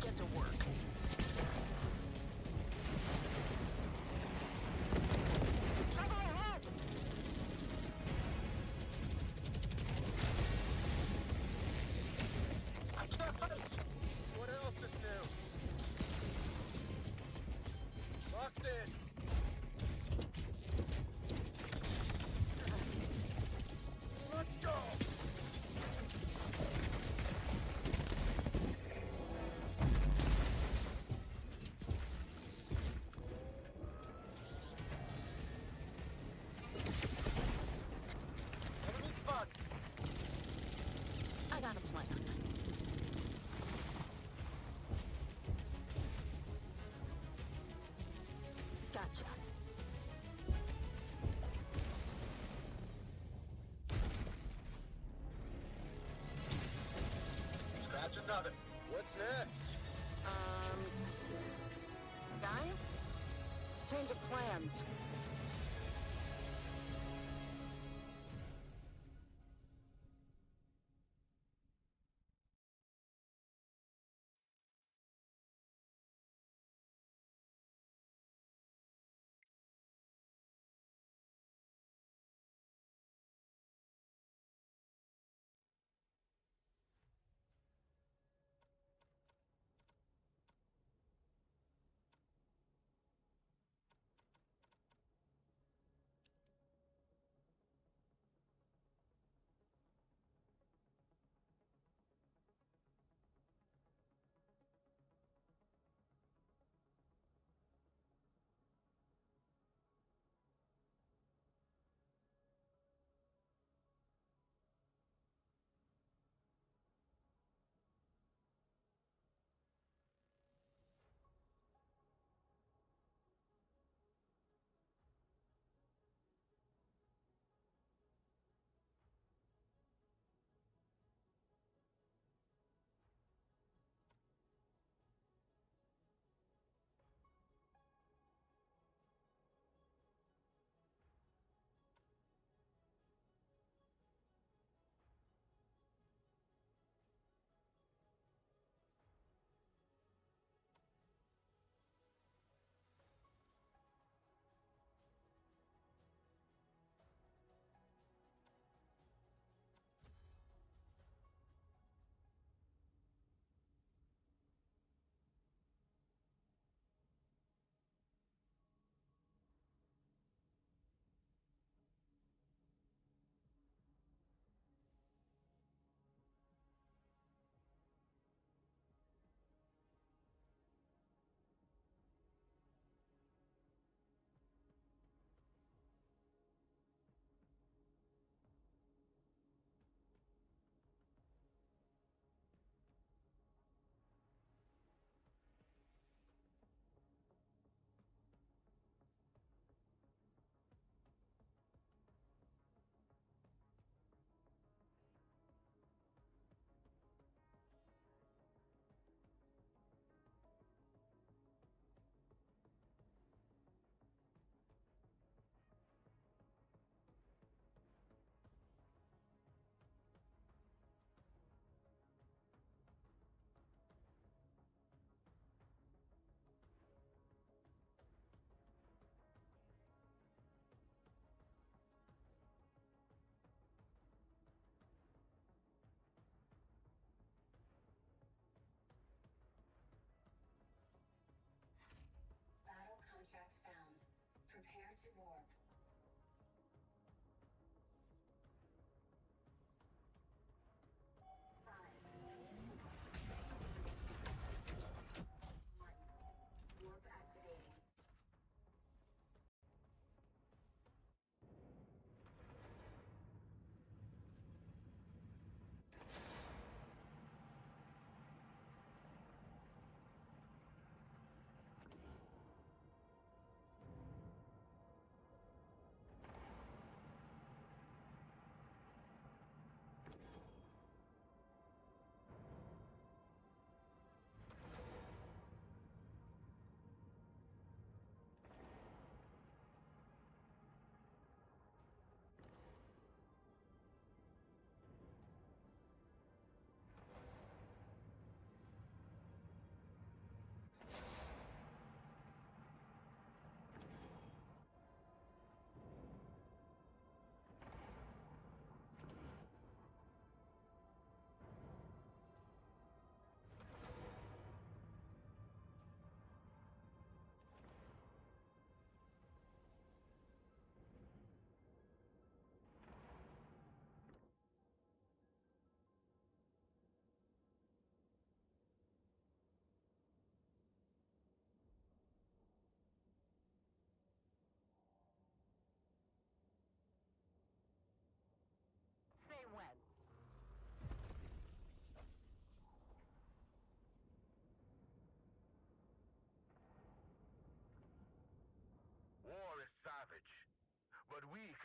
Get to work. Trouble ahead! I can't wait! What else is new? Locked in. Let's go! Enemy spotted. I got a plan. Gotcha. Scratch another. What's next? Guys? Change of plans.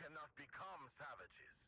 cannot become savages.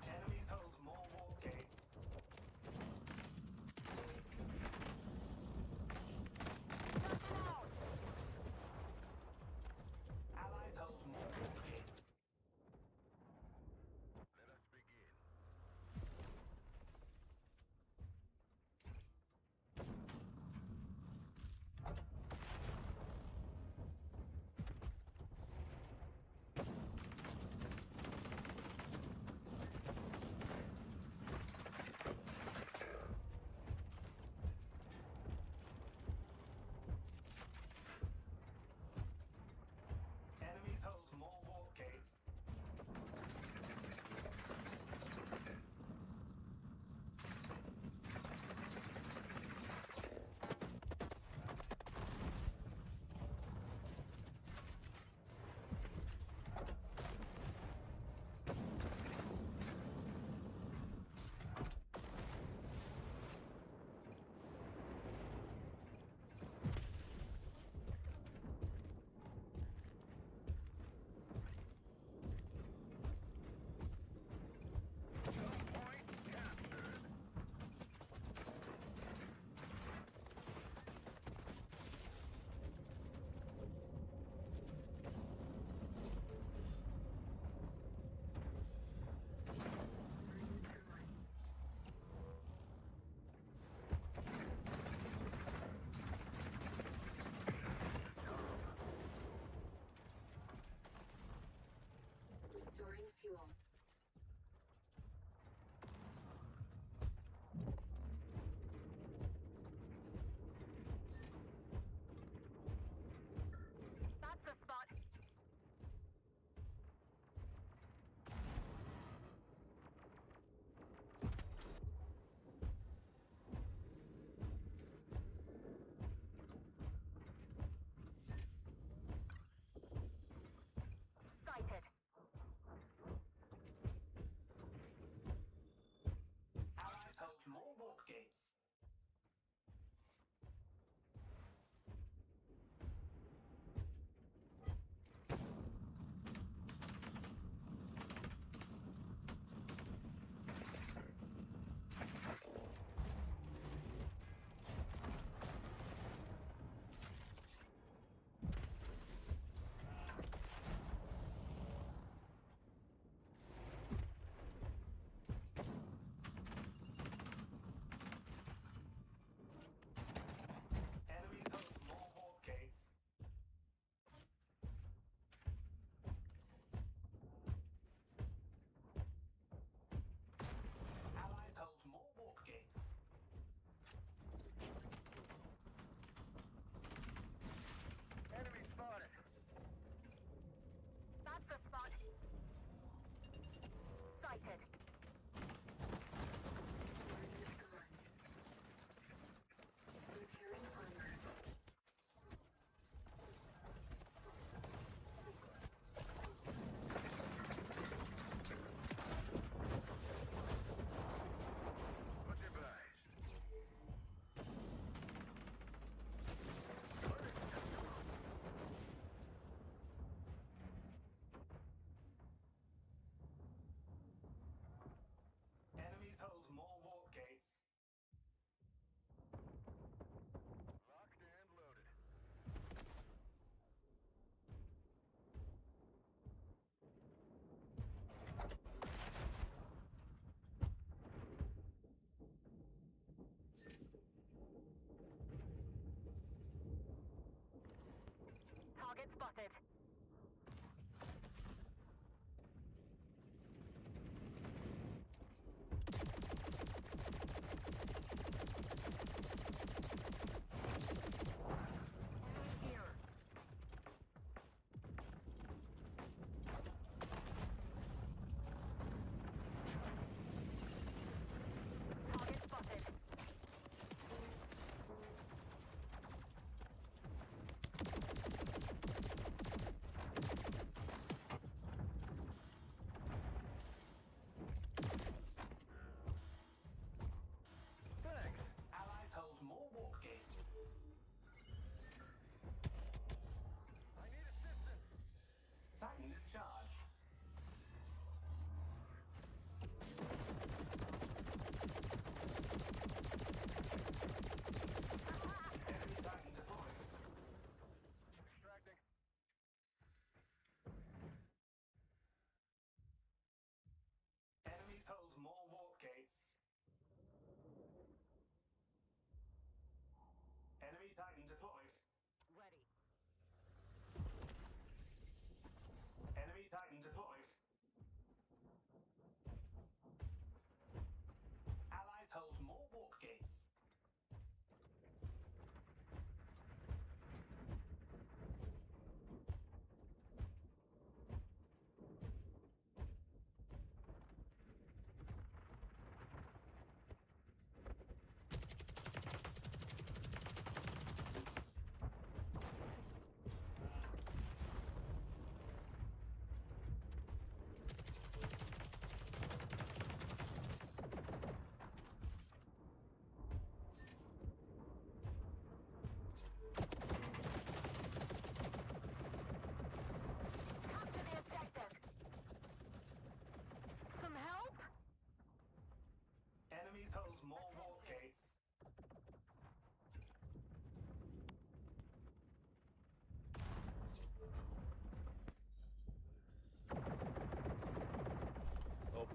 Enemies hold more warp gates. Allies hold more warp gates. Let us begin. Enemies hold more warp gates. Point captured. Restoring fuel. That's the spot. Sighted. Allies hold more warp gates. Enemies hold more warp gates. Allies hold more warp gates. Enemy spotted. That's the spot. Sighted. Repairing armor. Much obliged. Unacceptable.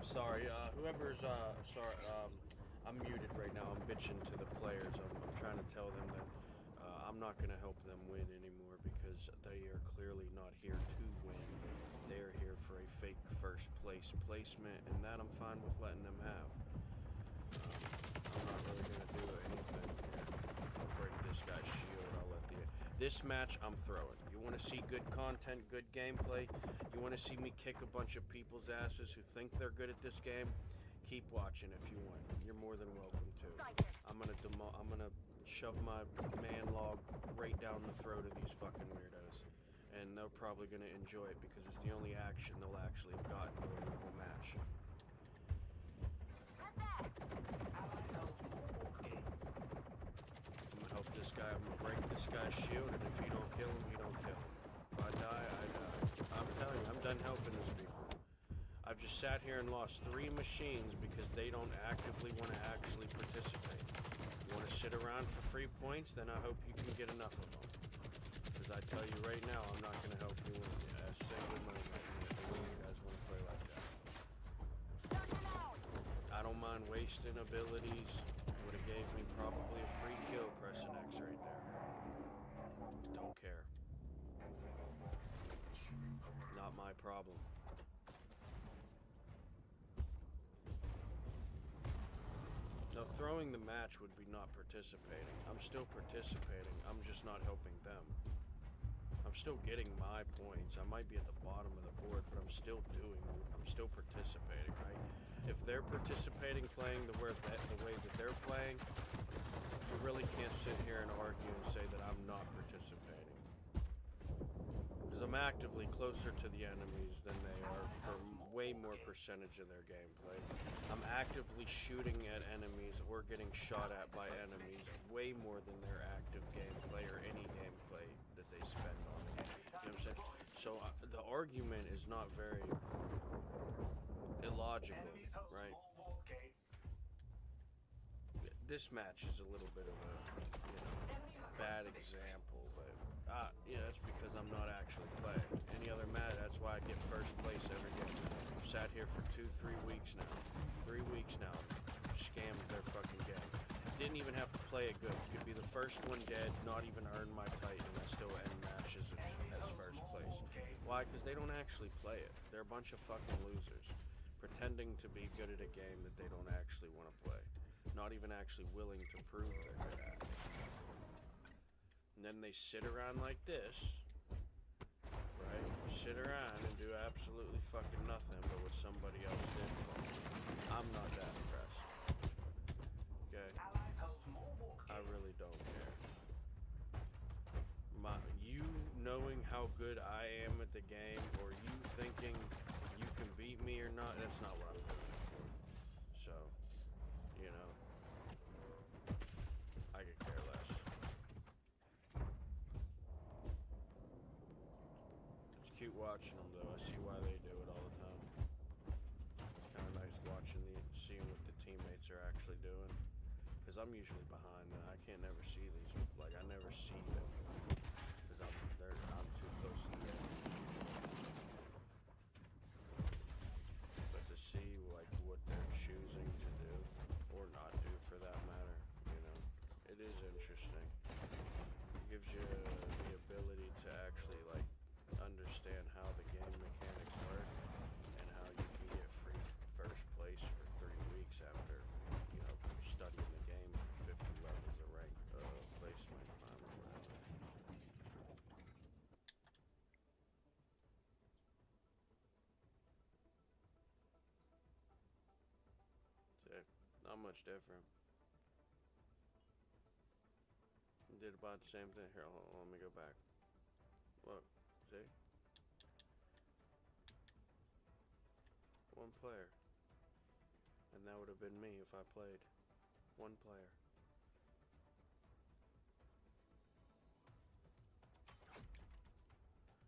Sorry, whoever's, sorry, I'm muted right now. I'm bitching to the players. I'm trying to tell them that I'm not going to help them win anymore because they are clearly not here to win. They are here for a fake first place placement, and that I'm fine with letting them have. I'm not really going to do anything here. I'll break this guy's shield. I'll let the... This match, I'm throwing. You want to see good content, good gameplay? You want to see me kick a bunch of people's asses who think they're good at this game? Keep watching if you want. You're more than welcome to. I'm gonna shove my man log right down the throat of these fucking weirdos, and they're probably gonna enjoy it because it's the only action they'll actually have gotten during the whole match. Allied holds more warp gates. I'm gonna help this guy. I'm gonna break this guy's shield, and if he don't kill him, he don't kill him. If I die, I die. I'm telling you, I'm done helping these people. I've just sat here and lost 3 machines because they don't actively want to actually participate. You want to sit around for free points? Then I hope you can get enough of them. Because I tell you right now, I'm not going to help you win a single moment if you guys want to play like that. I don't mind wasting abilities. Would have gave me probably a free kill pressing X right there. Don't care. Not my problem. No, throwing the match would be not participating. I'm still participating. I'm just not helping them. I'm still getting my points. I might be at the bottom of the board, but I'm still participating, right? If they're participating, playing the way that they're playing, you really can't sit here and argue and say that I'm not participating. Because I'm actively closer to the enemies than they are for way more percentage of their gameplay. I'm actively shooting at enemies or getting shot at by enemies way more than their active gameplay or any gameplay that they spend on it. You know what I'm saying? So the argument is not very illogical, Enemies hold right? more warp gates. This match is a little bit of a, bad example, but yeah, that's because I'm not actually playing. Any other match, that's why I get first place every game. I've sat here for 2-3 weeks now. 3 weeks now, scammed their fucking game. Didn't even have to play it good. Could be the first one dead, not even earn my Titan, and I still end matches as first place. Why? Because they don't actually play it. They're a bunch of fucking losers, pretending to be good at a game that they don't actually want to play. Not even actually willing to prove they're good at it. And then they sit around like this, right? Sit around and do absolutely fucking nothing but what somebody else did for them. I'm not that impressed. Okay? Allied holds more warp gates. I really don't care. You knowing how good I am at the game, or you thinking you can beat me or not, that's not what I'm doing it for. So, you know, I could care less. It's cute watching them though. I see why they do it all the time. It's kind of nice seeing what the teammates are actually doing. Because I'm usually behind and I can't never see these. Like, I never see them. Because I'm too close to the edge usually. But to see, like, what they're choosing to do, or not do for that matter, you know, it is interesting. It gives you the ability to actually, like, understand how the game mechanics work and how you can get free first place for 3 weeks after, you know, studying the game for 50 levels of rank placement climb or whatever. So, not much different. Did about the same thing. Here, hold on, let me go back. Look, see? One player. And that would have been me if I played. One player.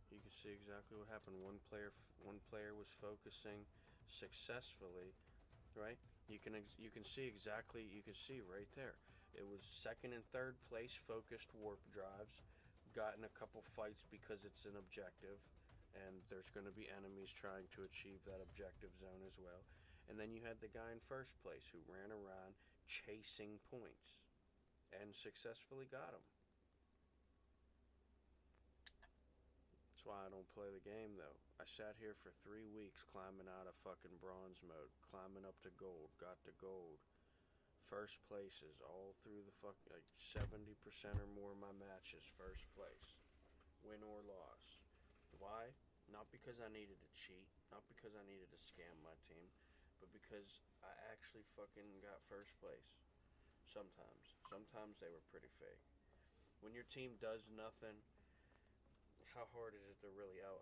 You can see exactly what happened. One player was focusing successfully, right? You can see exactly, you can see right there. It was second and third place focused warp drives. Got in a couple fights because it's an objective, and there's going to be enemies trying to achieve that objective zone as well. And then you had the guy in first place who ran around chasing points and successfully got them. That's why I don't play the game, though. I sat here for 3 weeks climbing out of fucking bronze mode, climbing up to gold, got to gold. First places all through the fucking, like 70% or more of my matches, first place. Win or loss. Why? Not because I needed to cheat, not because I needed to scam my team, but because I actually fucking got first place. Sometimes. Sometimes they were pretty fake. When your team does nothing, how hard is it to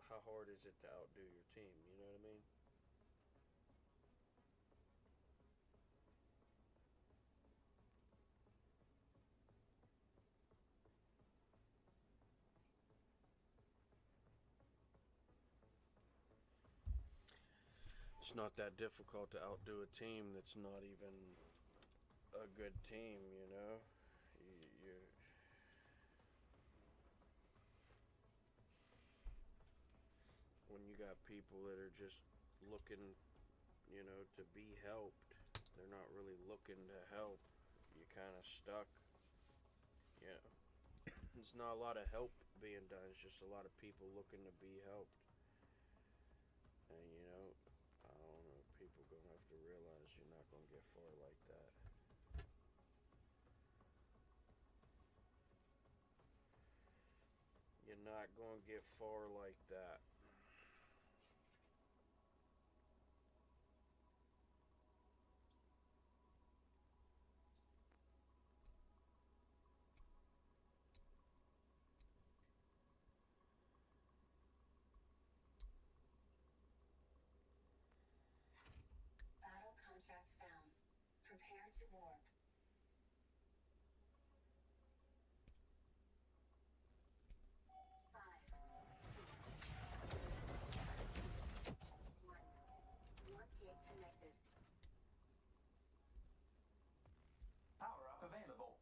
how hard is it to outdo your team? You know what I mean? It's not that difficult to outdo a team that's not even a good team, you know? When you got people that are just looking, you know, to be helped, they're not really looking to help, you're kind of stuck, you know? There's not a lot of help being done, it's just a lot of people looking to be helped. And, you know, I don't know, people gonna have to realize you're not gonna get far like that. You're not gonna get far like that. Battle contract found. Prepare to warp. 5, 4, 1. Warp gate connected. Power up available.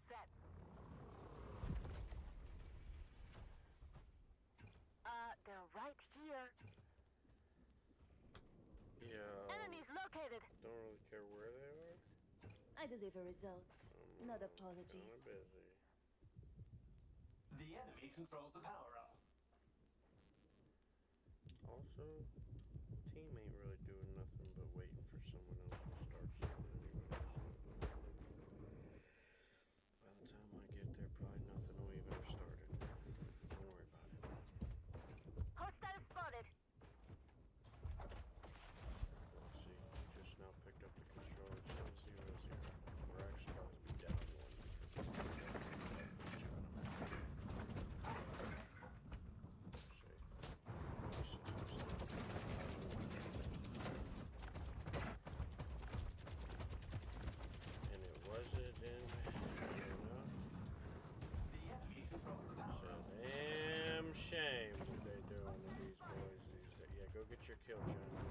Set. They're right here. Yeah. Enemies located. Don't really care where they are. I deliver results, not apologies. I'm busy. The enemy controls the power up. Also, team ain't really doing nothing but waiting for someone else to start something anyway. So by the time I get there, probably nothing will even have started. Don't worry about it. Hostile spotted. Let's see. Just now picked up the controller. Still 0-0. We're actually about to be down one. And it wasn't in, you know? The enemy controls the power It's a up. damn shame what they doing to these boys these days. Yeah, go get your kill, Johnny.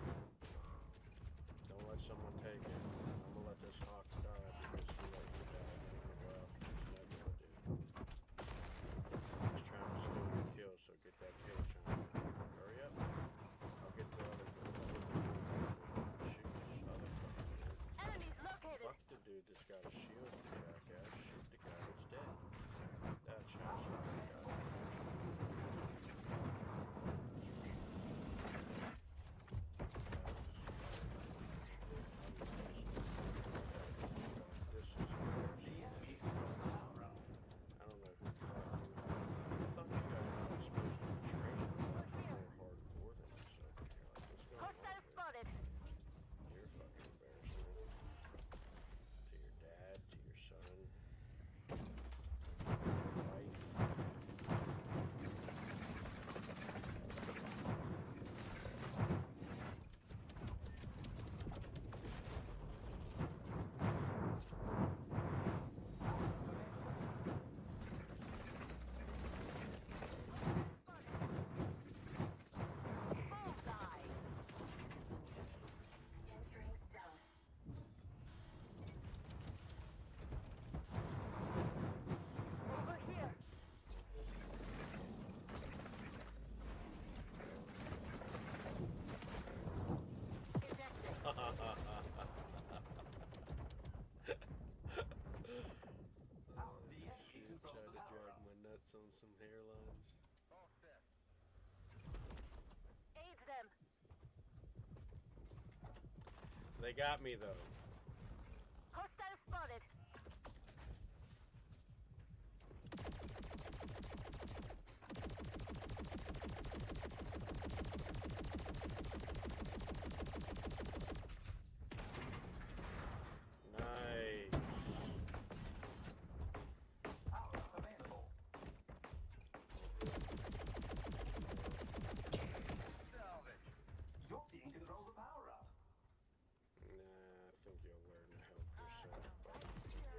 Don't let someone take it. I'm gonna let this hawk die because he let you die. And I'm gonna go after this nebula dude. He's trying to steal your kill, so get that kill, Johnny. Hurry up. I'll get the other girl. Shoot. They got me though. Hostile spotted. Nice. Power up available. Salvage. Your team controls a power up. Nah, I think you'll learn to help yourself.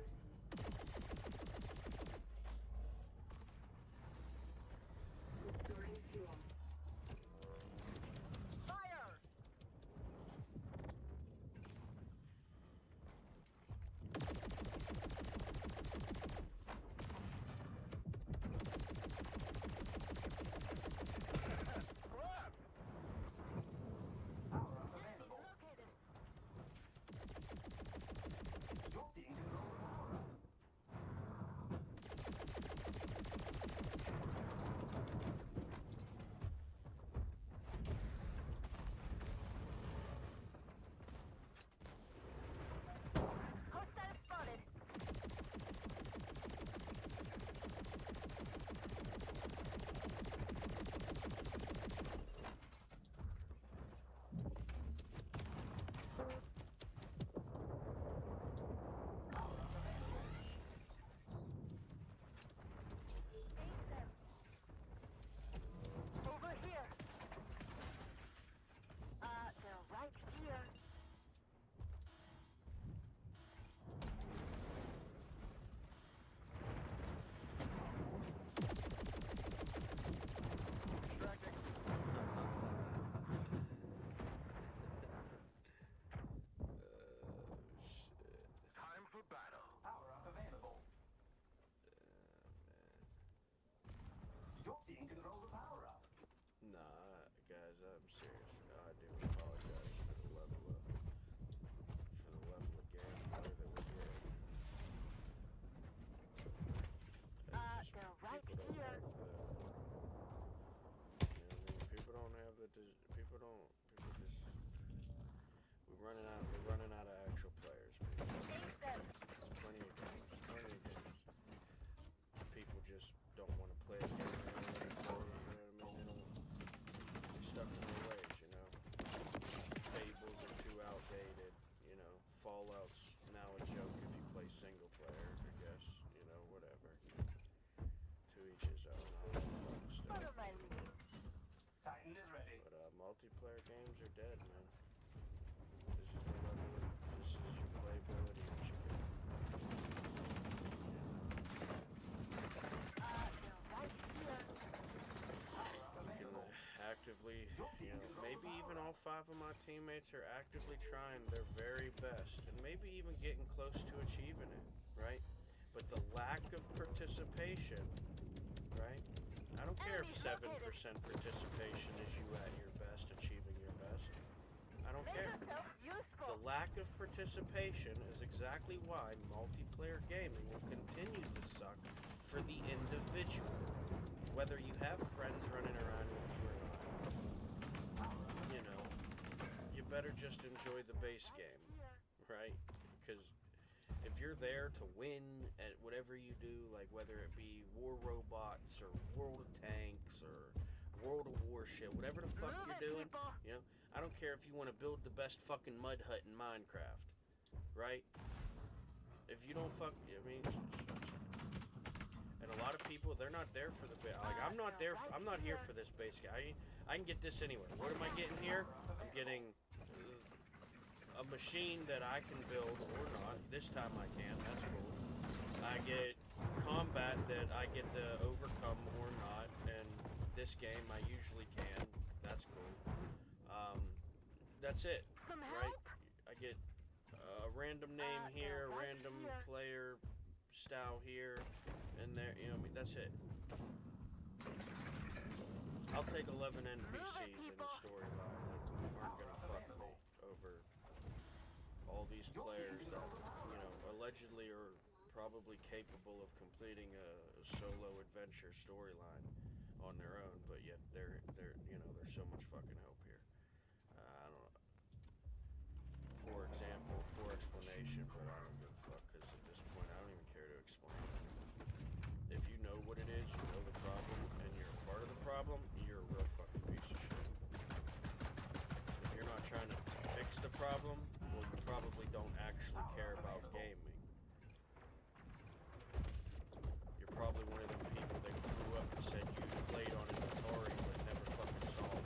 Restoring fuel. Fire! Crap! Power up Enemies available. located. Your team controls a power up. Hostile spotted. Aid them. Over here. They're right here. Extracting. Shit. Time for battle. Power up available. Your team controls a power up. Nah, guys, I'm serious. I do apologize for the level of gameplay that we're getting. It's just They're right people don't here. have the, people don't have the, people just, we're running out of actual players, man. Aid them. Plenty of games. People just don't want to play a game. They don't want to play, you know what I mean? They're stuck in their ways, you know. Fables are too outdated, you know. Fallout's now a joke if you play single player, I guess, you know, whatever. To each his own, all that fun stuff. Follow my lead. Titan is ready. But multiplayer games are dead, man. This is your playability that you get. They're right here. Power up You can available. actively, you know, maybe even all 5 of my teammates are actively trying their very best and maybe even getting close to achieving it, right? But the lack of participation, right? I don't care if 7% participation is you at your best, achieving your best. I don't Make care. yourself useful. The lack of participation is exactly why multiplayer gaming will continue to suck for the individual. Whether you have friends running around with you or not, you know, you better just enjoy the base game, right? Because if you're there to win at whatever you do, like whether it be War Robots or World of Tanks or World of Warship, whatever the fuck Move you're it, doing, people. you know, I don't care if you want to build the best fucking mud hut in Minecraft, right? If you don't fuck, I mean, and a lot of people, they're not there for the base. Like I'm not there. I'm not here for this base game. I can get this anywhere. What am I getting here? I'm getting a machine that I can build or not. This time I can. That's cool. I get combat that I get to overcome or not. And this game I usually can. That's cool. That's it. Some Right? help? I get a random name here, right random here. player style here, and there. You know, I mean, that's it. I'll take 11 NPCs in a people. storyline that aren't gonna fuck me over all these players that, you know, allegedly are probably capable of completing a solo adventure storyline on their own, but yet you know, there's so much fucking hope here. I don't know. Hordes problem? Well, you probably don't actually care about gaming. You're probably one of them people that grew up and said you played on an Atari but never fucking saw it.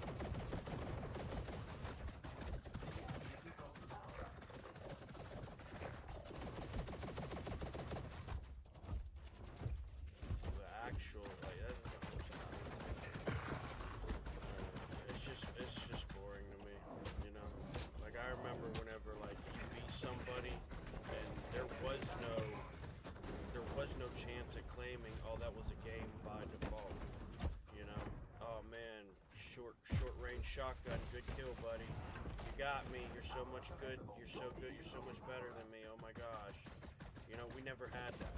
The actual, like, it's just boring to me, you know? Like, I remember whenever, like, you beat somebody and there was no chance at claiming, oh, that was a game by default, you know? Oh, man, short range shotgun, good kill, buddy. You got me, you're so much good, you're so much better than me, oh my gosh. You know, we never had that.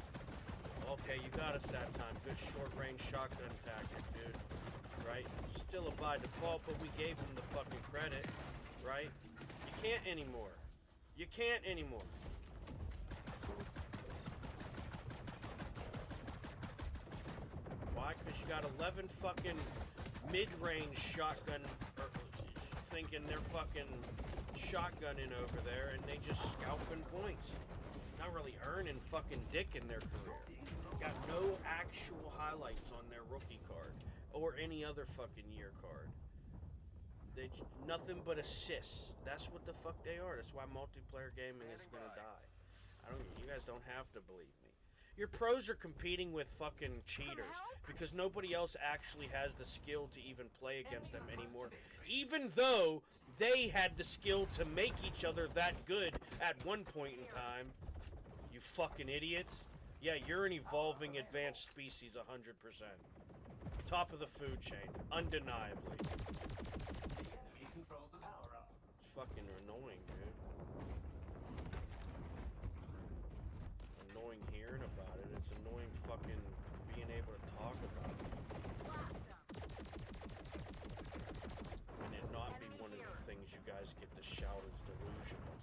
Okay, you got us that time, good short range shotgun tactic, dude. Right? Still a by default, but we gave him the fucking credit, right? You can't anymore. You can't anymore. Why? Because you got 11 fucking mid-range shotgun, or thinking they're fucking shotgunning over there, and they just scalping points. Not really earning fucking dick in their career. Got no actual highlights on their rookie card. Or any other fucking year card. They nothing but assists. That's what the fuck they are. That's why multiplayer gaming is gonna die. You guys don't have to believe me. Your pros are competing with fucking cheaters because nobody else actually has the skill to even play against them anymore. Even though they had the skill to make each other that good at one point in time. You fucking idiots. Yeah, you're an evolving advanced species 100%. Top of the food chain, undeniably. He controls the power-up. It's fucking annoying, dude. Annoying hearing about it. It's annoying fucking being able to talk about it. And it not be one of the things you guys get to shout as delusional.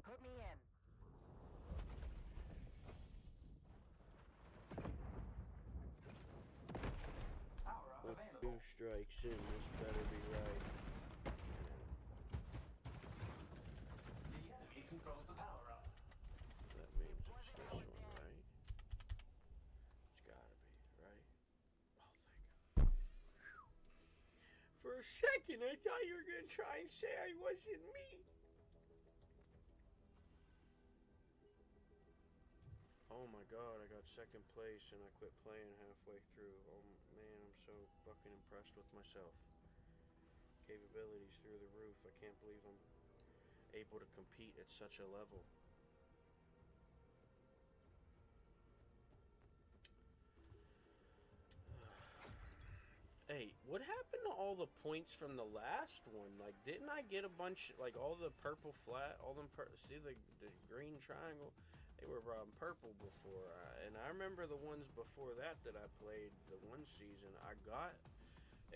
Put me in. Power-up With available. 2 strikes in, this better be right. The enemy controls the power-up. That means it's this one, right? It's gotta be, right? Oh, thank God. For a second, I thought you were gonna try and say I wasn't me. Oh my God, I got second place and I quit playing halfway through. Oh man, I'm so fucking impressed with myself. Capabilities through the roof. I can't believe I'm able to compete at such a level. Hey, what happened to all the points from the last one? Like, didn't I get a bunch, like all the purple flat, all them, see the green triangle? They were purple before, and I remember the ones before that I played, the one season, I got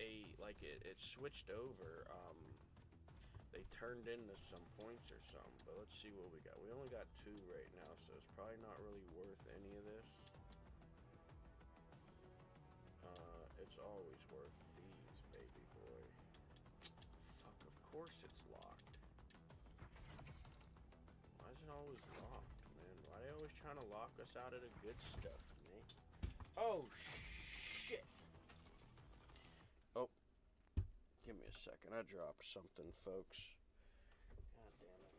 a, like, it switched over, they turned into some points or something, but let's see what we got. We only got 2 right now, so it's probably not really worth any of this. It's always worth these, baby boy. Fuck, of course it's locked. Why is it always locked? Why are they always trying to lock us out of the good stuff, man? Oh, shit. Oh. Give me a second. I dropped something, folks. God damn it.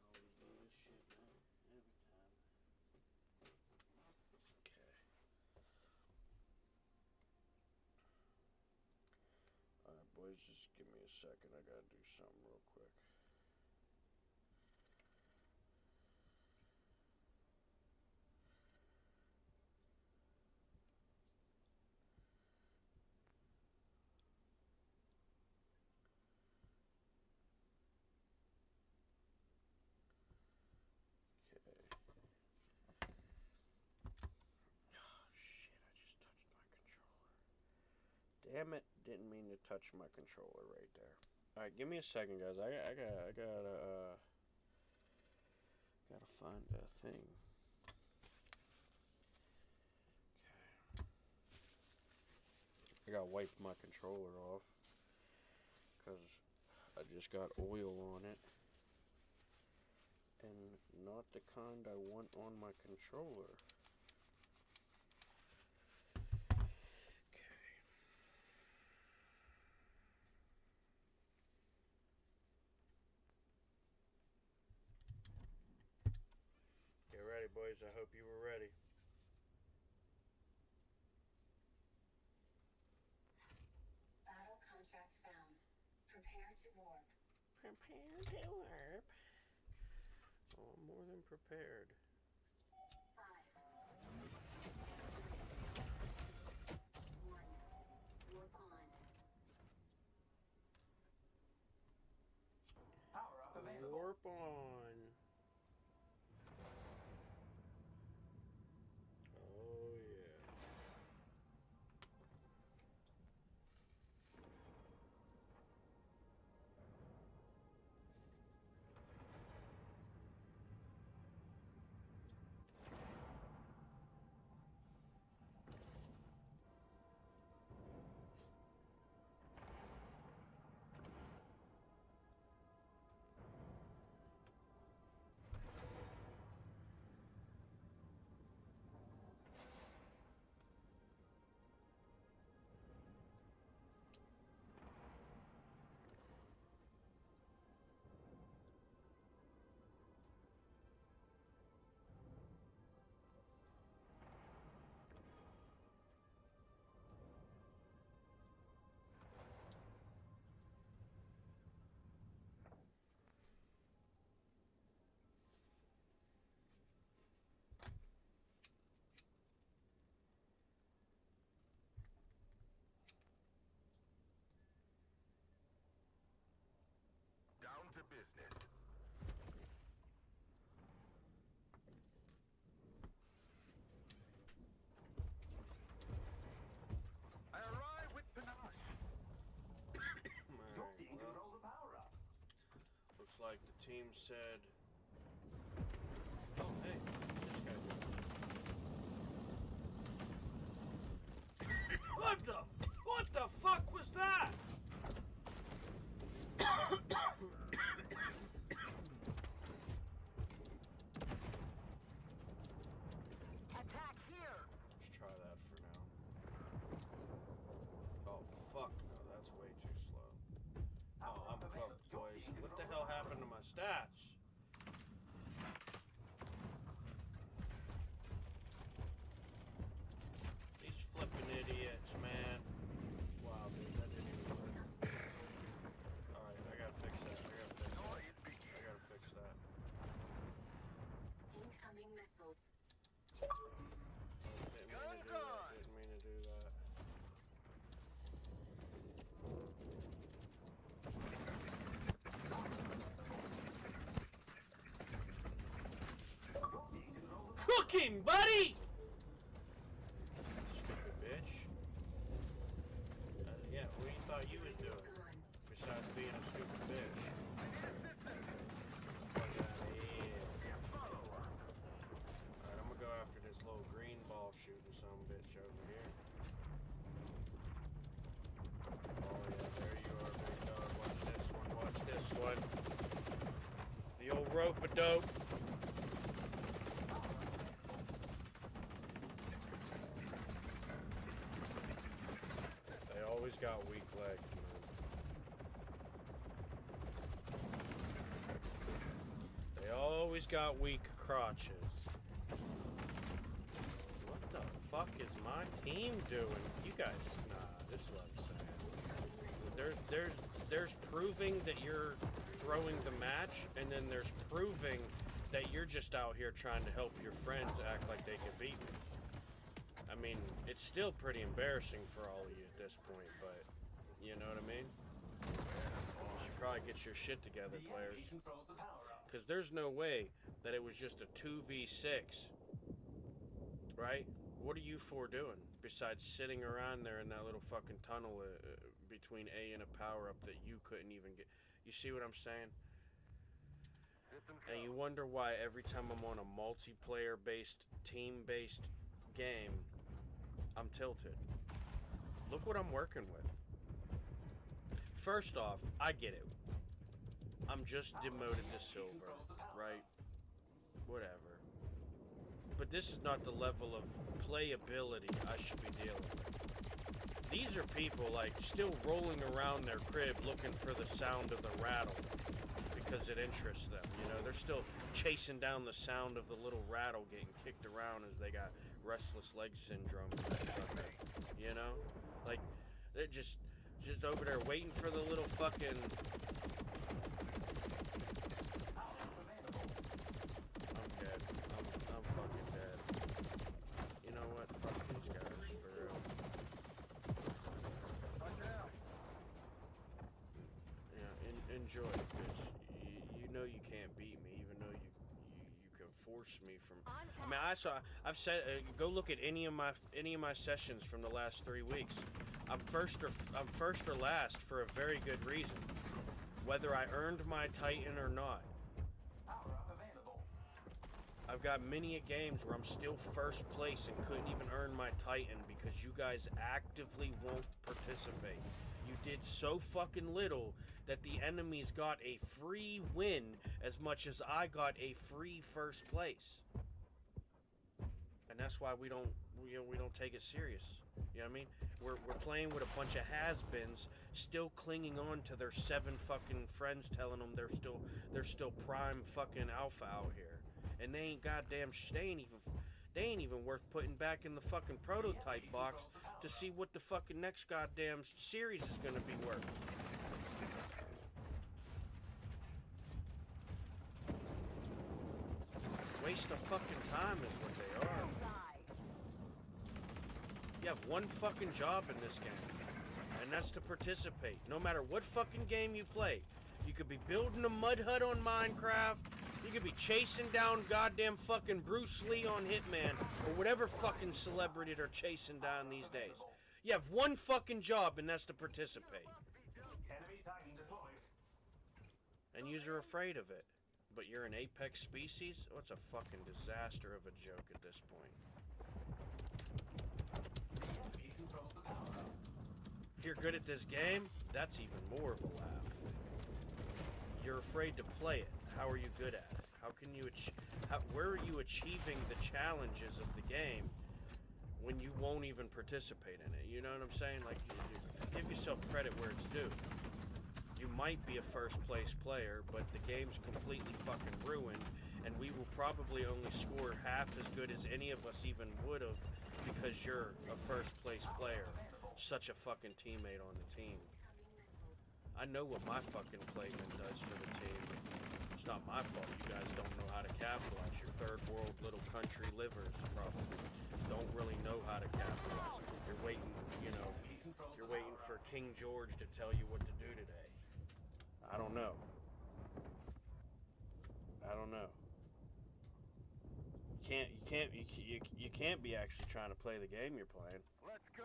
Why I always do this shit, man? Every time. Okay. Alright, boys, just give me a second. I gotta do something real quick. Damn it! Didn't mean to touch my controller right there. All right, give me a second, guys. I gotta find a thing. Okay. I gotta wipe my controller off because I just got oil on it, and not the kind I want on my controller. Get ready, boys. I hope you were ready. Battle contract found. Prepare to warp. Prepare to warp. Oh, I'm more than prepared. 5, 4, 3, 2, 1. Warp on. Power up available. Warp on. Oh, yeah. Down to business. I arrive with panache. Your team Well, controls the power up. looks like the team said, oh, hey, this guy did. What the fuck was that? Attack here! Let's try that for now. Oh, fuck no, that's way too slow. Oh, I'm cooked, boys. What the hell happened to my stats? These flipping idiots, man. Wow, dude, that didn't even work. Alright, I gotta fix that. I gotta fix that. Incoming missiles. Didn't mean to do that. Cooking, buddy! Stupid bitch. Yeah, what do you thought you was doing? Besides being a stupid bitch. Fuck outta here. Alright, I'm gonna go after this little green ball shooting some bitch over here. Oh yeah, there you are, big dog. Watch this one, watch this one. The old rope-a-dope. They always got weak legs, man. They always got weak crotches. What the fuck is my team doing? You guys, nah, this is what I'm saying. There's proving that you're throwing the match, and then there's proving that you're just out here trying to help your friends act like they can beat me. I mean, it's still pretty embarrassing for all of you at this point, but you know what I mean? You should probably get your shit together, players. Because there's no way that it was just a 2v6. Right? What are you four doing? besides sitting around there in that little fucking tunnel between A and a power-up that you couldn't even get. You see what I'm saying? And you wonder why every time I'm on a multiplayer-based, team-based game, I'm tilted. Look what I'm working with. First off, I get it. I'm just demoted to silver, right? Whatever. But this is not the level of playability I should be dealing with. These are people, like, still rolling around their crib looking for the sound of the rattle because it interests them, you know? They're still chasing down the sound of the little rattle getting kicked around as they got restless leg syndrome and that sucker, you know? Like, they're just over there waiting for the little fucking... I'm dead. I'm fucking dead. You know what? Fuck these guys, for real. Yeah, enjoy it, because you know you can't beat me, even though you can force me from... I mean, I've said, go look at any of my sessions from the last 3 weeks. I'm first or last for a very good reason, whether I earned my Titan or not. I've got many a games where I'm still first place and couldn't even earn my Titan because you guys actively won't participate. You did so fucking little that the enemies got a free win as much as I got a free first place. And that's why we don't take it serious. You know what I mean? We're playing with a bunch of has-beens still clinging on to their 7 fucking friends telling them they're still prime fucking alpha out here. And they ain't even worth putting back in the fucking prototype box to see what the fucking next goddamn series is gonna be worth. Waste of fucking time is what they are. You have one fucking job in this game, and that's to participate. No matter what fucking game you play. You could be building a mud hut on Minecraft, you could be chasing down goddamn fucking Bruce Lee on Hitman, or whatever fucking celebrity they're chasing down these days. You have one fucking job, and that's to participate. And you're afraid of it. But you're an apex species? Oh, it's a fucking disaster of a joke at this point. You're good at this game? That's even more of a laugh. You're afraid to play it. How are you good at it? How can you where are you achieving the challenges of the game when you won't even participate in it? You know what I'm saying? Like, you give yourself credit where it's due. You might be a first place player, but the game's completely fucking ruined, and we will probably only score half as good as any of us even would have because you're a first place player. Such a fucking teammate on the team. I know what my fucking playman does for the team. It's not my fault you guys don't know how to capitalize. Your third world little country livers probably don't really know how to capitalize. You're waiting, you know, you're waiting for King George to tell you what to do today. I don't know. I don't know. You can't be actually trying to play the game you're playing. Let's go.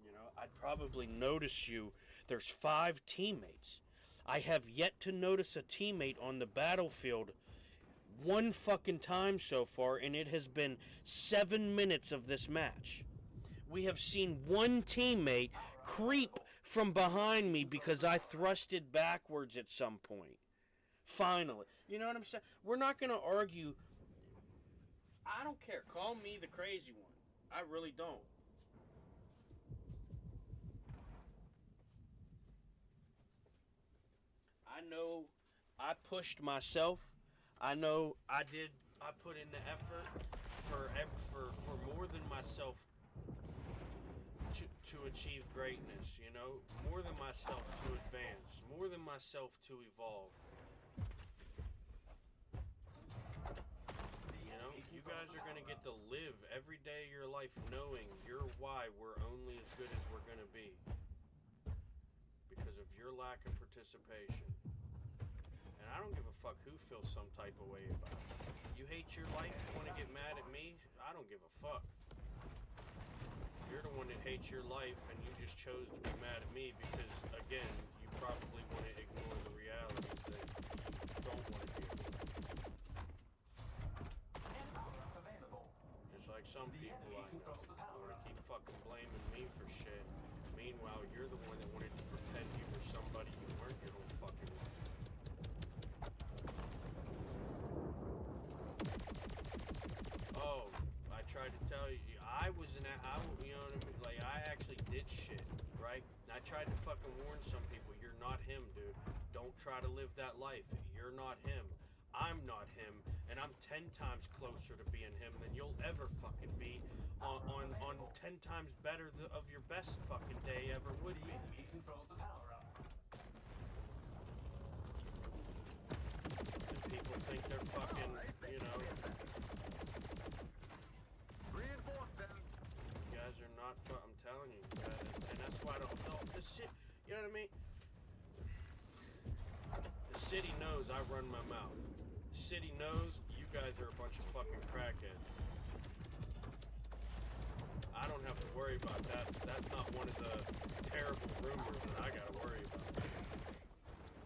You know, I'd probably notice you. There's 5 teammates. I have yet to notice a teammate on the battlefield one fucking time so far, and it has been 7 minutes of this match. We have seen one teammate creep from behind me because I thrusted backwards at some point. Finally. You know what I'm saying? We're not going to argue. I don't care. Call me the crazy one. I really don't. I know I pushed myself. I know I put in the effort for more than myself to achieve greatness, you know? More than myself to advance. More than myself to evolve. You know? You guys are going to get to live every day of your life knowing your why we're only as good as we're going to be. Because of your lack of participation. And I don't give a fuck who feels some type of way about it. You hate your life, you want to get mad at me? I don't give a fuck. You're the one that hates your life, and you just chose to be mad at me because, again, you probably want to ignore the realities that you don't want to deal with. Just like some people I know want to keep fucking blaming me for shit. Meanwhile, you're the one that wanted to pretend you were somebody you weren't your whole fucking life. Oh, I tried to tell you, I was you know what I mean? Like, I actually did shit, right? And I tried to fucking warn some people, you're not him, dude. Don't try to live that life. You're not him. I'm not him, and I'm 10 times closer to being him than you'll ever fucking be on 10 times better of your best fucking day ever would be. And people think they're fucking, you know. Reinforce them. You guys are not I'm telling you, guys, and that's why I don't know the shit. You know what I mean? The city knows I run my mouth. The city knows you guys are a bunch of fucking crackheads. I don't have to worry about that. That's not one of the terrible rumors that I gotta worry about.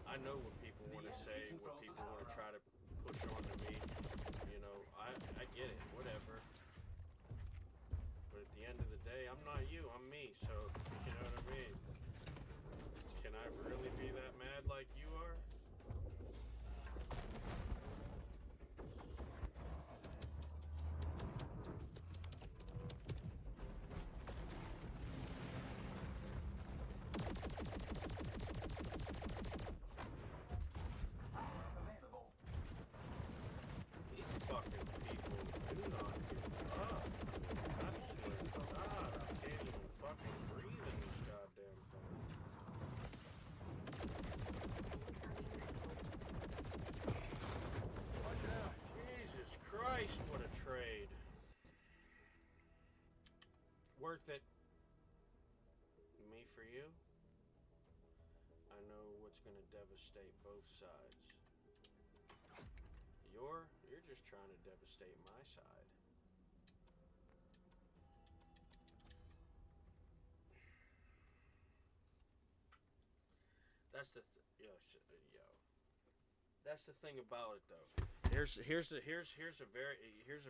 I know what people want to say, what people want to try to push onto me. You know, I get it, whatever. But at the end of the day, I'm not you, I'm me, so, you know what I mean? Can I really be that mad like you are? These fucking people do not give up. I swear to God, I can't even fucking breathe in this goddamn thing. Jesus Christ, what a trade. Worth it. Me for you? I know what's gonna devastate both sides. You're just trying to devastate my side. That's the yo. That's the thing about it, though. Here's a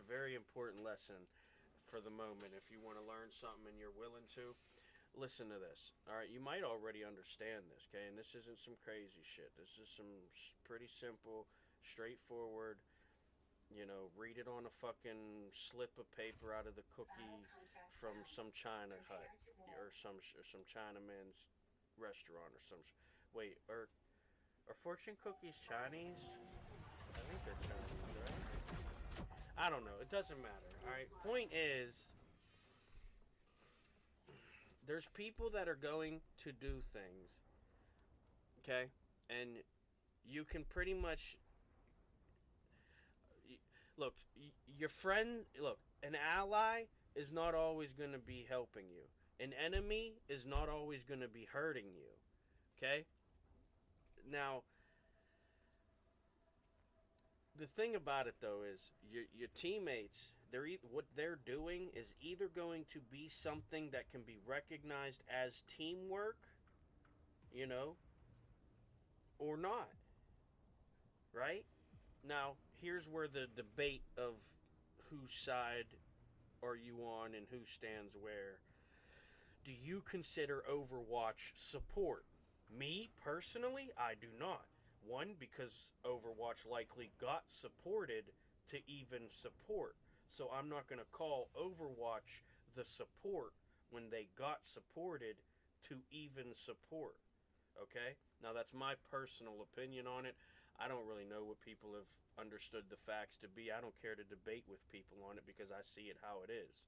very important lesson for the moment. If you want to learn something and you're willing to, listen to this. All right, you might already understand this, okay? And this isn't some crazy shit. This is some pretty simple, straightforward. You know, read it on a fucking slip of paper out of the cookie from some China hut or some Chinaman's restaurant or some. Wait, are fortune cookies Chinese? I think they're Chinese, right? I don't know. It doesn't matter. All right. Point is, there's people that are going to do things. Okay, and you can pretty much. Look, your friend, an ally is not always going to be helping you. An enemy is not always going to be hurting you. Okay? Now, the thing about it, though, is your teammates, what they're doing is either going to be something that can be recognized as teamwork, you know, or not. Right? Now, here's where the debate of whose side are you on and who stands where. Do you consider Overwatch support? Me, personally, I do not. One, because Overwatch likely got supported to even support. So I'm not going to call Overwatch the support when they got supported to even support. Okay? Now, that's my personal opinion on it. I don't really know what people have understood the facts to be. I don't care to debate with people on it because I see it how it is.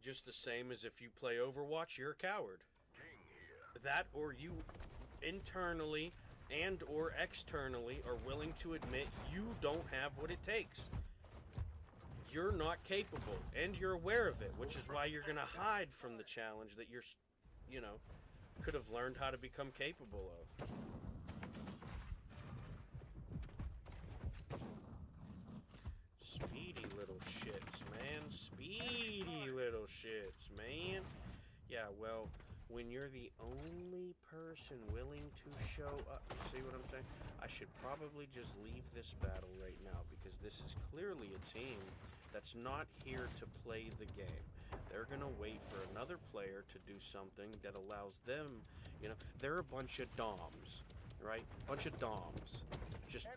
Just the same as if you play Overwatch, you're a coward. That or you internally and or externally are willing to admit you don't have what it takes. You're not capable, and you're aware of it, which is why you're going to hide from the challenge that you're, you know, could have learned how to become capable of. Speedy little shits, man. Speedy little shits, man. Yeah, well, when you're the only person willing to show up, see what I'm saying? I should probably just leave this battle right now, because this is clearly a team that's not here to play the game. They're gonna wait for another player to do something that allows them, you know, they're a bunch of doms, right? Bunch of doms. Just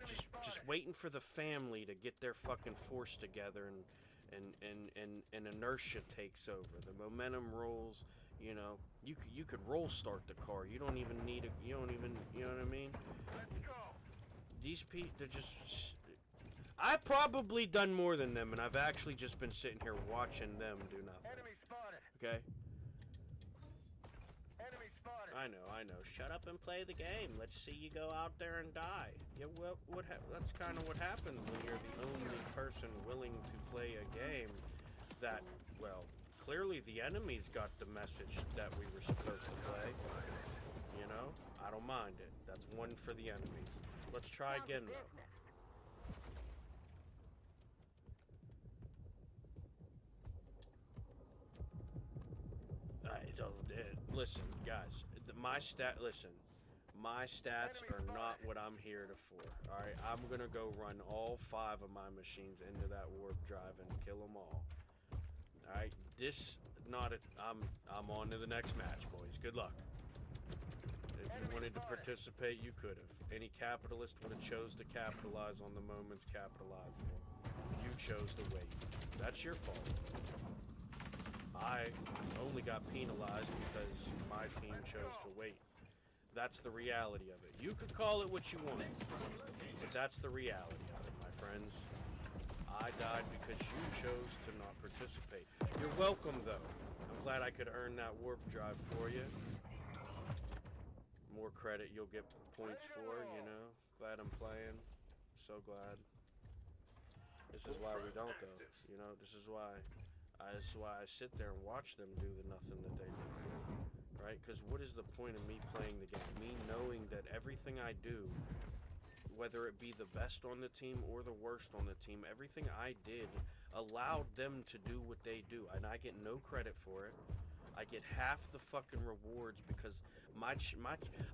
waiting for the family to get their fucking force together, and inertia takes over. The momentum rolls, you know. You could roll start the car. You don't even need a, you know what I mean? Let's go. These people, they're just, I've probably done more than them, and I've actually just been sitting here watching them do nothing. Enemy spotted. Okay? Enemy spotted. I know. Shut up and play the game. Let's see you go out there and die. Yeah, well, that's kind of what happens when you're the only person willing to play a game that, well, clearly the enemies got the message that we were supposed to play. You know? I don't mind it. That's one for the enemies. Let's try again, though. Listen, guys, my stats are not what I'm here for. All right, I'm gonna go run all 5 of my machines into that warp drive and kill them all. All right, I'm on to the next match, boys. Good luck. If you wanted to participate, you could have. Any capitalist would have chose to capitalize on the moments capitalizable. You chose to wait. That's your fault. I only got penalized because my team chose to wait. That's the reality of it. You could call it what you want, but that's the reality of it, my friends. I died because you chose to not participate. You're welcome, though. I'm glad I could earn that warp drive for you. More credit you'll get points for, you know. Glad I'm playing. So glad. This is why we don't, though. You know, this is why I sit there and watch them do the nothing that they do. Right? Because what is the point of me playing the game? Me knowing that everything I do, whether it be the best on the team or the worst on the team, everything I did allowed them to do what they do. And I get no credit for it. I get half the fucking rewards because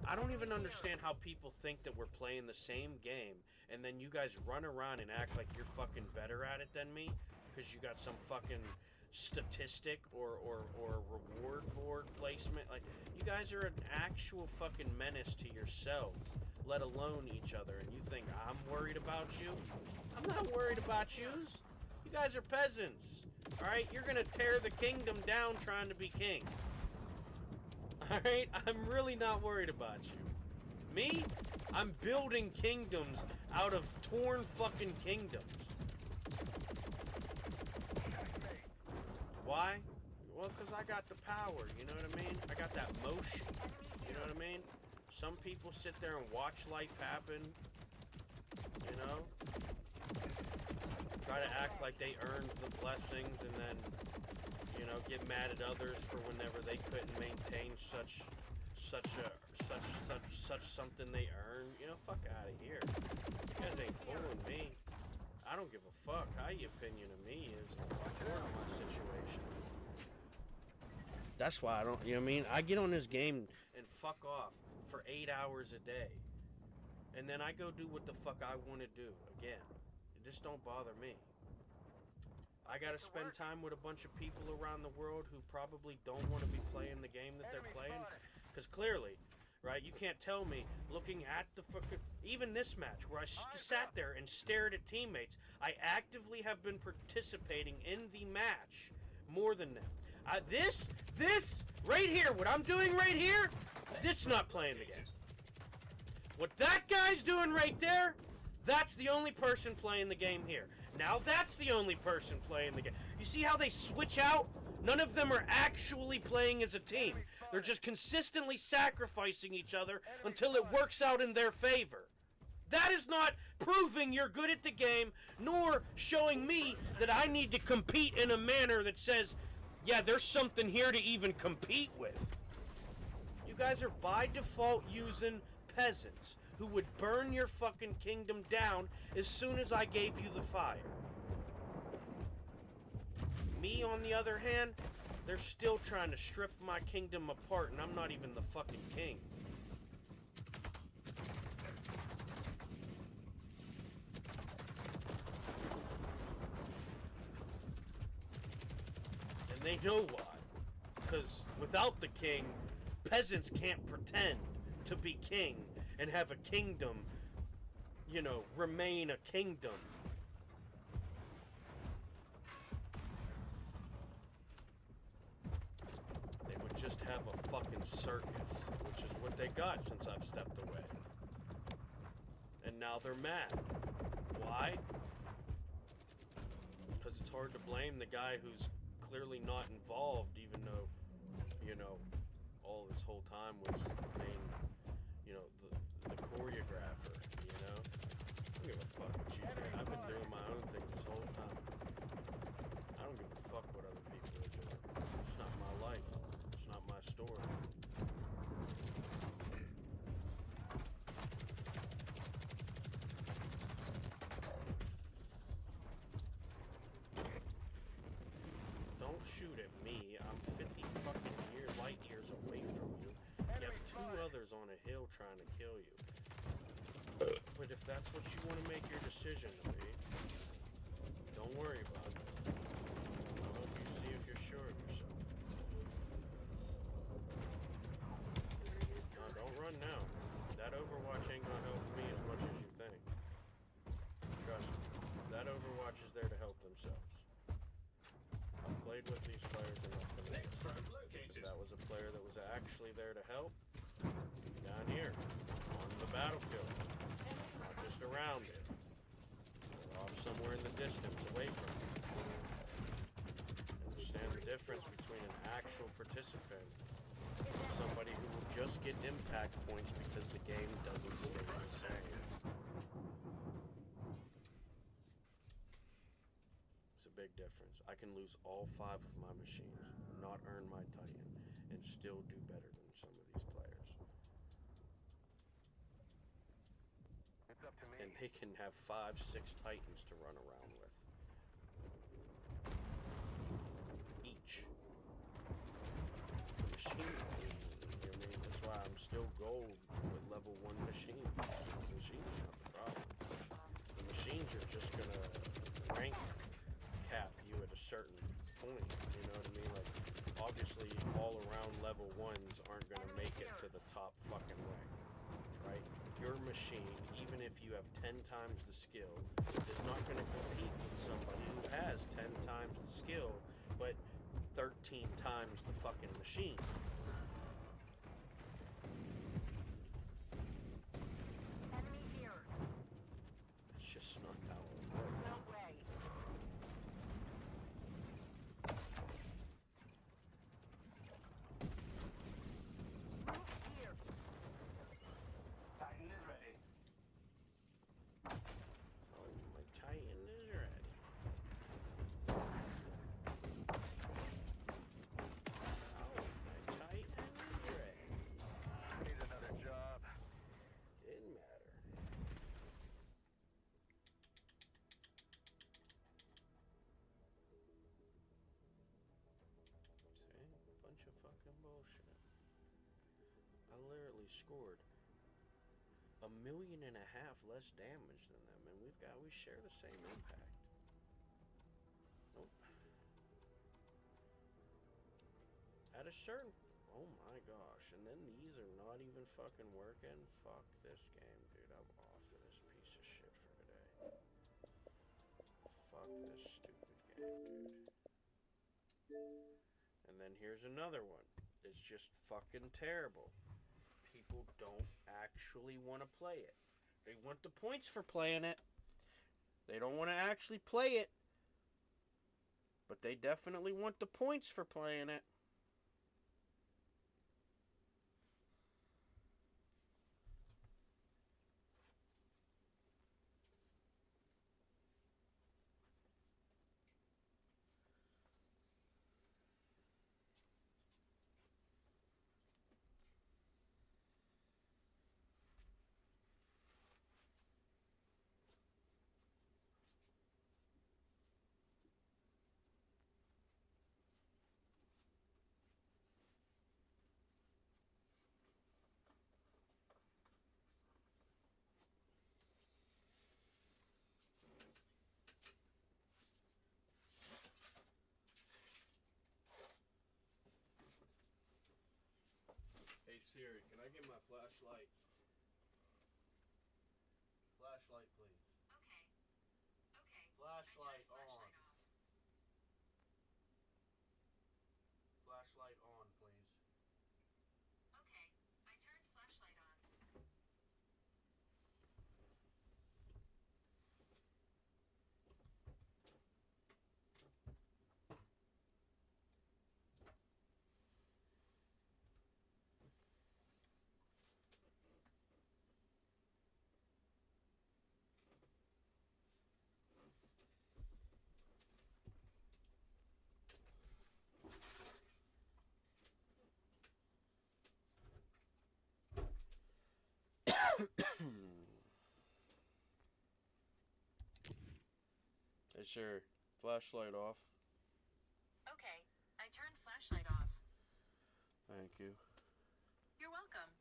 I don't even understand how people think that we're playing the same game and then you guys run around and act like you're fucking better at it than me because you got some fucking statistic or reward board placement. Like, you guys are an actual fucking menace to yourselves, let alone each other, and you think I'm worried about you? I'm not worried about yous. You guys are peasants. Alright, you're gonna tear the kingdom down trying to be king. Alright, I'm really not worried about you. Me? I'm building kingdoms out of torn fucking kingdoms. Why? Well, because I got the power, you know what I mean? I got that motion, you know what I mean? Some people sit there and watch life happen, you know? Try to act like they earned the blessings and then, you know, get mad at others for whenever they couldn't maintain such something they earned. You know, fuck out of here. You guys ain't fooling me. I don't give a fuck how your opinion of me is or my situation. That's why I don't, you know what I mean? I get on this game and fuck off for 8 hours a day. And then I go do what the fuck I want to do again. Just don't bother me. I gotta spend time with a bunch of people around the world who probably don't want to be playing the game that they're playing. Because clearly, right, you can't tell me, looking at the fucking, even this match where I sat there and stared at teammates, I actively have been participating in the match more than them. This right here, what I'm doing right here, this is not playing the game. What that guy's doing right there, that's the only person playing the game here. Now that's the only person playing the game. You see how they switch out? None of them are actually playing as a team. They're just consistently sacrificing each other until it works out in their favor. That is not proving you're good at the game, nor showing me that I need to compete in a manner that says, yeah, there's something here to even compete with. You guys are by default using peasants who would burn your fucking kingdom down as soon as I gave you the fire. Me, on the other hand, They're still trying to strip my kingdom apart, and I'm not even the fucking king. And they know why. Because without the king, peasants can't pretend to be king and have a kingdom, you know, remain a kingdom. They would just have a fucking circus, which is what they got since I've stepped away. And now they're mad. Why? Because it's hard to blame the guy who's clearly not involved, even though, you know, all this whole time was the main, you know, the choreographer, you know? I don't give a fuck what you say. I've been doing my own thing this whole time. I don't give a fuck what other people are doing. It's not my life. It's not my story. Don't shoot at me. I'm 50 fucking light years away from you. You have two others on a hill trying to kill you. But if that's what you want to make your decision to be, don't worry about it. I'll help you see if you're sure of yourself. No, don't run now. That Overwatch ain't gonna help me as much as you think. Trust me. That Overwatch is there to help themselves. I've played with these players enough to know. If that was a player that was actually there to help, down here, on the battlefield, not just around it, or off somewhere in the distance, away from it. Understand the difference between an actual participant and somebody who will just get impact points because the game doesn't stay the same. It's a big difference. I can lose all 5 of my machines, not earn my Titan, and still do better than some of these players. It's up to me. And they can have 5, 6 Titans to run around with. Each. The machine, you know what I mean? That's why I'm still gold with level 1 machine. The machine's not the problem. The machines are just gonna rank cap you at a certain point, you know what I mean? Like, obviously, all around level 1s aren't gonna make it to the top fucking rank, right? Your machine, even if you have 10 times the skill, is not gonna compete with somebody who has 10 times the skill, but 13 times the fucking machine. Enemy here. It's just not how it works. No way. Move here. Titan is ready. Oh, my Titan is ready. Oh, my Titan is ready. Need another job. Didn't matter. See? Bunch of fucking bullshit. I literally scored 1.5 million less damage than them, and we share the same impact. Nope. At a certain, oh my gosh, and then these are not even fucking working. Fuck this game, dude. I'm off of this piece of shit for today. Fuck this stupid game, dude. And then here's another one. It's just fucking terrible. People don't actually want to play it. They want the points for playing it. They don't want to actually play it. But they definitely want the points for playing it. Siri, can I get my flashlight? Flashlight, please. Okay. Okay. Flashlight I turned on. flashlight off. Flashlight on, please. Okay. I turned flashlight on. Hey, sir, flashlight off. Okay. I turned flashlight off. Thank you. You're welcome.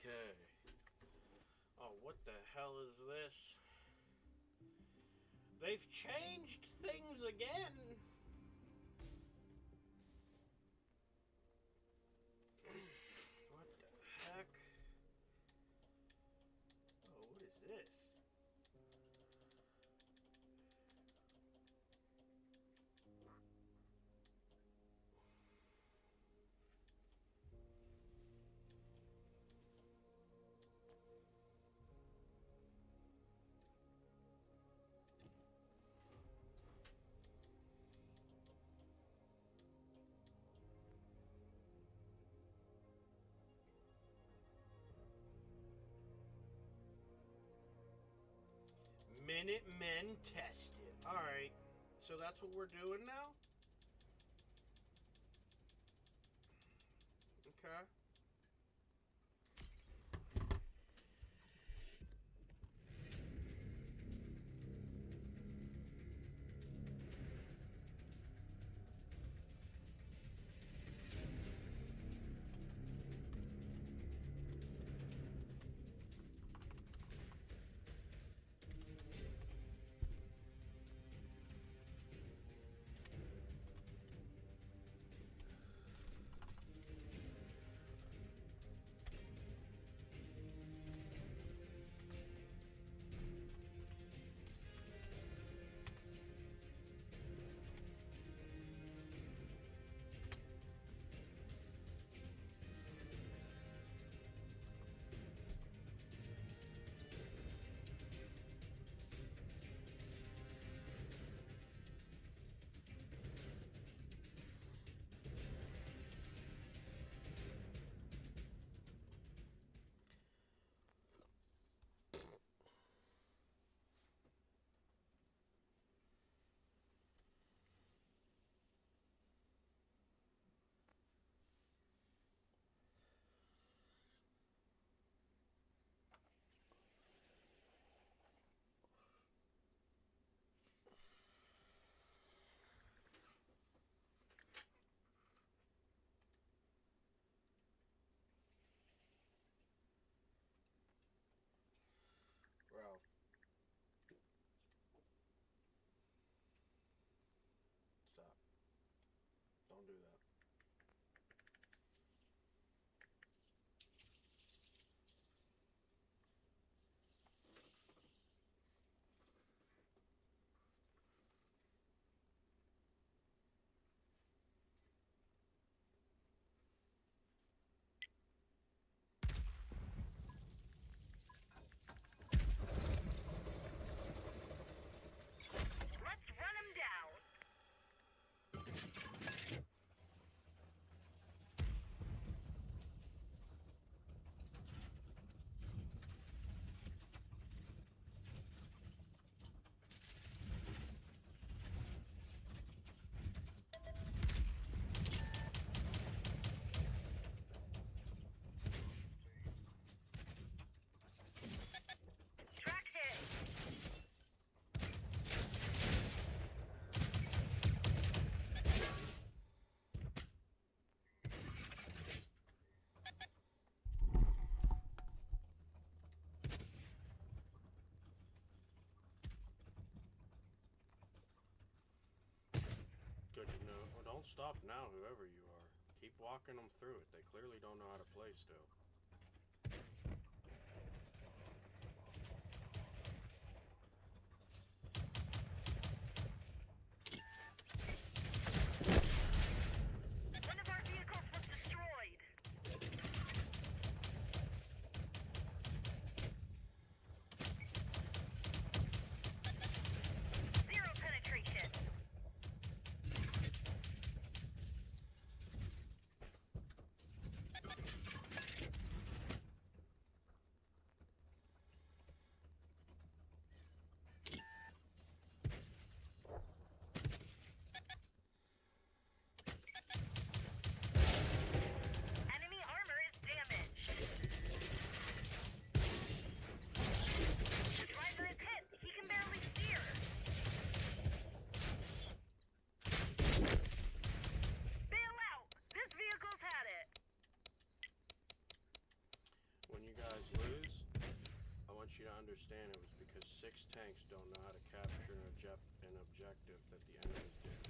Okay. Oh, what the hell is this? They've changed things again. What the heck? Oh, what is this? Minutemen tested. Alright. So that's what we're doing now? Okay. stop now, whoever you are. Keep walking them through it. They clearly don't know how to play still. One of our vehicles was destroyed. Zero penetration. Enemy armor is damaged. The driver is hit. He can barely steer. Bail out. This vehicle's had it. When you guys lose, I want you to understand it was because 6 tanks don't know how to capture an objective that the enemies did.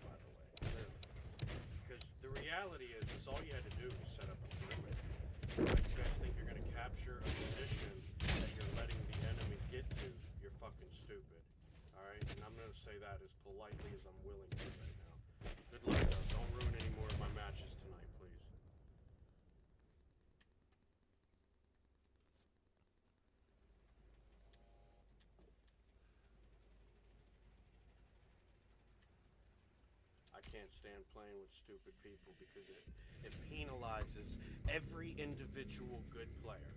By the way, clearly. Because the reality is all you had to do was set up a perimeter. If you guys think you're going to capture a position that you're letting the enemies get to, you're fucking stupid. Alright? And I'm going to say that as politely as I'm willing to right now. Good luck, though. Don't ruin any more of my matches tonight, please. I can't stand playing with stupid people because it penalizes every individual good player.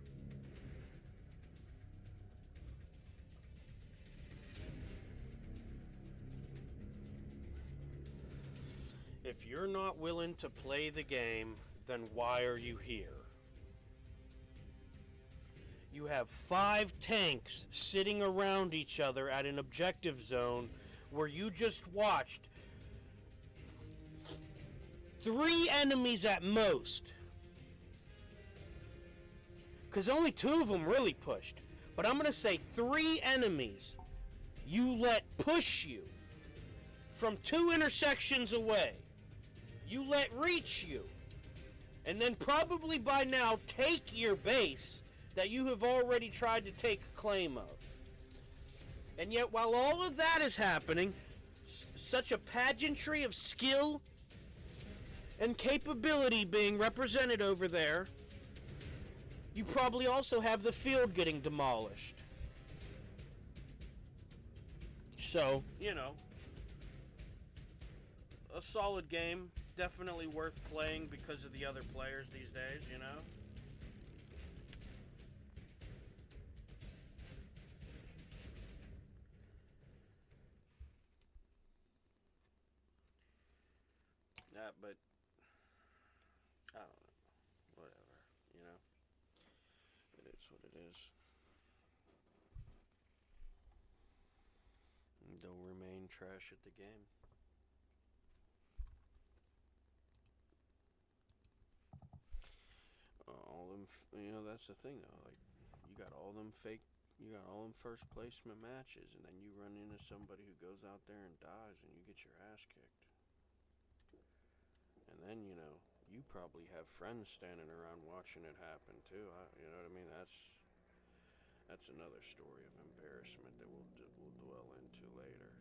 If you're not willing to play the game, then why are you here? You have 5 tanks sitting around each other at an objective zone where you just watched 3 enemies at most. Because only 2 of them really pushed. But I'm going to say 3 enemies you let push you from 2 intersections away. You let reach you. And then probably by now take your base that you have already tried to take claim of. And yet while all of that is happening, such a pageantry of skill and capability being represented over there, you probably also have the field getting demolished. So, you know, a solid game, definitely worth playing because of the other players these days, you know? But I don't know. Whatever, you know? It is what it is. And don't remain trash at the game. All them, you know, that's the thing though. Like, you got all them first placement matches, and then you run into somebody who goes out there and dies, and you get your ass kicked. And then, you know, you probably have friends standing around watching it happen too. You know what I mean? That's another story of embarrassment that we'll dwell into later.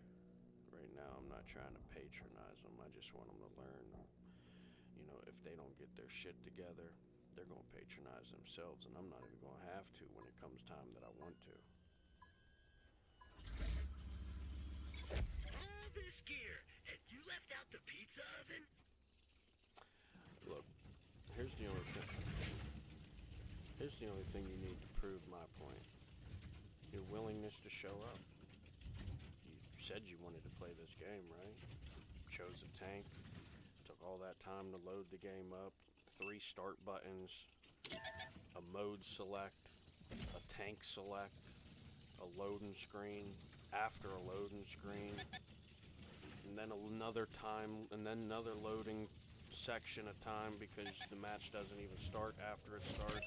Right now, I'm not trying to patronize them. I just want them to learn. You know, if they don't get their shit together, they're going to patronize themselves, and I'm not even going to have to when it comes time that I want to. All this gear, and you left out the pizza oven? Look, here's the only thing you need to prove my point. Your willingness to show up. You said you wanted to play this game, right? Chose a tank. Took all that time to load the game up. 3 start buttons. A mode select. A tank select. A loading screen. After a loading screen. And then another time, and then another loading section of time because the match doesn't even start after it starts,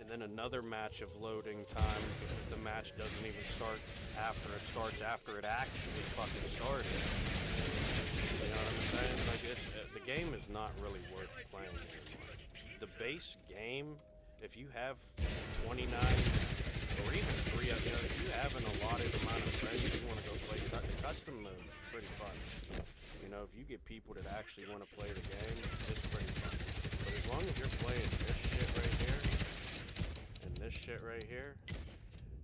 and then another match of loading time because the match doesn't even start after it starts, after it actually fucking started. You know what I'm saying? Like, the game is not really worth playing anymore. The base game, if you have 29 or even 3, you know, if you have an allotted amount of friends you want to go play the custom mode, is pretty fun. You know, if you get people that actually want to play the game, it's pretty fun. But as long as you're playing this shit right here and this shit right here,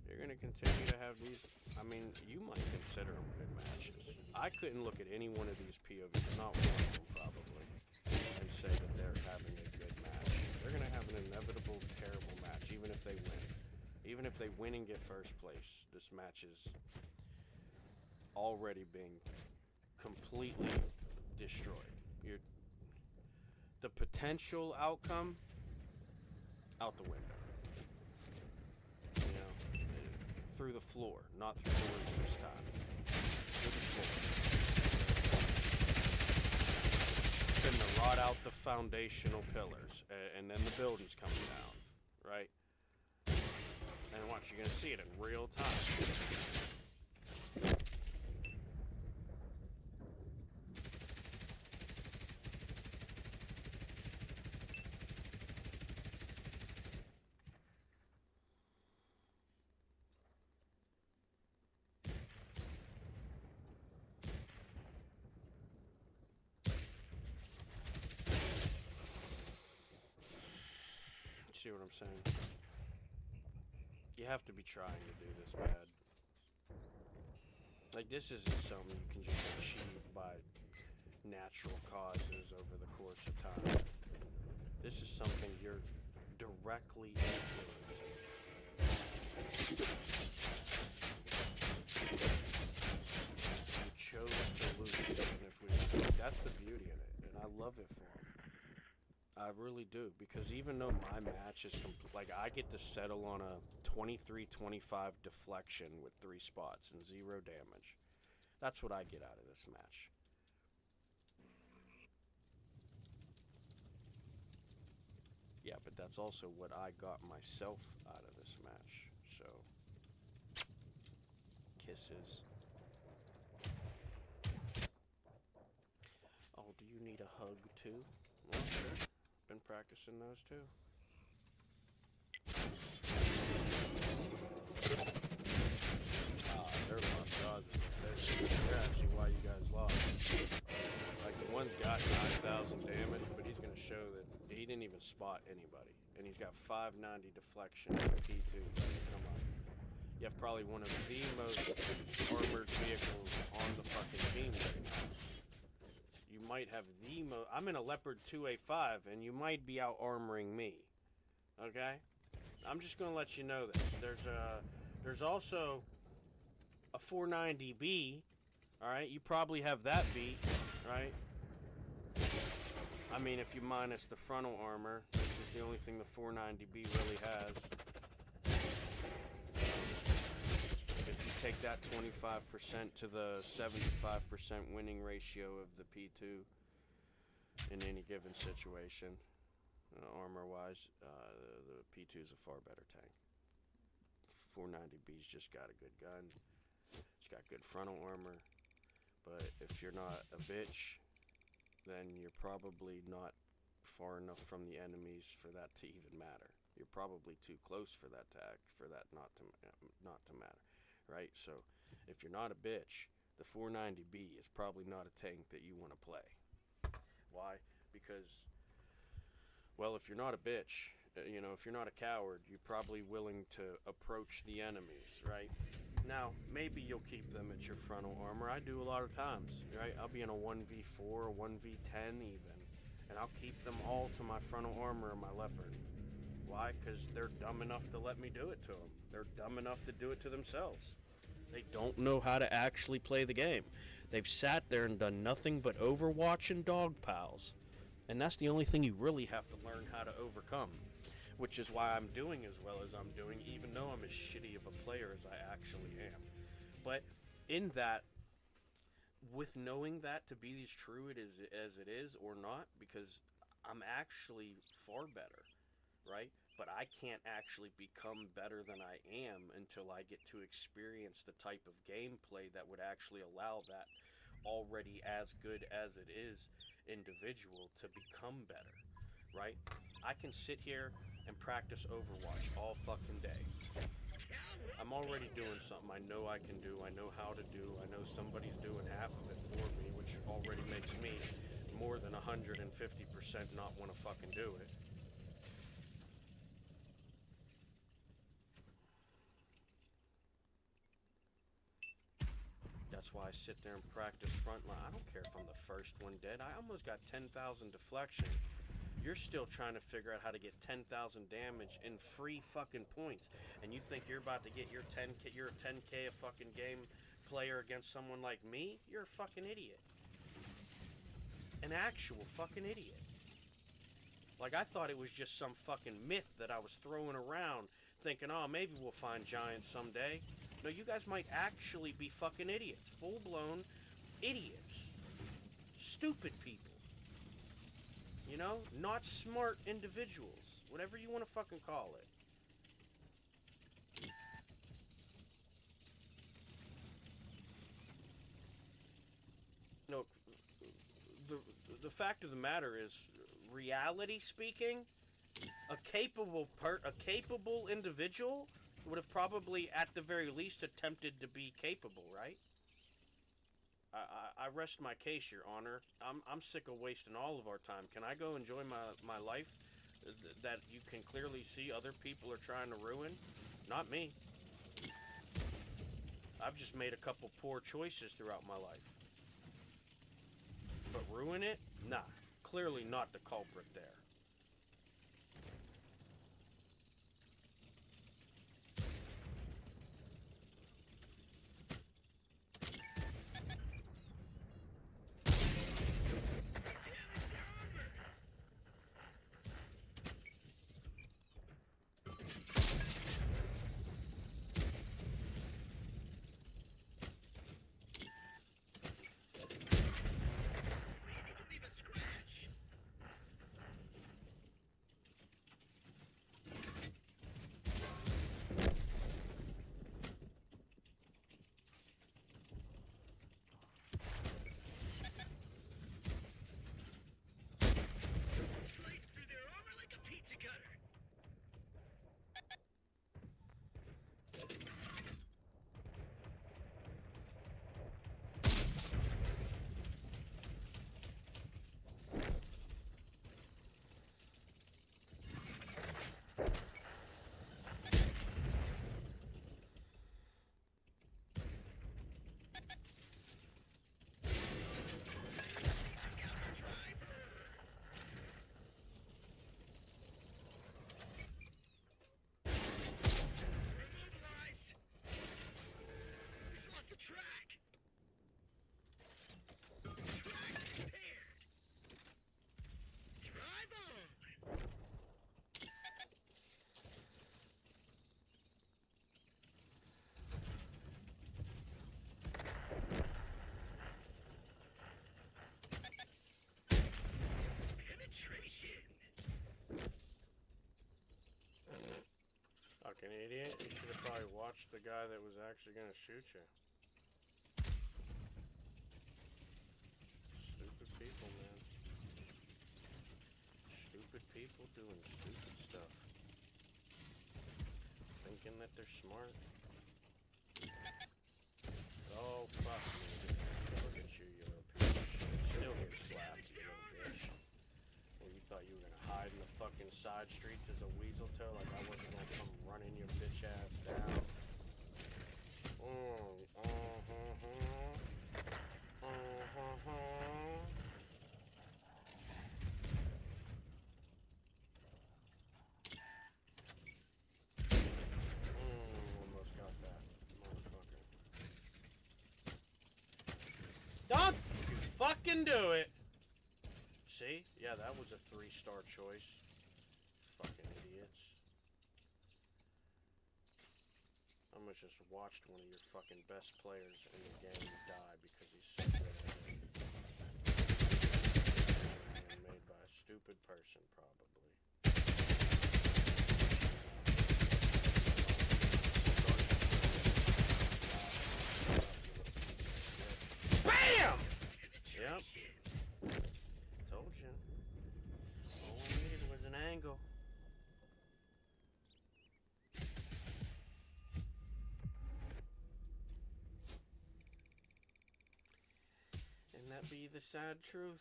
you're gonna continue to have these. I mean, you might consider them good matches. I couldn't look at any one of these POVs, not one of them probably, and say that they're having a good match. They're gonna have an inevitable terrible match, even if they win. Even if they win and get first place, this match is already being completely destroyed. The potential outcome out the window. You know, through the floor, not through the roof this time. Through the floor. Gonna rot out the foundational pillars, and then the building's coming down, right? And watch, you're gonna see it in real time. See what I'm saying? You have to be trying to do this bad. Like, this isn't something you can just achieve by natural causes over the course of time. This is something you're directly influencing. You chose to lose, and that's the beauty in it, and I love it for him. I really do, because even though my match is like, I get to settle on a 23-25 deflection with 3 spots and 0 damage. That's what I get out of this match. Yeah, but that's also what I got myself out of this match. So, kisses. Oh, do you need a hug too? Well, sure. Been practicing those too. They're lost causes. They're actually why you guys lost. Like, the one's got 9,000 damage, but he's gonna show that he didn't even spot anybody, and he's got 590 deflection with P2. Come on, you have probably one of the most armored vehicles on the fucking team right now. You might have the most. I'm in a Leopard 2A5, and you might be out armoring me. Okay, I'm just gonna let you know this. There's also a 490B. All right, you probably have that beat, right? I mean, if you minus the frontal armor, which is the only thing the 490B really has. If you take that 25% to the 75% winning ratio of the P2 in any given situation, armor-wise, the P2 is a far better tank. 490B's just got a good gun. It's got good frontal armor. But if you're not a bitch, then you're probably not far enough from the enemies for that to even matter. You're probably too close for that not to matter, right? So if you're not a bitch, the 490B is probably not a tank that you want to play. Why? Because, well, if you're not a bitch, you know, if you're not a coward, you're probably willing to approach the enemies, right? Now, maybe you'll keep them at your frontal armor. I do a lot of times, right? I'll be in a 1v4 or 1v10 even, and I'll keep them all to my frontal armor and my Leopard. Why? Because they're dumb enough to let me do it to them. They're dumb enough to do it to themselves. They don't know how to actually play the game. They've sat there and done nothing but Overwatch and dog pals. And that's the only thing you really have to learn how to overcome. Which is why I'm doing as well as I'm doing, even though I'm as shitty of a player as I actually am. But in that, with knowing that to be as true as it is or not, because I'm actually far better, right? But I can't actually become better than I am until I get to experience the type of gameplay that would actually allow that already as good as it is individual to become better, right? I can sit here and practice Overwatch all fucking day. I'm already doing something I know I can do, I know how to do, I know somebody's doing half of it for me, which already makes me more than 150% not want to fucking do it. That's why I sit there and practice frontline. I don't care if I'm the first one dead. I almost got 10,000 deflection. You're still trying to figure out how to get 10,000 damage in free fucking points. And you think you're about to get your 10K, you're a 10K a fucking game player against someone like me? You're a fucking idiot. An actual fucking idiot. Like, I thought it was just some fucking myth that I was throwing around thinking, oh, maybe we'll find giants someday. No, you guys might actually be fucking idiots. Full-blown idiots. Stupid people. You know? Not smart individuals. Whatever you want to fucking call it. No, the fact of the matter is, reality speaking, a capable individual would have probably, at the very least, attempted to be capable, right? I rest my case, Your Honor. I'm sick of wasting all of our time. Can I go enjoy my life that you can clearly see other people are trying to ruin? Not me. I've just made a couple poor choices throughout my life. But ruin it? Nah. Clearly not the culprit there. Fucking idiot. You should have probably watched the guy that was actually gonna shoot you. Stupid people, man. Stupid people doing stupid stuff. Thinking that they're smart. Oh, fuck me. Look at you, you little piece of shit. Still get slapped, you little bitch. Well, you thought you were gonna hide in the fucking side streets as a weasel toe? Like I wasn't gonna come running your bitch ass down. Almost got that, motherfucker. Don't you fucking do it! See? Yeah, that was a 3-star choice. Fucking idiots. I almost just watched one of your fucking best players in the game die because he's so good at it. And made by a stupid person, probably. BAM! that be the sad truth?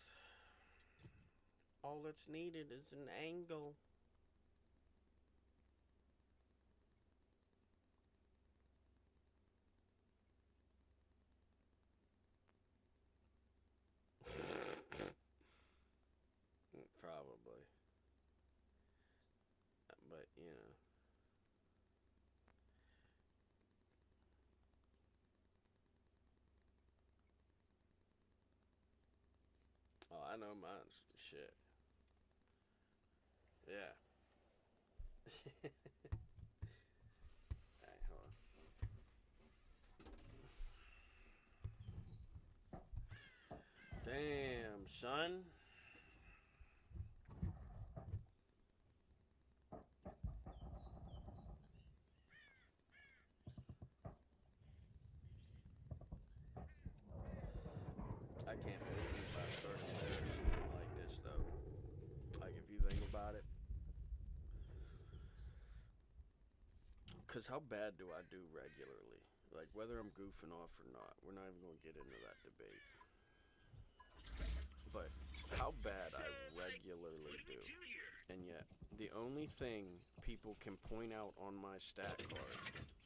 All that's needed is an angle. Probably. But, you know. Oh, I know mine's shit. Yeah. Alright, hold on. Damn, son. I can't believe if I started embarrassing him like this, though. Like, if you think about it. Because how bad do I do regularly? Like, whether I'm goofing off or not. We're not even going to get into that debate. But how bad I regularly do. And yet, the only thing people can point out on my stat card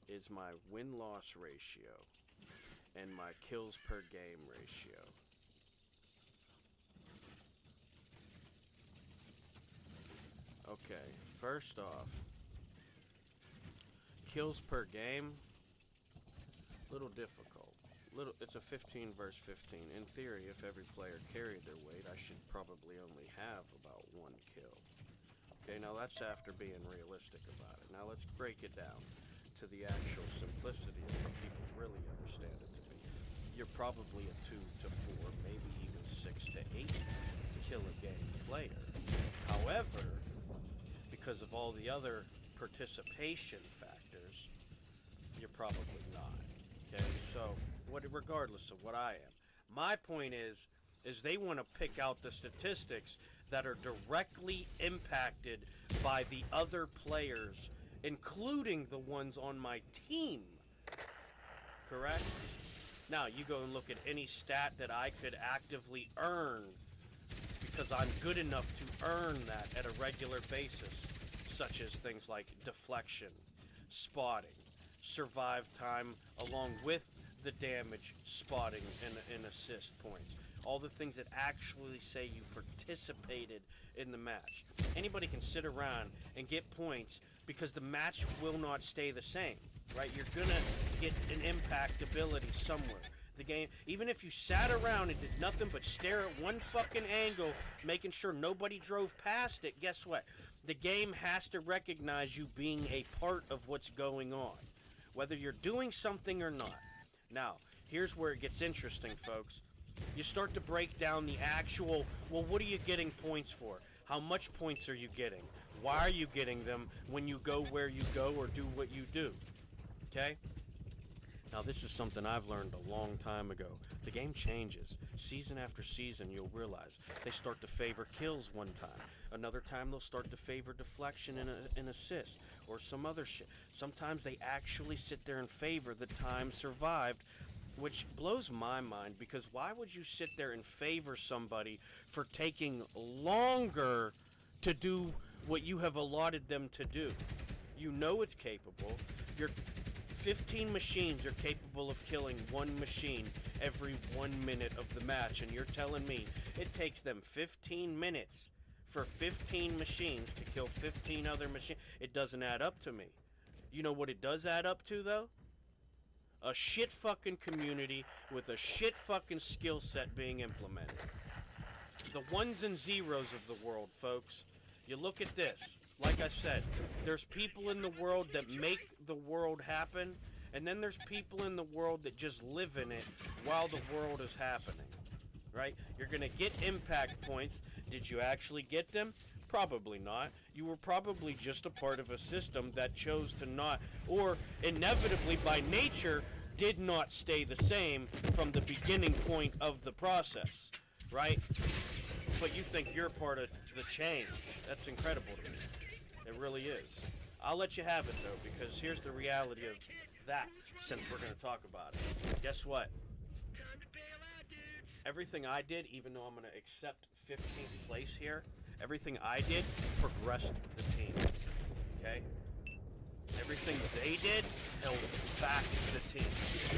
is my win-loss ratio and my kills per game ratio. Okay, first off, kills per game, little difficult. It's a 15 versus 15. In theory, if every player carried their weight, I should probably only have about 1 kill. Okay, now that's after being realistic about it. Now let's break it down to the actual simplicity of what people really understand it to be. You're probably a 2 to 4, maybe even 6 to 8 kill a game player. However, because of all the other participation factors, you're probably not. Okay, so regardless of what I am, my point is they want to pick out the statistics that are directly impacted by the other players, including the ones on my team. Correct? Now, you go and look at any stat that I could actively earn because I'm good enough to earn that at a regular basis, such as things like deflection, spotting, survive time, along with the damage, spotting, and assist points. All the things that actually say you participated in the match. Anybody can sit around and get points because the match will not stay the same, right? You're gonna get an impact ability somewhere. The game, even if you sat around and did nothing but stare at one fucking angle, making sure nobody drove past it, guess what? The game has to recognize you being a part of what's going on, whether you're doing something or not. Now, here's where it gets interesting, folks. You start to break down the actual, well, what are you getting points for? How much points are you getting? Why are you getting them when you go where you go or do what you do? Okay? Now, this is something I've learned a long time ago. The game changes. Season after season, you'll realize they start to favor kills one time. Another time, they'll start to favor deflection and assist or some other shit. Sometimes they actually sit there and favor the time survived, which blows my mind, because why would you sit there and favor somebody for taking longer to do what you have allotted them to do? You know it's capable. Your 15 machines are capable of killing one machine every 1 minute of the match, and you're telling me it takes them 15 minutes for 15 machines to kill 15 other machines? It doesn't add up to me. You know what it does add up to, though? A shit fucking community with a shit fucking skill set being implemented. The ones and zeros of the world, folks. You look at this. Like I said, there's people in the world that make the world happen, and then there's people in the world that just live in it while the world is happening. Right? You're gonna get impact points. Did you actually get them? Probably not. You were probably just a part of a system that chose to not, or inevitably by nature, did not stay the same from the beginning point of the process, right? But you think you're part of the change. That's incredible to me. It really is. I'll let you have it, though, because here's the reality of that, since we're going to talk about it. Guess what? Time to bail out, dudes. everything I did, even though I'm going to accept 15th place here, everything I did progressed the team. Okay? Everything they did held back the team.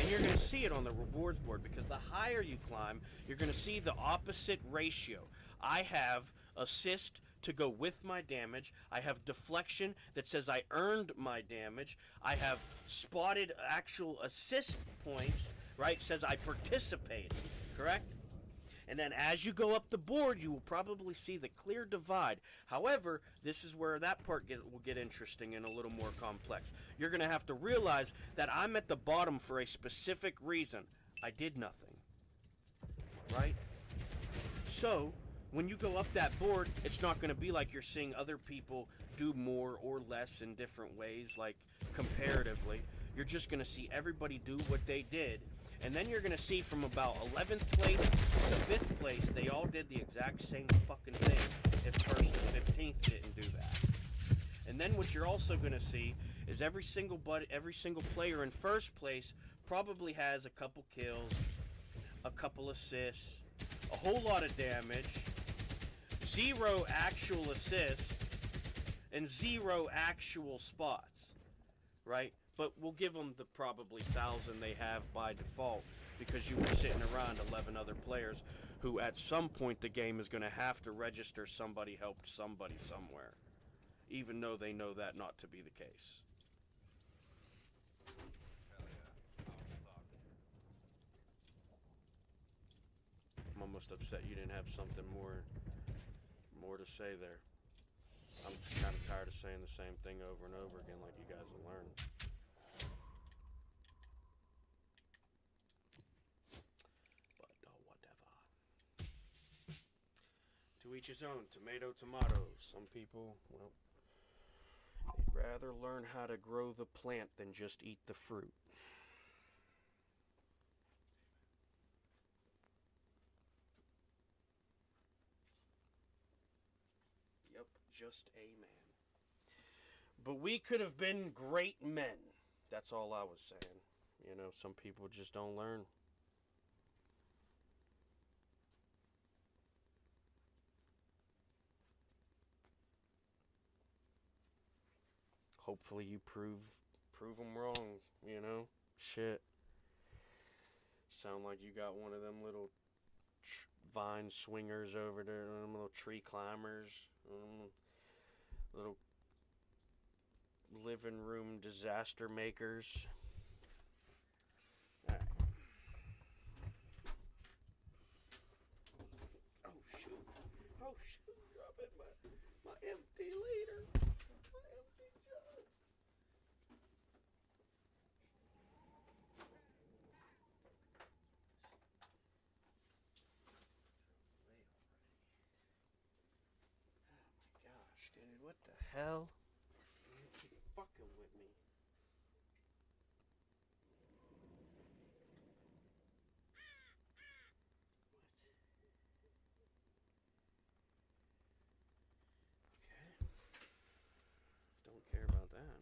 And you're going to see it on the rewards board, because the higher you climb, you're going to see the opposite ratio. I have assist to go with my damage. I have deflection that says I earned my damage. I have spotted actual assist points, right? Says I participated, correct? And then as you go up the board, you will probably see the clear divide. However, this is where that part will get interesting and a little more complex. You're going to have to realize that I'm at the bottom for a specific reason. I did nothing, right? So, when you go up that board, it's not going to be like you're seeing other people do more or less in different ways, like comparatively. You're just going to see everybody do what they did. And then you're going to see from about 11th place to 5th place, they all did the exact same fucking thing if 1st to 15th didn't do that. And then what you're also going to see is every single player in 1st place probably has a couple kills, a couple assists, a whole lot of damage, 0 actual assists, and 0 actual spots, right? But we'll give them the probably 1,000 they have by default, because you were sitting around 11 other players who at some point the game is going to have to register somebody helped somebody somewhere, even though they know that not to be the case. I'm almost upset you didn't have something more to say there. I'm kind of tired of saying the same thing over and over again like you guys will learn. To each his own. Tomato, tomato. Some people, well, they'd rather learn how to grow the plant than just eat the fruit. Yep, just amen. But we could have been great men. That's all I was saying. You know, some people just don't learn. Hopefully you prove them wrong, you know? Shit. Sound like you got one of them little vine swingers over there, them little tree climbers, little living room disaster makers. Alright. Oh shoot. Oh shoot, dropping my empty leader. Dude, what the hell? You keep fucking with me. What? Okay. Don't care about that.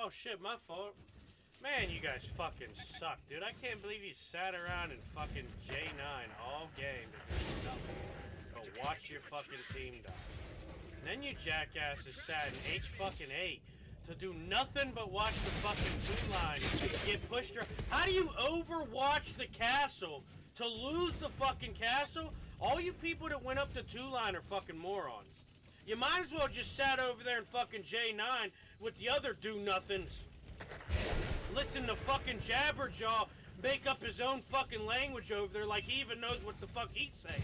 Oh shit, my fault. Man, you guys fucking suck, dude. I can't believe you sat around and fucking J9 all game to do nothing. But watch your fucking team die. And then you jackasses sat in H-fucking-8 to do nothing but watch the fucking 2-line get pushed around. How do you overwatch the castle to lose the fucking castle? All you people that went up the 2-line are fucking morons. You might as well just sat over there and fucking J9 with the other do-nothings. Listen to fucking Jabberjaw make up his own fucking language over there like he even knows what the fuck he's saying.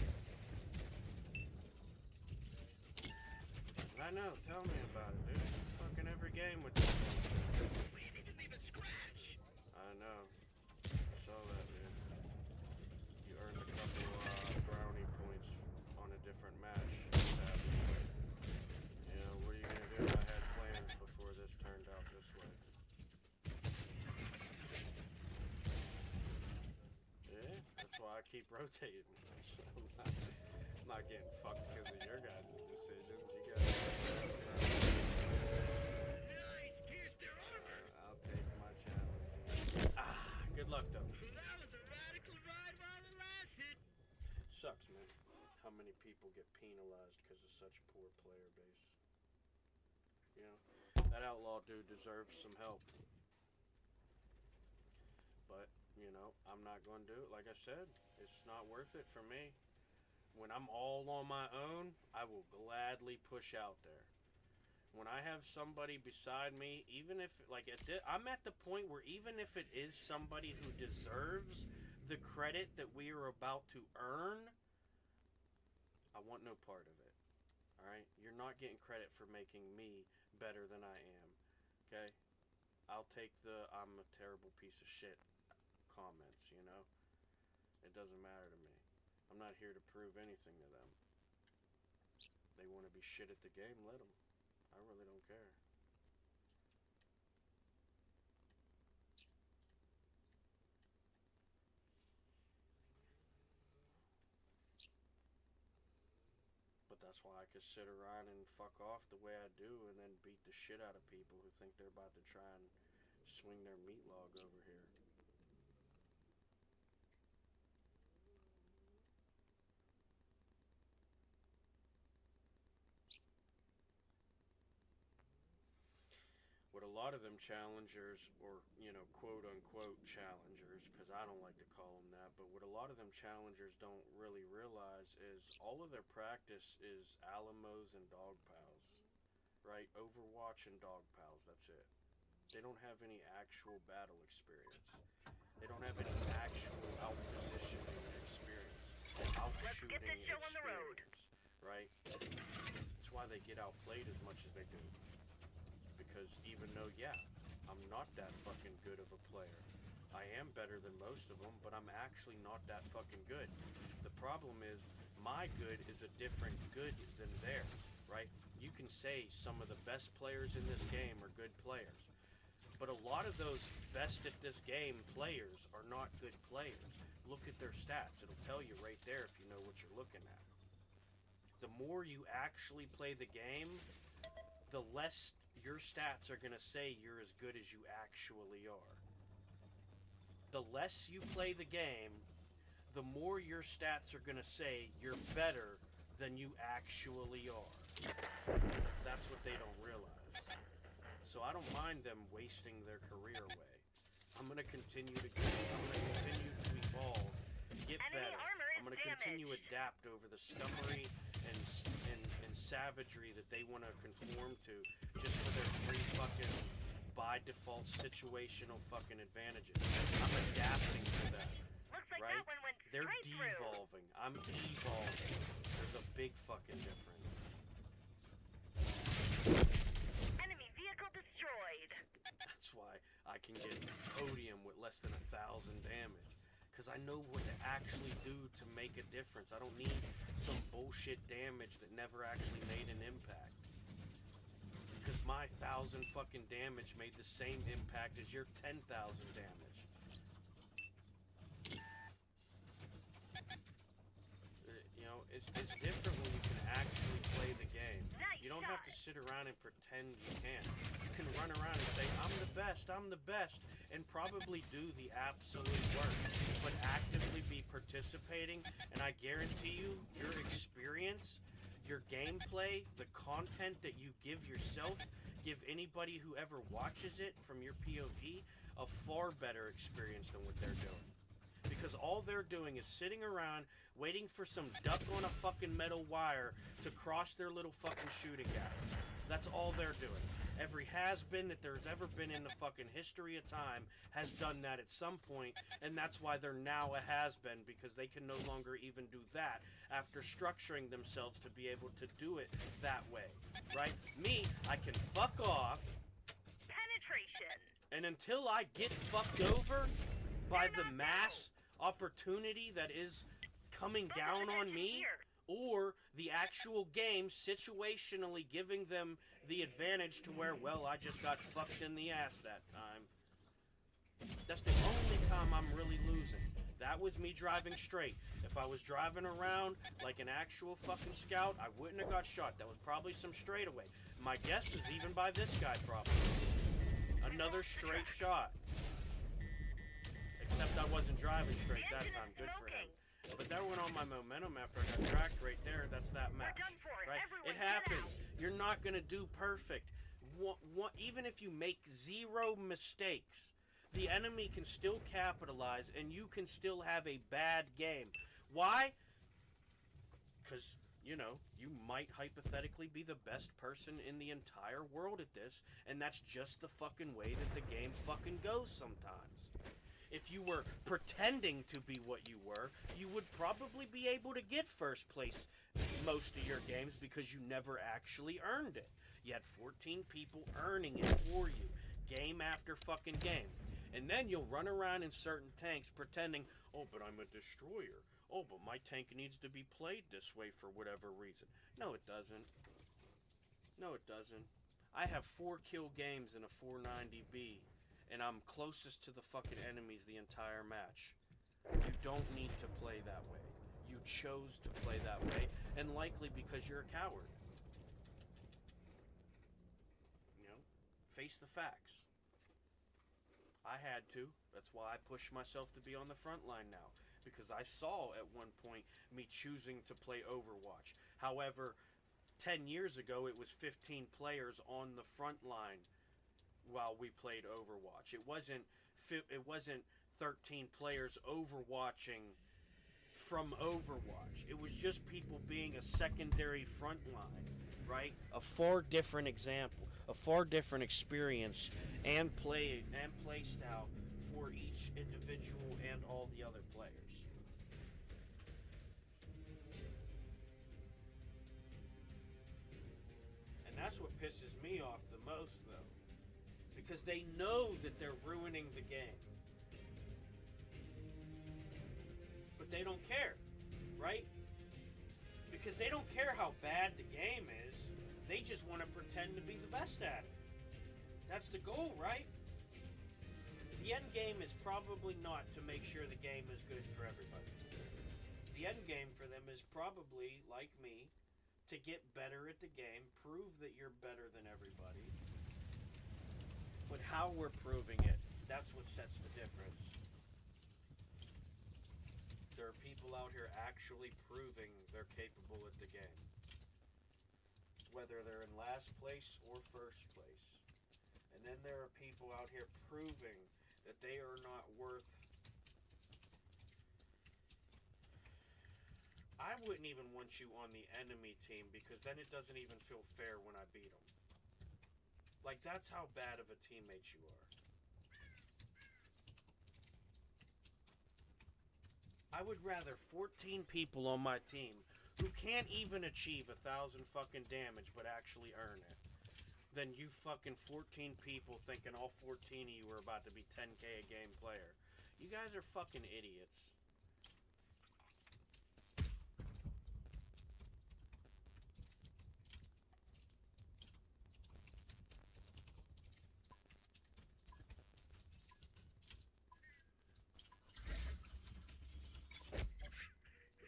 I know, tell me about it, dude. Fucking every game with this bullshit. We didn't even leave a scratch. I know. I saw that, dude. You earned a couple brownie points on a different match. Sadly. You know, what are you gonna do? I had plans before this turned out this way. Yeah, that's why I keep rotating. I'm not getting fucked because of your guys' decisions. You guys. Nice, pierced their armor. I'll take my challenge. Good luck though. Well, that was a radical ride while it lasted. Sucks, man. How many people get penalized because of such poor player base? You know, that outlaw dude deserves some help. But, you know, I'm not going to do it. Like I said, it's not worth it for me. When I'm all on my own, I will gladly push out there. When I have somebody beside me, even if, like, I'm at the point where even if it is somebody who deserves the credit that we are about to earn, I want no part of it. Alright? You're not getting credit for making me better than I am. Okay? I'll take the I'm a terrible piece of shit comments, you know? It doesn't matter to me. I'm not here to prove anything to them. They want to be shit at the game, let them. I really don't care. But that's why I could sit around and fuck off the way I do and then beat the shit out of people who think they're about to try and swing their meat log over here. What a lot of them challengers, or, you know, quote-unquote challengers, because I don't like to call them that, but what a lot of them challengers don't really realize is all of their practice is Alamos and Dog Pals, right? Overwatch and Dog Pals, that's it. They don't have any actual battle experience. They don't have any actual out-positioning experience, out-shooting Let's get this show on the road. right? That's why they get outplayed as much as they do. Because even though, yeah, I'm not that fucking good of a player. I am better than most of them, but I'm actually not that fucking good. The problem is, my good is a different good than theirs, right? You can say some of the best players in this game are good players. But a lot of those best at this game players are not good players. Look at their stats. It'll tell you right there if you know what you're looking at. The more you actually play the game, the less your stats are going to say you're as good as you actually are. The less you play the game, the more your stats are going to say you're better than you actually are. That's what they don't realize. So I don't mind them wasting their career away. I'm going to continue to grow. I'm going to continue to evolve, get Enemy better. armor is I'm going to continue to damaged. adapt over the scummery and savagery that they want to conform to just for their free fucking by default situational fucking advantages. I'm adapting to that. Looks like Right? that one went They're straight through. devolving. I'm evolving. There's a big fucking difference. Enemy vehicle destroyed. That's why I can get podium with less than 1,000 damage. Because I know what to actually do to make a difference. I don't need some bullshit damage that never actually made an impact. Because my 1,000 fucking damage made the same impact as your 10,000 damage. You know, it's different when you can actually play the game. Nice You don't have to sit around and pretend you can. You can run around and say, I'm the best, and probably do the absolute worst. But actively be participating, and I guarantee you, your experience, your gameplay, the content that you give yourself, give anybody who ever watches it from your POV a far better experience than what they're doing. Because all they're doing is sitting around waiting for some duck on a fucking metal wire to cross their little fucking shooting gap. That's all they're doing. Every has-been that there's ever been in the fucking history of time has done that at some point, and that's why they're now a has-been, because they can no longer even do that after structuring themselves to be able to do it that way, right? Me, I can fuck off, Penetration. and until I get fucked over by the mass opportunity that is coming down on me, or the actual game situationally giving them the advantage to where, well, I just got fucked in the ass that time. That's the only time I'm really losing. That was me driving straight. If I was driving around like an actual fucking scout, I wouldn't have got shot. That was probably some straightaway. My guess is even by this guy, probably. Another straight shot. Except I wasn't driving straight that time. Good for him. But that went on my momentum after I got tracked right there. That's that match. Right? It happens. You're not going to do perfect. Even if you make 0 mistakes, the enemy can still capitalize and you can still have a bad game. Why? Because, you know, you might hypothetically be the best person in the entire world at this, and that's just the fucking way that the game fucking goes sometimes. If you were pretending to be what you were, you would probably be able to get first place most of your games because you never actually earned it. You had 14 people earning it for you, game after fucking game. And then you'll run around in certain tanks pretending, oh, but I'm a destroyer. Oh, but my tank needs to be played this way for whatever reason. No, it doesn't. No, it doesn't. I have 4 kill games in a 490B. And I'm closest to the fucking enemies the entire match. You don't need to play that way. You chose to play that way, and likely because you're a coward. You know, face the facts. I had to. That's why I pushed myself to be on the front line now. Because I saw at one point me choosing to play Overwatch. However, 10 years ago it was 15 players on the front line while we played Overwatch. It wasn't 13 players overwatching from Overwatch. It was just people being a secondary front line, right? A far different example, a far different experience and play style for each individual and all the other players. And that's what pisses me off the most, though. Because they know that they're ruining the game. But they don't care, right? Because they don't care how bad the game is. They just want to pretend to be the best at it. That's the goal, right? The end game is probably not to make sure the game is good for everybody. The end game for them is probably, like me, to get better at the game, prove that you're better than everybody. But how we're proving it, that's what sets the difference. There are people out here actually proving they're capable at the game. Whether they're in last place or first place. And then there are people out here proving that they are not worth... I wouldn't even want you on the enemy team because then it doesn't even feel fair when I beat them. Like, that's how bad of a teammate you are. I would rather 14 people on my team who can't even achieve 1,000 fucking damage but actually earn it than you fucking 14 people thinking all 14 of you are about to be 10K a game player. You guys are fucking idiots.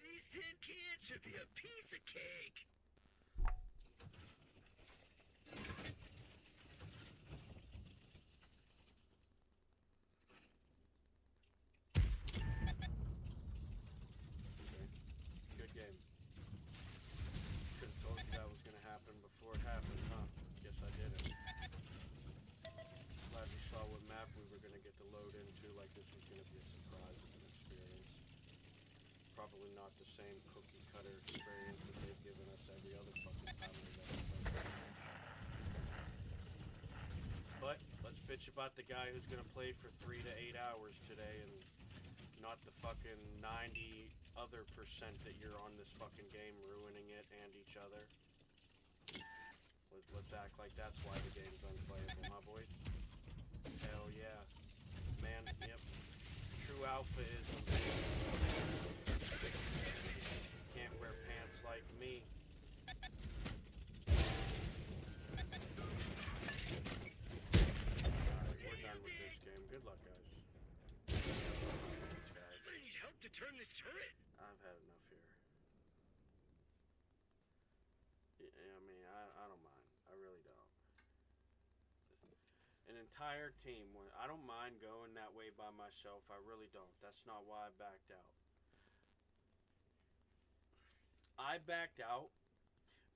These tin cans should be a piece of cake. what happened, huh? Guess I didn't. Glad we saw what map we were gonna get to load into, like this was gonna be a surprise of an experience. Probably not the same cookie cutter experience that they've given us every other fucking time we've ever played this match. But let's bitch about the guy who's gonna play for 3 to 8 hours today and not the fucking 90 other percent that you're on this fucking game ruining it and each other. Let's act like that's why the game's unplayable, huh, boys? Hell yeah. Man, yep. True alphaism. Can't wear pants like me. Alright, we're done with this game. Good luck, guys. I need help to turn this turret. I've had enough here. I mean, I don't mind. I really don't. An entire team, I don't mind going that way by myself. I really don't. That's not why I backed out. I backed out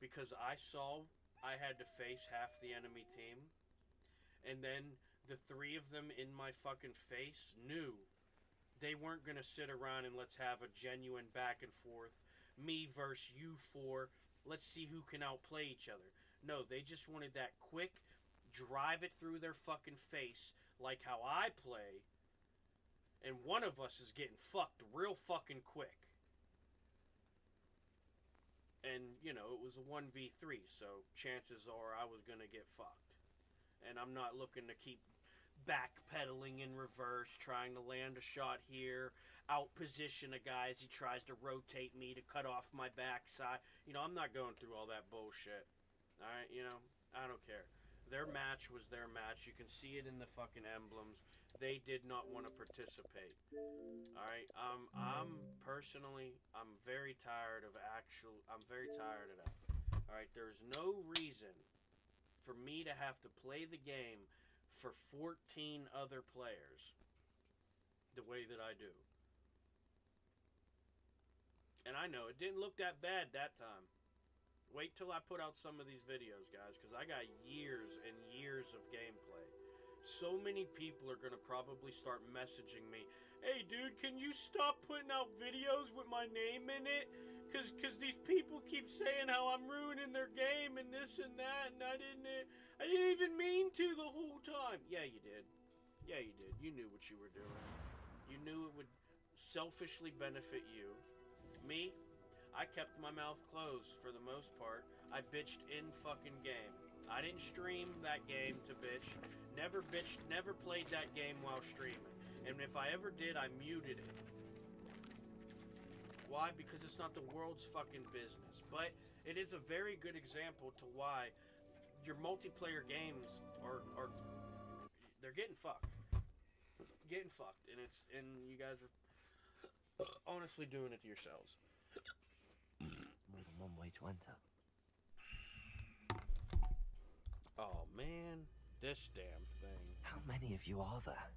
because I saw I had to face half the enemy team, and then the 3 of them in my fucking face knew they weren't going to sit around and let's have a genuine back and forth, me versus you 4, let's see who can outplay each other. No, they just wanted that quick, drive it through their fucking face like how I play, and one of us is getting fucked real fucking quick. And, you know, it was a 1v3, so chances are I was going to get fucked. And I'm not looking to keep backpedaling in reverse, trying to land a shot here, outposition a guy as he tries to rotate me to cut off my backside. You know, I'm not going through all that bullshit. Alright, you know, I don't care. Their match was their match. You can see it in the fucking emblems. They did not want to participate. Alright, I'm very tired of I'm very tired of that. Alright, there's no reason for me to have to play the game for 14 other players the way that I do. And I know it didn't look that bad that time. Wait till I put out some of these videos, guys, because I got years and years of gameplay. So many people are going to probably start messaging me, hey, dude, can you stop putting out videos with my name in it? Because these people keep saying how I'm ruining their game and this and that, and I didn't even mean to the whole time. Yeah, you did. Yeah, you did. You knew what you were doing. You knew it would selfishly benefit you. Me, I kept my mouth closed for the most part. I bitched in fucking game. I didn't stream that game to bitch. Never bitched, never played that game while streaming. And if I ever did, I muted it. Why? Because it's not the world's fucking business. But it is a very good example to why your multiplayer games are they're getting fucked. Getting fucked. And you guys are honestly doing it to yourselves. More than one way to enter. Oh man, this damn thing. How many of you are there?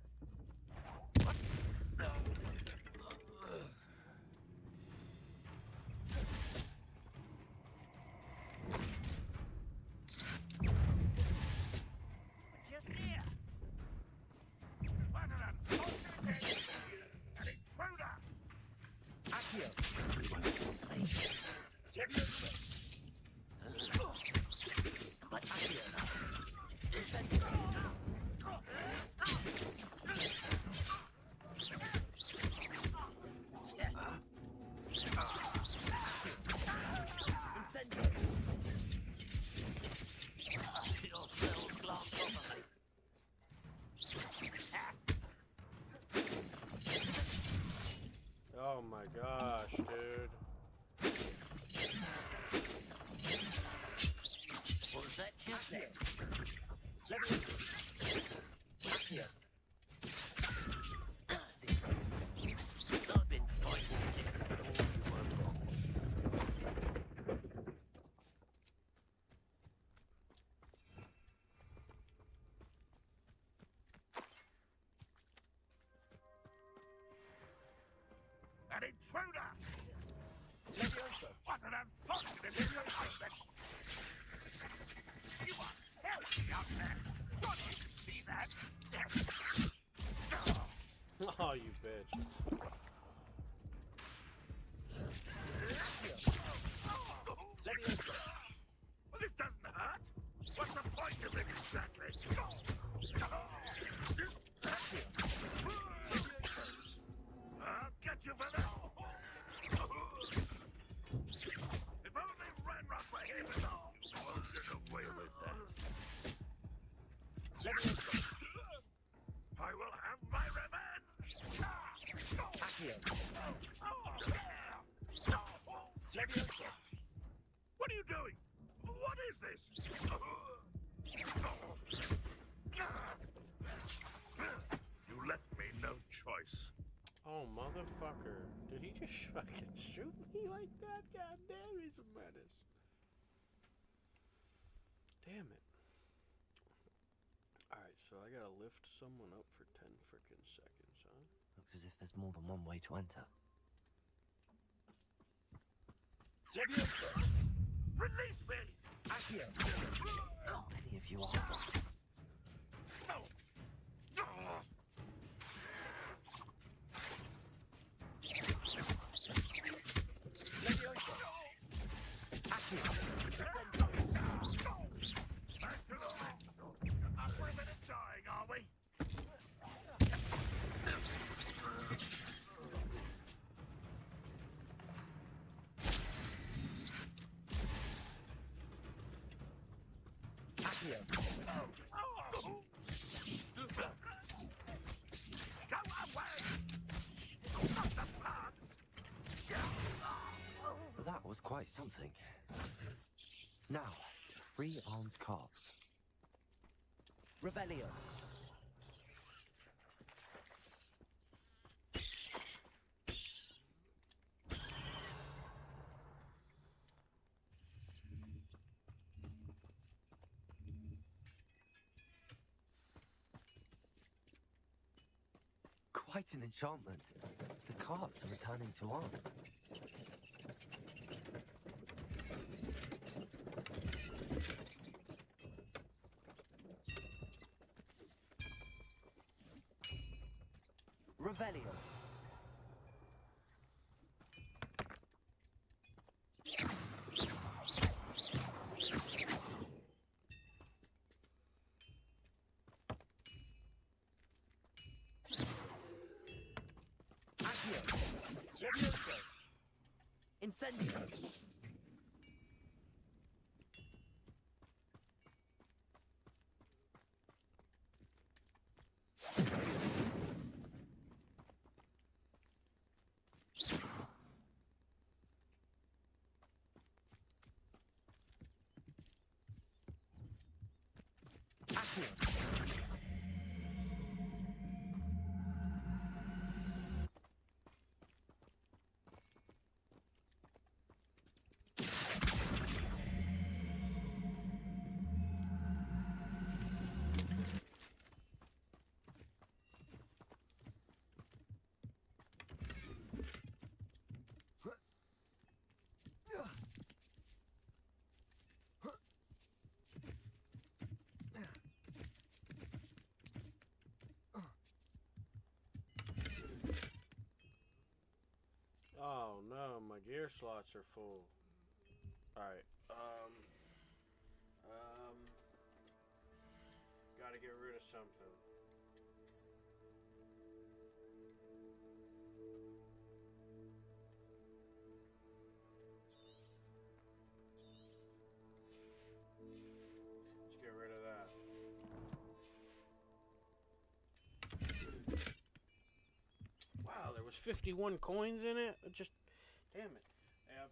Just here. Oh my gosh, dude. What was that just then? Let me here. I've been fighting since before you were born. An intruder! Leviosa! What an unfortunate Leviosa! See that? Oh, you bitch. Well, this doesn't hurt. What's the point of it exactly? I'll get you for that. If only Ranrock were here with all. You won't get away with that. I will have my revenge. What are you doing? What is this? You left me no choice. Oh, motherfucker. Did he just fucking shoot me like that? God damn, he's a menace. Damn it. Alright, so I gotta lift someone up for 10 frickin' seconds, huh? Looks as if there's more than one way to enter. Release me! Any of you are. We're a minute dying, are we? Go away! Not the plants! That was quite something. Now, to free Arn's cards. Revelio. Quite an enchantment. The cards are returning to Arn. Revelio. Accio. Levioso. Incendio. Oh no, my gear slots are full. Alright, gotta get rid of something. Let's get rid of that. Wow, there was 51 coins in it? Just, damn it. Yeah.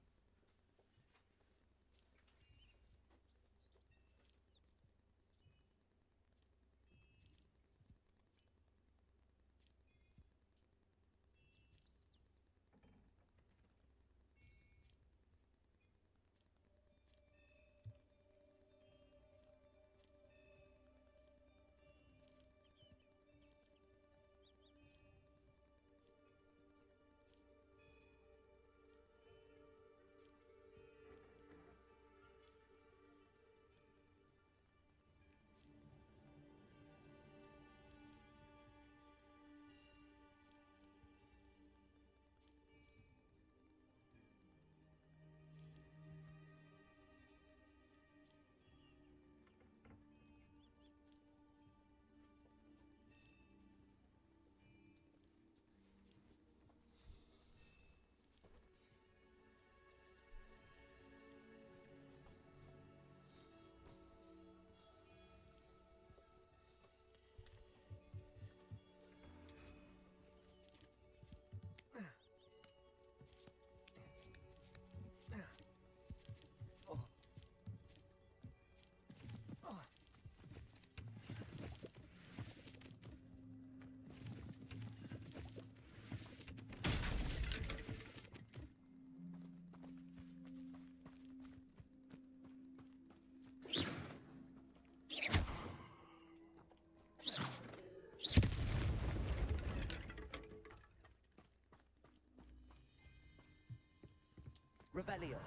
Revelio.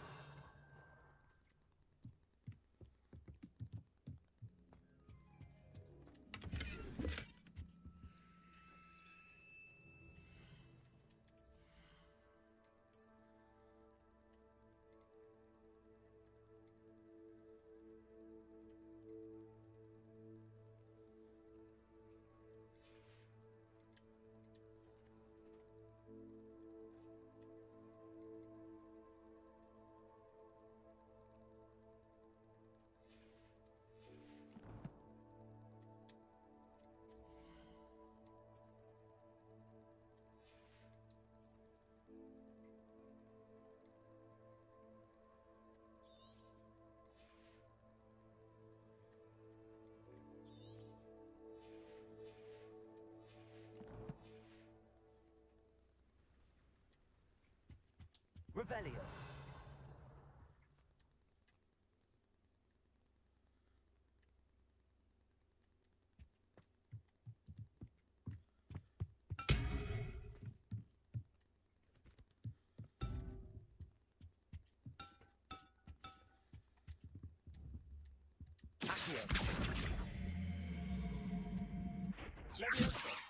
Revelio. Accio. Leviosa.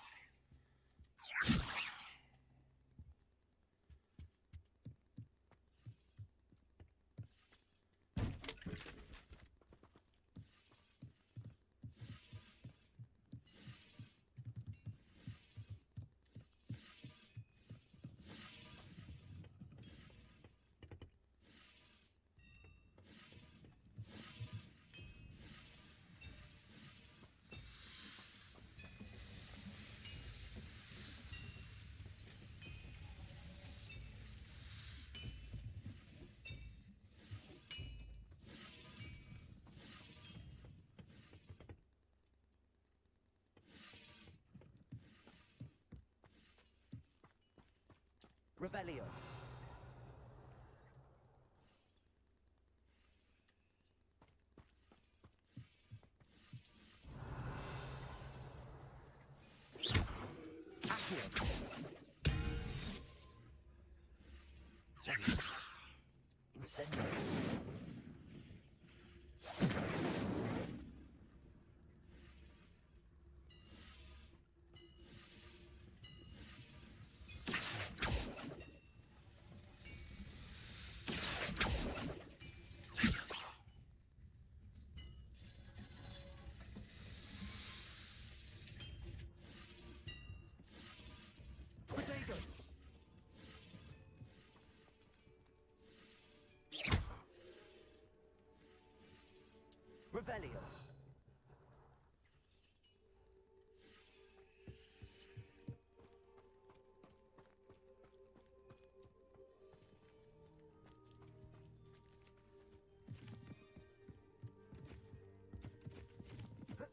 Revelio. Accio. Leviosa. Incendio. Potatoes. Revelio. Okay.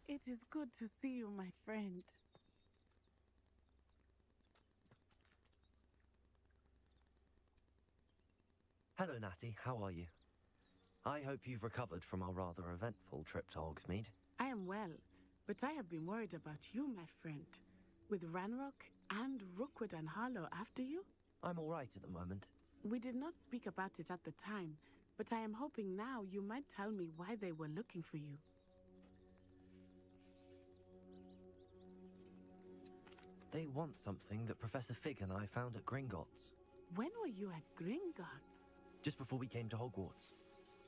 It is good to see you, my friend. Hello, Natty. How are you? I hope you've recovered from our rather eventful trip to Hogsmeade. I am well, but I have been worried about you, my friend. With Ranrock and Rookwood and Harlow after you? I'm all right at the moment. We did not speak about it at the time, but I am hoping now you might tell me why they were looking for you. They want something that Professor Fig and I found at Gringotts. When were you at Gringotts? Just before we came to Hogwarts.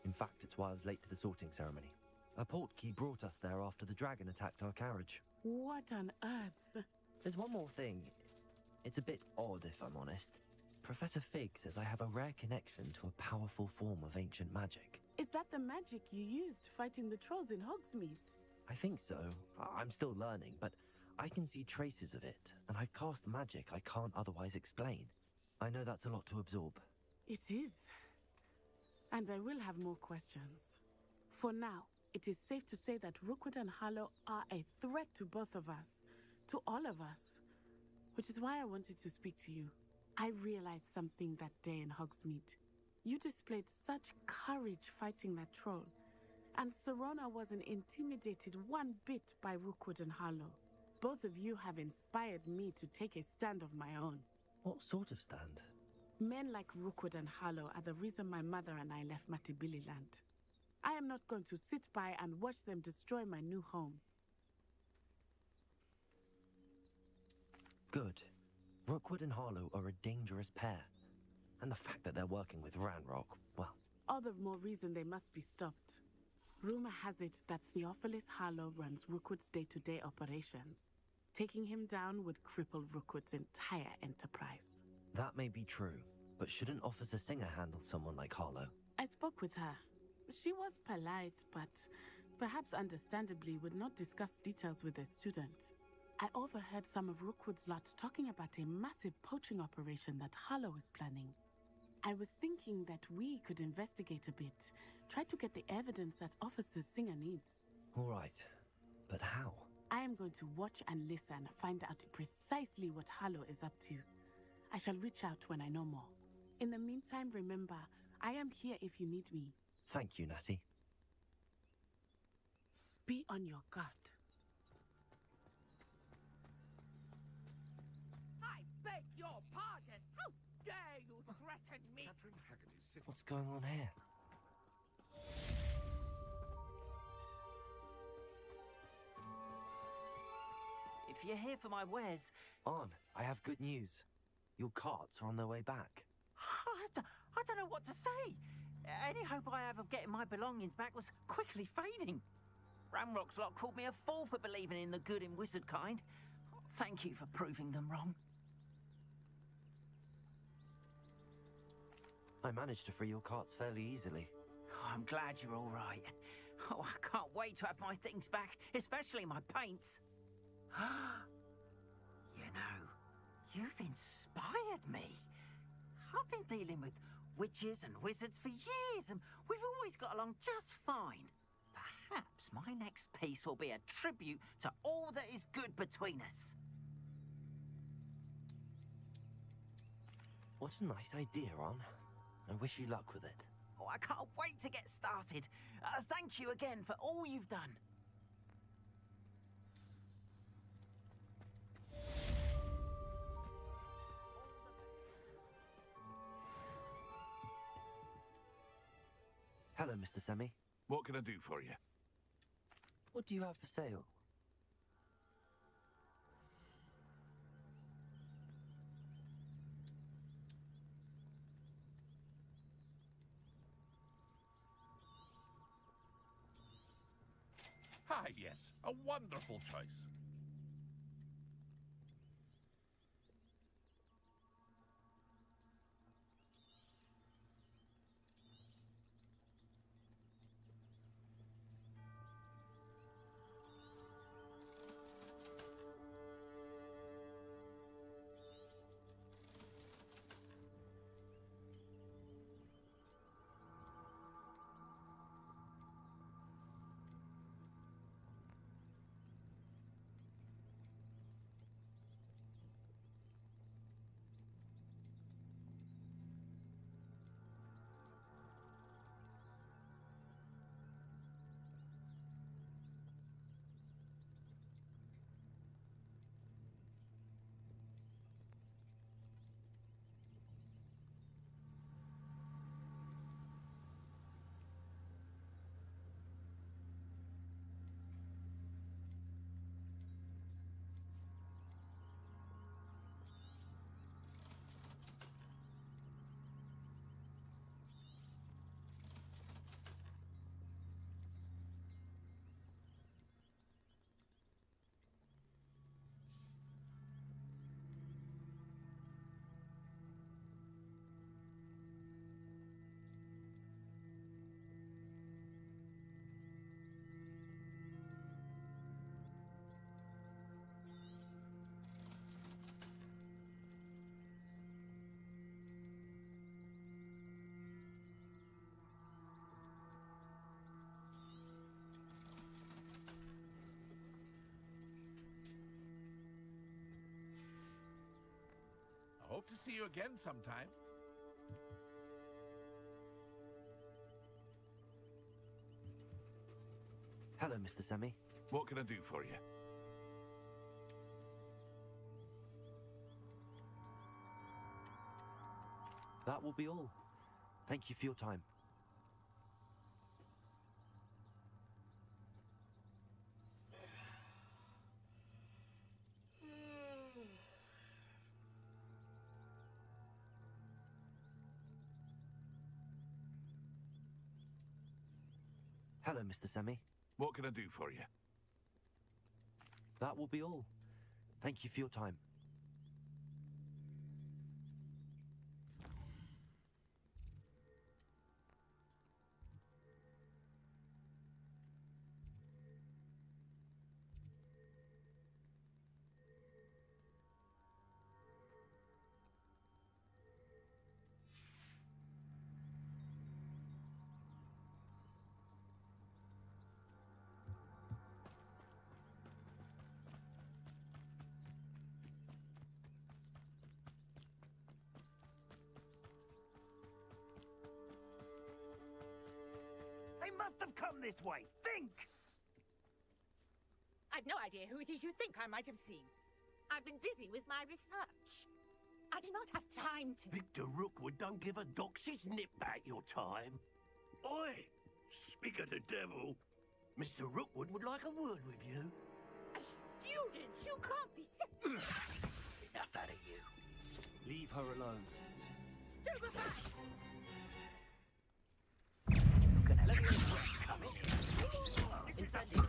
In fact, it's why I was late to the sorting ceremony. A portkey brought us there after the dragon attacked our carriage. What on earth? There's one more thing. It's a bit odd, if I'm honest. Professor Fig says I have a rare connection to a powerful form of ancient magic. Is that the magic you used fighting the trolls in Hogsmeade? I think so. I'm still learning, but I can see traces of it, and I've cast magic I can't otherwise explain. I know that's a lot to absorb. It is. And I will have more questions. For now, it is safe to say that Rookwood and Harlow are a threat to both of us, to all of us. Which is why I wanted to speak to you. I realized something that day in Hogsmeade. You displayed such courage fighting that troll, and Serona wasn't intimidated one bit by Rookwood and Harlow. Both of you have inspired me to take a stand of my own. What sort of stand? Men like Rookwood and Harlow are the reason my mother and I left Matabeleland. I am not going to sit by and watch them destroy my new home. Good. Rookwood and Harlow are a dangerous pair. And the fact that they're working with Ranrock, well... All the more reason they must be stopped. Rumor has it that Theophilus Harlow runs Rookwood's day-to-day operations. Taking him down would cripple Rookwood's entire enterprise. That may be true, but shouldn't Officer Singer handle someone like Harlow? I spoke with her. She was polite, but perhaps understandably would not discuss details with a student. I overheard some of Rookwood's lot talking about a massive poaching operation that Harlow is planning. I was thinking that we could investigate a bit, try to get the evidence that Officer Singer needs. All right, but how? I am going to watch and listen, find out precisely what Harlow is up to. I shall reach out when I know more. In the meantime, remember, I am here if you need me. Thank you, Natty. Be on your guard. I beg your pardon. How dare you threaten me? What's going on here? If you're here for my wares... On, I have good news. Your carts are on their way back. I don't know what to say. Any hope I have of getting my belongings back was quickly fading. Ramrock's lot called me a fool for believing in the good in wizard kind. Thank you for proving them wrong. I managed to free your carts fairly easily. Oh, I'm glad you're all right. Oh, I can't wait to have my things back, especially my paints. You know, you've inspired me. I've been dealing with witches and wizards for years, and we've always got along just fine. Perhaps my next piece will be a tribute to all that is good between us. What a nice idea, Ron. I wish you luck with it. Oh, I can't wait to get started. Thank you again for all you've done. Hello, Mr. Semi. What can I do for you? What do you have for sale? Ah, yes. A wonderful choice. Hope to see you again sometime. Hello, Mr. Semi. What can I do for you? That will be all. Thank you for your time. Hello, Mr. Semi. What can I do for you? That will be all. Thank you for your time. They must have come this way. Think! I've no idea who it is you think I might have seen. I've been busy with my research. I do not have time to... Victor Rookwood don't give a doxy's nip back your time. Oi! Speak of the devil. Mr. Rookwood would like a word with you. A student! You can't be... Enough out of you. Leave her alone. Stupefy! You're gonna let me come in. Incendiary.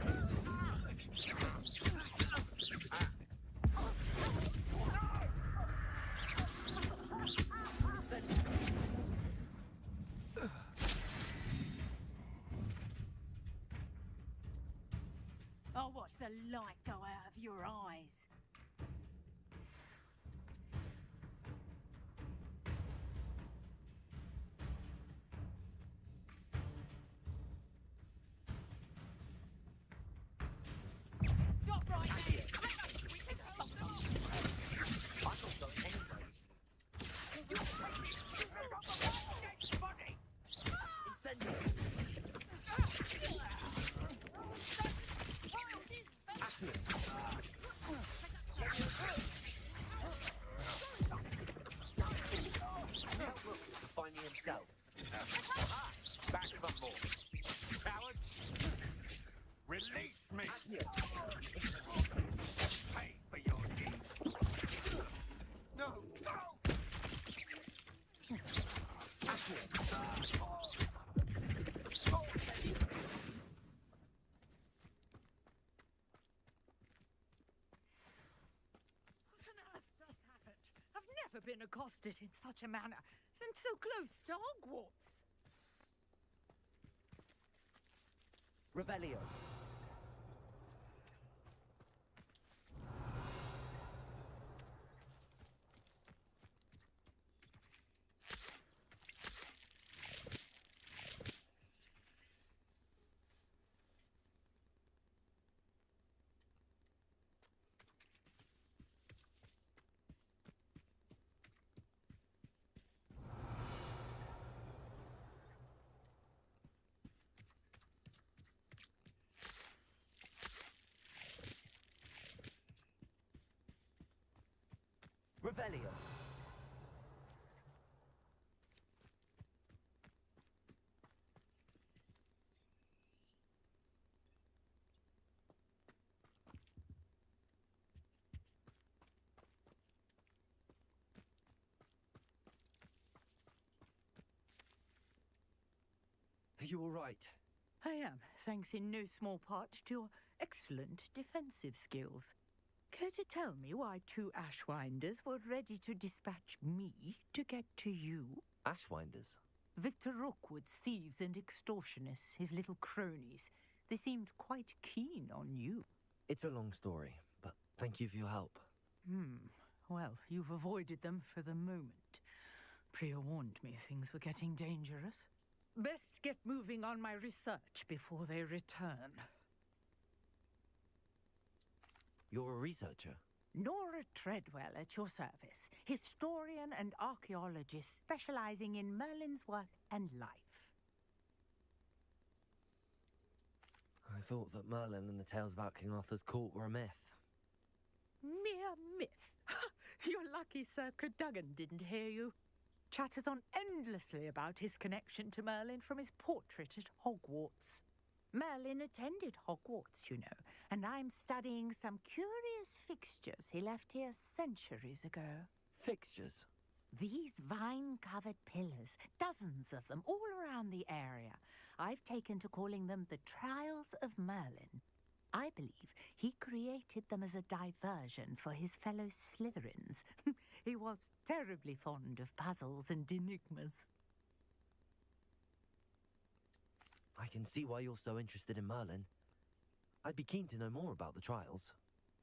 I'll watch the light go out of your eyes. Stop right there! We can stop them! I thought so anyway. Incendiary. Find me himself. Back from more. Coward! Release me! Pay for your deed. No! What on earth just happened? I've never been accosted in such a manner, and so close to Hogwarts. Revelio. Revelio. Are you all right? I am, thanks in no small part to your excellent defensive skills. Care to tell me why two Ashwinders were ready to dispatch me to get to you? Ashwinders? Victor Rookwood's thieves and extortionists, his little cronies. They seemed quite keen on you. It's a long story, but thank you for your help. Well, you've avoided them for the moment. Priya warned me things were getting dangerous. Best get moving on my research before they return. You're a researcher? Nora Treadwell at your service, historian and archaeologist specializing in Merlin's work and life. I thought that Merlin and the tales about King Arthur's court were a myth. Mere myth. You're lucky Sir Cadogan didn't hear you. Chatters on endlessly about his connection to Merlin from his portrait at Hogwarts. Merlin attended Hogwarts, you know, and I'm studying some curious fixtures he left here centuries ago. Fixtures? These vine-covered pillars, dozens of them, all around the area. I've taken to calling them the Trials of Merlin. I believe he created them as a diversion for his fellow Slytherins. He was terribly fond of puzzles and enigmas. I can see why you're so interested in Merlin. I'd be keen to know more about the trials.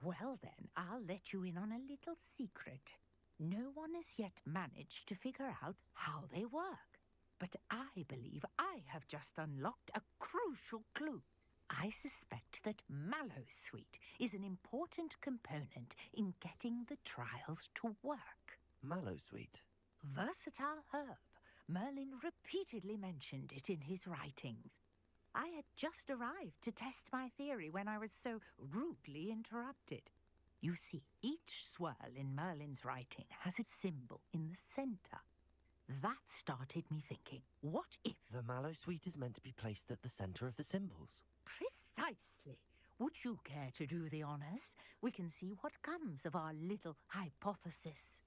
Well then, I'll let you in on a little secret. No one has yet managed to figure out how they work. But I believe I have just unlocked a crucial clue. I suspect that Mallowsweet is an important component in getting the trials to work. Mallowsweet? Versatile herb. Merlin repeatedly mentioned it in his writings. I had just arrived to test my theory when I was so rudely interrupted. You see, each swirl in Merlin's writing has a symbol in the center. That started me thinking, what if... The Mallowsweet is meant to be placed at the center of the symbols. Precisely. Would you care to do the honors? We can see what comes of our little hypothesis.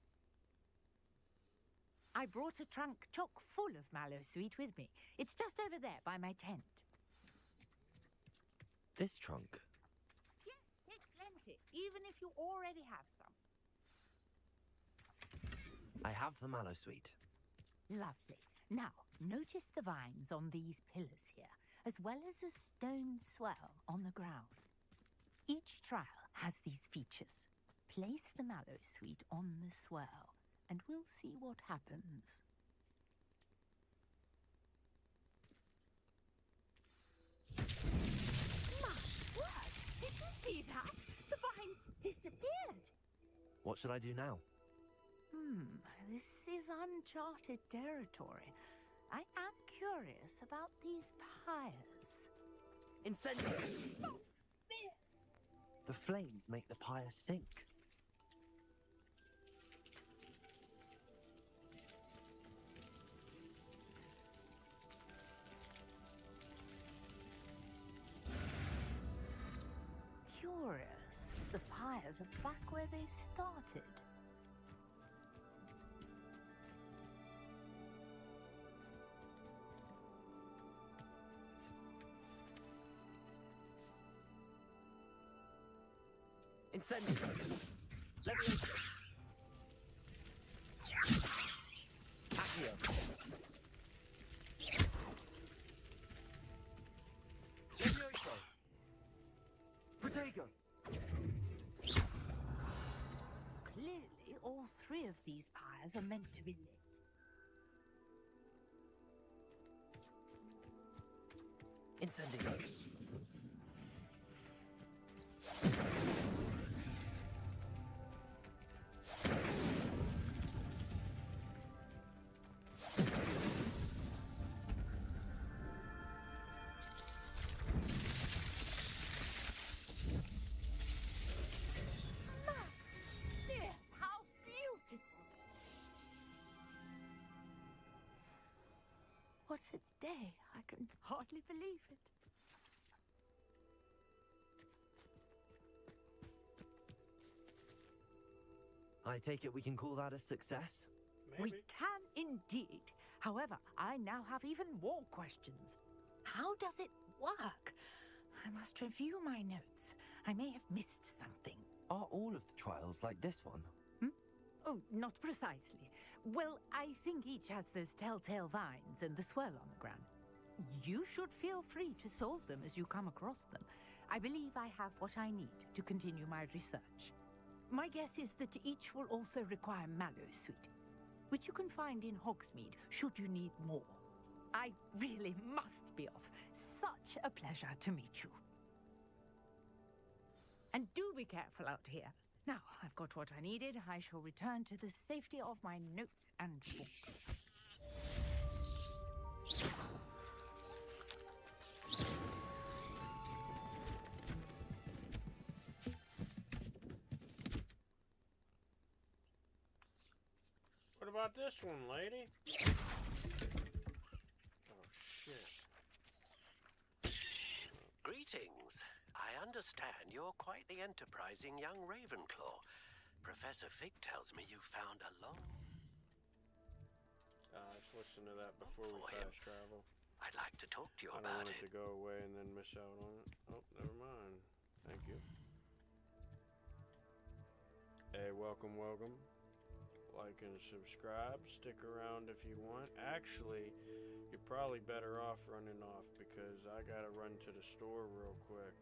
I brought a trunk chock full of Mallowsweet with me. It's just over there by my tent. This trunk? Yes, take plenty, even if you already have some. I have the Mallowsweet. Lovely. Now, notice the vines on these pillars here, as well as a stone swell on the ground. Each trial has these features. Place the Mallowsweet on the swell, and we'll see what happens. My word! Did you see that? The vines disappeared! What should I do now? This is uncharted territory. I am curious about these pyres. Incendiary! Oh, the flames make the pyre sink. Curious. The pyres are back where they started. Incendiary! Leviation! Accio! Levioso! Protego! Clearly, all three of these pyres are meant to be lit. Incendiary! What a day! I can hardly believe it. I take it we can call that a success? We can indeed. However, I now have even more questions. How does it work? I must review my notes. I may have missed something. Are all of the trials like this one? Oh, not precisely. Well, I think each has those telltale vines and the swirl on the ground. You should feel free to solve them as you come across them. I believe I have what I need to continue my research. My guess is that each will also require Mallowsweet, which you can find in Hogsmeade should you need more. I really must be off. Such a pleasure to meet you. And do be careful out here. Now I've got what I needed. I shall return to the safety of my notes and books. What about this one, lady? Oh, shit. Greetings. I understand you're quite the enterprising young Ravenclaw. Professor Fig tells me you found a long... Let's listen to that before we For him. fast travel. I'd like to talk to you I don't about want it to go away and then miss out on it. Oh, never mind. Thank you. Hey, welcome, welcome. Like and subscribe. Stick around if you want. Actually, you're probably better off running off because I gotta run to the store real quick.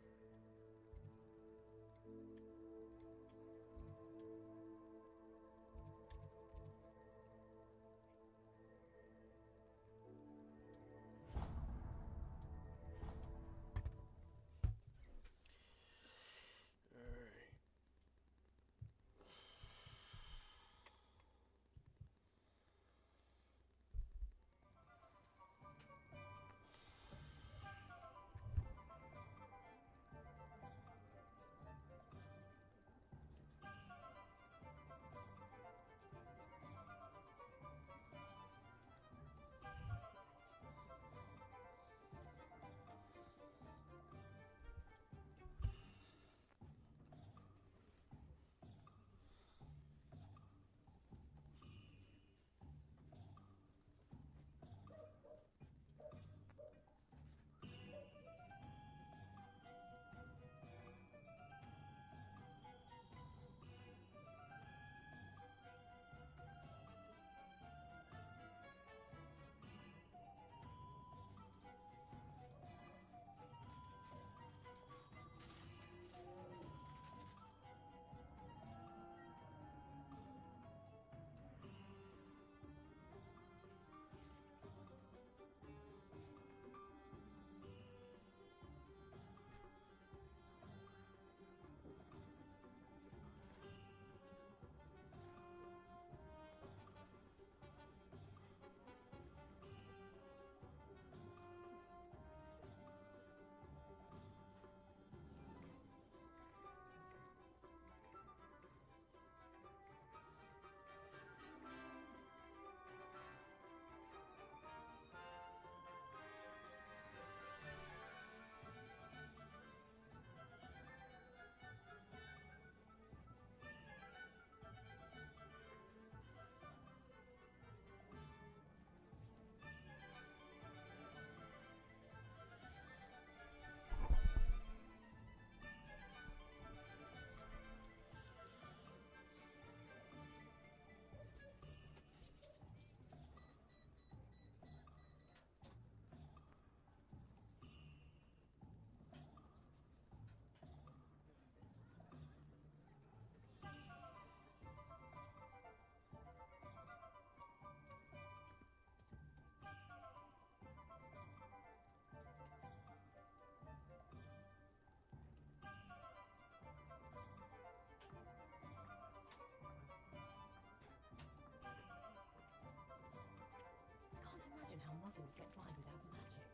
Can't imagine how muggles get by without magic.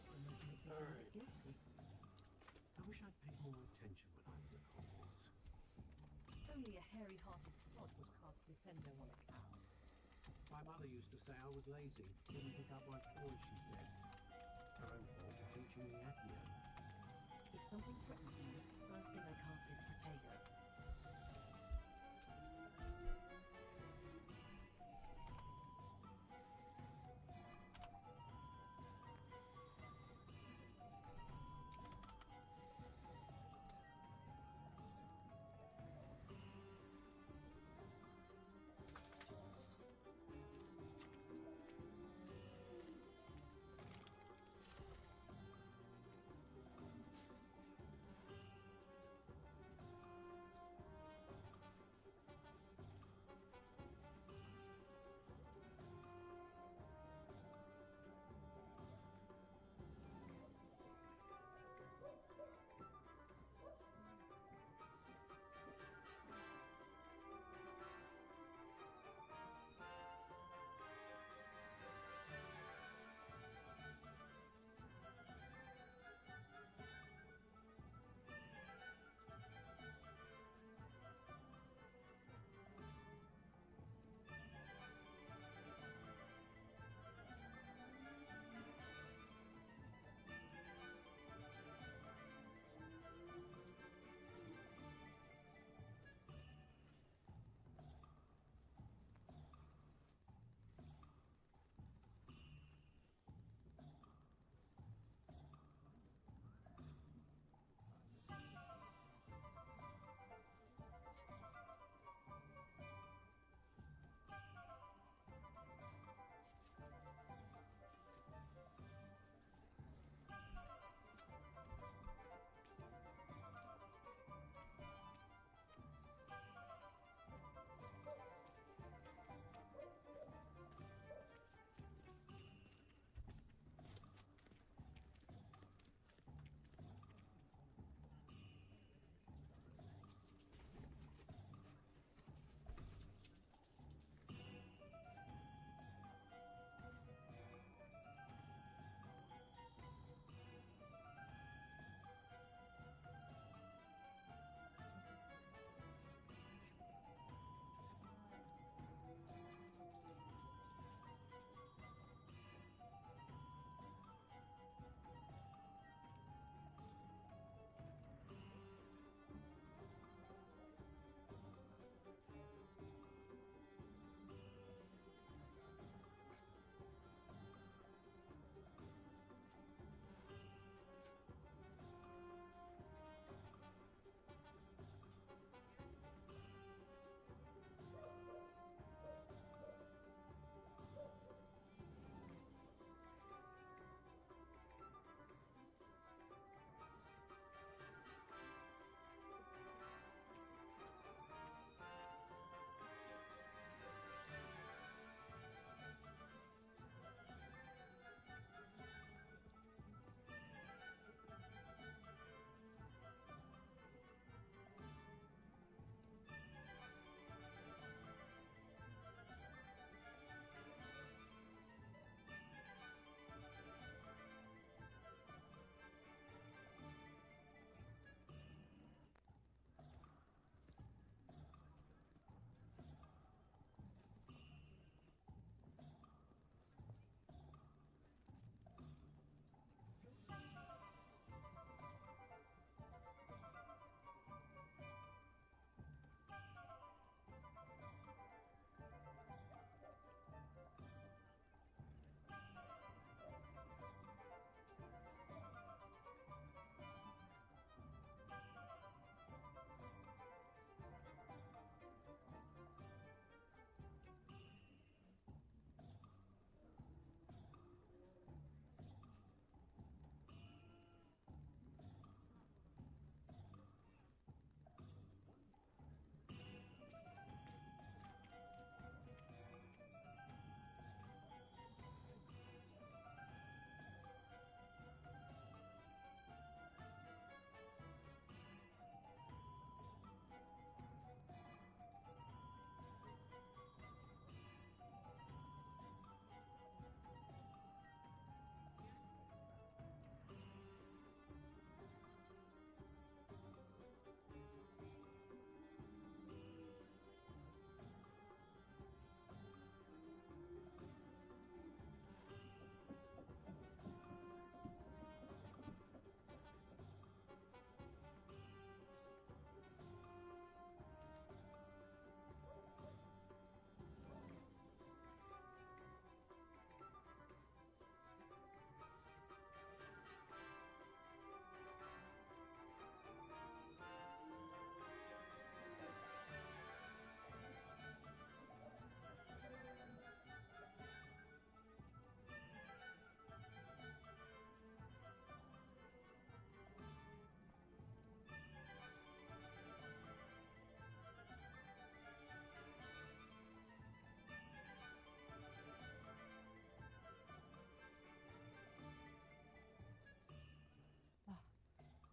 Almost makes me feel a bit guilty. I wish I'd paid more attention when I was at Hogwarts. Only a hairy-hearted sod would cast Defender on a cow. My mother used to say I was lazy, didn't pick up my toys, she said. Her own fault for teaching me Accio. If something threatens me, first thing I cast is Protego.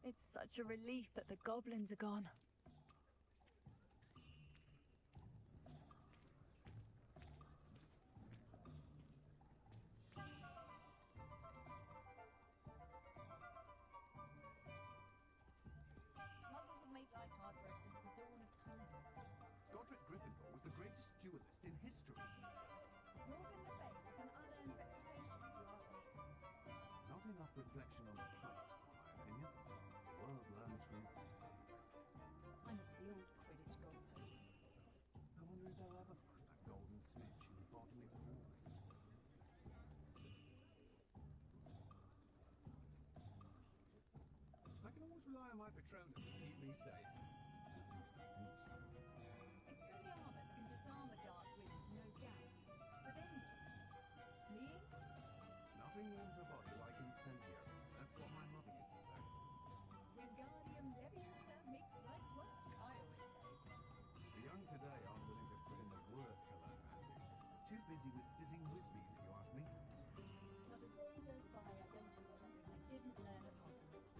It's such a relief that the goblins are gone. Muggles have made life hard for us since the dawn of time. Godric Gryffindor was the greatest duelist in history. Morgan Le Fay was an unearned reputation, if you ask me. Not enough reflection on the past, in my opinion. The world learns from its mistakes. I miss the old Quidditch goalpost. I wonder if they'll ever find that golden snitch in the bottom of the hall. I can always rely on my Patronus to keep me safe. At least I think so. Extremely armored can disarm a dark wizard, no doubt. But then, fleeing? Nothing warms a body like incensio. That's what my mother used to say. Wingardium Leviosa makes life work, I always say. The young today aren't willing to put in the work to learn magic. Too busy with fizzing whizbees, if you ask me. Not a day goes by I don't do something I didn't learn at Hogwarts.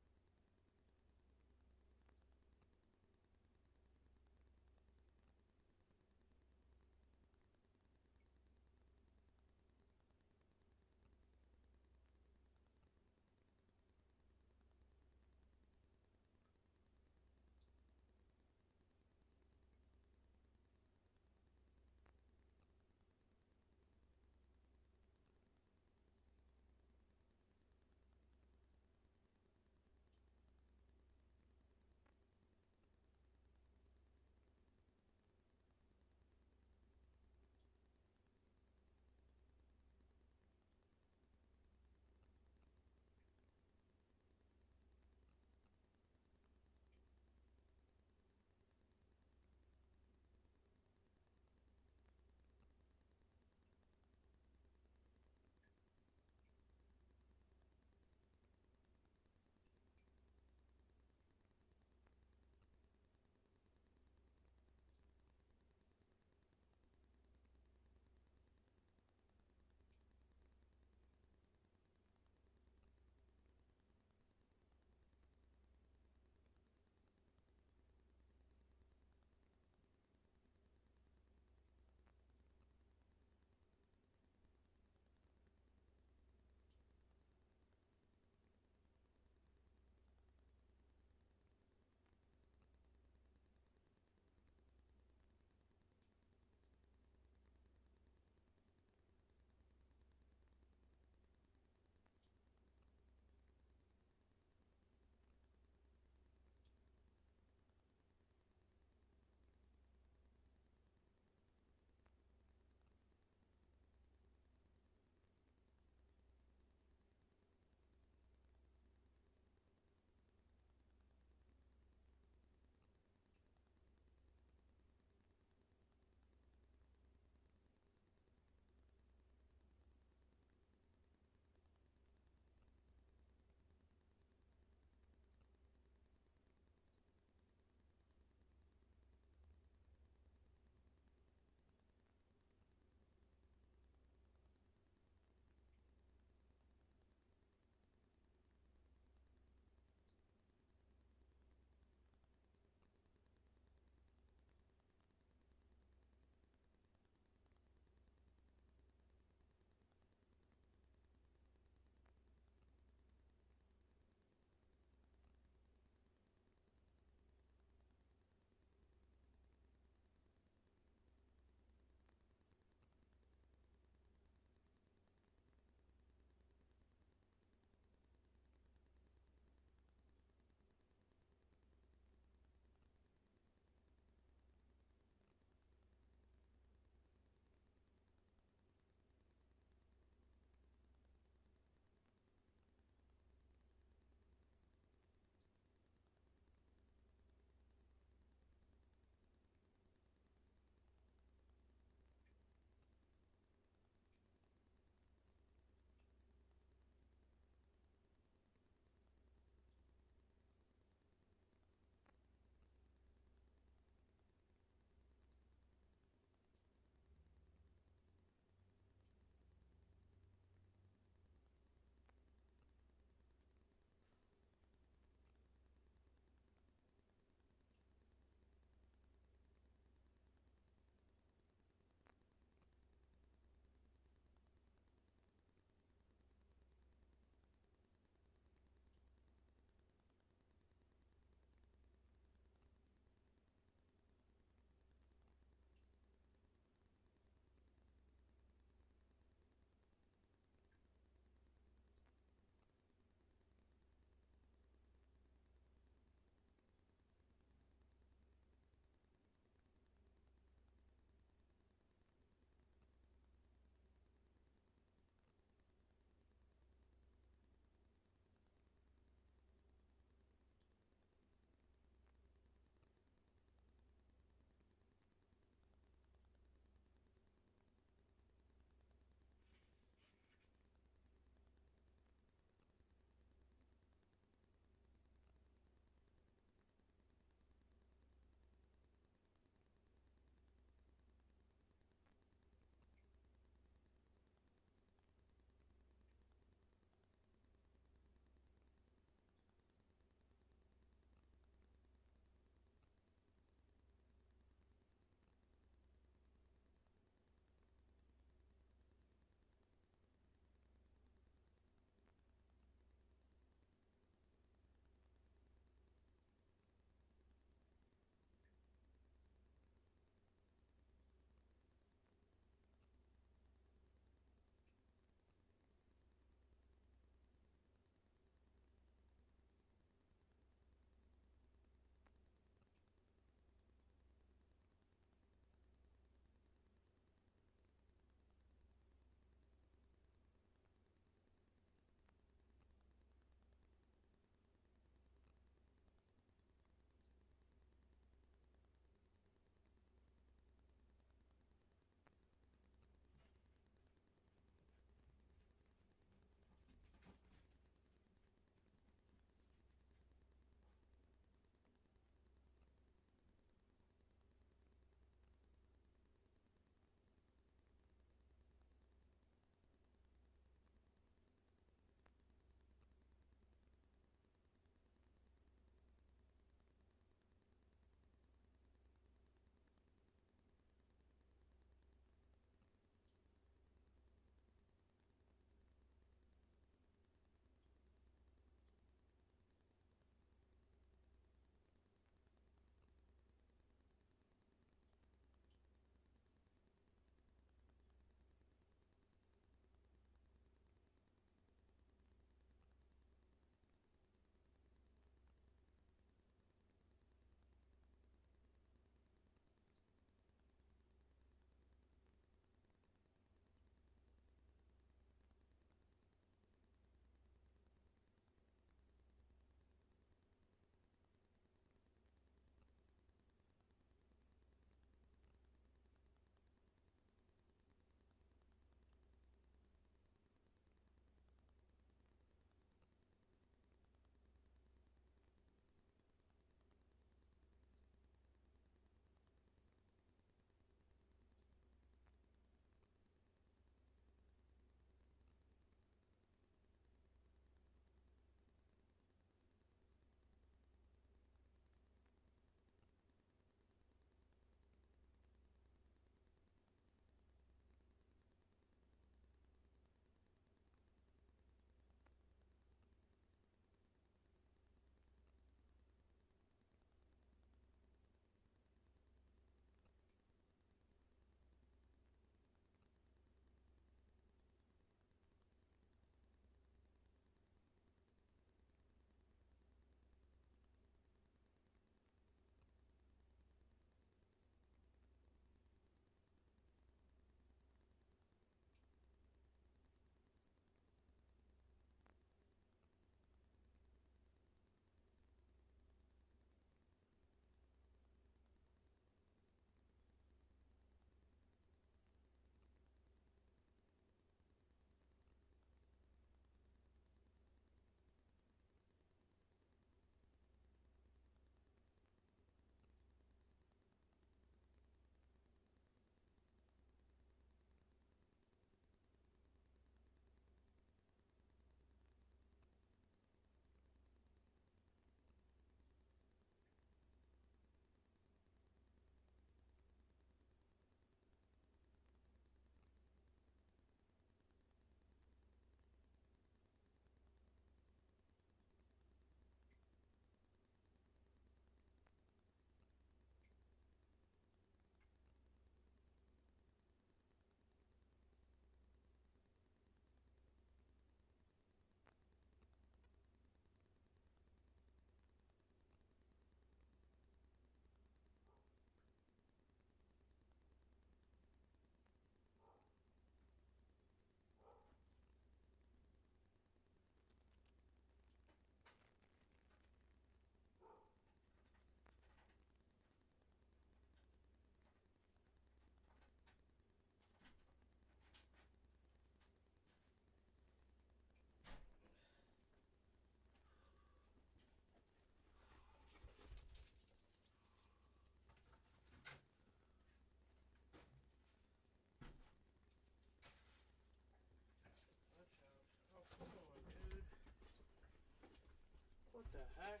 The heck?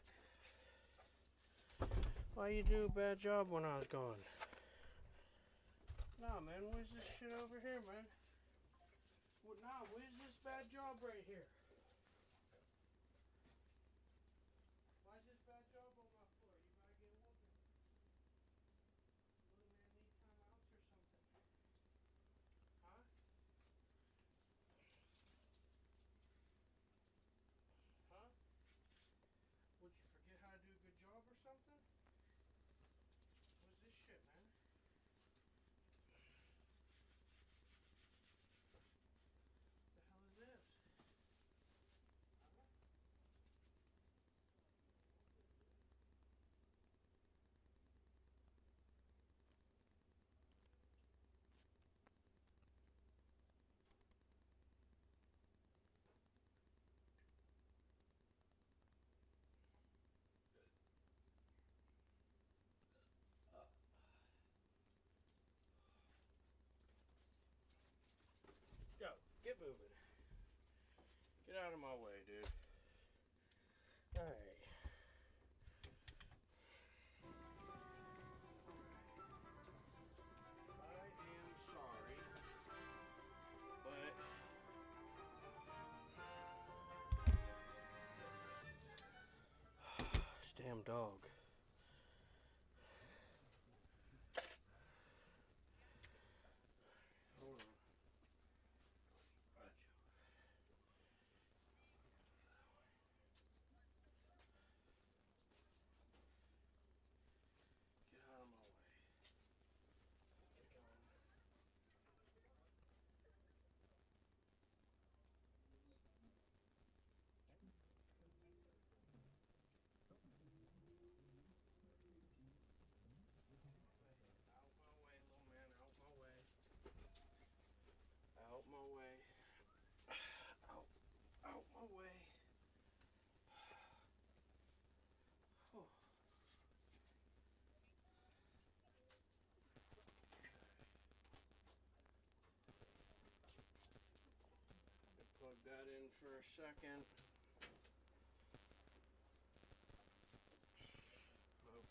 Why you do a bad job when I was gone? Nah, man, where's this shit over here, man? Nah, where's this bad job right here? Why is this bad job on my floor? You gotta get whooping. Little man need timeouts or something. Huh? Huh? Would you forget how to do a good job or something? What's this shit, man? What the hell is this? Huh? Yo, get moving. Get out of my way, dude. Alright. I am sorry, but this damn dog. Hold on. Get out of my way. Get going. Out my way, little man. Out my way. Out my way. Out my way. Oh. Plug that in for a second. Move.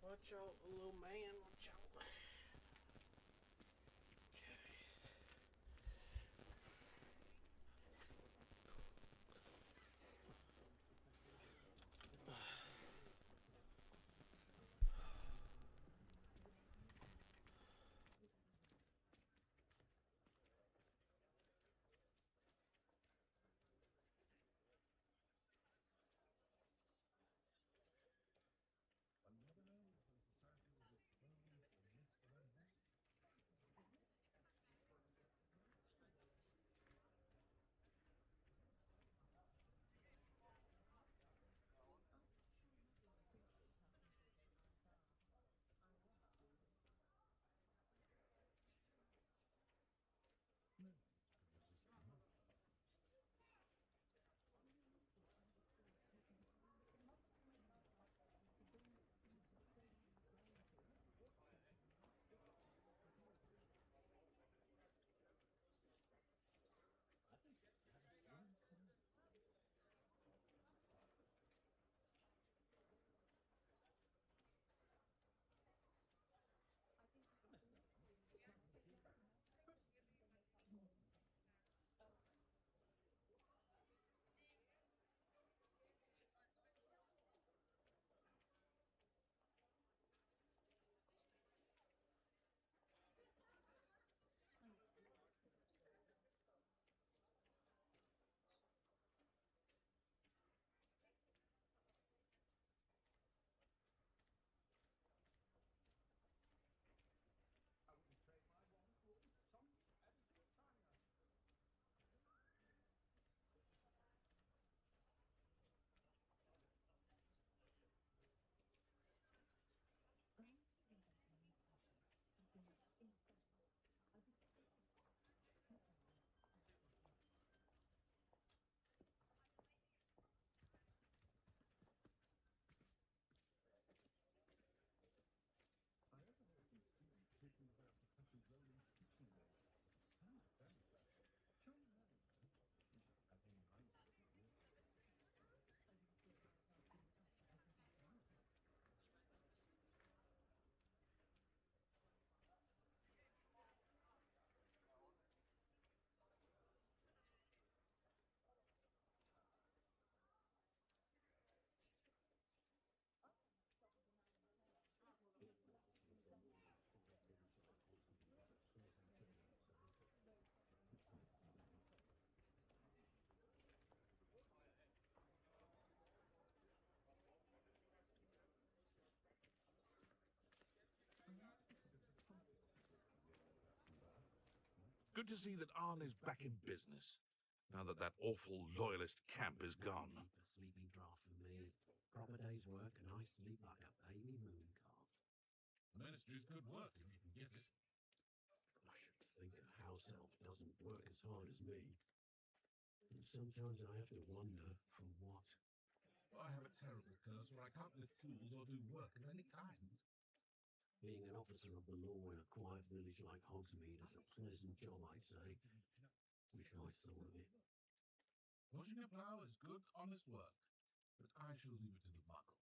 Watch out, little man. Watch out. Good to see that Arn is back in business, now that that awful loyalist camp is gone. A sleepy draft for me. Proper day's work and I sleep like a baby moon calf. The ministry's good work if you can get it. I should think a house elf doesn't work as hard as me. And sometimes I have to wonder, for what? I have a terrible curse where I can't lift tools or do work of any kind. Being an officer of the law in a quiet village like Hogsmeade is a pleasant job, I'd say. Wish I'd thought of it. Pushing a plough is good, honest work, but I shall leave it to the muggles.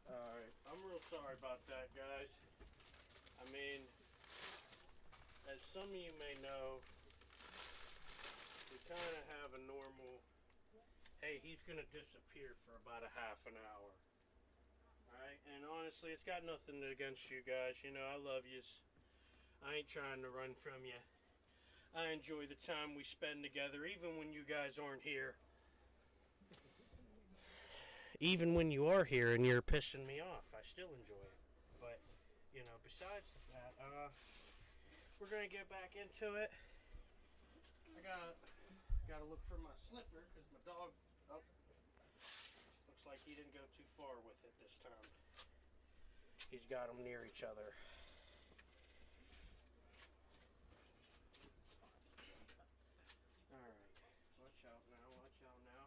Alright, I'm real sorry about that, guys. I mean, as some of you may know, we kind of have a normal, hey, he's going to disappear for about a half an hour. Alright, and honestly, it's got nothing against you guys. You know, I love yous. I ain't trying to run from you. I enjoy the time we spend together, even when you guys aren't here. Even when you are here and you're pissing me off, I still enjoy it. But, you know, besides that, we're gonna get back into it. I gotta look for my slipper because my dog, oh, looks like he didn't go too far with it this time. He's got them near each other. Alright, watch out now, watch out now.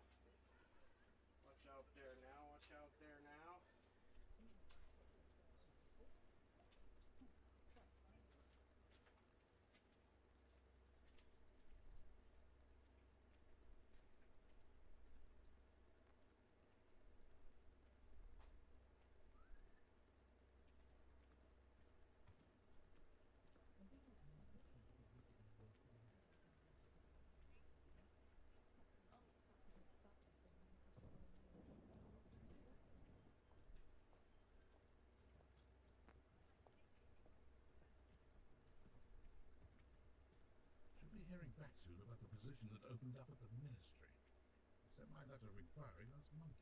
Watch out there now, watch out there now. Should be hearing back soon about the position that opened up at the ministry. I sent my letter of inquiry last Monday.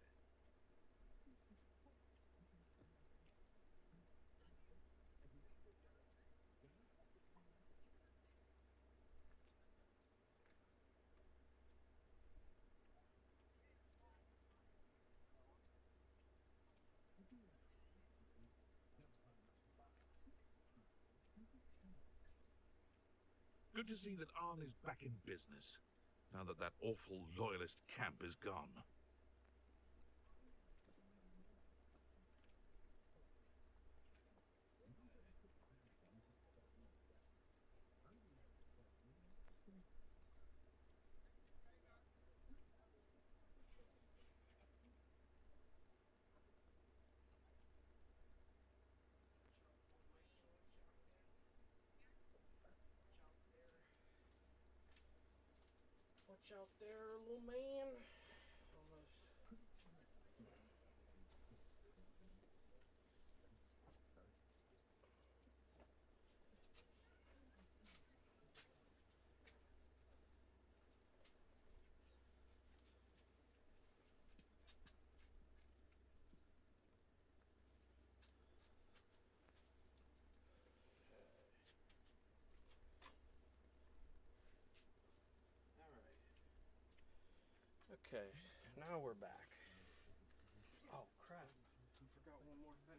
Good to see that Arn is back in business, now that that awful loyalist camp is gone. Watch out there, little man. Almost. Okay, now we're back. Oh, crap. I forgot one more thing.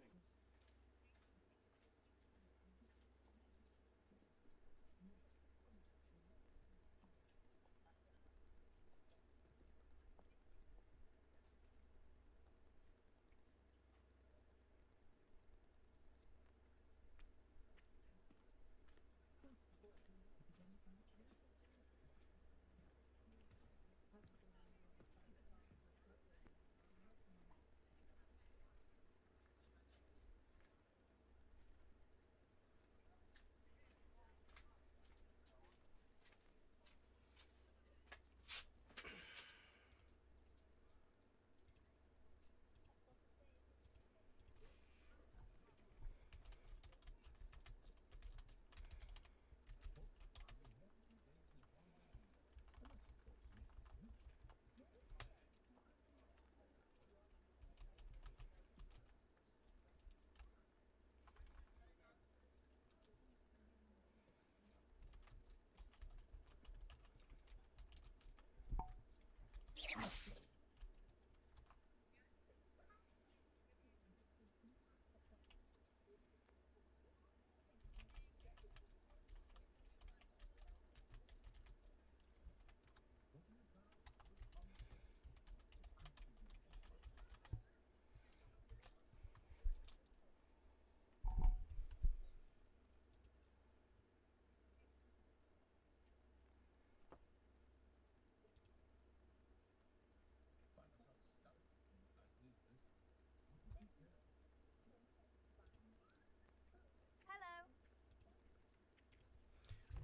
Hello.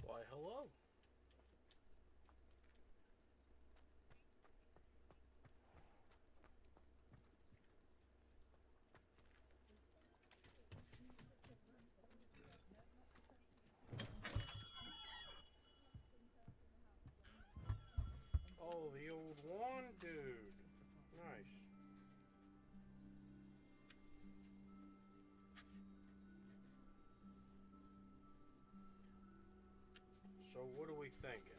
Why, hello. Oh, the old wand dude. Nice. So what are we thinking?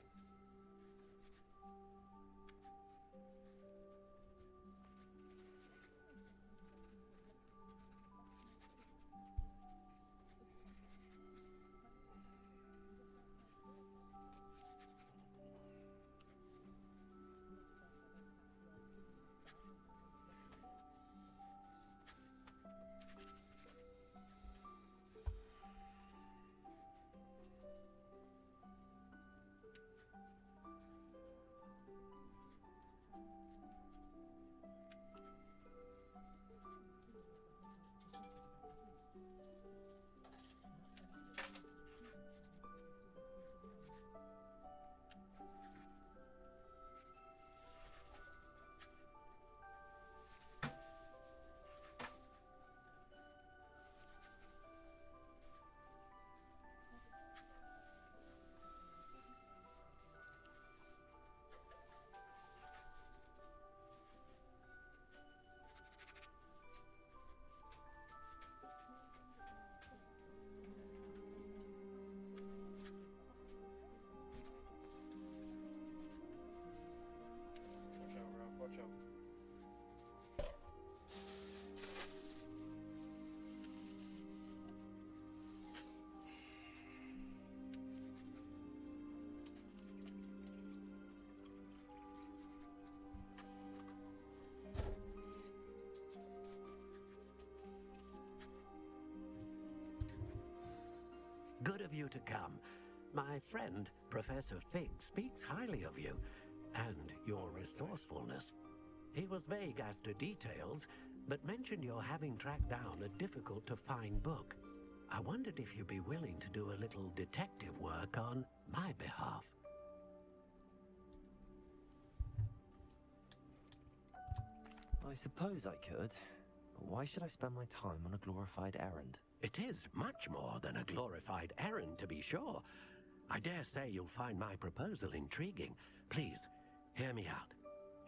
of you to come. My friend, Professor Fig, speaks highly of you and your resourcefulness. He was vague as to details, but mentioned your having tracked down a difficult-to-find book. I wondered if you'd be willing to do a little detective work on my behalf. I suppose I could. But why should I spend my time on a glorified errand? It is much more than a glorified errand, to be sure. I dare say you'll find my proposal intriguing. Please, hear me out.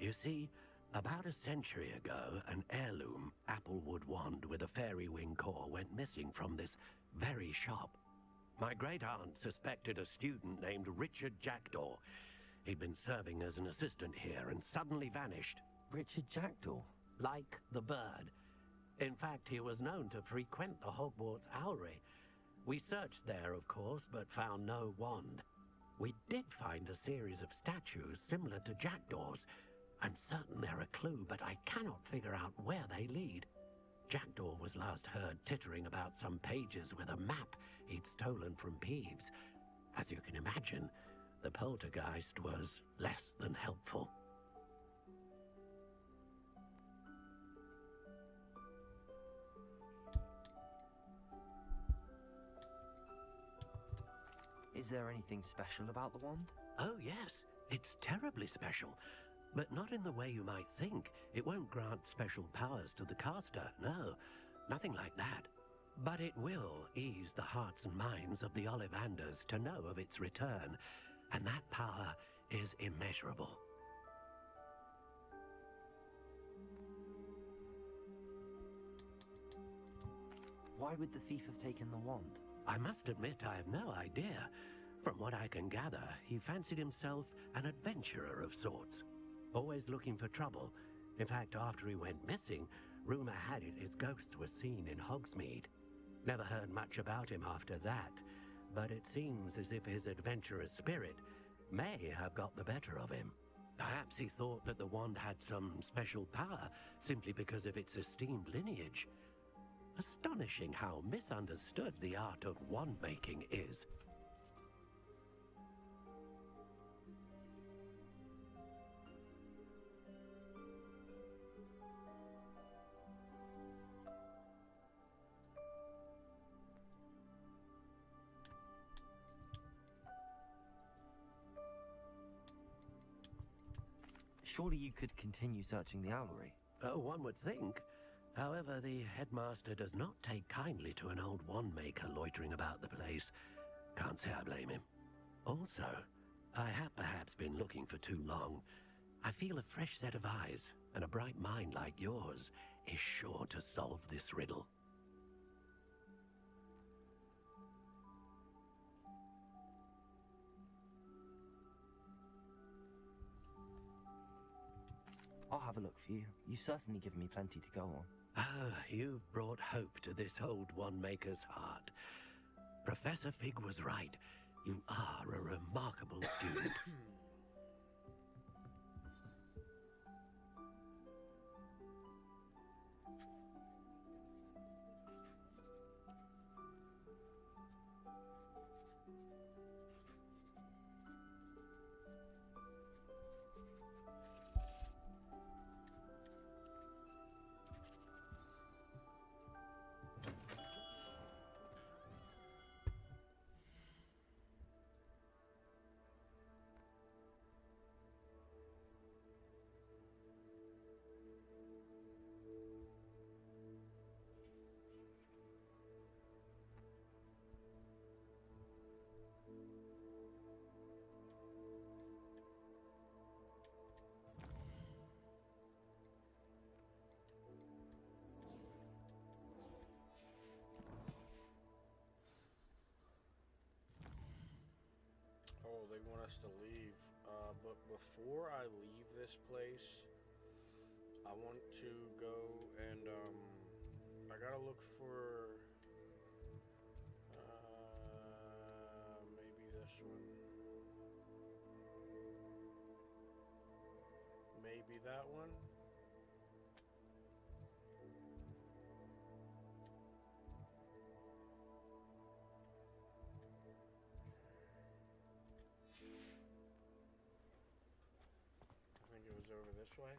You see, about a century ago, an heirloom applewood wand with a fairy wing core went missing from this very shop. My great-aunt suspected a student named Richard Jackdaw. He'd been serving as an assistant here and suddenly vanished. Richard Jackdaw? Like the bird. In fact, he was known to frequent the Hogwarts Owlery. We searched there, of course, but found no wand. We did find a series of statues similar to Jackdaw's. I'm certain they're a clue, but I cannot figure out where they lead. Jackdaw was last heard tittering about some pages with a map he'd stolen from Peeves. As you can imagine, the poltergeist was less than helpful. Is there anything special about the wand? Oh, yes. It's terribly special. But not in the way you might think. It won't grant special powers to the caster, no. Nothing like that. But it will ease the hearts and minds of the Ollivanders to know of its return. And that power is immeasurable. Why would the thief have taken the wand? I must admit I have no idea. From what I can gather, he fancied himself an adventurer of sorts. Always looking for trouble. In fact, after he went missing, rumor had it his ghost was seen in Hogsmeade. Never heard much about him after that, but it seems as if his adventurous spirit may have got the better of him. Perhaps he thought that the wand had some special power simply because of its esteemed lineage. Astonishing how misunderstood the art of wand-making is. Surely you could continue searching the owlery. Oh, one would think. However, the headmaster does not take kindly to an old wand-maker loitering about the place. Can't say I blame him. Also, I have perhaps been looking for too long. I feel a fresh set of eyes, and a bright mind like yours is sure to solve this riddle. I'll have a look for you. You've certainly given me plenty to go on. Ah, you've brought hope to this old wand-maker's heart. Professor Fig was right. You are a remarkable student. Oh, they want us to leave. But before I leave this place, I want to go and, I gotta look for, maybe this one. Maybe that one. this way?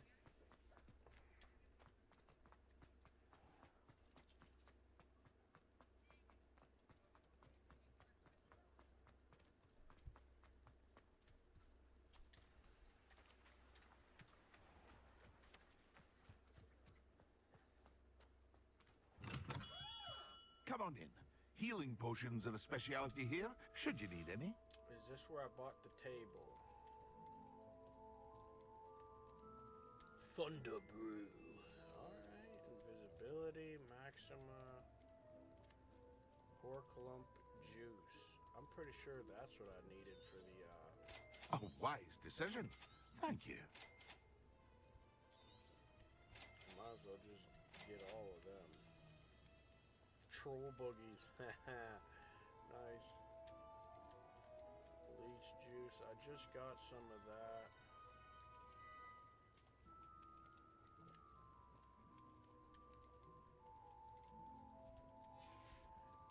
Come on in. Healing potions are a speciality here, should you need any. Is this where I bought the table? Thunder Brew. Alright, invisibility, maxima, Horklump juice. I'm pretty sure that's what I needed for the, A wise decision. Thank you. Might as well just get all of them. Troll boogies. Nice. Leech juice. I just got some of that.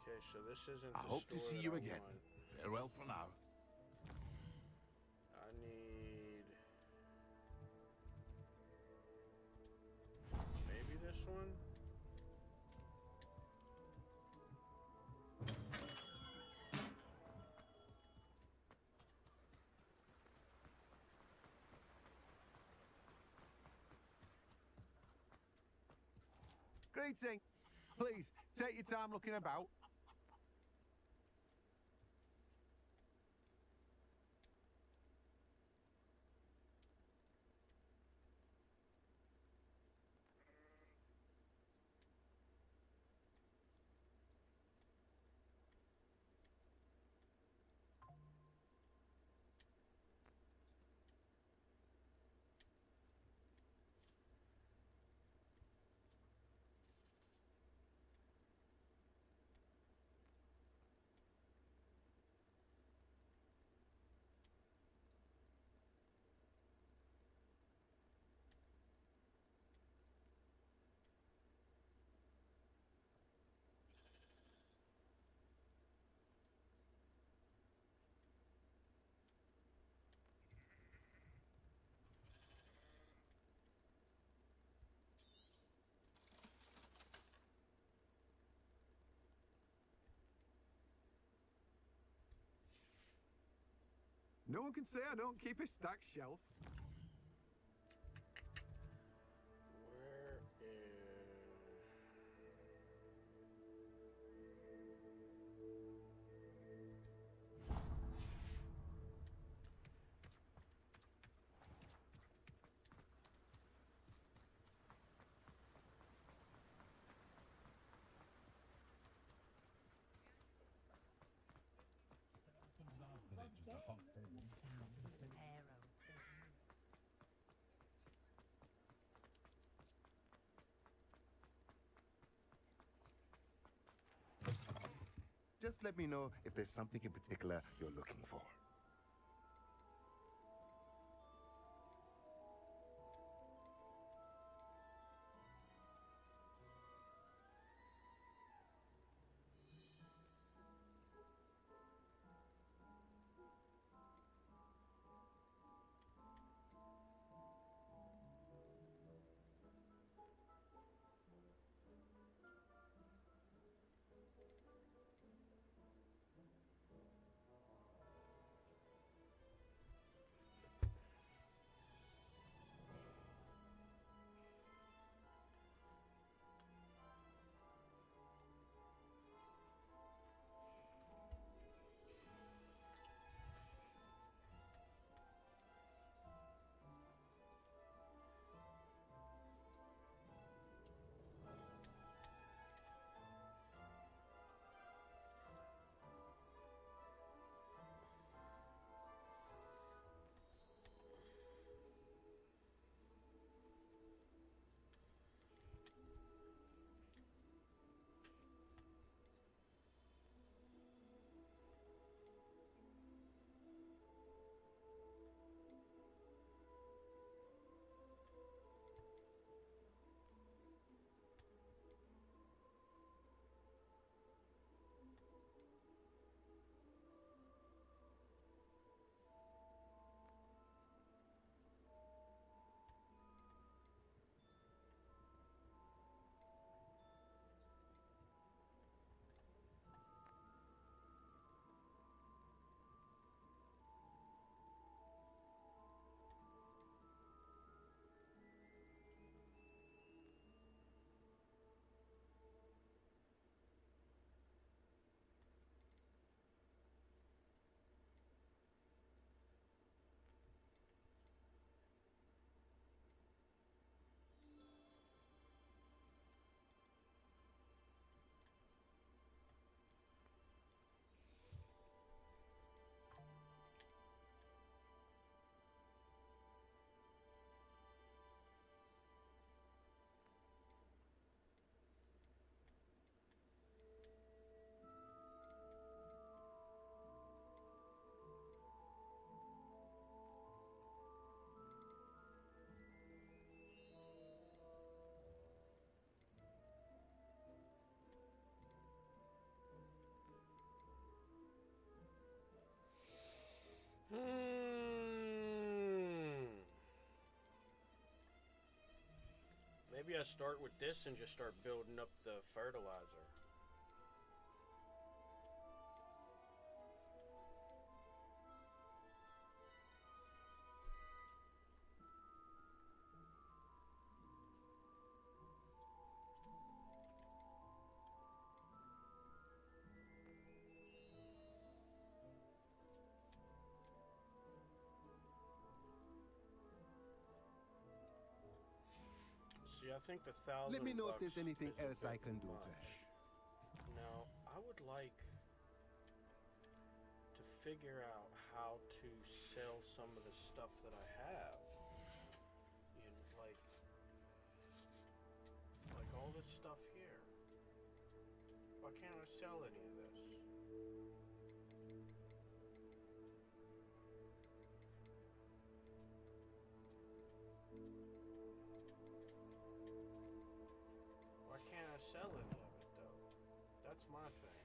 Okay, so this isn't I the hope to store see that you I again. want. Farewell for now. I need... maybe this one? Greeting. Please, take your time looking about. No one can say I don't keep a stacked shelf. Where is... Just let me know if there's something in particular you're looking for. Maybe I start with this and just start building up the fertilizer. See, I think the $1,000 Let me know if there's anything is a else I bit can do to much. help. Now, I would like to figure out how to sell some of the stuff that I have. You know, like all this stuff here. Why can't I sell any of this? Why can't I sell any of it, though? That's my thing.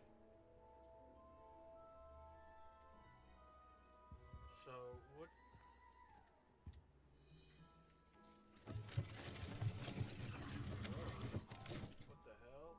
So, what... What the hell?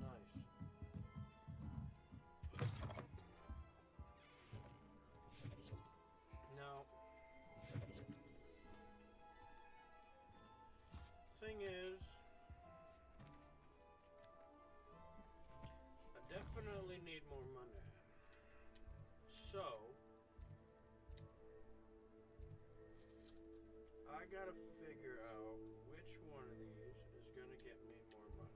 Nice. Now, thing is, I definitely need more money. So, I gotta figure out which one of these is gonna get me more money.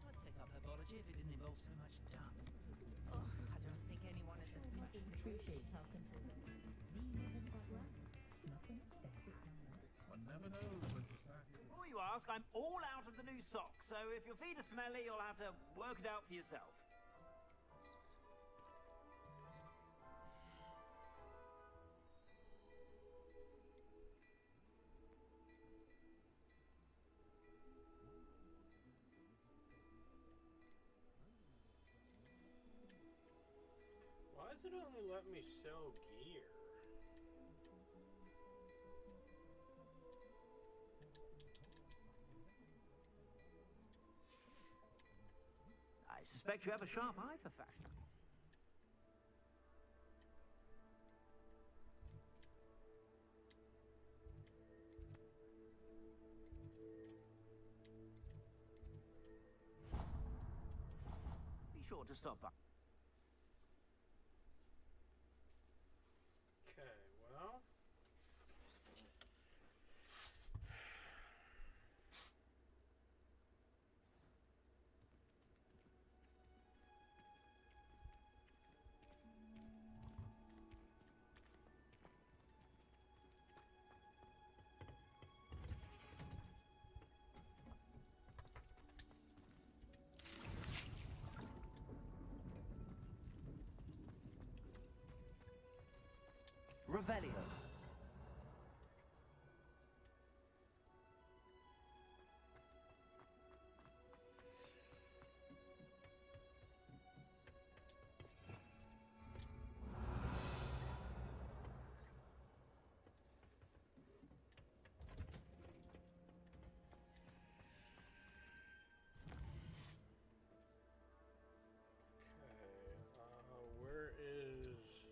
I'd take up herbology if it didn't involve so much dung. Oh, I don't think anyone at the Appreciate how considerate. Nothing. One never knows when society... Before you ask, I'm all out of the new socks, so if your feet are smelly, you'll have to work it out for yourself. Why does it only let me sell gear? I suspect you have a sharp eye for fashion. Be sure to stop by. Okay, well... Revelio. Where is...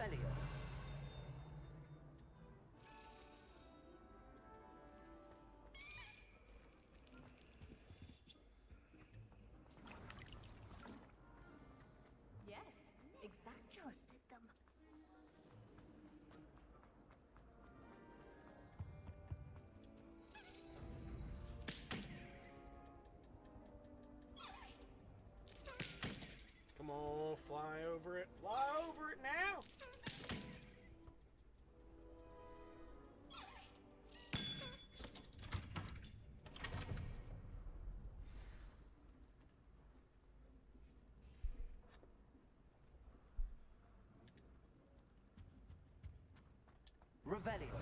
Revelio. Yes, exactly. Trusted them. Come on, fly over it. Fly over it now! Revelio.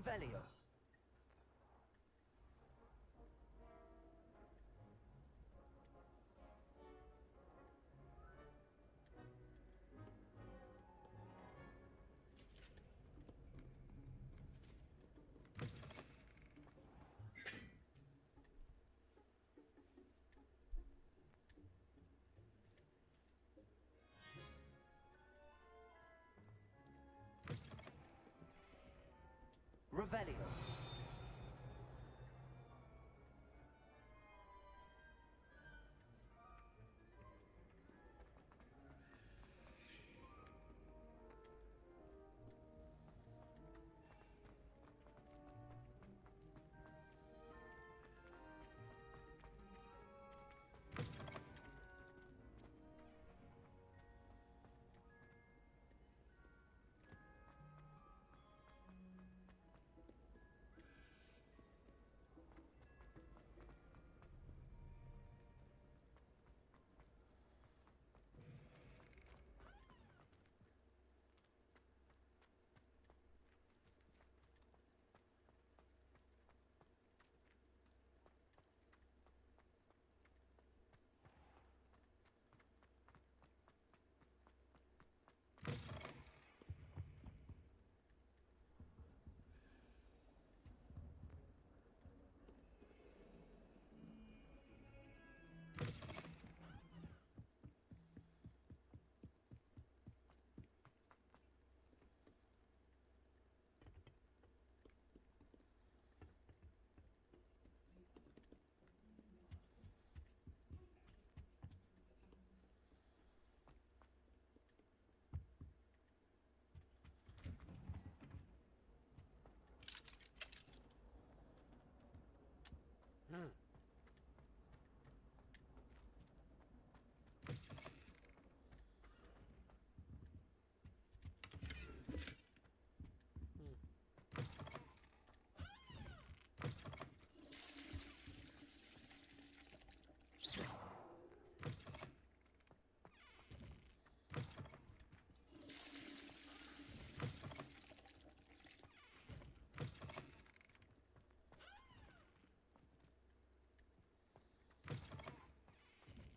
Revelio. Revelio. Hmm.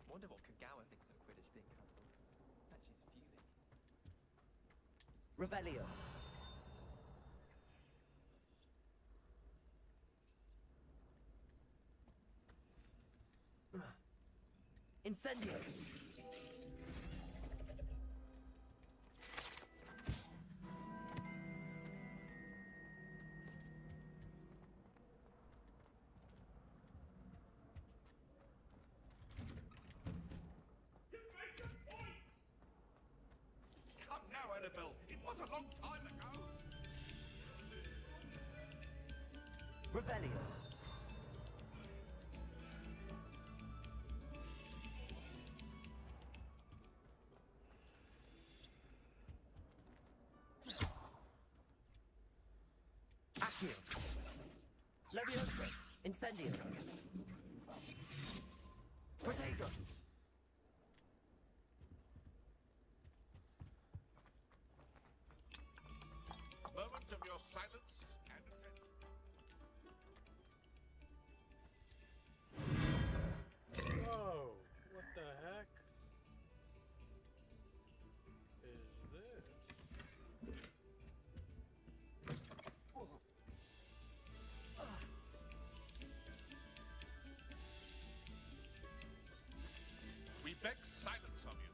Wonder what Kagawa thinks of Quidditch being cancelled. Bet she's fuming. Revelio. Incendio. Come now, Annabelle. It was a long time ago. Revelio. Accio. Leviosa. Incendio. Protect us! Moment of your silence and attention. Whoa! What the heck is this? We beg silence of you.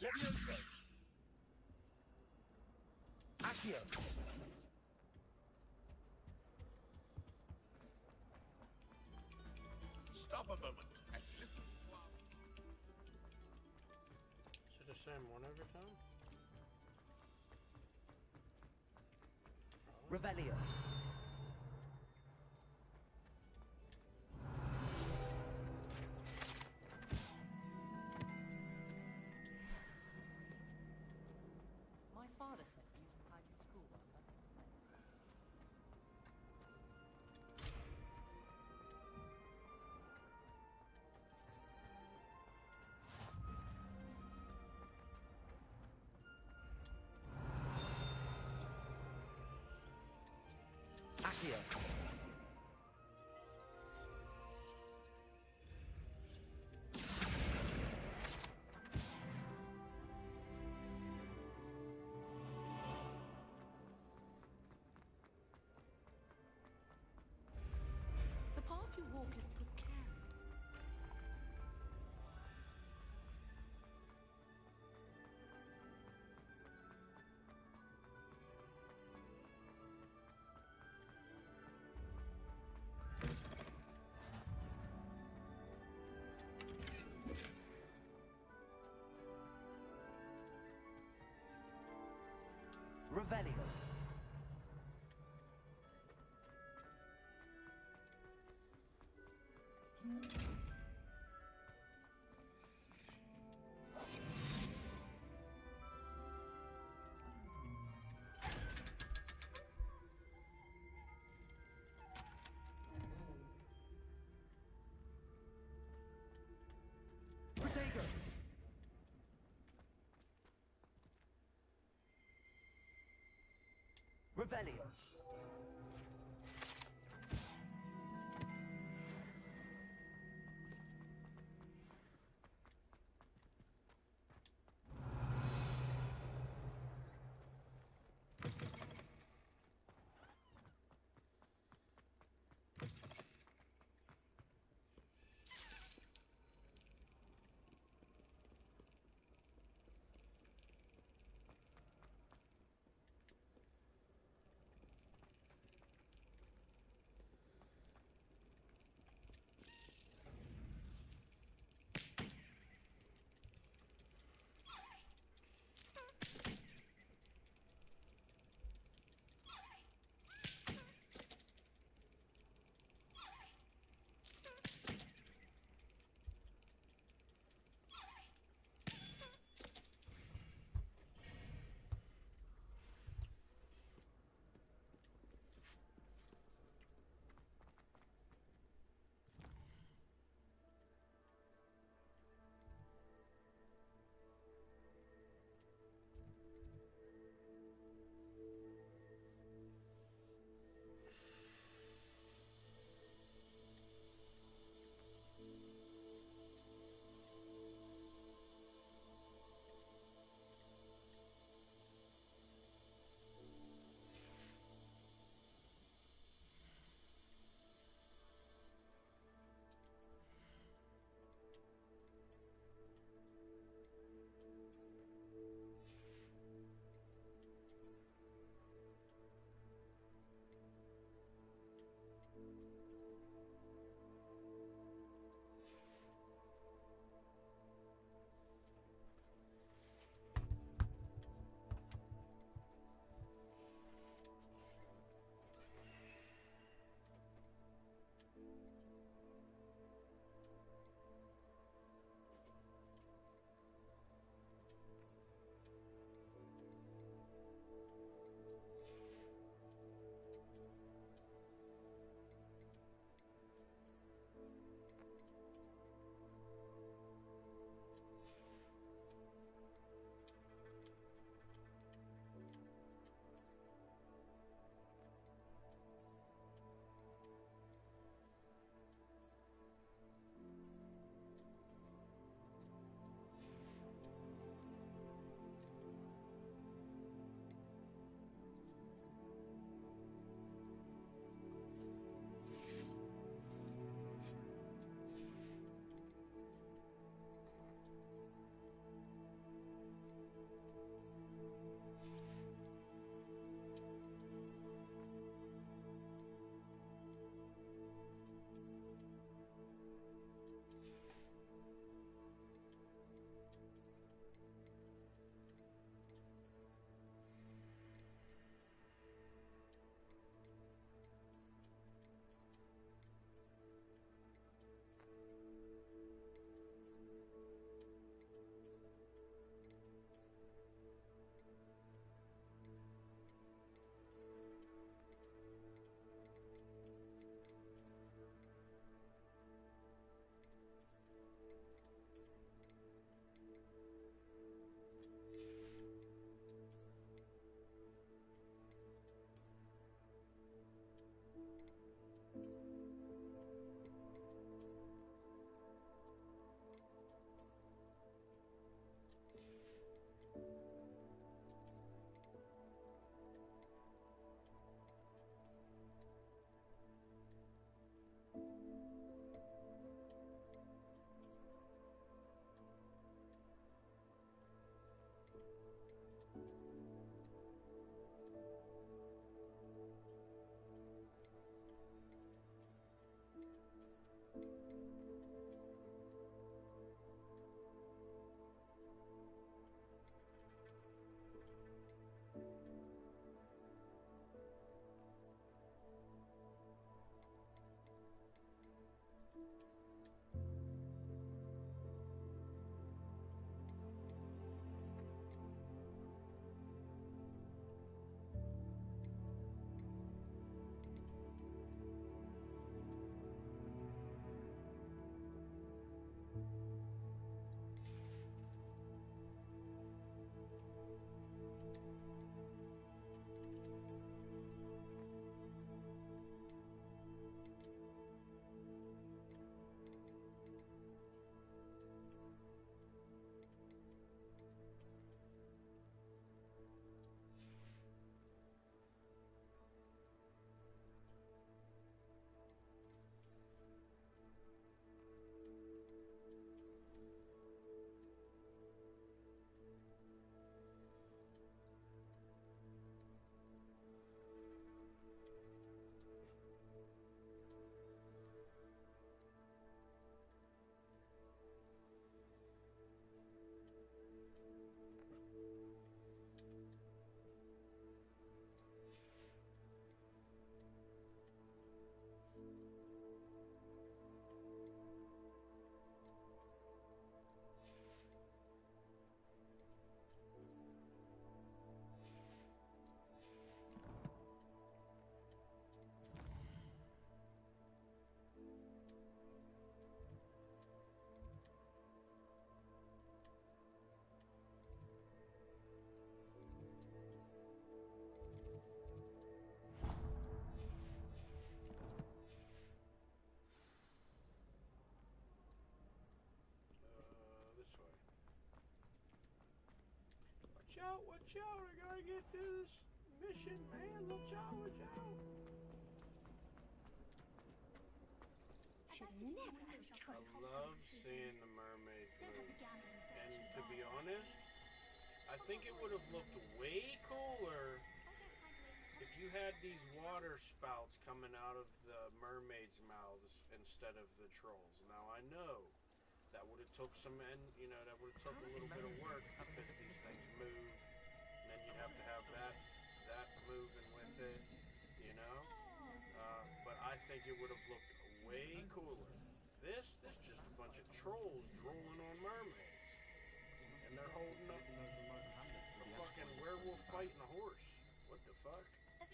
Levioso! Accio! Stop a moment and listen to our... Is it the same one every time? Revelio! My father said he used to hide his schoolwork under the bed. Accio! The path you walk is precarious. Revelio! Protect us! Revelio! out, watch out. I gotta get to this mission, man. Watch out, watch out. Should never have I love seeing the mermaids move. And to be honest, I think it would have looked way cooler if you had these water spouts coming out of the mermaids' mouths instead of the trolls. Now I know that would have took that would have took a little bit of work because these things move, and then you'd have to have that moving with it, you know. But I think it would have looked way cooler. This just a bunch of trolls drooling on mermaids, and they're holding up a fucking werewolf fighting a horse. What the fuck? What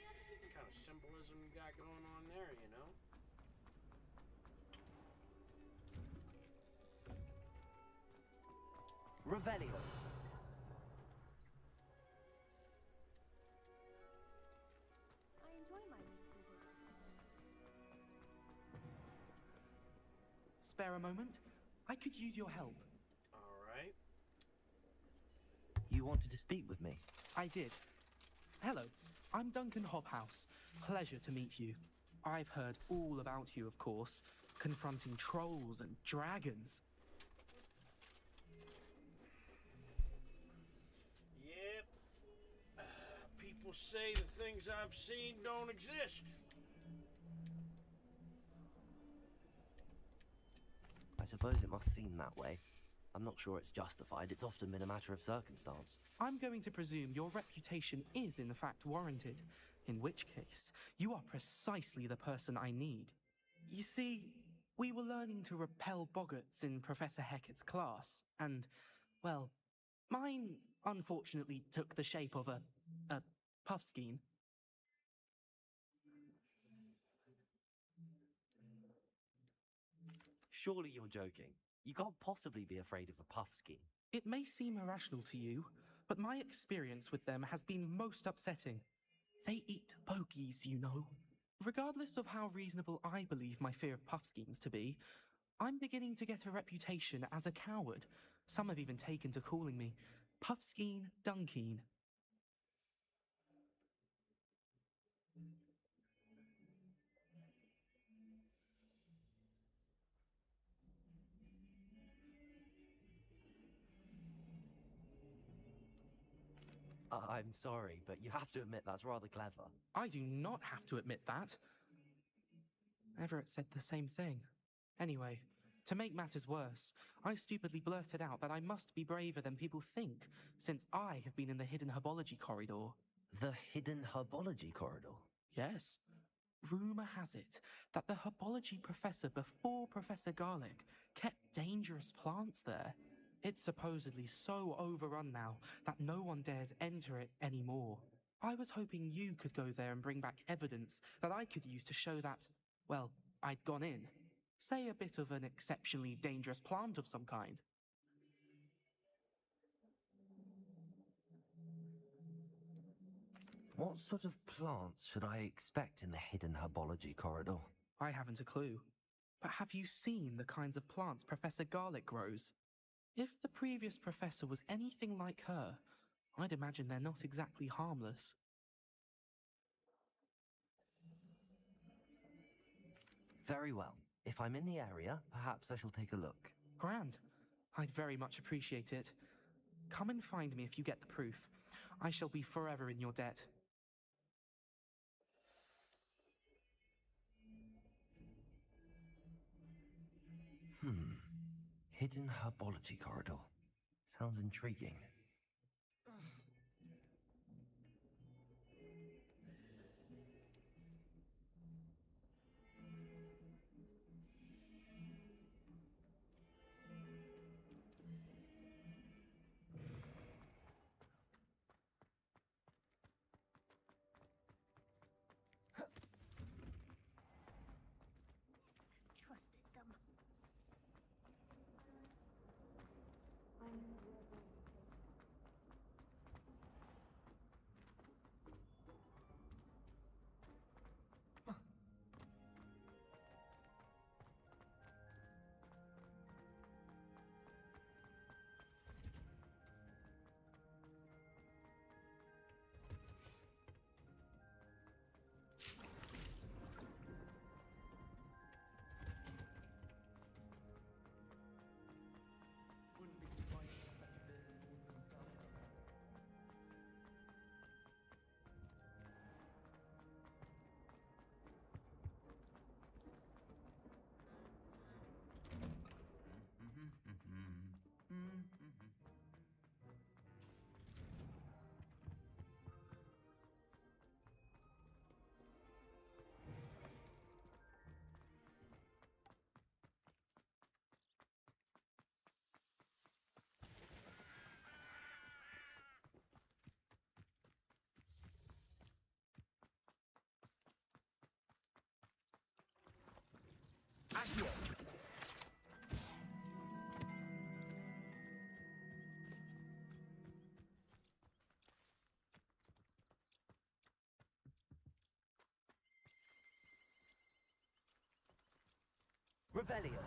kind of symbolism you got going on there, you know? Revelio. I enjoy my new Google. Spare a moment? I could use your help. Alright. You wanted to speak with me? I did. Hello, I'm Duncan Hobhouse. Pleasure to meet you. I've heard all about you, of course, confronting trolls and dragons. Yep. People say the things I've seen don't exist. I suppose it must seem that way. I'm not sure it's justified. It's often been a matter of circumstance. I'm going to presume your reputation is in fact warranted, in which case, you are precisely the person I need. You see, we were learning to repel boggarts in Professor Hecat's class, and, well, mine unfortunately took the shape of a puffskein. Surely you're joking. You can't possibly be afraid of a puffskein. It may seem irrational to you, but my experience with them has been most upsetting. They eat bogies, you know. Regardless of how reasonable I believe my fear of puffskeins to be, I'm beginning to get a reputation as a coward. Some have even taken to calling me Puffskein Dunkeen. I'm sorry, but you have to admit that's rather clever. I do not have to admit that. Everett said the same thing. Anyway, to make matters worse, I stupidly blurted out that I must be braver than people think, since I have been in the hidden herbology corridor. The hidden herbology corridor? Yes. Rumour has it that the herbology professor before Professor Garlic kept dangerous plants there. It's supposedly so overrun now that no one dares enter it anymore. I was hoping you could go there and bring back evidence that I could use to show that, well, I'd gone in. Say a bit of an exceptionally dangerous plant of some kind. What sort of plants should I expect in the hidden herbology corridor? I haven't a clue. But have you seen the kinds of plants Professor Garlic grows? If the previous professor was anything like her, I'd imagine they're not exactly harmless. Very well. If I'm in the area, perhaps I shall take a look. Grand. I'd very much appreciate it. Come and find me if you get the proof. I shall be forever in your debt. Hidden herbology corridor. Sounds intriguing. Trusted them. Accio. Revelio.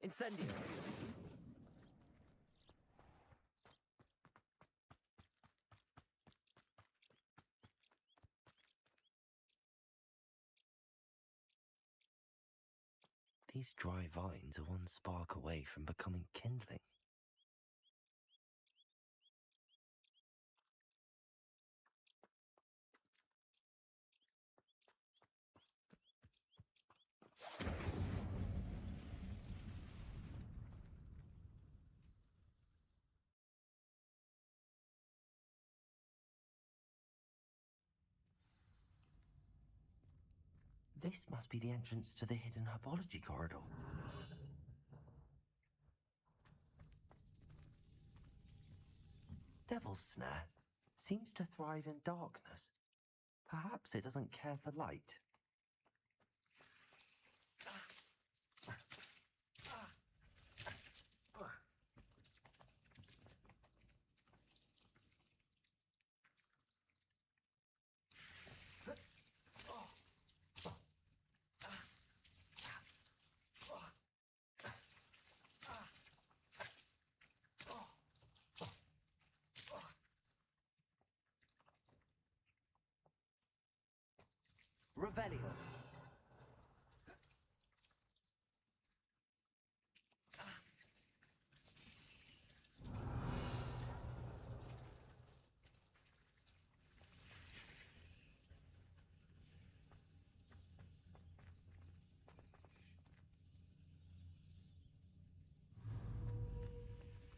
Incendio. These dry vines are one spark away from becoming kindling. This must be the entrance to the hidden herbology corridor. Devil's Snare seems to thrive in darkness. Perhaps it doesn't care for light. Revelio.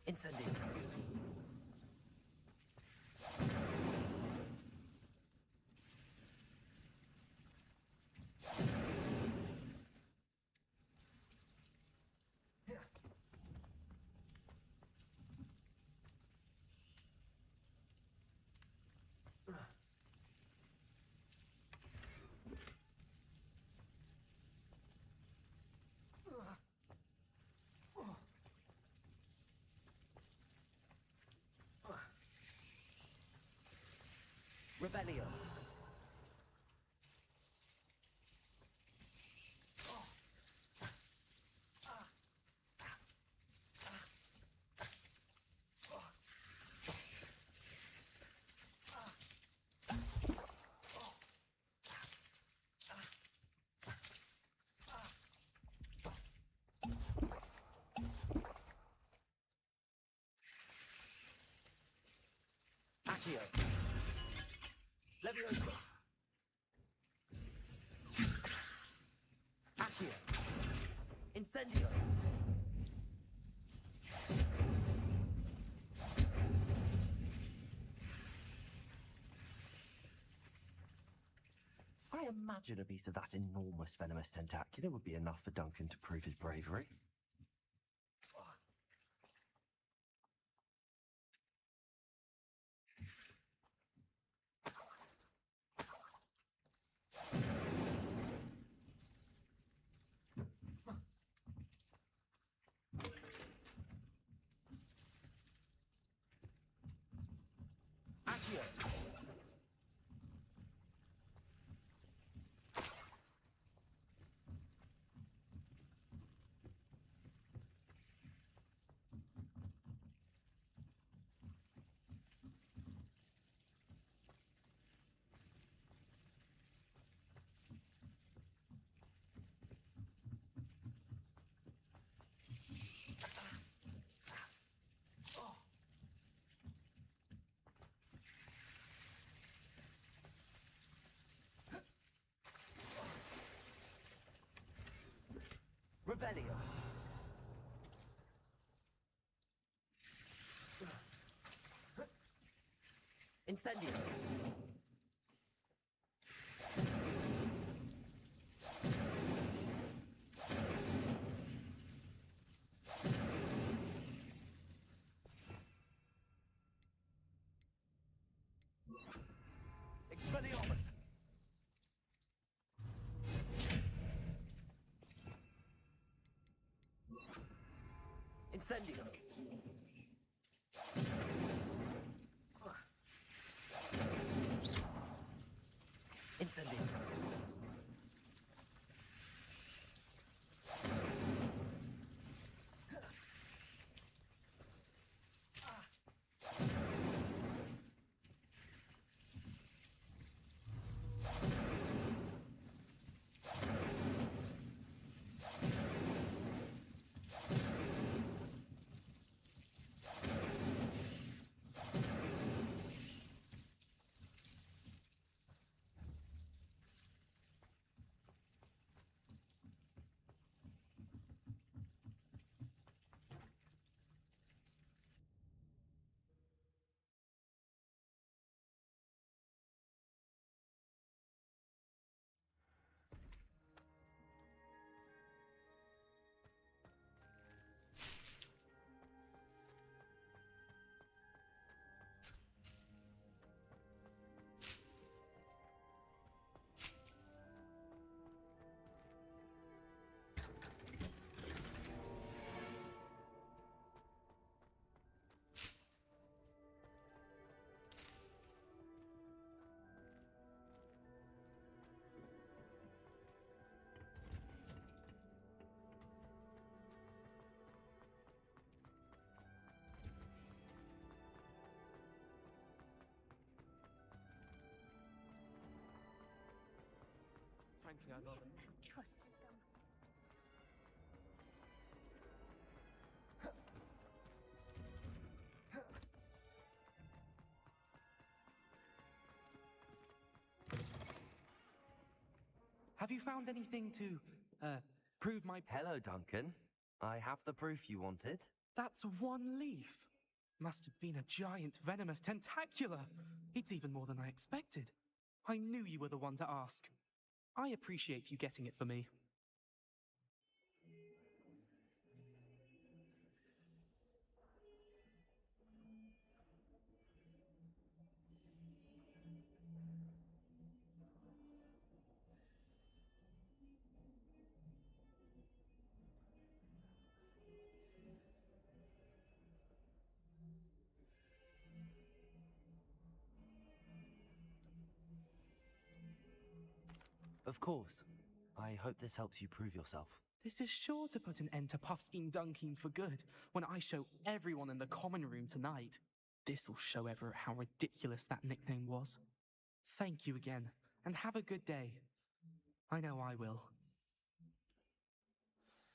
Incendio. Revelio. Accio. Levioso. Accio. Incendio. I imagine a piece of that enormous venomous tentacular would be enough for Duncan to prove his bravery. Accio. Revelio. Incendio! Expelliarmus! Incendio! Incendio! Frankly, I'd rather... Trusted them. Have you found anything to, prove my... Hello, Duncan. I have the proof you wanted. That's one leaf. Must have been a giant venomous tentacula. It's even more than I expected. I knew you were the one to ask. I appreciate you getting it for me. Of course. I hope this helps you prove yourself. This is sure to put an end to Puffskein Dunkin for good when I show everyone in the common room tonight. This'll show Everett how ridiculous that nickname was. Thank you again, and have a good day. I know I will.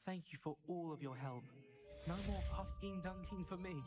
Thank you for all of your help. No more Puffskein Dunkin for me.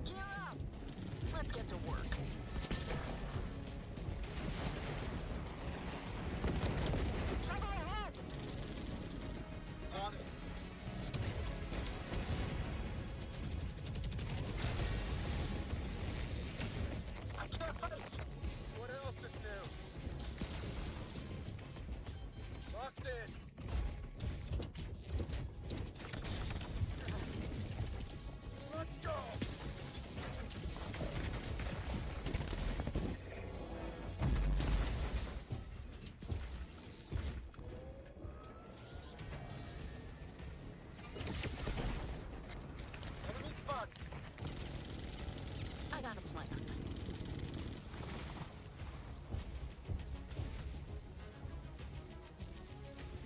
Gear up! Let's get to work. Trouble ahead! On it. I can't punch! What else is new? Locked in! Let's go! Enemy spot! I got a plan.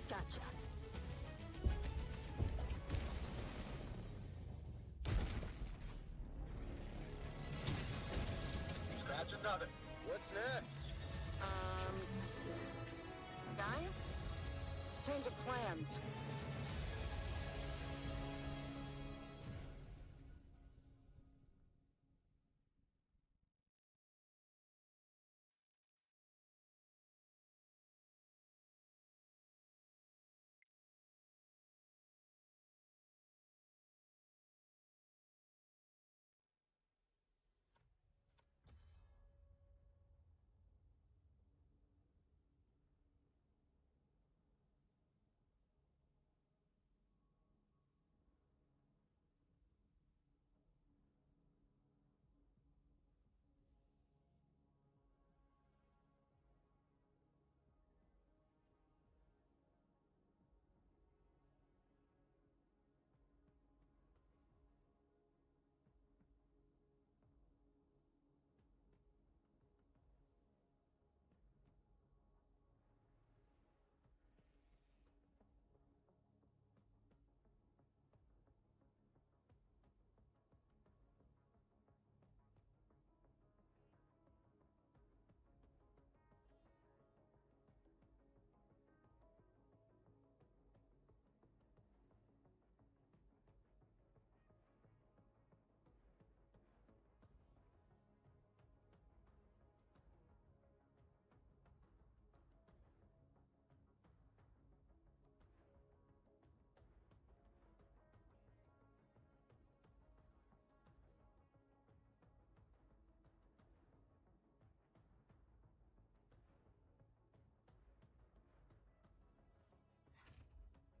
Gotcha. Scratch another. What's next? Guys? Change of plans.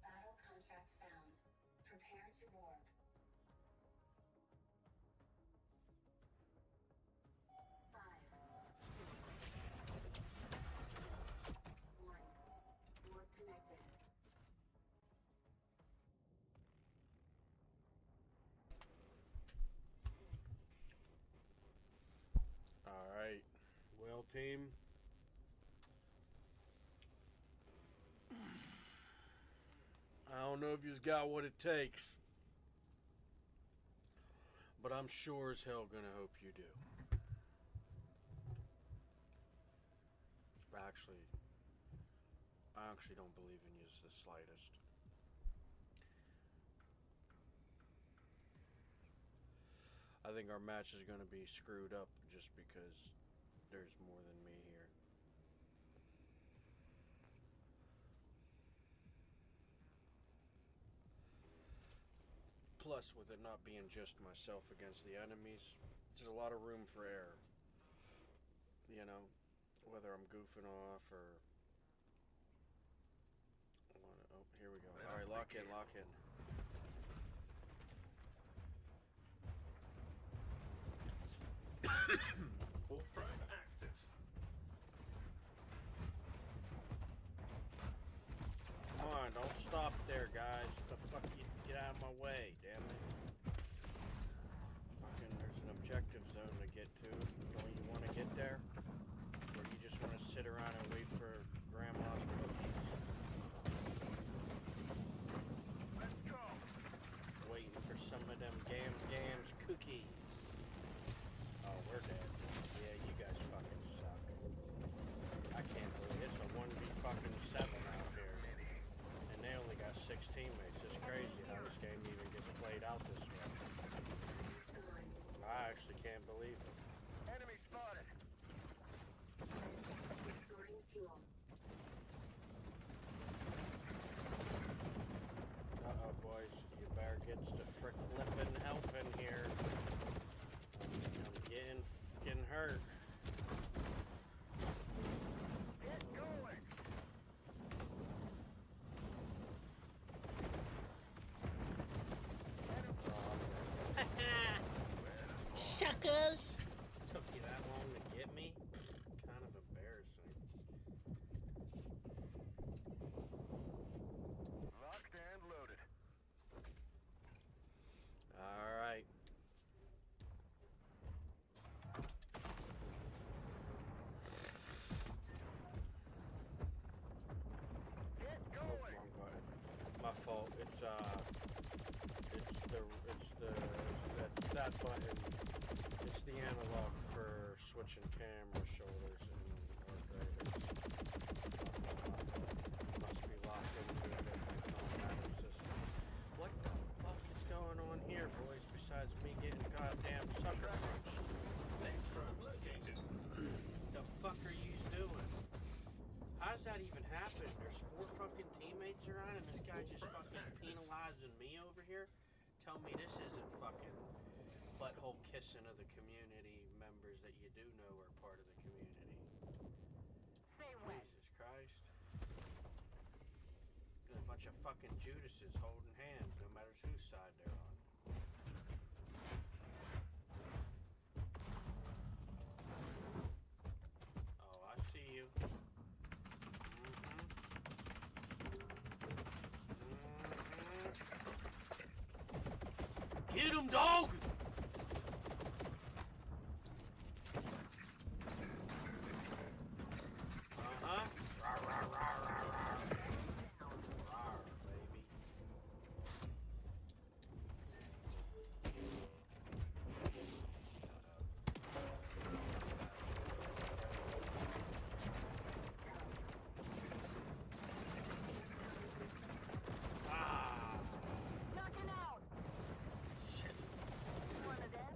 Battle contract found. Prepare to warp. 5, 4, 1. Warp connected. All right. Well, team. I don't know if you've got what it takes, But I'm sure as hell gonna hope you do. I actually don't believe in you the slightest. I think our match is gonna be screwed up just because there's more than me here. Plus, with it not being just myself against the enemies, there's a lot of room for error. You know, whether I'm goofing off or... Oh, here we go. Alright, lock in, lock in. Warp drive active. Come on, don't stop there, guys. What the fuck, you get out of my way, damn it. Fucking, there's an objective zone to get to. Don't you want to get there? Or you just want to sit around and wait for Grandma's cookies? Let's go. Waiting for some of them Gams cookies. Oh, we're dead. Yeah, you guys fucking suck. I can't believe it's a 1v7 out here. And they only got 6 teammates. It's crazy how this game even gets played out this way. I actually can't believe it. Enemy spotted. Restoring fuel. Uh-oh, boys. You better get to frick flippin' helping here. I'm getting hurt. Get going. Suckers! Took you that long to get me? Kind of embarrassing. Locked and loaded. Alright. Get Oh, going. wrong button. My fault. It's that button. It's the analog for switching camera shoulders and or graders. Must be locked into a different automatic system. What the fuck is going on here, boys, besides me getting goddamn sucker punched? Next probe located. The fuck are you doing? How does that even happen? There's 4 fucking teammates around and this guy just fucking penalizing me over here? Tell me this isn't fucking butthole kissing of the community members that you do know are part of the community. Say when. Jesus Christ. Got a bunch of fucking Judases holding hands no matter whose side they're on. Oh, I see you. Get him, dog! Uh-huh. Rawr, rawr, rawr, rawr, rawr. Rawr, baby. Ducking out. Shit. One of them.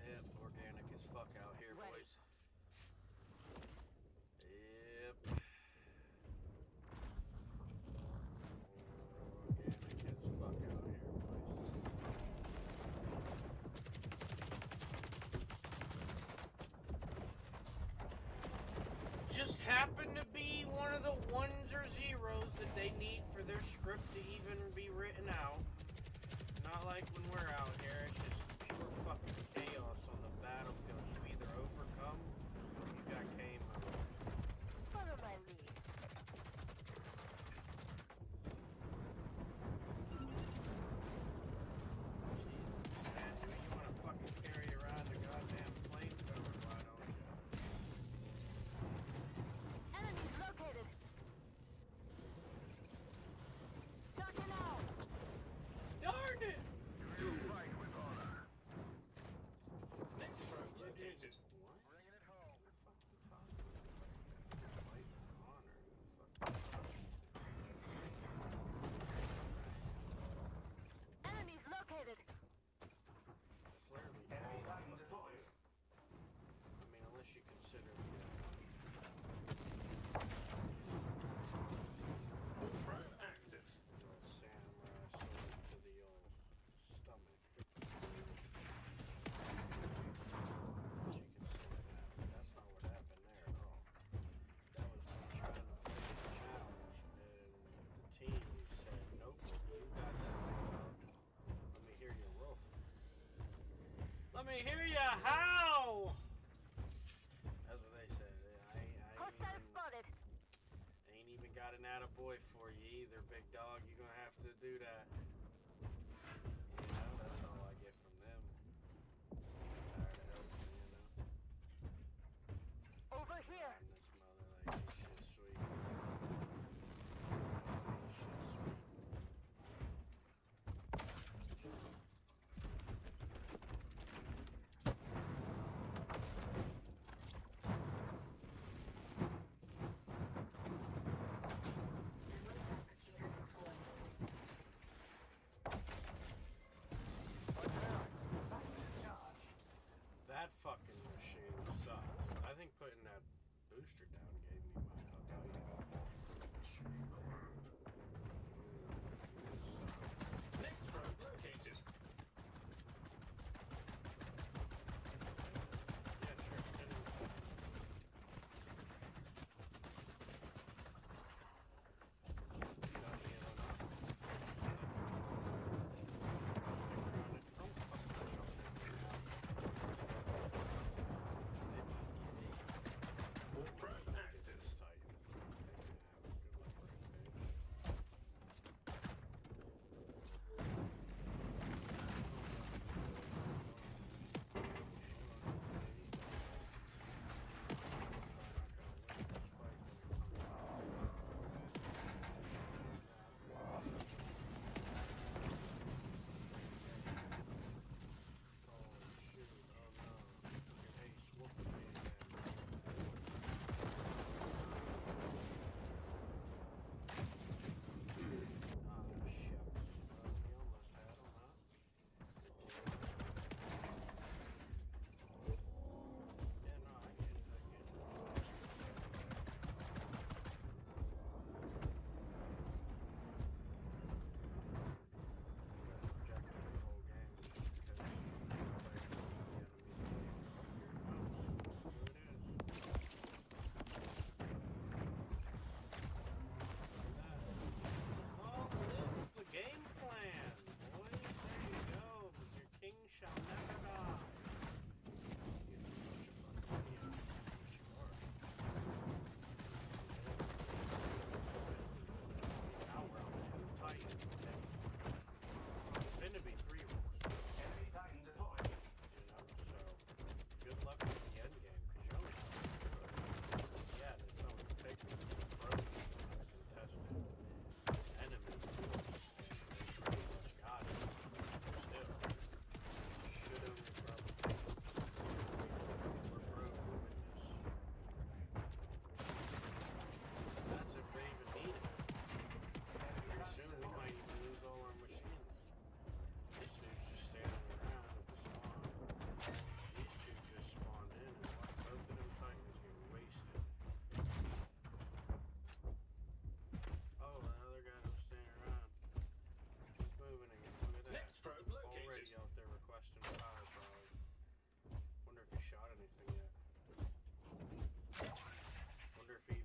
Yep, organic as fuck out here, boys. Yep. Organic as fuck out here, boys. Just happened to be one of the 1s or 0s that they need for their script to even be written out. Not like when we're out here, it's just pure fucking chaos on the battlefield. You either overcome or you got game mode. Follow my lead. Jesus, man, do you want to fucking carry around a goddamn flamethrower, why don't you? Enemies located. Ducking out. Darn it! You fight attaboy for you either, big dog. You're gonna have to do that. You know, that's all I get from them. Tired of helping, you know. Over here. Riding this mother like this shit sweet. This shit sweet. That fucking machine sucks. I think putting that booster down gave me my Next road located. Yeah, sure. Send him. Got me in on that.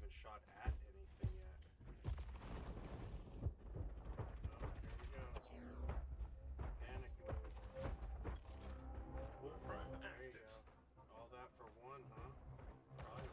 Shot at anything yet. Oh, here we go. Panic move. There you go. All that for one, huh? Probably.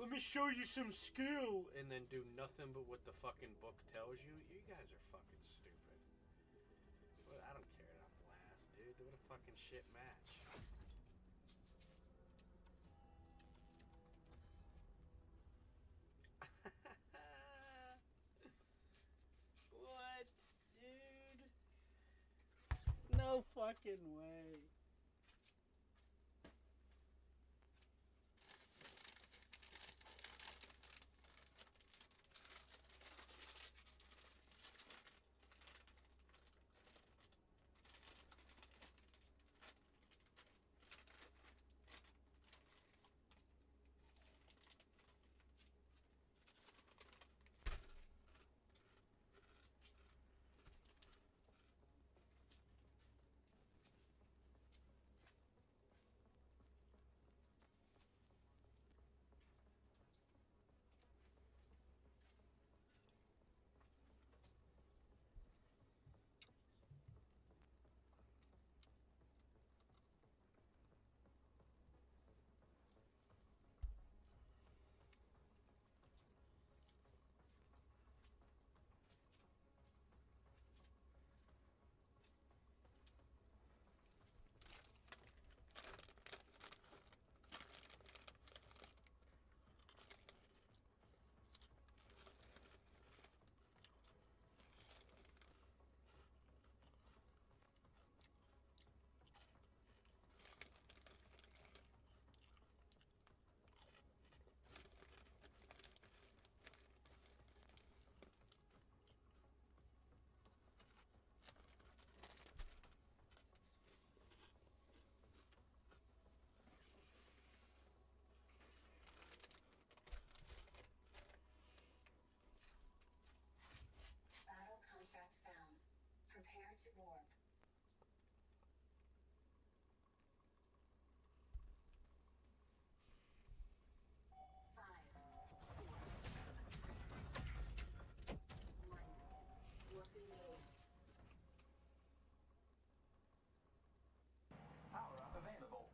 let me show you some skill, and then do nothing but what the fucking book tells you. You guys are fucking stupid. Well, I don't care that I'm last, dude. What a fucking shit match. What, dude? No fucking way. Battle contract found. Prepare to warp. 5, 4, 1. Warp engaged. Power up available.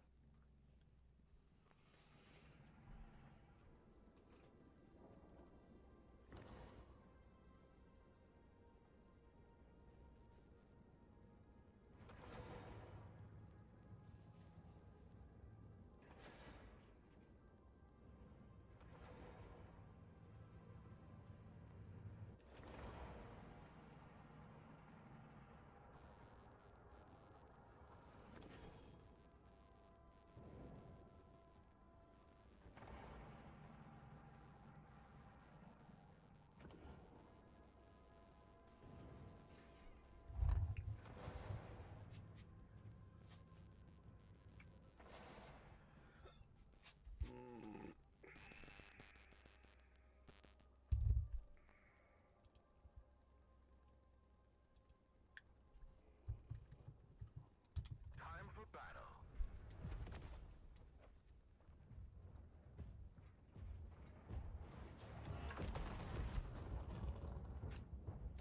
Time for battle.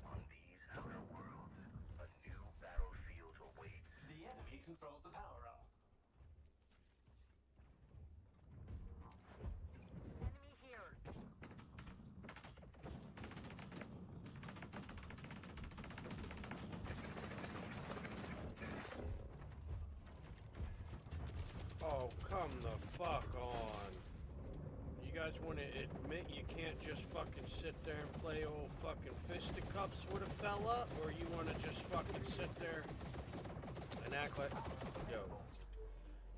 On these outer worlds, a new battlefield awaits. The enemy controls the power up. Enemy here. Oh, come the fuck on. You guys want to admit you can't just fucking sit there and play old fucking fisticuffs with a fella? Or you want to just fucking sit there and act like... Yo.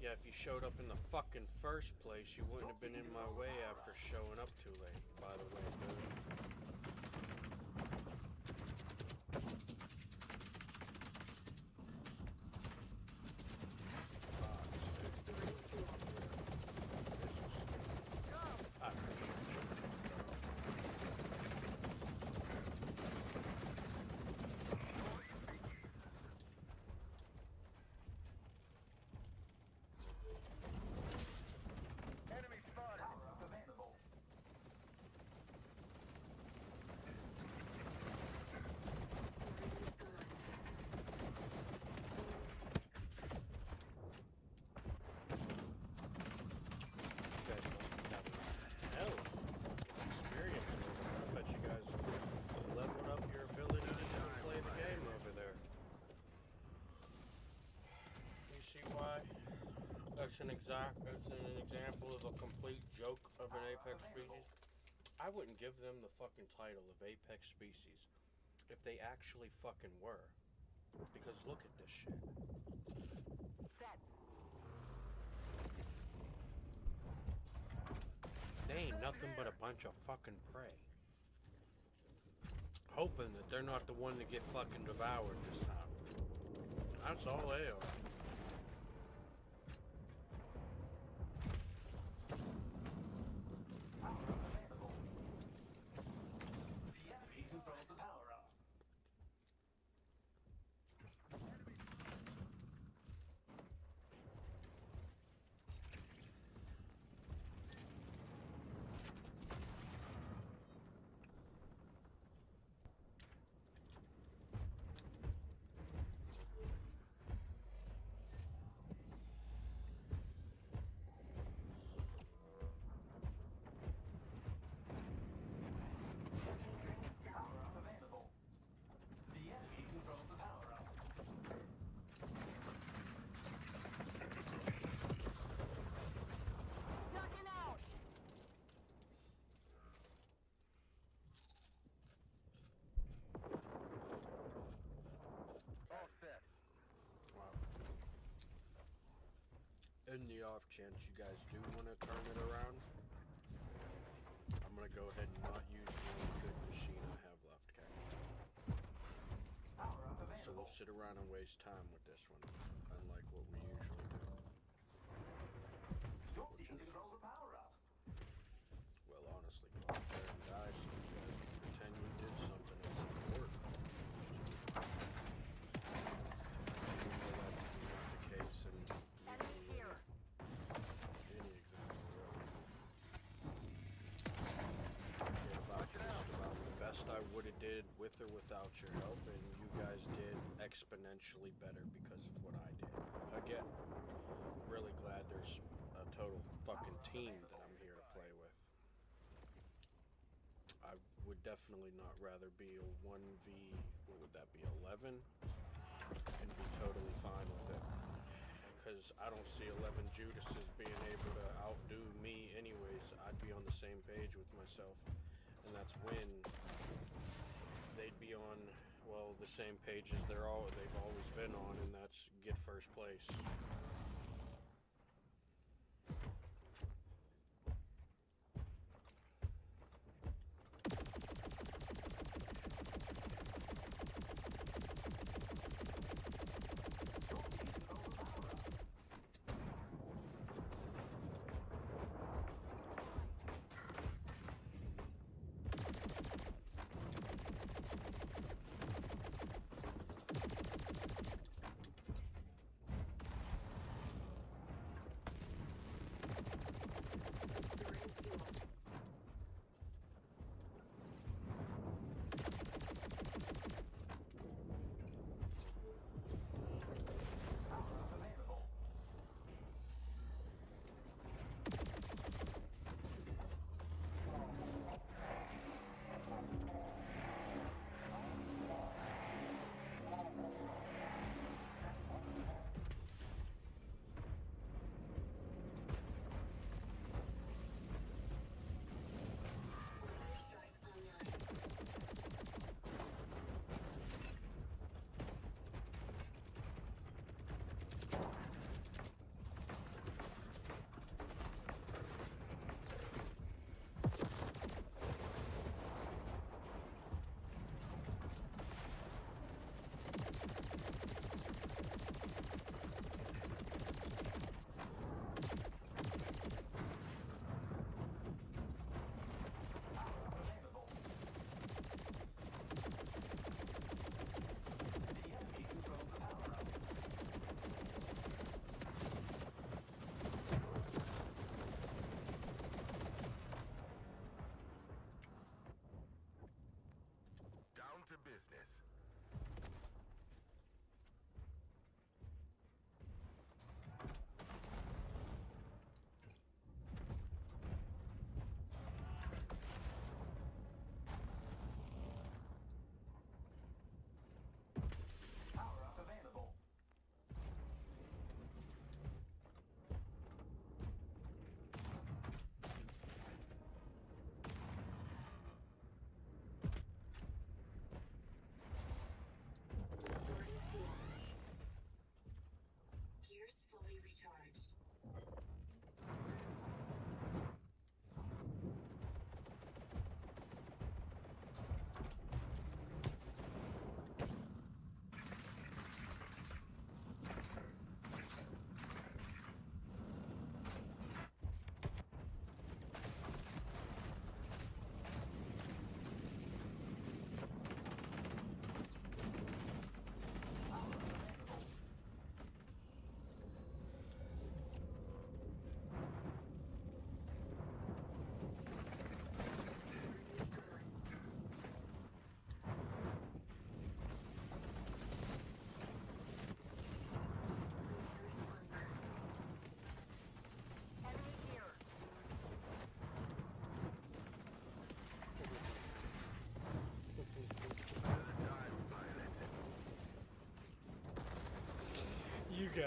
Yeah, if you showed up in the fucking first place, you wouldn't have been in my way after showing up too late, by the way, dude. Enemy spotted. Power up available. an example of a complete joke of an apex species, I wouldn't give them the fucking title of apex species if they actually fucking were. Because look at this shit. They ain't nothing but a bunch of fucking prey. Hoping that they're not the one to get fucking devoured this time. That's all they are. The enemy controls the power up. Power up available. The enemy controls the power up. Ducking out! All set. Wow. In the off chance you guys do want to turn it around, I'm gonna go ahead and not use the only good machine I have left, okay? Power up So we'll available. sit around and waste time with this one, unlike what we usually do. Your team controls the power up. Well, honestly, go out there and die so you guys can pretend you did something at some work. Even though that would be not the case in Enemy here. any example, really. Did about just about the best I would have did with or without your help, and you guys did exponentially better because of what I did. Again, really glad there's a total fucking team that I'm here to play with. I would definitely not rather be a 1v, what would that be, 11? And be totally fine with it. Because I don't see 11 Judases being able to outdo me anyways. I'd be on the same page with myself. And that's when they'd be on, well, the same pages they've always been on, and that's get first place.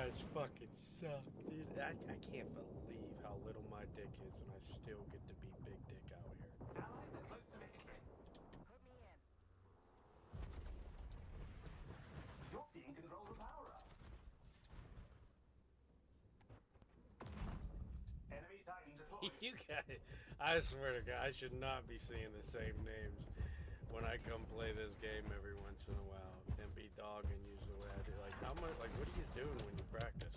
guys fucking suck, dude. I can't believe how little my dick is and I still get to be big dick out here. Allies are close to victory. Put me in. Your team controls the power-up. Enemy Titan deployed. You guys, I swear to God, I should not be seeing the same names when I come play this game every once in a while and be dog and use the way I do. Like, how much? Like, what are you doing when you practice?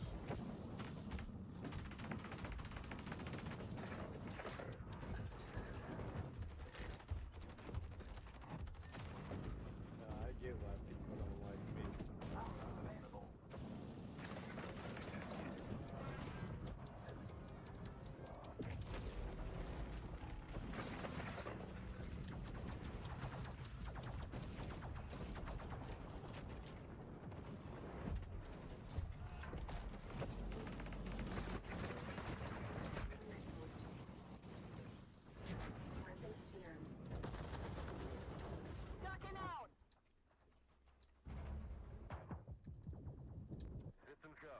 I get why people don't like me. Power-up available. Ducking out. Hit them go.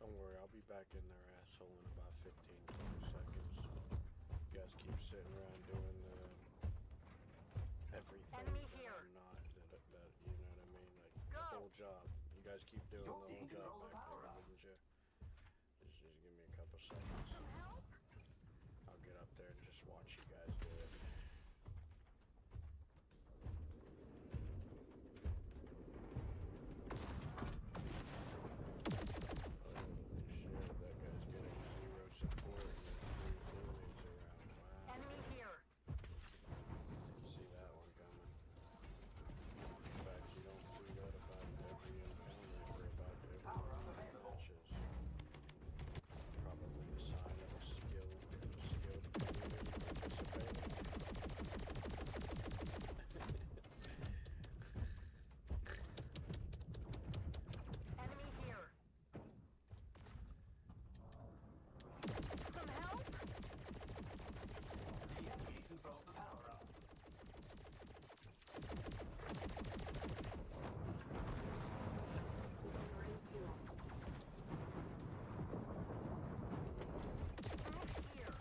Don't worry, I'll be back in their asshole in about 15-20 seconds. You guys keep sitting around doing everything Enemy that here. I'm not, that you know what I mean? Like, the whole job. You guys keep doing Your the team whole job controls the back there, power-up. wouldn't you? Just give me a couple seconds. Some help? I'll get up there and just watch you guys do it. Holy shit, that guy's getting 0 support and there's 3 teammates around. Wow. Enemy here. Didn't see that one coming. In fact, you don't see that about every encounter or about every Power-up available. matches. Probably a sign of a skilled community participating. Enemy here. Some help? The enemy controls the power-up. Move here.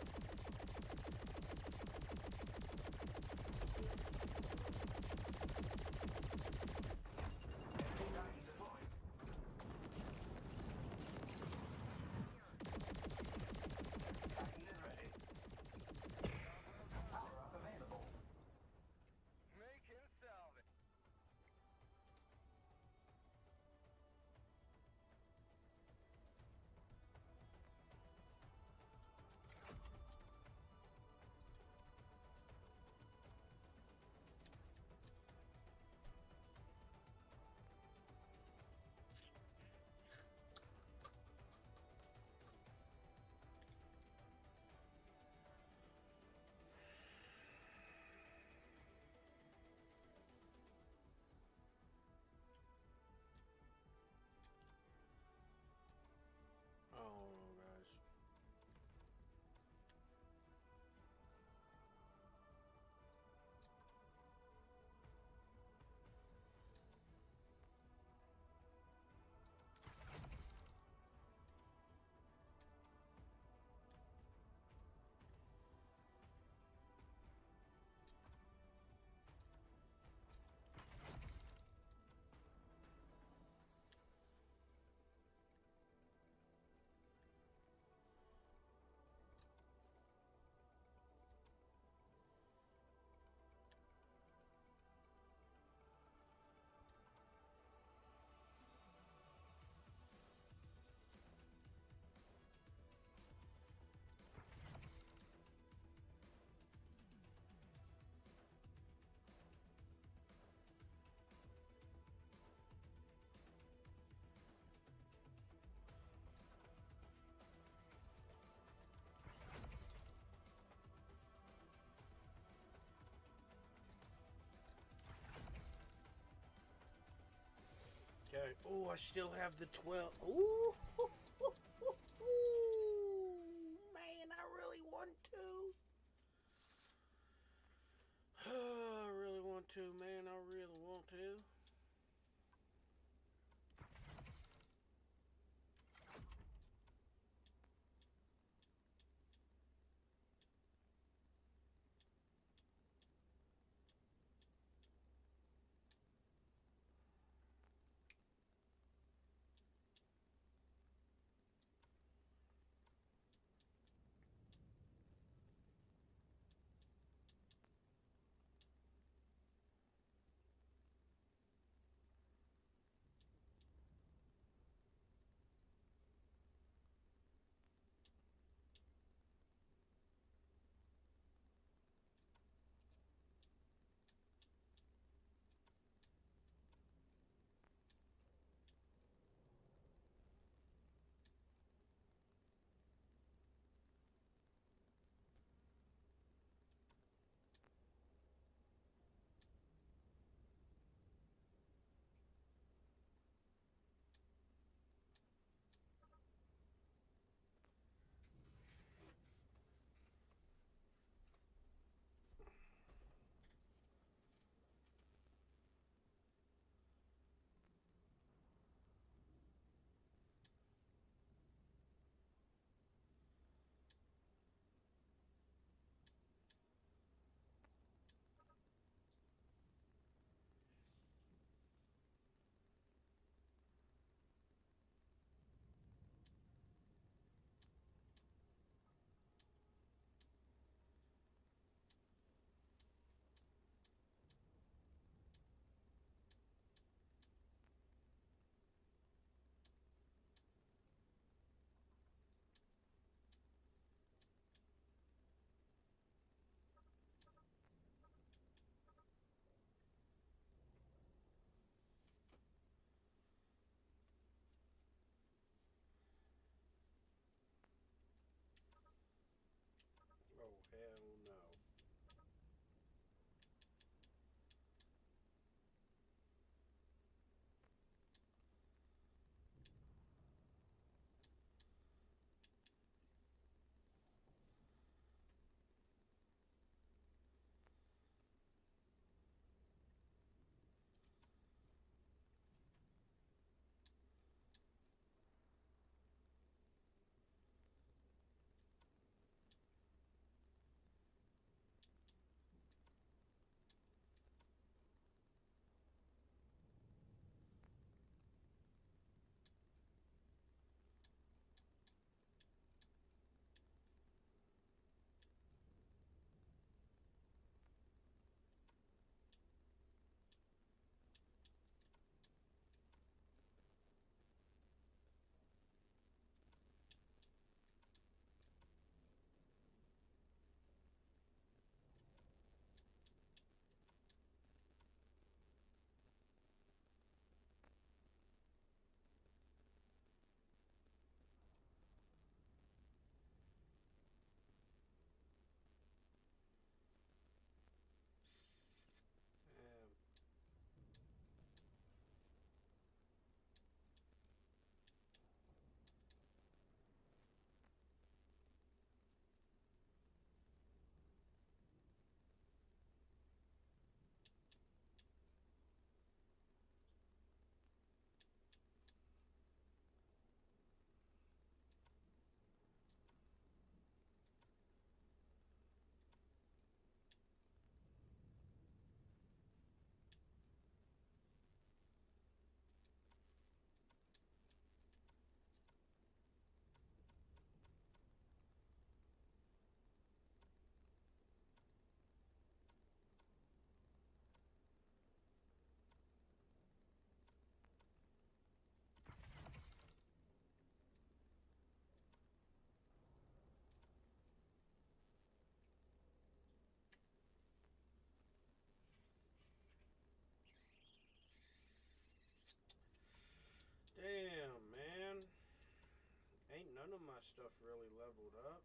Enemy Titan deployed. Titan is ready. Power-up available. Making salvage. Oh no, guys. Okay. Oh, I still have the 12. Ooh. Man, I really want to. I really want to, man. I really want to. none of my stuff really leveled up.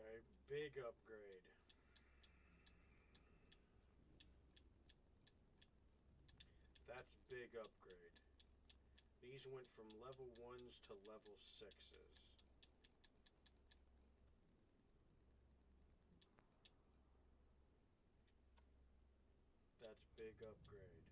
Okay, big upgrade. That's big upgrade. These went from level 1s to level 6s. That's big upgrade.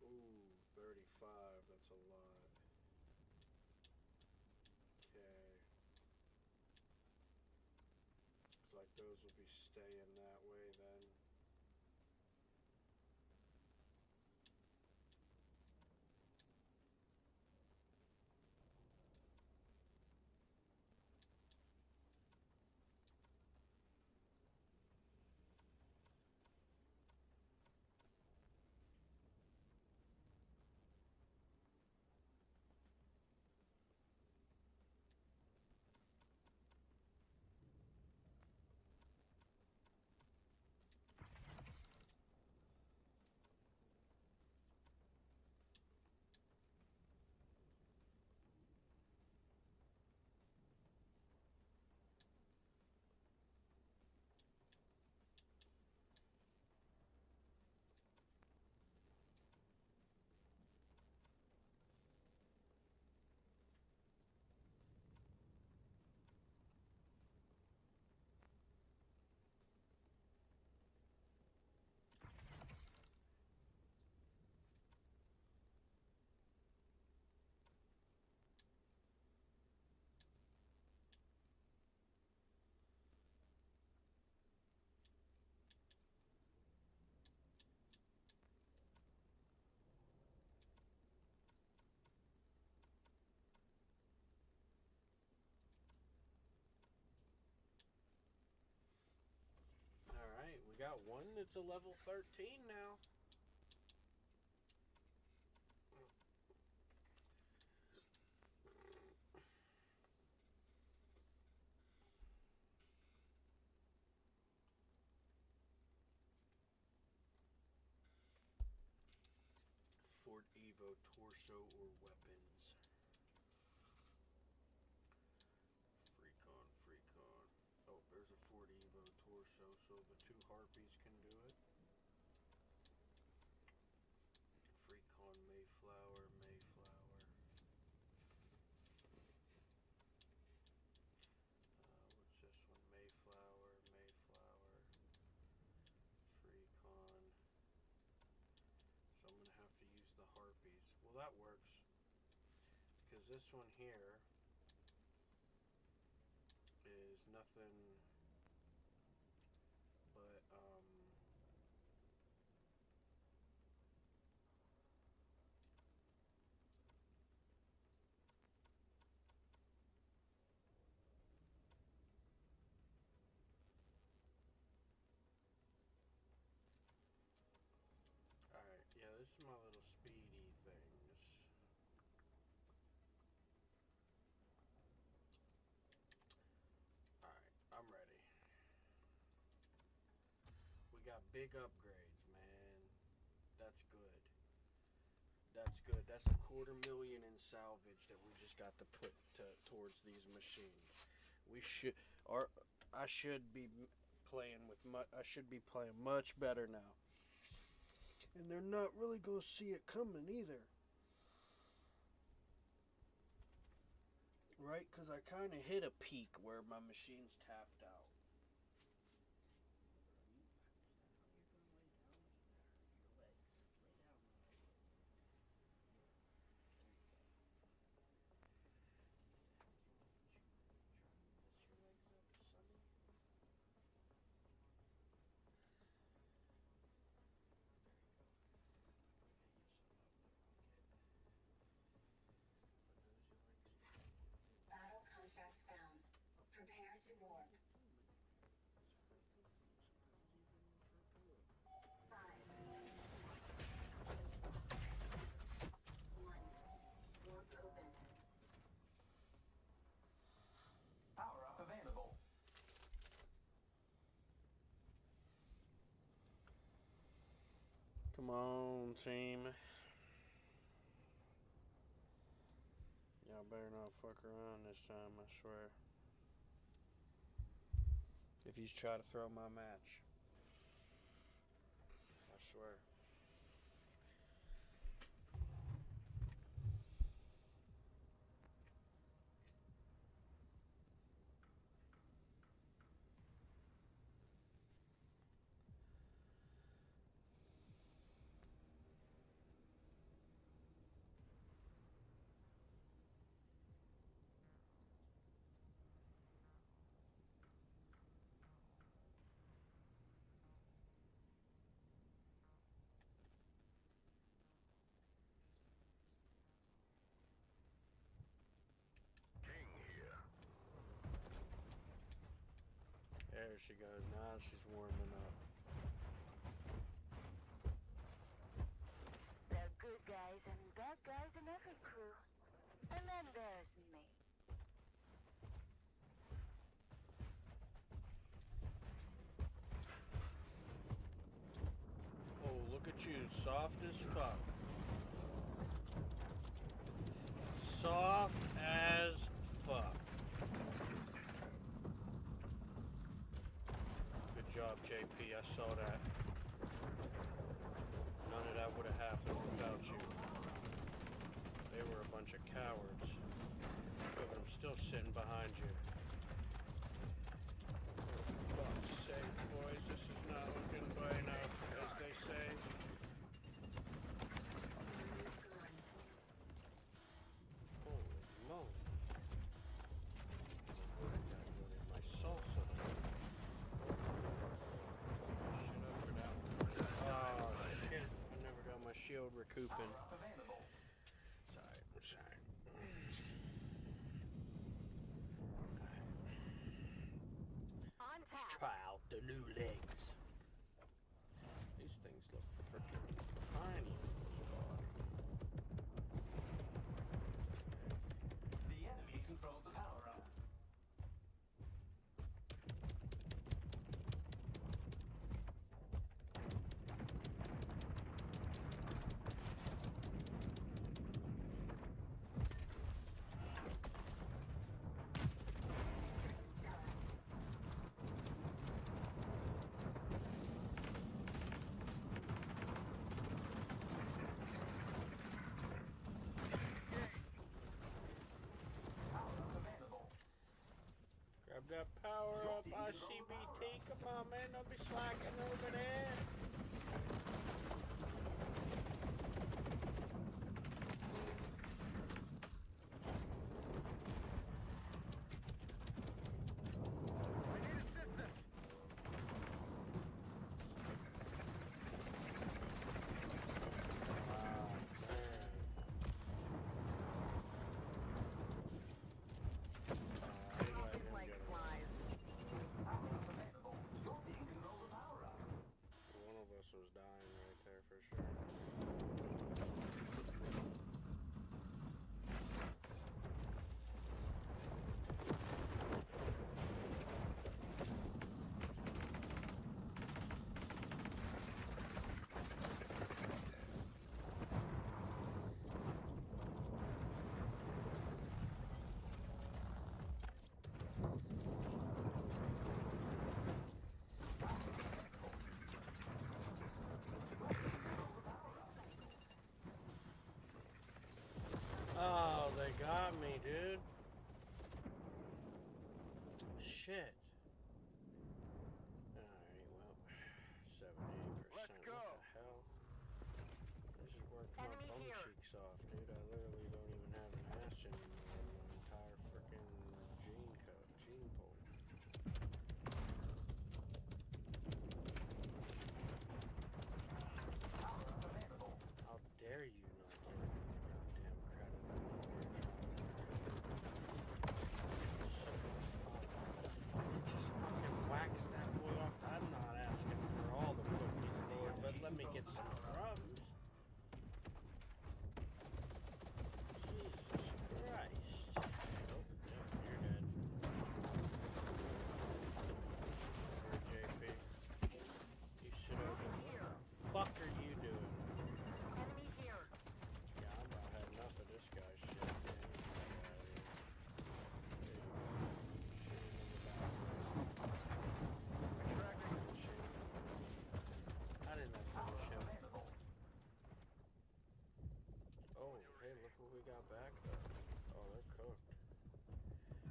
Ooh, 35, that's a lot. Okay. Looks like those will be staying that way then. it's a level 13 now. Fort Evo torso or weapons. Freecon. Oh, there's a Fort Evo torso, so the 2 harpies can do it. Freecon Mayflower. What's this one? Mayflower. Freecon. So I'm gonna have to use the harpies. Well, that works. Because this one here is nothing but alright, yeah, this is my little speedy things. Alright, I'm ready. We got big upgrades, man. That's good. That's good. That's $250,000 in salvage that we just got to put towards these machines. I should be playing much better now. And they're not really gonna see it coming either. Right? Because I kind of hit a peak where my machine's tapped out. Battle contract found. Prepare to warp. 5, 1. Warp open. Power up available. Come on, team. Y'all better not fuck around this time, I swear. If you try to throw my match, I swear. There she goes. Now she's warming up. There are good guys and bad guys in every crew. And then there's me. Oh, look at you. Soft as fuck. Soft as fuck. Good job, JP. I saw that. None of that would have happened without you. They were a bunch of cowards. But I'm still sitting behind you. For fuck's sake, boys. This is not looking bueno, as they say. Holy moly. I gotta go get my salsa. Oh shit, I never got my shield recouping. Sorry. On Let's try out the new legs. freaking tiny in this bar. The enemy controls the power-up. Grab that power up, ICBT. Come on, man. Don't be slacking over there. One of us was dying right there for sure. Oh, they got me, dude. Shit. Alright, well, 78%. What the hell? This is working my bum cheeks off, dude. I literally don't even have an ass anymore in my entire freaking gene pool. How dare you not give me the goddamn credit? Just fucking wax that boy off. I'm not asking for all the cookies, Lord, but let me get some crumbs. Jesus Christ. Nope, you're dead. Where, JP? You sit over. What the fuck are you doing? Enemy here. Yeah, I'm about had enough of this guy's shit. I didn't have to push him. Oh, hey, look what we got back though. Oh, they're cooked.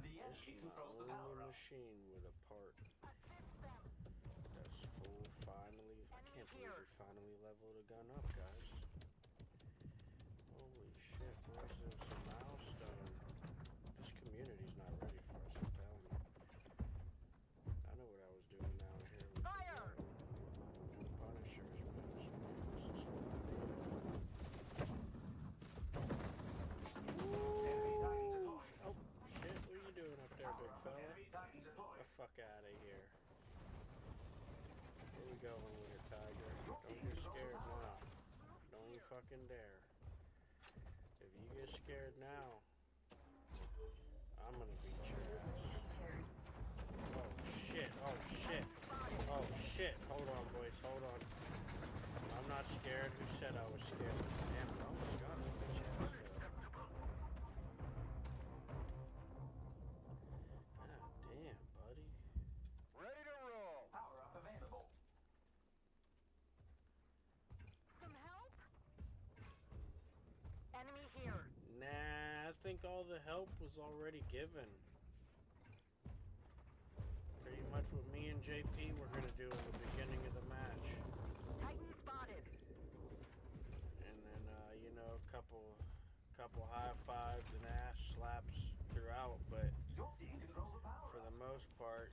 This is my only machine with a part. That's full, finally. I can't believe we finally leveled a gun up, guys. Holy shit, boys, there's a milestone. This community's not ready for us, I'm telling you. I know what I was doing down here with the Punishers, man. This is so oh, shit, what are you doing up there, big fella? Get the fuck out of here. Where you going with it, Tiger? Don't get scared now. Don't you fucking dare. If you get scared now, I'm gonna beat your ass. Oh shit, oh shit, oh shit. Hold on, boys, hold on. I'm not scared. Who said I was scared? Damn, I almost got his bitch ass though. God damn, buddy. Ready to roll. Power up available. Some help? Enemy here. Nah, I think all the help was already given. Pretty much what me and JP were gonna do in the beginning of the match. Titan spotted. And then, you know, a couple high fives and ass slaps throughout, but for the most part,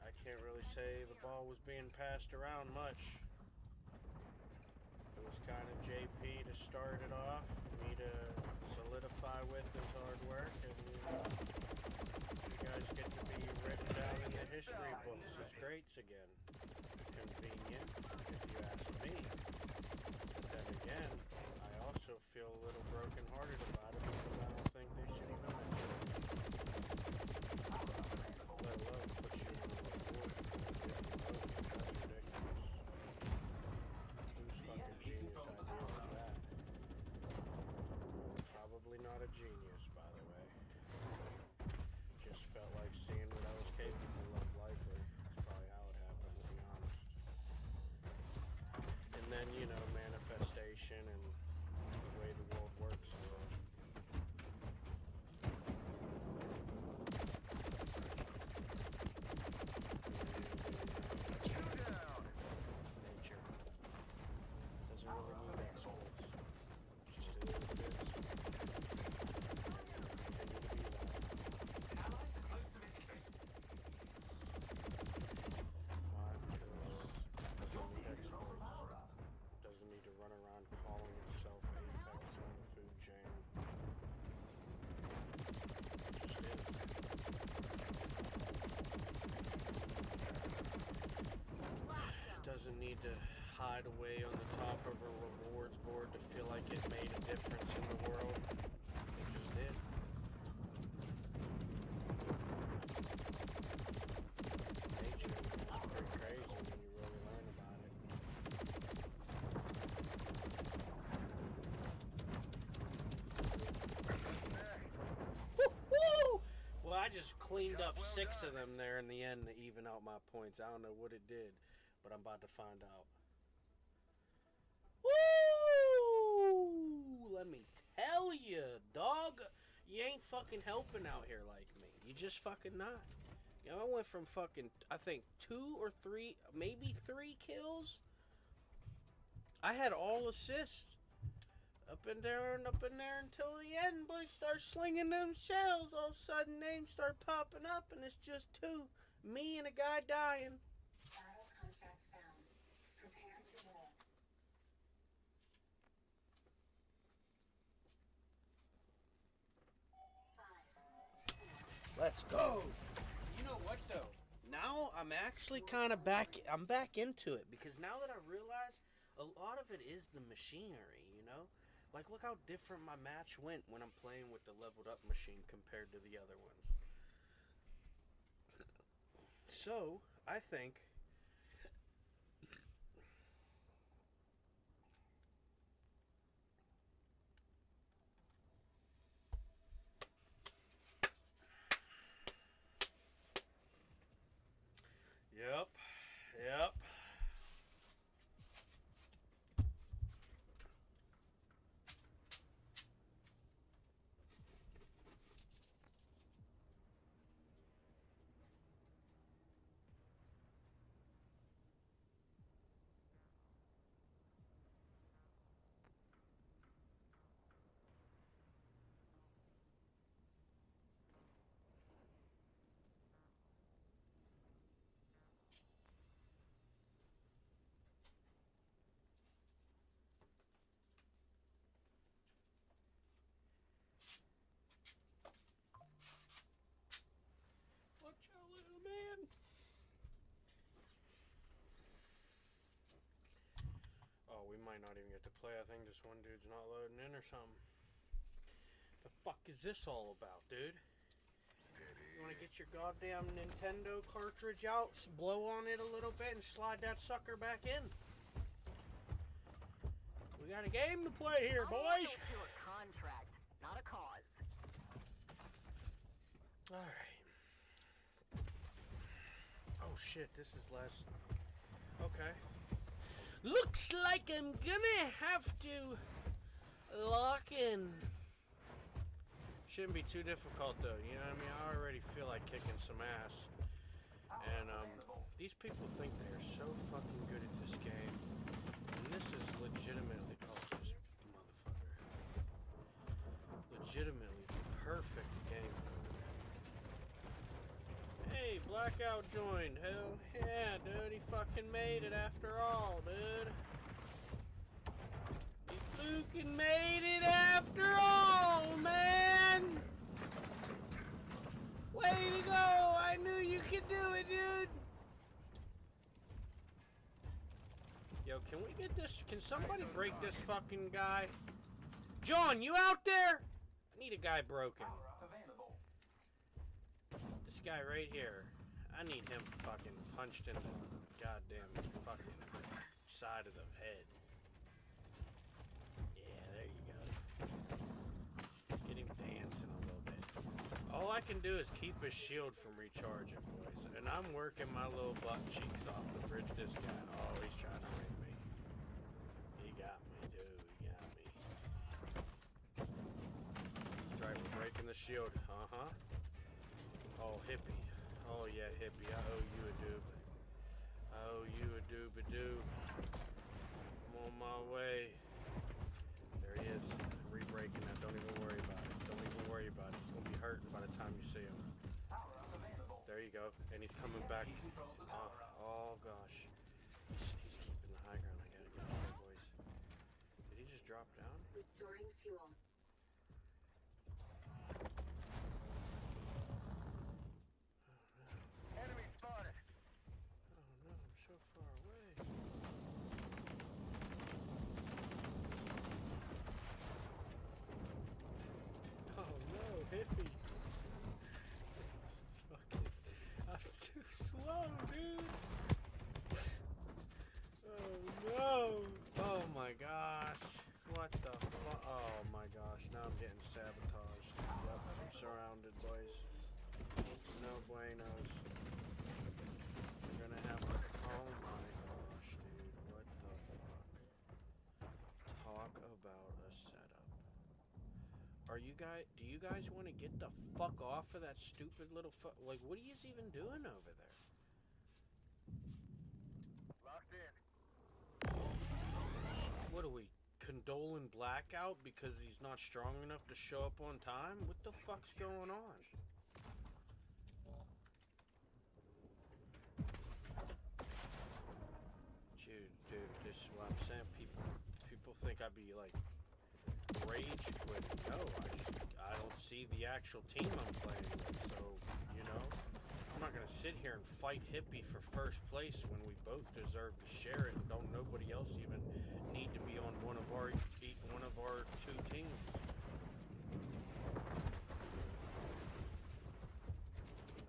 I can't really say the ball was being passed around much. It was kind of JP to start it off, me to solidify with his hard work, and you guys get to be written down in the history books as greats again. Convenient, if you ask me. again, I also feel a little brokenhearted about it because I don't think they should even mention it. Let alone put you in a reward. That's ridiculous. Whose fucking genius idea was that? Probably not a genius, by the way. Just felt like seeing what I was capable of, likely. That's probably how it happened, to be honest. And then, you know, manifestation and the way the world works. Nature doesn't really need exploits. Just is what it is. Doesn't need to run around calling itself Apex on the food chain. It just is. Doesn't need to hide away on the top of a rewards board to feel like it made a difference in the world. It just did. Nature is pretty crazy when you really learn about it. Woo! Well, I just cleaned up 6 of them there in the end to even out my points. I don't know what it did, but I'm about to find out. Woo! Let me tell you, dog, you ain't fucking helping out here like me. You just fucking not. You know, I went from fucking, I think, 2 or 3, maybe 3 kills. I had all assists. Up in there until the end, boys start slinging them shells. All of a sudden, names start popping up, and it's just 2. Me and a guy dying. Battle contract found. Prepare to roll. Let's go. You know what, though? Now I'm actually kind of back into it, because now that I realize a lot of it is the machinery, you know? Like, look how different my match went when I'm playing with the leveled up machine compared to the other ones. So, I think Yep. Watch out, little man. Oh, we might not even get to play. I think this one dude's not loading in or something. The fuck is this all about, dude? You want to get your goddamn Nintendo cartridge out, blow on it a little bit, and slide that sucker back in? We got a game to play here, boys. To a contract, not a cause. All right. Oh shit, this is last. Okay. Looks like I'm gonna have to lock in. Shouldn't be too difficult though, you know what I mean? I already feel like kicking some ass. And these people think they are so fucking good at this game. And this is legitimately, oh, this motherfucker. Legitimately the perfect game mode. Hey, Blackout joined. Hell yeah, dude. He fucking made it after all, dude. He fucking made it after all, man. Way to go. I knew you could do it, dude. Yo, Yo, can we get this? Can somebody break this fucking guy? John, you out there? I need a guy broken. This guy right here. I need him fucking punched in the goddamn fucking side of the head. Yeah, there you go. Get him dancing a little bit. All I can do is keep his shield from recharging, boys. And I'm working my little butt cheeks off to bridge this guy. Oh, he's trying to ring me. He got me, dude. He got me. That's right, we're breaking the shield. Uh-huh. Oh, hippie. Oh, yeah, hippie. I owe you a doob. I owe you a doob-a-doo. I'm on my way. There he is. Re-breaking that. Don't even worry about it. Don't even worry about it. It's going to be hurting by the time you see him. There you go. And he's coming back. Oh gosh. He's keeping the high ground. I gotta get out there, boys. Did he just drop down? Restoring fuel. Enemy spotted. Oh no, I'm so far away. Oh no, hippie. This is fucking... I'm too slow, dude. Oh no. Oh my gosh. What the fuck? Oh my gosh. Now I'm getting sabotaged. Yep, I'm surrounded, boys. No buenos. We're gonna have to... Oh my gosh, dude. What the fuck? Talk about a setup. Are you guys... Do you guys want to get the fuck off of that stupid little like, what are you even doing over there? Locked in. What are we, condoling Blackout because he's not strong enough to show up on time? What the fuck's going on? Dude, this is what I'm saying. People think I'd be like rage quitting. No, I don't see the actual team I'm playing with, so, you know, I'm not gonna sit here and fight hippie for first place when we both deserve to share it and don't nobody else even need to be on one of our two teams.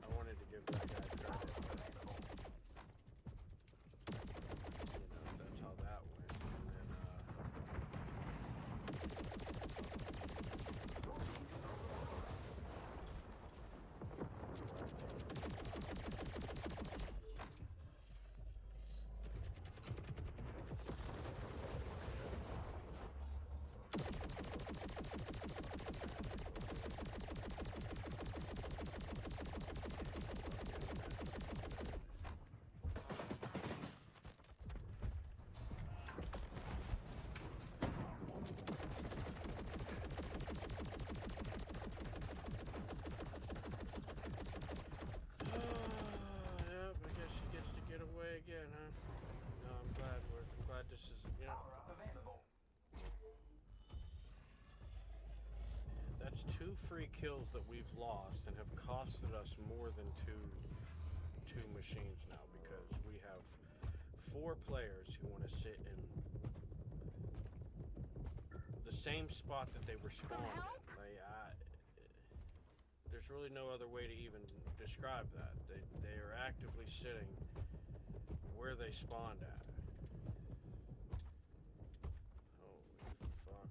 I wanted to give that guy credit, but, you know, that's how that went. And then, again, huh? No, I'm glad this is, you know. That's 2 free kills that we've lost and have costed us more than two machines now, because we have 4 players who want to sit in the same spot that they were spawned in. There's really no other way to even describe that. They are actively sitting where they spawned at. Holy fuck.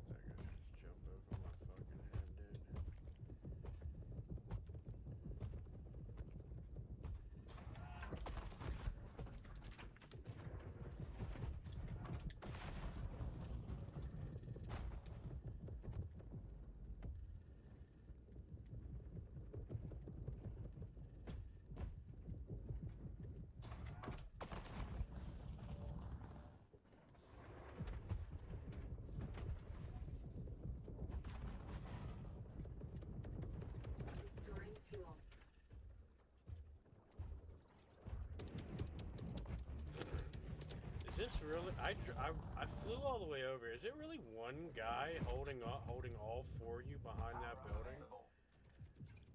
That guy just jumped over my fucking head, dude. Restoring fuel. Is this really? I flew all the way over. Is it really one guy holding all 4 of you behind that building?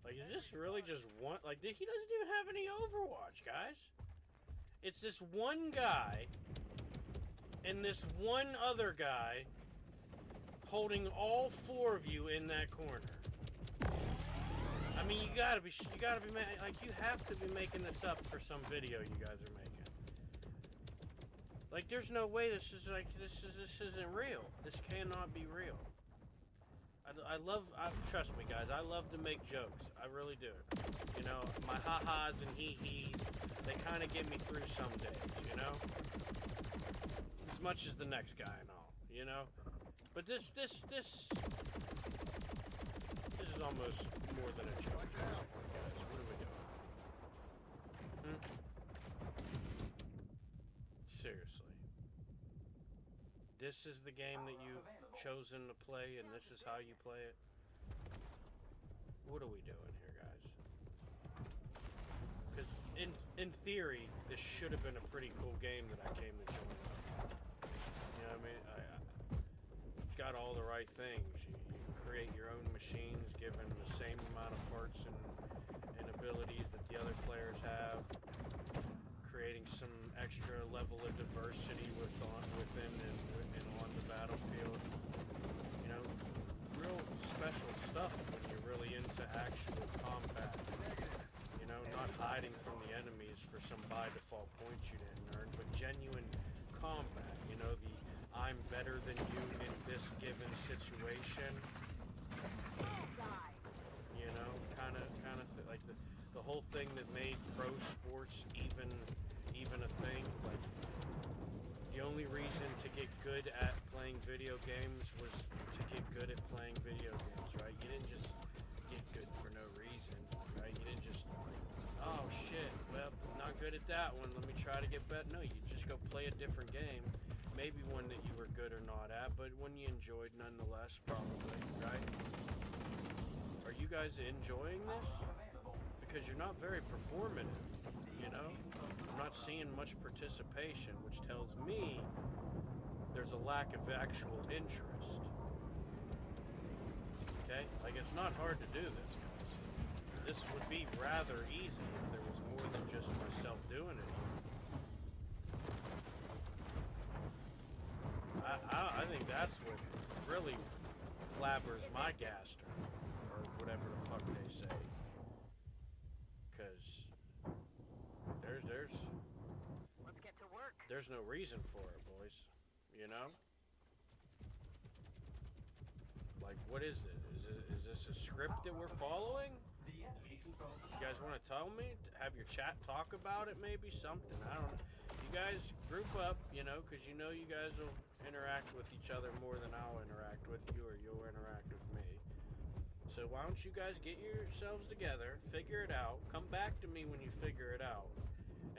Like, is this really just one? Like, he doesn't even have any Overwatch, guys. It's this one guy and this one other guy holding all 4 of you in that corner. I mean, you gotta be like, you have to be making this up for some video you guys are making. Like, there's no way this isn't real. This cannot be real. Trust me, guys, I love to make jokes. I really do. You know, my ha-has and hee-hees, they kind of get me through some days, you know? As much as the next guy and all, you know? But this is almost more than a joke at this point, guys. What are we doing? Seriously. This is the game that you've chosen to play, and this is how you play it? What are we doing here, guys? Because in theory, this should have been a pretty cool game that I came to join up. You know what I mean? It's got all the right things. You create your own machines, given the same amount of parts and abilities that the other players have. Creating some extra level of diversity within and on the battlefield. You know, real special stuff when you're really into actual combat. You know, not hiding from the enemies for some by default points you didn't earn, but genuine combat. You know, the I'm better than you in this given situation. You know, kind of like the whole thing that made pro sports even a thing. Like, the only reason to get good at playing video games was to get good at playing video games, right? You didn't just get good for no reason, right? You didn't just, oh shit, well, not good at that one, let me try to get better. No, you just go play a different game. Maybe one that you were good or not at, but one you enjoyed nonetheless, probably, right? Are you guys enjoying this? Because you're not very performative, you know? I'm not seeing much participation, which tells me there's a lack of actual interest. Okay? Like, it's not hard to do this, guys. This would be rather easy if there was more than just myself doing it. I think that's what really flabbers my gaster, or whatever the fuck they say. Because Let's get to work. there's no reason for it, boys. You know? Like, what is it? Is this a script that we're following? You guys want to tell me? Have your chat talk about it, maybe? Something. I don't know. You guys group up, you know, because you know you guys will interact with each other more than I'll interact with you, or you'll interact with me. So why don't you guys get yourselves together, figure it out, come back to me when you figure it out,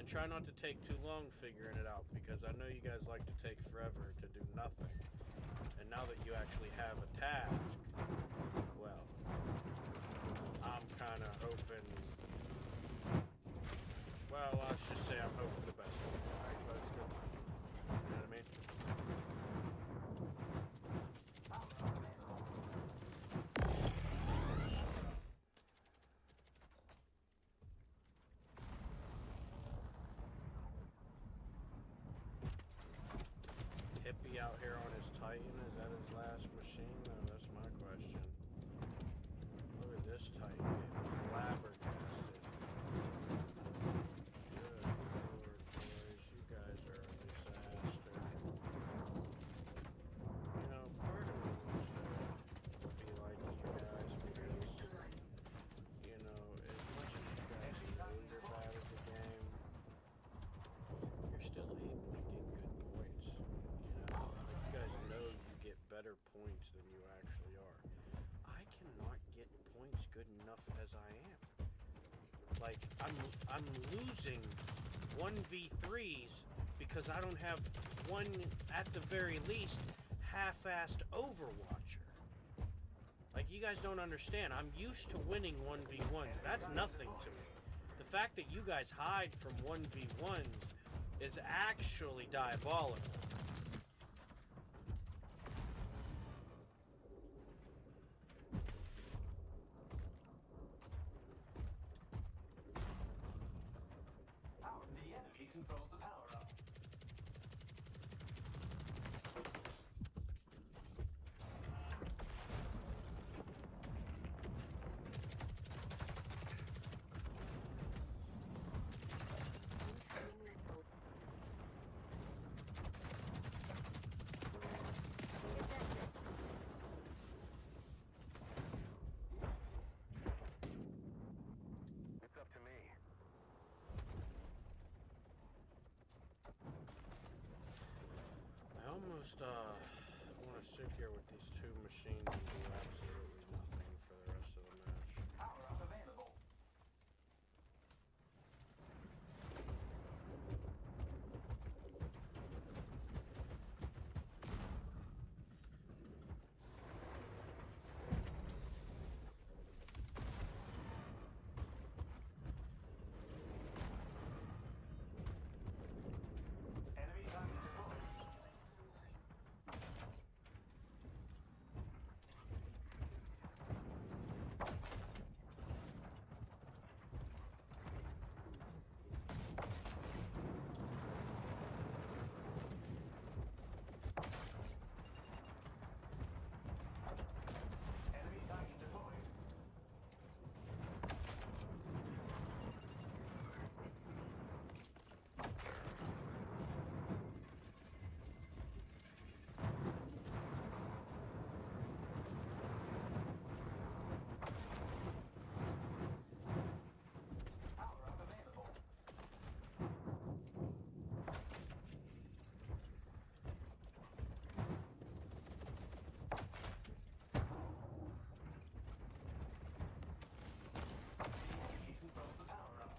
and try not to take too long figuring it out, because I know you guys like to take forever to do nothing. And now that you actually have a task, well, I'm kind of hoping, well, let's just say I'm hoping the best for you. Alright, folks, good luck. You know what I mean? Hippie out here on his Titan, is that his last machine? No, that's my question. Look at this Titan getting flabbergasted. Good lord, boys, you guys are a disaster. You know, part of me wants to be like you guys, because, you know, as much as you guys know you're bad at the game, you're still able to get good points. You know, like, you guys know you get better points than you actually are. I cannot get points good enough as I am. Like, I'm losing 1v3s because I don't have one, at the very least, half-assed Overwatcher. Like, you guys don't understand. I'm used to winning 1v1s. That's nothing to me. The fact that you guys hide from 1v1s is actually diabolical. The enemy controls the power-up. I want to sit here with these two machines and do absolutely nothing for the rest of the match. Power up available. Enemy target deployed. Enemy target deployed. Power up available. The enemy controls the power up.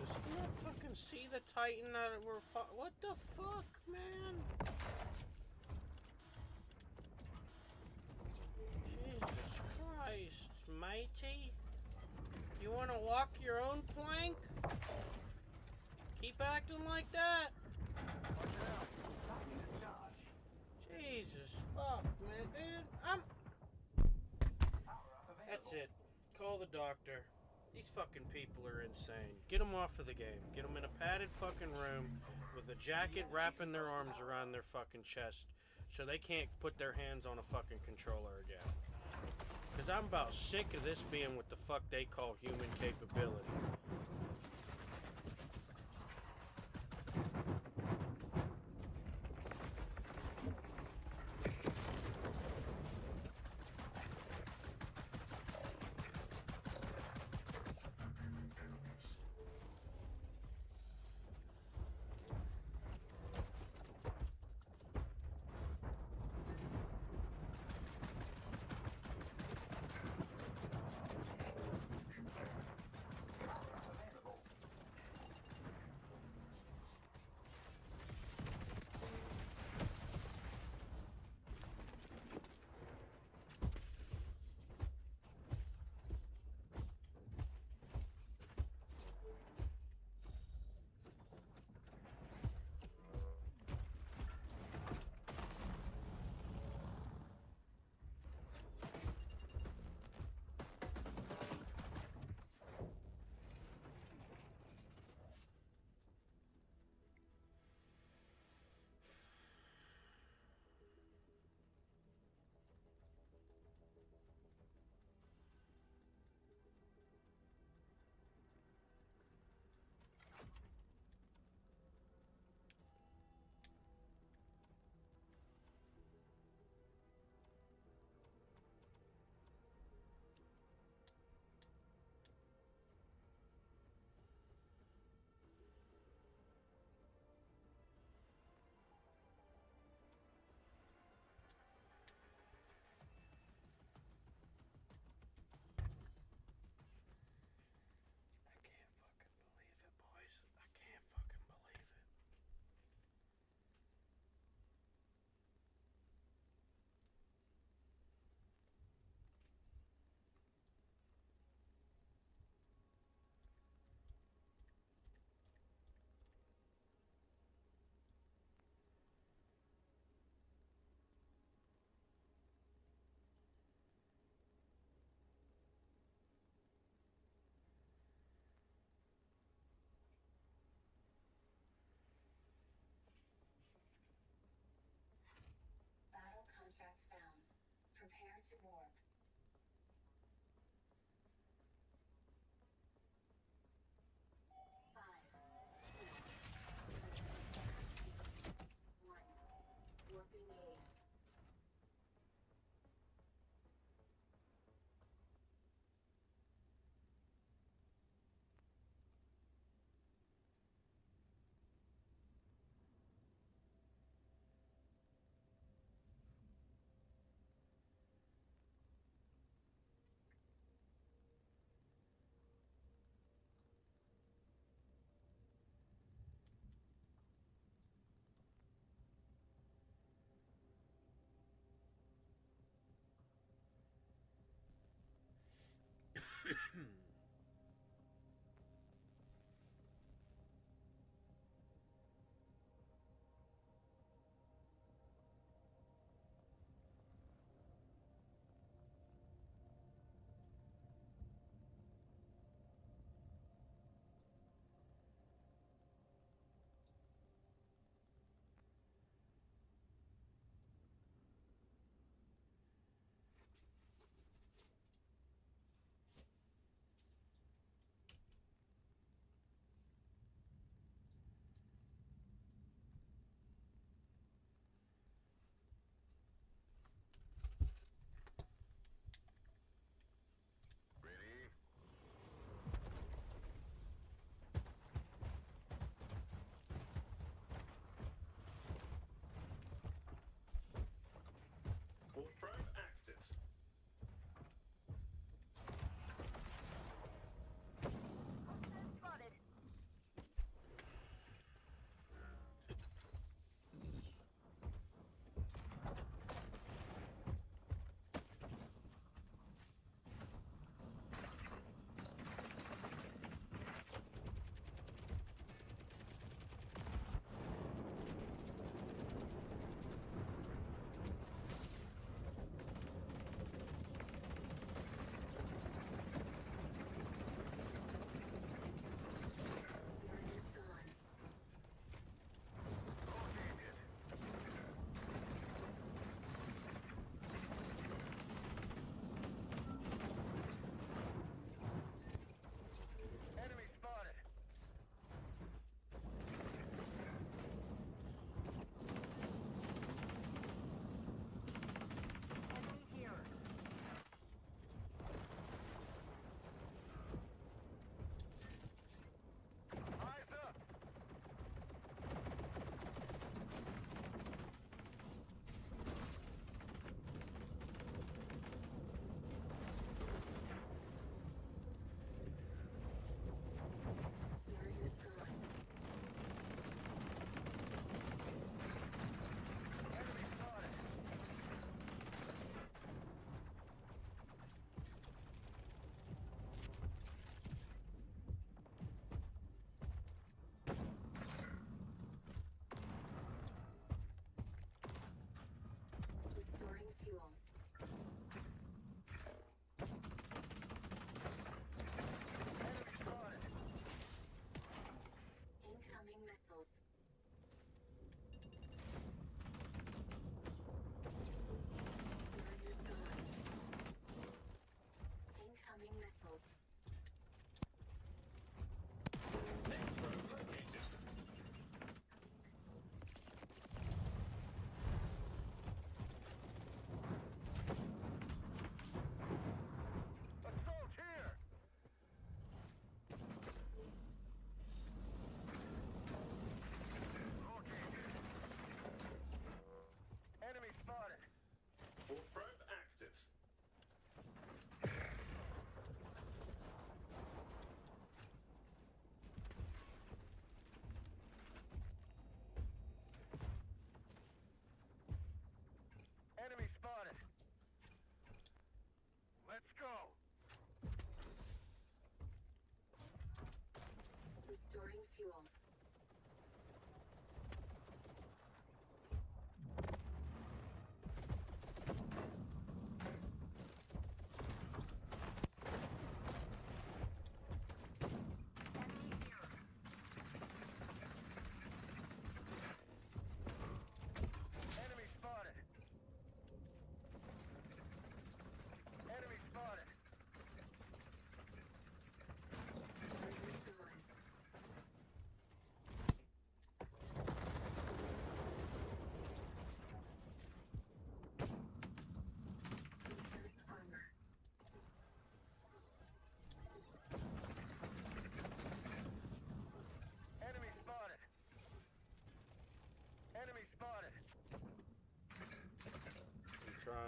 Does he not fucking see the Titan that we're what the fuck, man? Jesus Christ, matey. You wanna walk your own plank? Keep acting like that. Jesus fuck, man, dude. That's it. Call the doctor. These fucking people are insane. Get them off of the game. Get them in a padded fucking room with a jacket wrapping their arms around their fucking chest so they can't put their hands on a fucking controller again. Because I'm about sick of this being what the fuck they call human capability.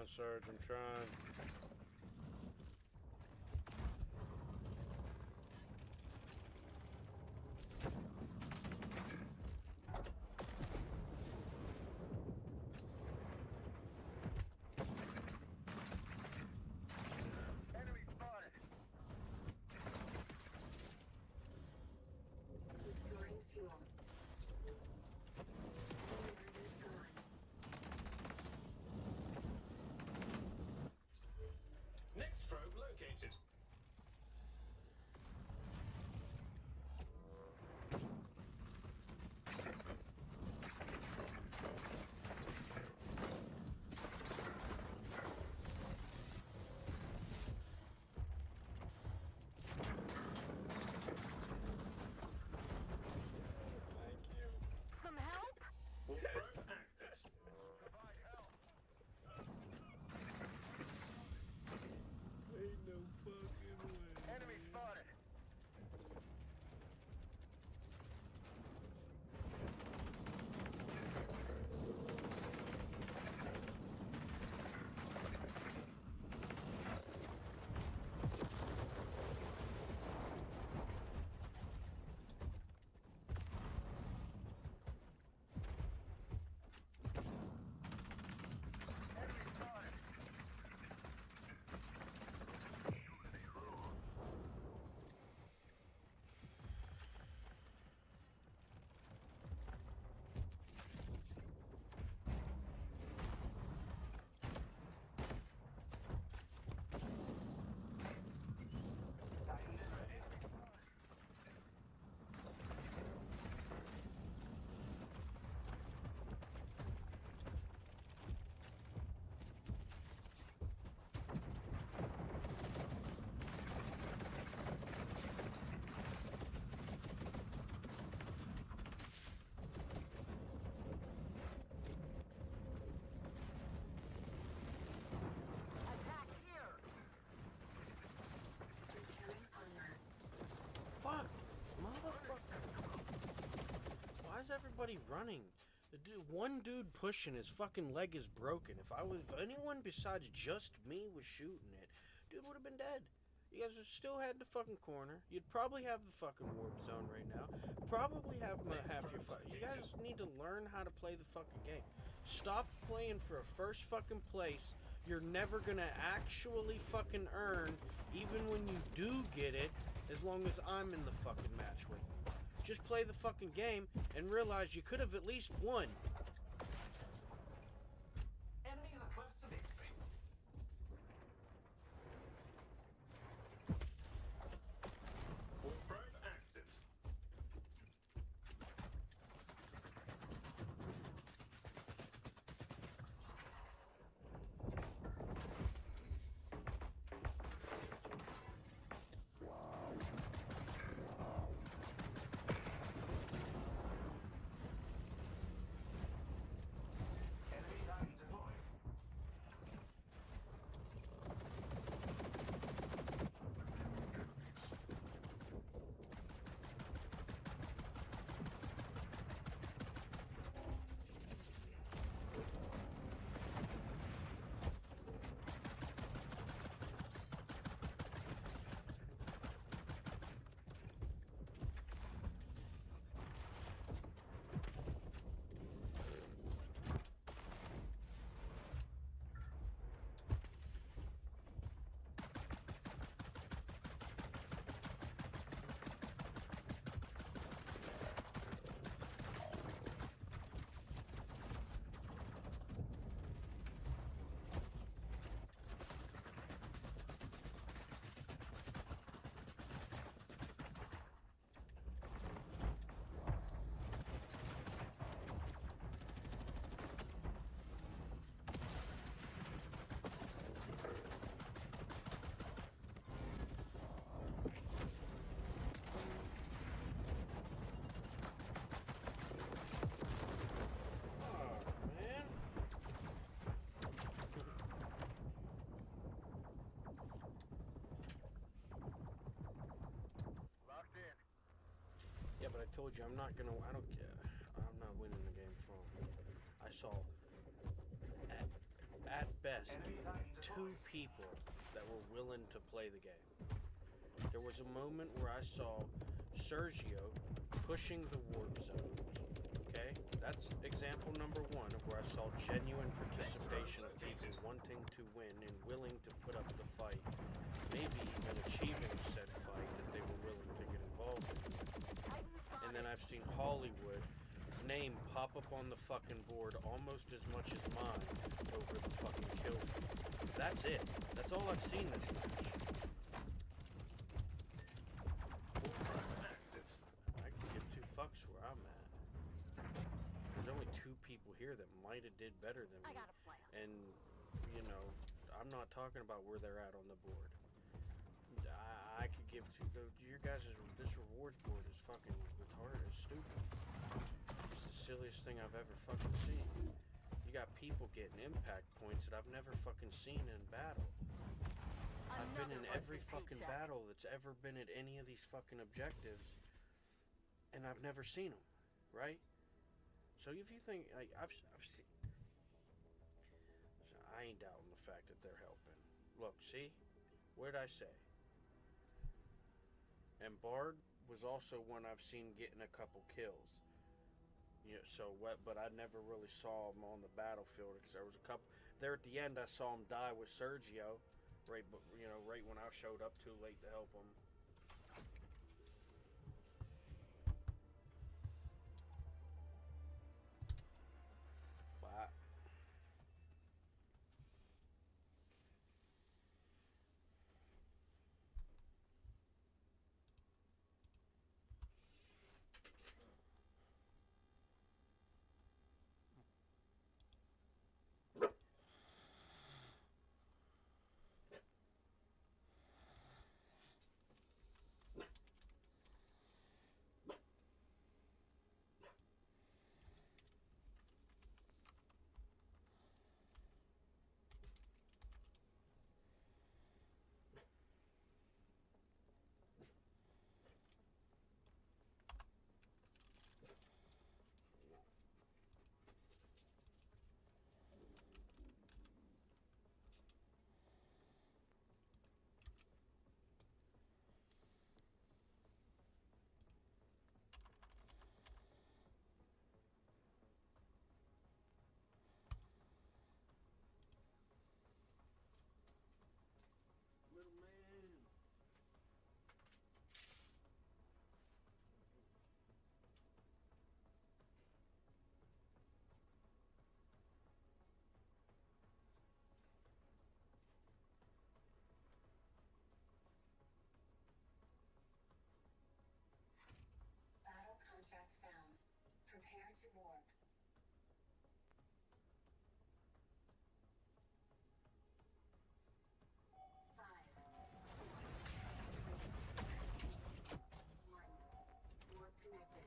trying, Serge. I'm trying. Enemy spotted. Restoring fuel. Next probe located. Some help? Probe active. Provide help. Ain't no fucking way. Enemy spotted. Enemy spotted. Titan is ready. Attack here. Fuck! Motherfucker. Why is everybody running? The dude, one dude pushing, his fucking leg is broken. If anyone besides just me was shooting it, dude would have been dead. You guys are still had the fucking corner. You'd probably have the fucking warp zone right now. Probably have half your You guys need to learn how to play the fucking game. Stop playing for a first fucking place you're never gonna actually fucking earn, even when you do get it, as long as I'm in the fucking match with you. Just play the fucking game and realize you could have at least won. Enemies are close to victory. Probe active. Enemy Titan deployed. But I told you, I don't care. I'm not winning the game for him. I saw at best, 2 people that were willing to play the game. There was a moment where I saw Sergio pushing the warp zones. Okay? That's example number 1 of where I saw genuine participation of people wanting to win and willing to put up the fight. Maybe even achieving said fight that they were willing to get involved in. And then I've seen Hollywood's name pop up on the fucking board almost as much as mine over the fucking kill feed. That's it. That's all I've seen this match. I can give 2 fucks where I'm at. There's only 2 people here that might have did better than me. And, you know, I'm not talking about where they're at on the board. I could give 2. Your guys' this rewards board is fucking retarded. It's stupid. It's the silliest thing I've ever fucking seen. You got people getting impact points that I've never fucking seen in battle. I've been in every fucking battle that's ever been at any of these fucking objectives, and I've never seen them, right? So if you think, like, I've seen, so I ain't doubting the fact that they're helping. Look, see? What did I say? And Bard was also one I've seen getting a couple kills. You know, so what? But I never really saw him on the battlefield because there was a couple. There at the end, I saw him die with Sergio, right? But you know, right when I showed up too late to help him. But little man. Battle contract found. Prepare to warp. 5, 4, 3, 2, 1. Warp connected.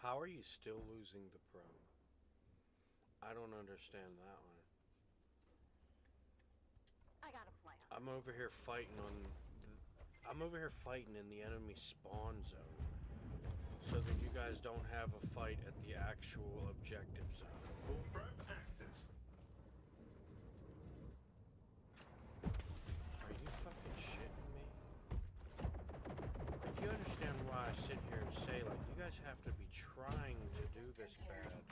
How are you still losing the probe? I don't understand that one. I got a plan. I'm over here fighting in the enemy spawn zone so that you guys don't have a fight at the actual objective zone. Are you fucking shitting me? Like, you understand why I sit here and say, like, you guys have to be trying to do this bad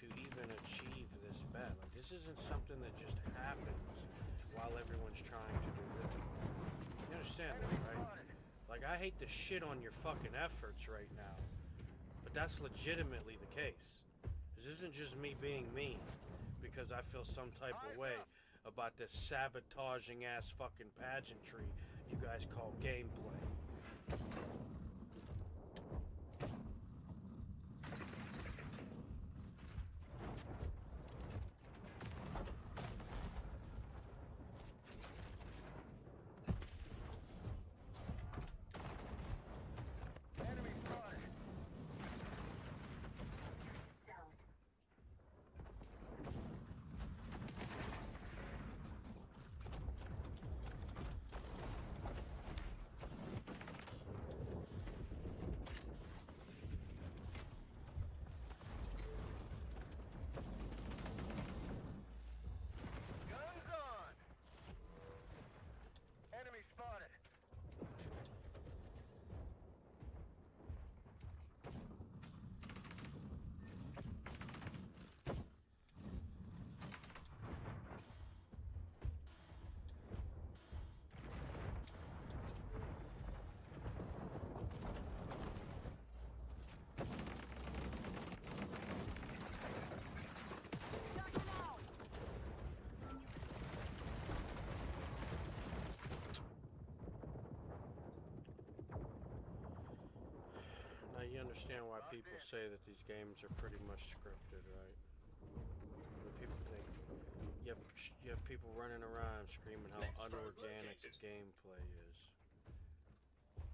to even achieve this bad. Like, this isn't something that just happens while everyone's trying to do good. You understand that, right? Like, I hate to shit on your fucking efforts right now, but that's legitimately the case. This isn't just me being mean because I feel some type of way about this sabotaging ass fucking pageantry you guys call gameplay. Guns on! Enemy spotted. Now you understand why people say that these games are pretty much scripted, right? When people think you have people running around screaming how unorganic the gameplay is.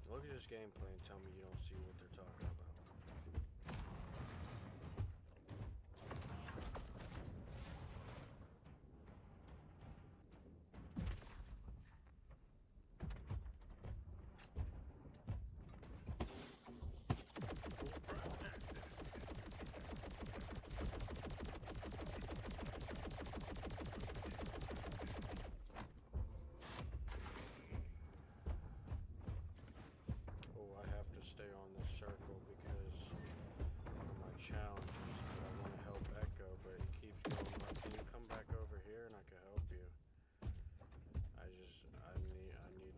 Look at this gameplay and tell me you don't see what they're talking about. Oh, I have to stay on this circle because one of my challenges, but I want to help Echo, but he keeps going, can you come back over here and I can help you? I need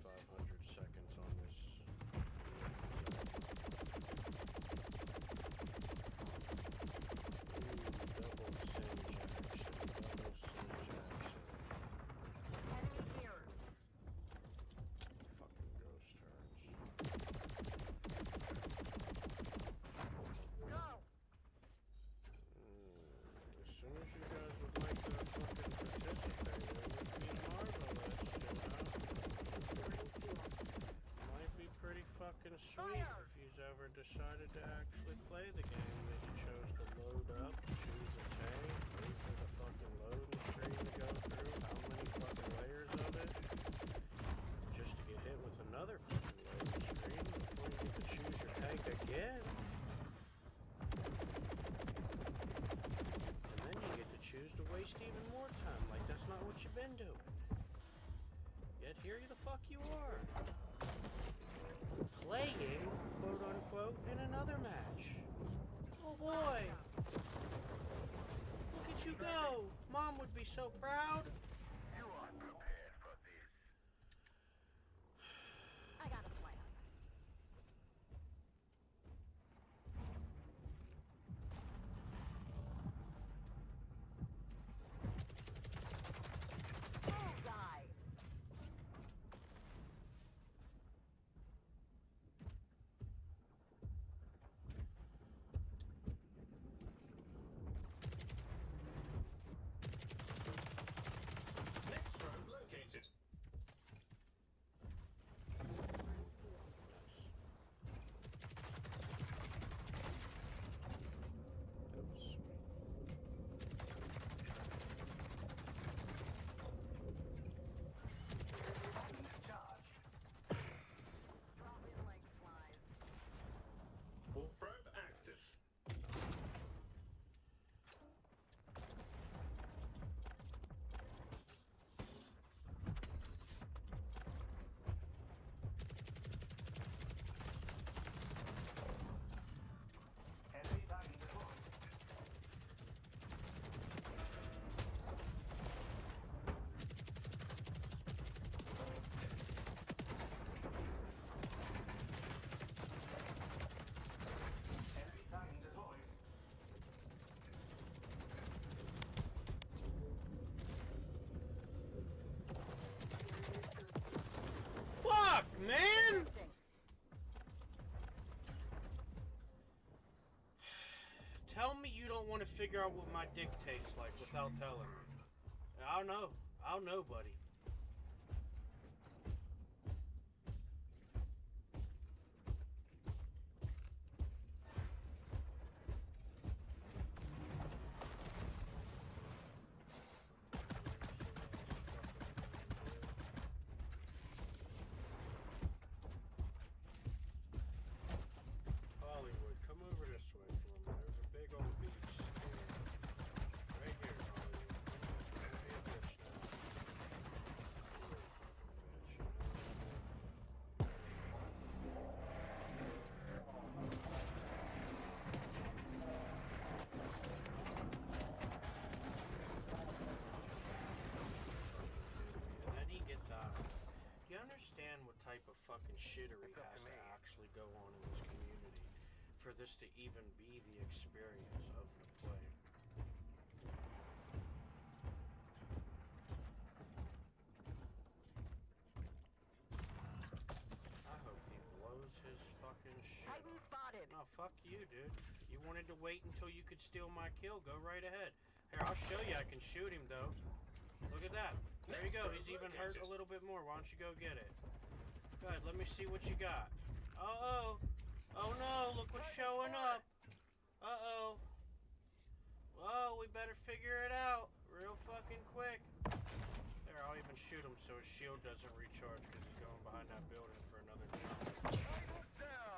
500 seconds on this. Double singe action. Enemy here. Fucking ghost hurts. Go. As soon as you guys would like to fucking participate, it would be marvelous, you know? Might be pretty fucking sweet if you've ever decided to actually play the game that you chose to load up, choose a tag, wait for the fucking loading screen to go through, how many fucking layers of it, just to get hit with another fucking loading screen before you get to choose your tank again. And then you get to choose to waste even more time, like that's not what you've been doing. Yet here the fuck you are. Playing, quote unquote, in another match. Oh boy! Look at you go! Mom would be so proud. You are prepared for this. I got a plan. Bullseye. want to figure out what my dick tastes like without telling me. I'll know, buddy. Hollywood, come over this way for me. There's a big old beach here. Right here, Hollywood. Don't be a bitch now. And then he gets out. Do you understand what type of fucking shittery has to actually go on in this community for this to even be the experience of the play? I hope he blows his fucking shit. Titan spotted. No, fuck you, dude. You wanted to wait until you could steal my kill. Go right ahead. Here, I'll show you I can shoot him, though. Look at that. There you go. He's even hurt a little bit more. Why don't you go get it? Go ahead. Let me see what you got. Uh-oh. Oh, no. Look what's showing up. Uh-oh. Whoa, we better figure it out real fucking quick. There, I'll even shoot him so his shield doesn't recharge because he's going behind that building for another jump.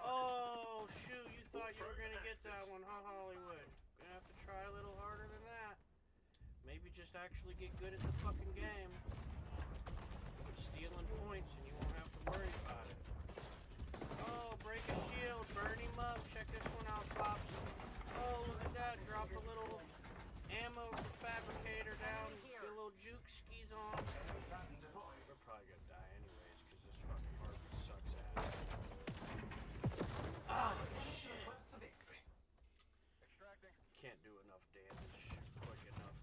Oh, shoot. You thought you were going to get that one, huh, Hollywood? Gonna have to try a little harder than that. Maybe just actually get good at the fucking game. With stealing points and you won't have to worry about it. Oh, break a shield, burn him up. Check this one out, Pops. Oh, look at that. Drop a little ammo fabricator down. Get a little juke skis on. We're probably gonna die anyways, because this fucking heartbeat sucks ass. Ah, shit. Can't do enough damage quick enough,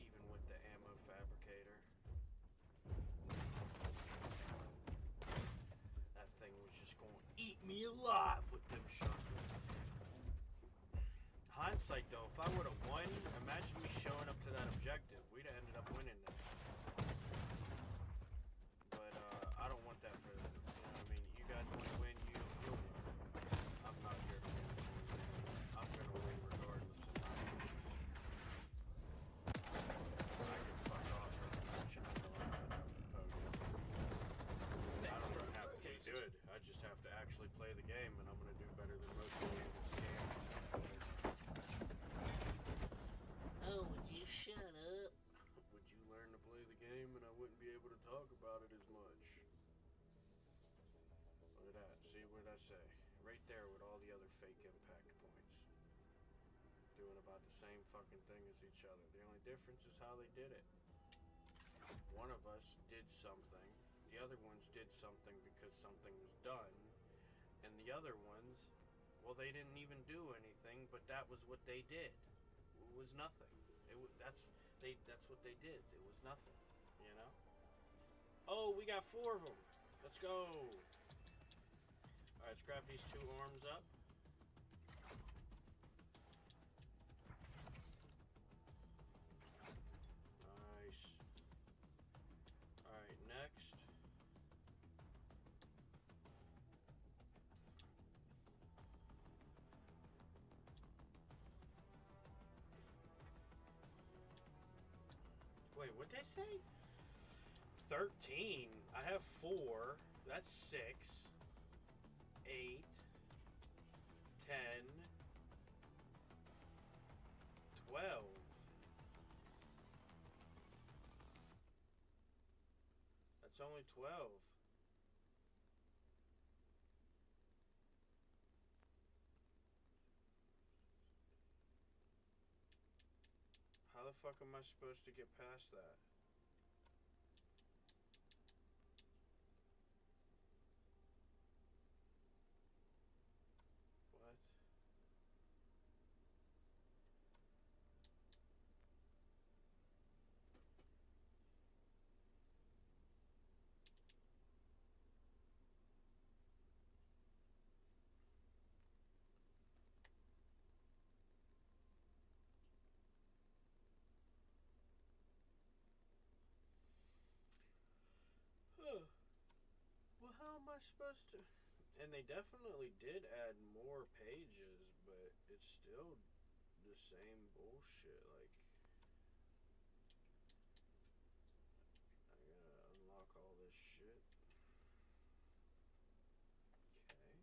even with the ammo fabricator. That thing was just going to eat me alive with them shotguns. Hindsight though, if I would have won, imagine me showing up to that objective. We'd have ended up winning that. But I don't want that for them. You know what I mean? You guys want to win, you'll win. I'm not here to win. I'm gonna win regardless of my actions. I can fuck off from the match and I know I'm not enough to podium. I don't even have to be good. I just have to actually play the game, and I'm gonna do better than most of you in this game. Oh, would you shut up? Would you learn to play the game and I wouldn't be able to talk about it as much? Look at that. See what I say? Right there with all the other fake impact points. Doing about the same fucking thing as each other. The only difference is how they did it. One of us did something. The other ones did something because something was done. And the other ones, well, they didn't even do anything, but that was what they did. It was nothing. That's what they did. It was nothing, you know? Oh, we got 4 of them. Let's go. All right, let's grab these 2 arms up. Nice. All right, next. Wait, what'd they say? 13. I have 4. That's 6. 8. 10. 12. That's only 12. How the fuck am I supposed to get past that? What? supposed to? And they definitely did add more pages, but it's still the same bullshit. Like, I gotta unlock all this shit. Okay.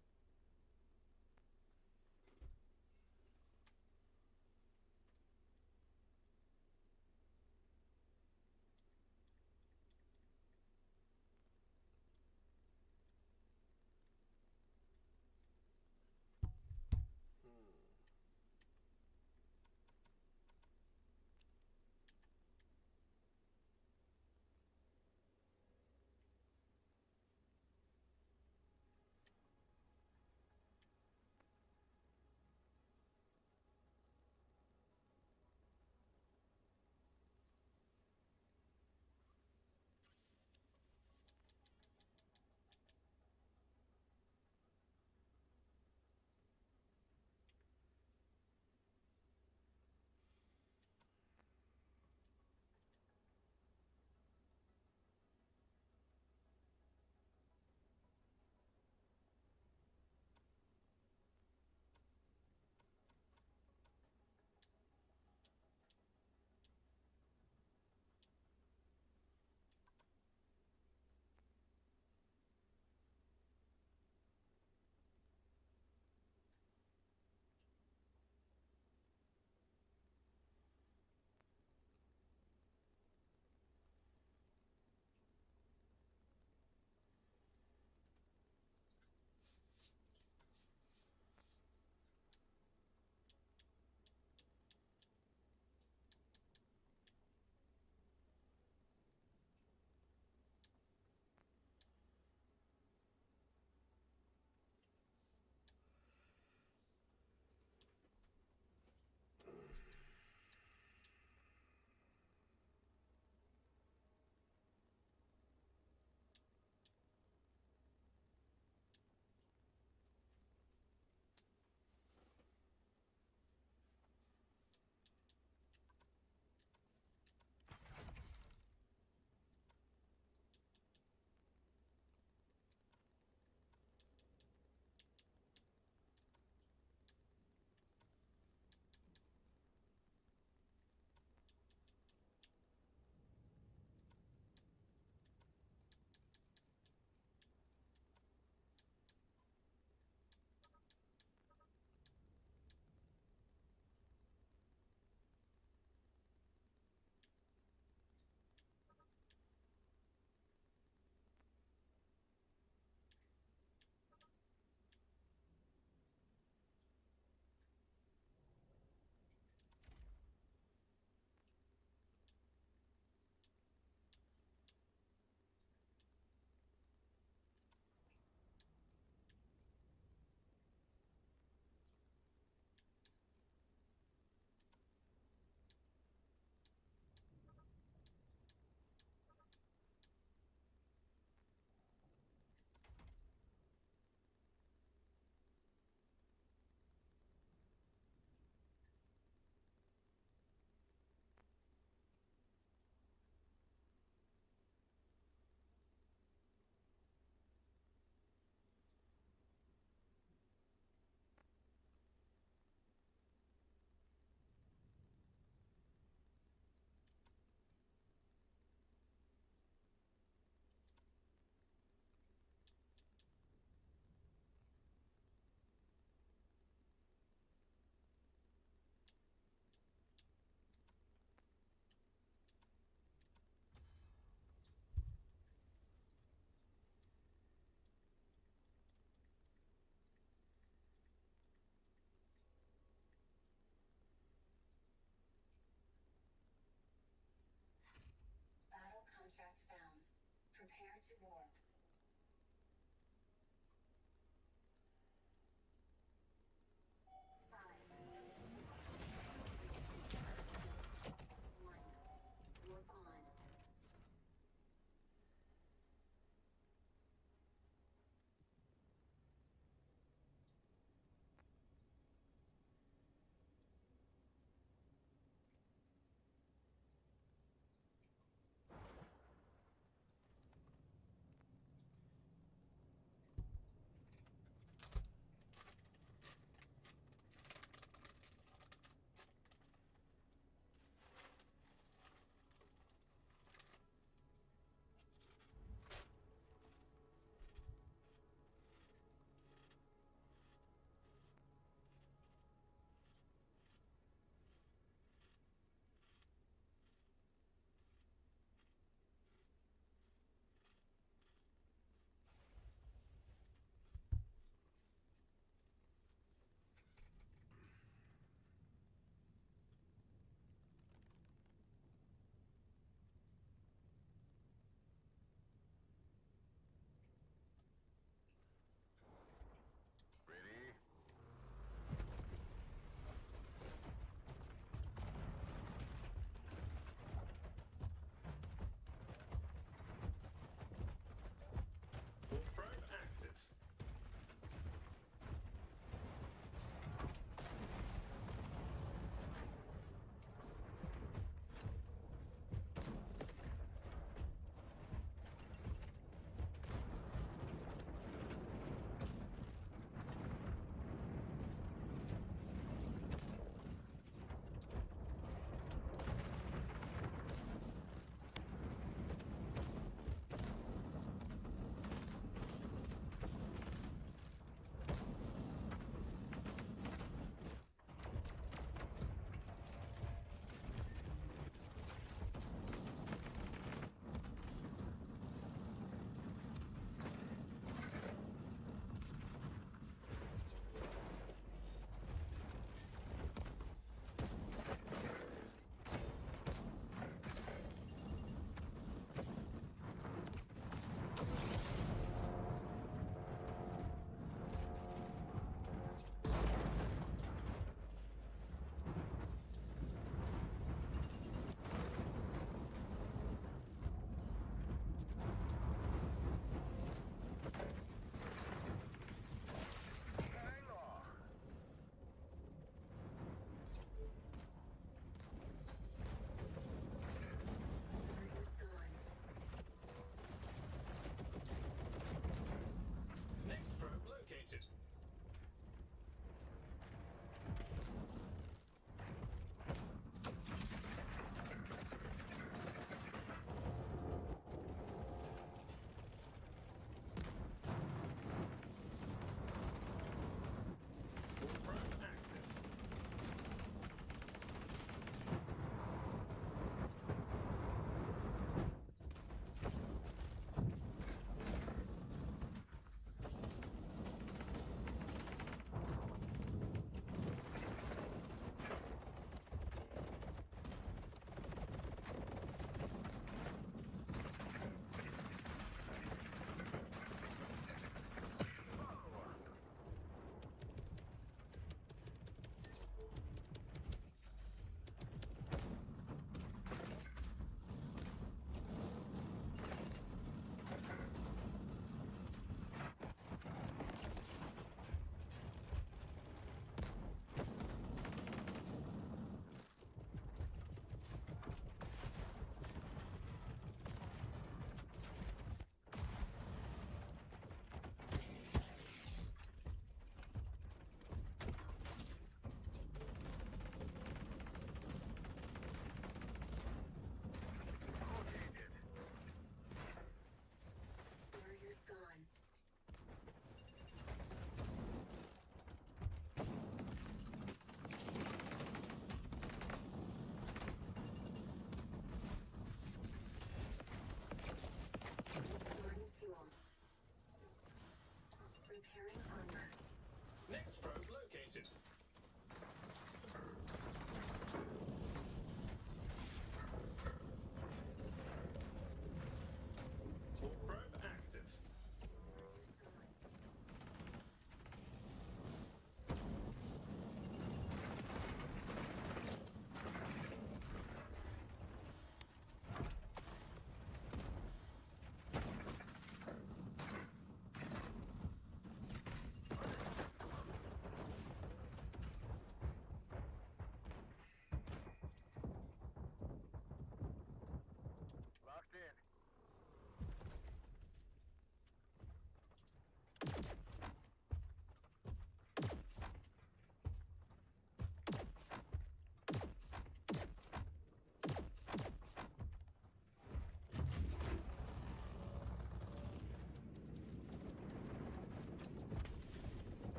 Battle contract found. Prepare to warp. 5, 1, warp on. Securing armor. Next probe located. Full probe active. Locked in.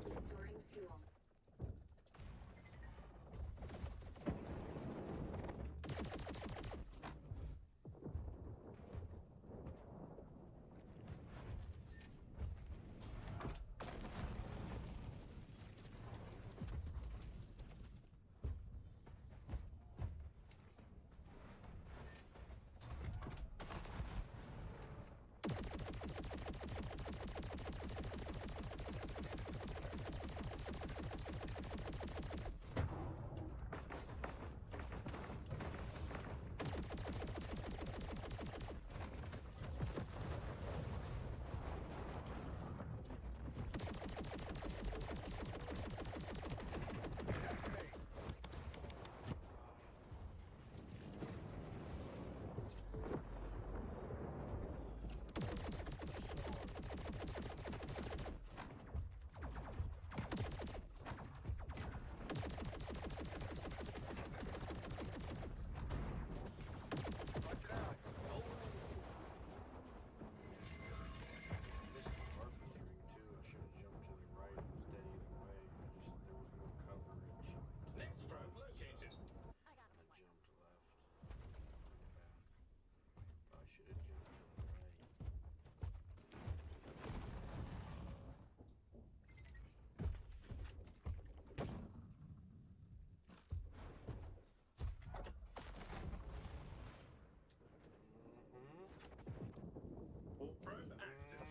Restoring fuel. Missed the Barker's ring too. I should have jumped to the right. It was dead either way. There was more coverage. Next probe located. I jumped left. I should have jumped to the right. Full probe active.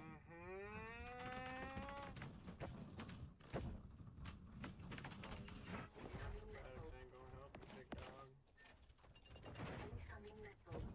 Incoming missiles. Ain't gonna help you, big dog. Incoming missiles.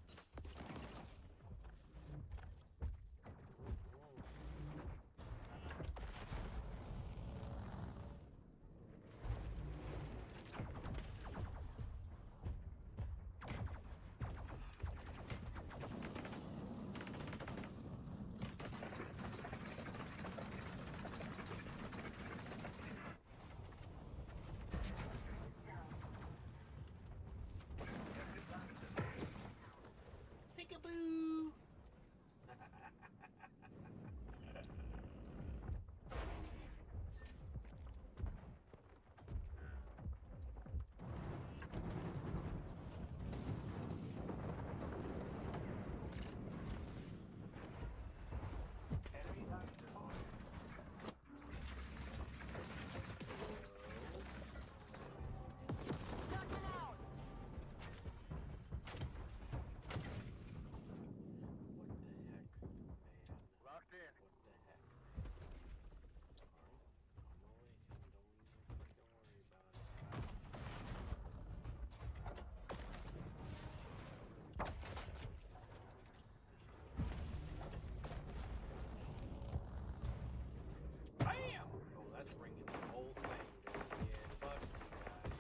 Peekaboo! Enemy target spotted. Locked in. What the heck? Alright, I'm away from you. Don't even fucking worry about it. Bam! Oh, that's bringing the whole thing, dude. Yeah, fuck you guys.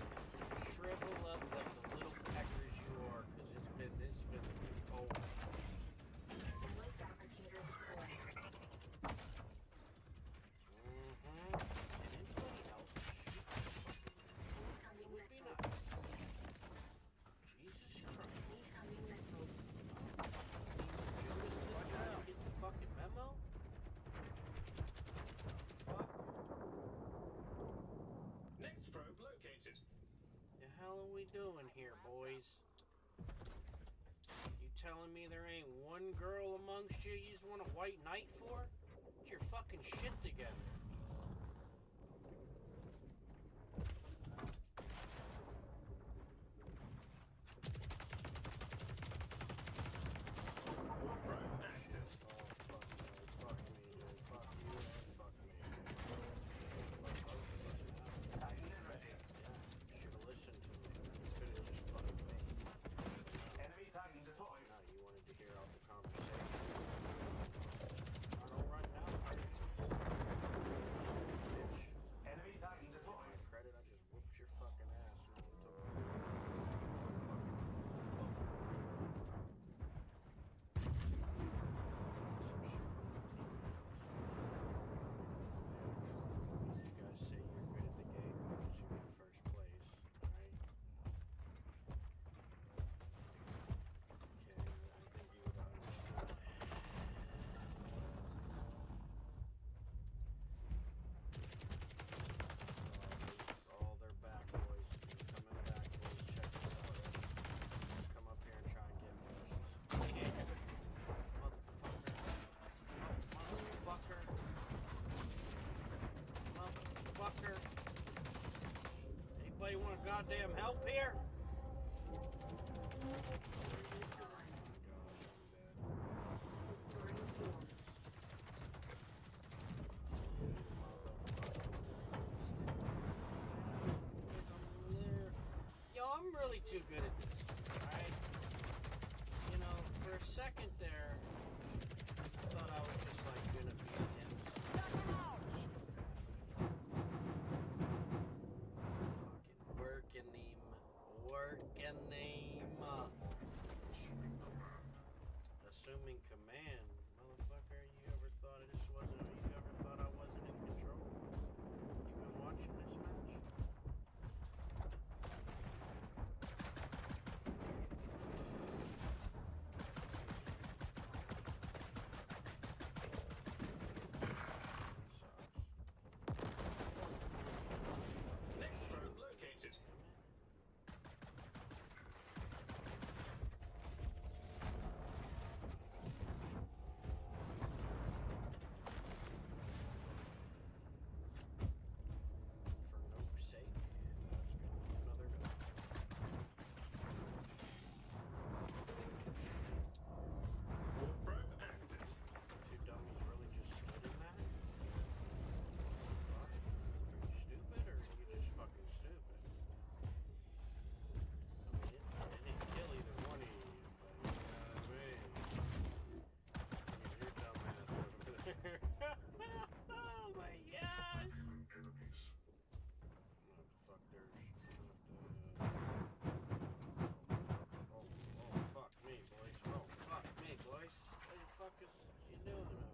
Shrivel up like the little peckers you are, cause this finna be cold. Alloy fabricator deployed. Can anybody else shoot? Incoming Would be missiles. nice. Jesus Christ. Incoming missiles. Judas is trying to get the fucking memo? Fuck. Next probe located. The hell are we doing here, boys? You telling me there ain't one girl amongst you just want a white knight for? Get your fucking shit together. motherfucker. Anybody want goddamn help here? Yo, I'm really too good at this, alright? You know, for a second there, I thought I was just like gonna be against. Fucking working him. Assuming command. Motherfucker, you ever thought I wasn't in control? You been watching this match? Next room located. Oh my gosh! Oh fuck me, boys. Oh fuck me, boys. What the fuck is she doing over there?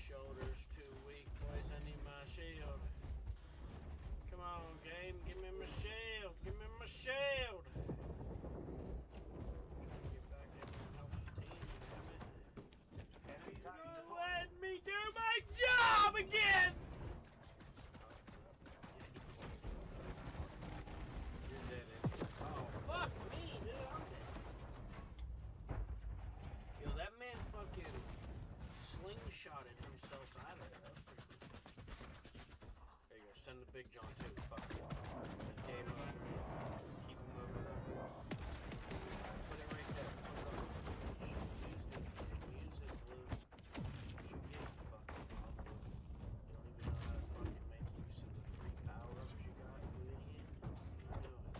Shoulder's too weak, boys. I need my shield. Come on, game. Give me my shield. Give me my shield. Get back in and help the team, damn it. Don't let me do my job again! You're dead, idiot. Oh, fuck me, dude. I'm dead. Yo, that man fucking slingshotted himself out of there. There you go. Send the big John too. Fuck you. This game over. Keep him over there. Put it right there. Put it on. Use it, Blue. That's what you get, fucking bubble. You don't even know how to fucking make use of the free power-ups you got, you idiot. What are you doing?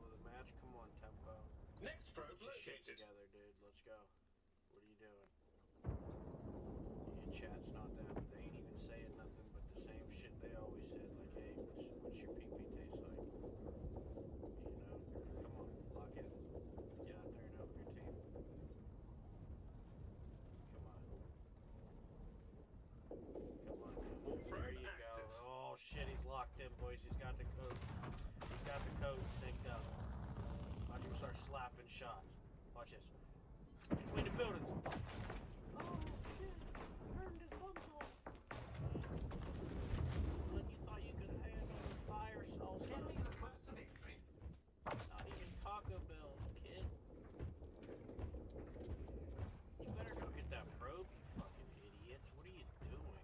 Sorry. Too much. Together, dude. Let's go. What are you doing? Your chat's not them. They ain't even saying nothing but the same shit they always said. Like, hey, what's your pee-pee taste like? You know? Come on, lock in. Get out there and help your team. Come on. Come on, dude. There you go. Oh, shit, he's locked in, boys. He's got the codes. He's got the codes synced up. Watch him start slapping shots. Watch this. Between the buildings. Oh, shit. Burned his bumhole. When you thought you could handle the fire salsa. Not even Taco Bell's, kid. You better go get that probe, you fucking idiots. What are you doing?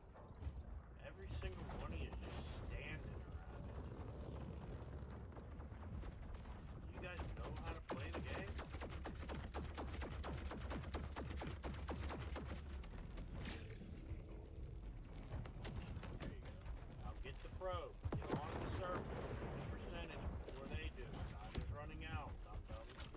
Every single one of you is just standing around it. You guys know how to play the game? Probe. Get on the circle. Get the percentage before they do. Time is running out. Dum-dums.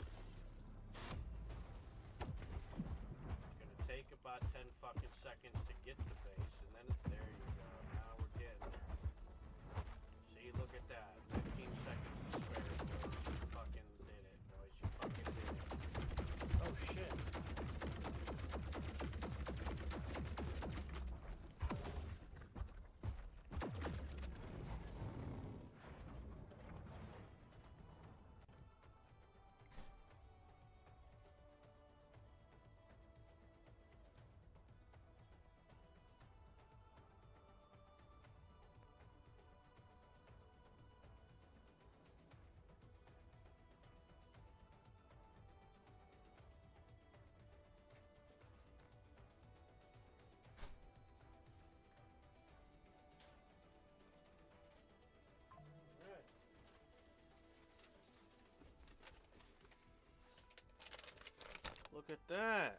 Look at that.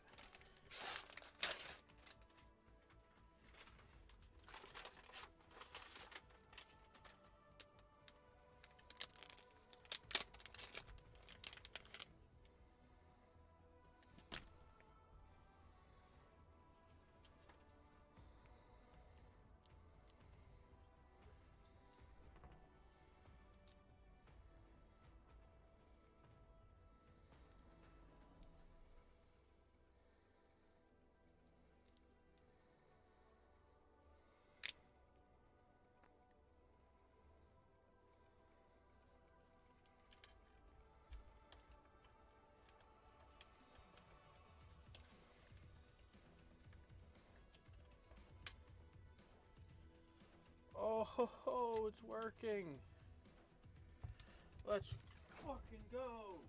Oh, ho, ho, it's working. Let's fucking go.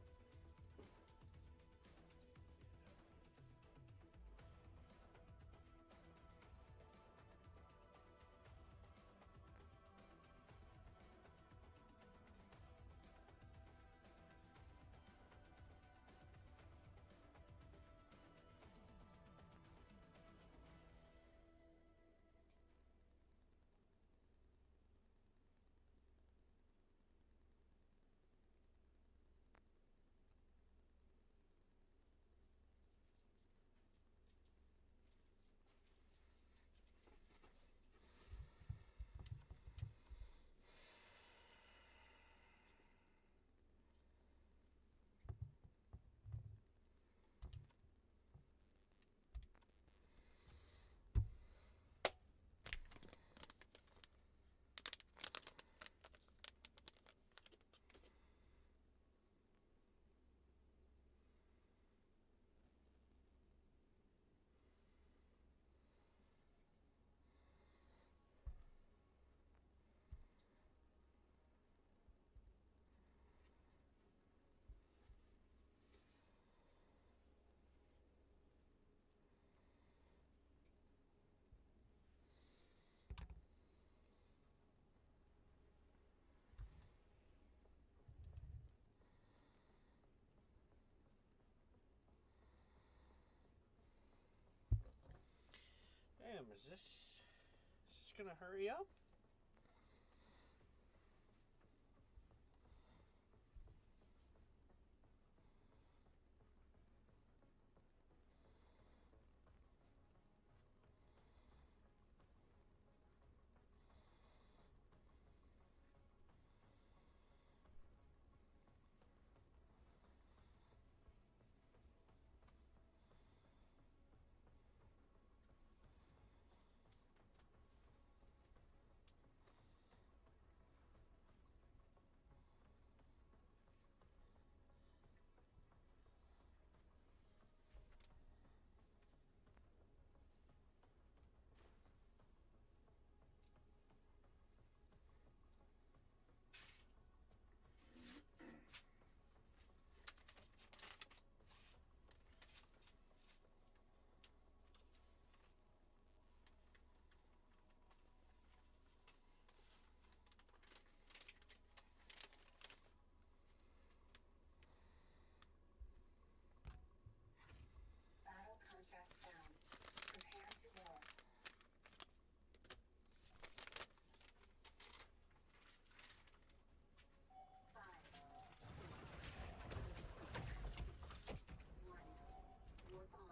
Damn, is this gonna hurry up? Battle contract found. Prepare to roll. 5, 4, 1. Warp on.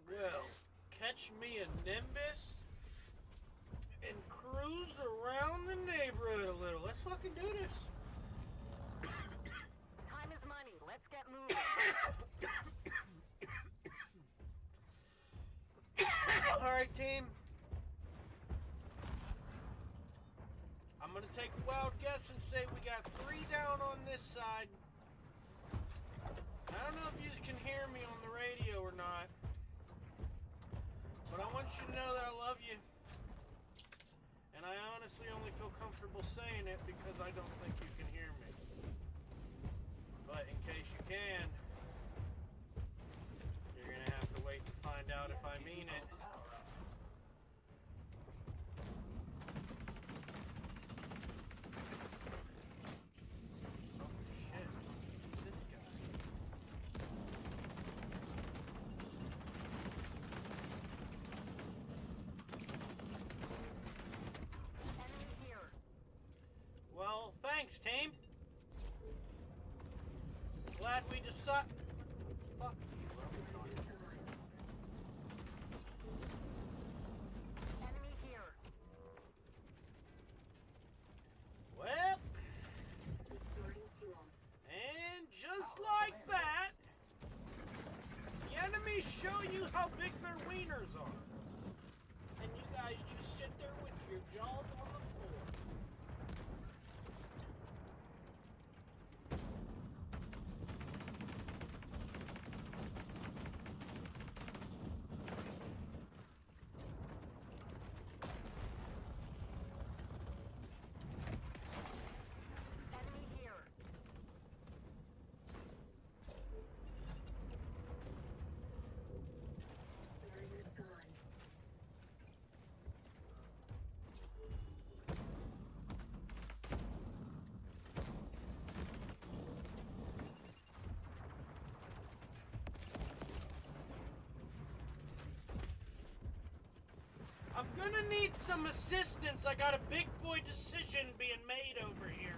Well, catch me a Nimbus and cruise around the neighborhood a little. Let's fucking do this. Time is money. Let's get moving. Alright, team. I'm gonna take a wild guess and say we got 3 down on this side. I don't know if you can hear me on the radio or not, but I want you to know that I love you. And I honestly only feel comfortable saying it because I don't think you can hear me. But in case you can, you're gonna have to wait to find out if I mean it. Well, thanks, team. Glad we decided. Fuck you. Enemy here. Well, and just like that, the enemies show you how big their wieners are. And you guys just sit there with your jaws on the floor. Enemy here. Barrier's gone. I'm gonna need some assistance. I got a big boy decision being made over here.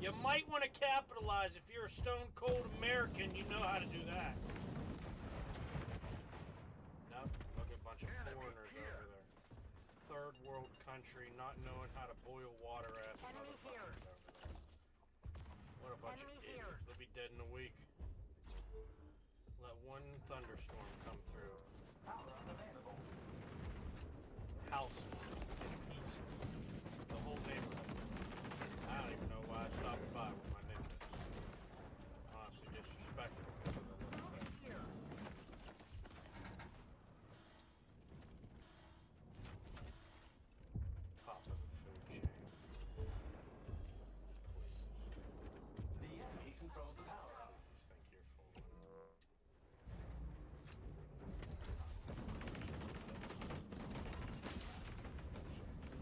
You might want to capitalize. If you're a stone cold American, you know how to do that. Nope. Look at a bunch of foreigners over there. Third world country, not knowing how to boil water ass motherfuckers over there. What a bunch of idiots. They'll be dead in a week. Let one thunderstorm come through. Houses in pieces. The whole neighborhood. I don't even know why I stopped by with my nimbus. Honestly, disrespectful for the little thing. Top of the food chain. Please. The enemy controls the power up. Please think you're full.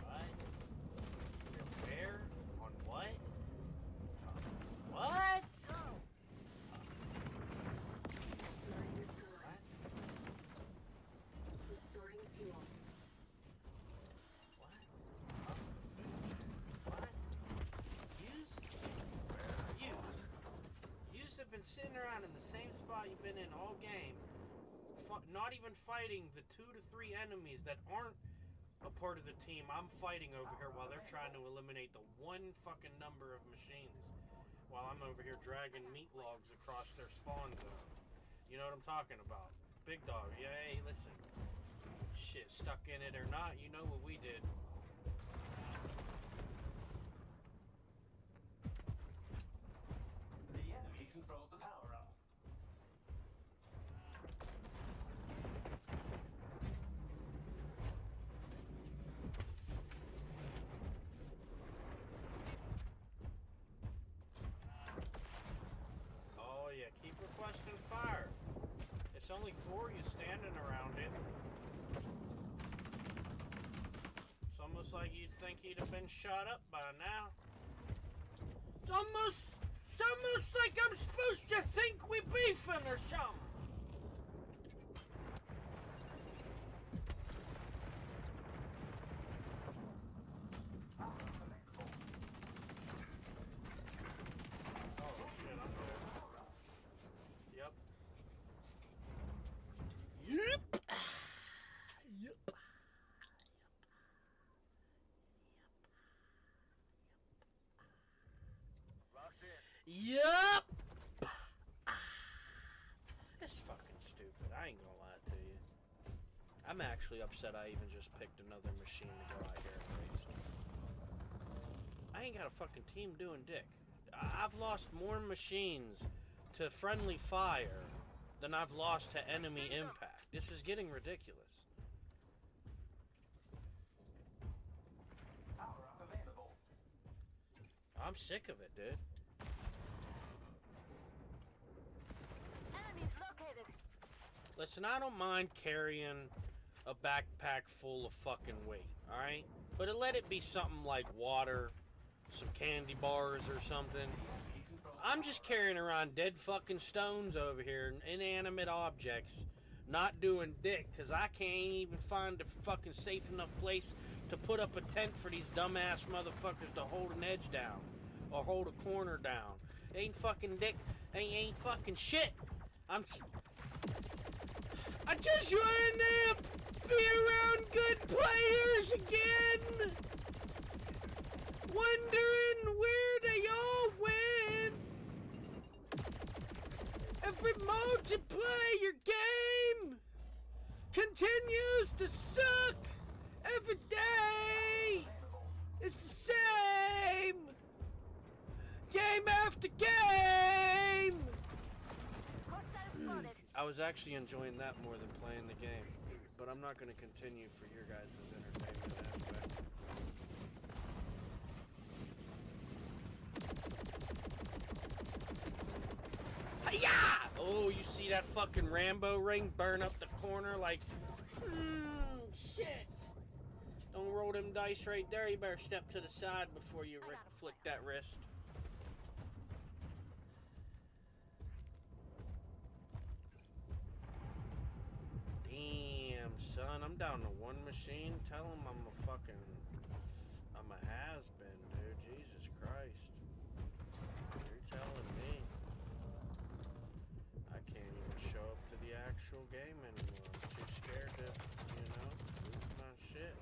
What? Where? On what? What? Barrier's gone. Restoring fuel. What? What? Yous have been sitting around in the same spot you've been in all game, not even fighting the 2 to 3 enemies that aren't a part of the team I'm fighting over here while they're trying to eliminate the one fucking number of machines while I'm over here dragging meat logs across their spawn zone. You know what I'm talking about? Big dog, yeah, hey, listen. Shit, stuck in it or not, you know what we did. The enemy controls the power up. Oh yeah, keep requesting fire. It's only 4 you standing around it. It's almost like you'd think he'd have been shot up by now. It's almost like I'm supposed to think we beefing or something. Oh shit, I'm dead. Yep. Yep. Yep. Yup! It's fucking stupid. I ain't gonna lie to you. I'm actually upset I even just picked another machine to go out here and race. I ain't got a fucking team doing dick. I've lost more machines to friendly fire than I've lost to enemy impact. This is getting ridiculous. Power up available. I'm sick of it, dude. Enemies located. Listen, I don't mind carrying a backpack full of fucking weight, alright? But let it be something like water, some candy bars or something. I'm just carrying around dead fucking stones over here, inanimate objects, not doing dick, because I can't even find a fucking safe enough place to put up a tent for these dumbass motherfuckers to hold an edge down, or hold a corner down. Ain't fucking dick, ain't fucking shit. I just want to be around good players again. Wondering where they all went. Every multiplayer game continues to suck every day. It's the same. Game after game. I was actually enjoying that more than playing the game, but I'm not going to continue for your guys' entertainment aspect. Hi-ya! Oh, you see that fucking Rambo ring burn up the corner like, shit. Don't roll them dice right there. You better step to the side before you flick that wrist. Damn, son, I'm down to one machine. Tell him I'm a has-been, dude. Jesus Christ. You're telling me. I can't even show up to the actual game anymore. I'm too scared to, lose my shit.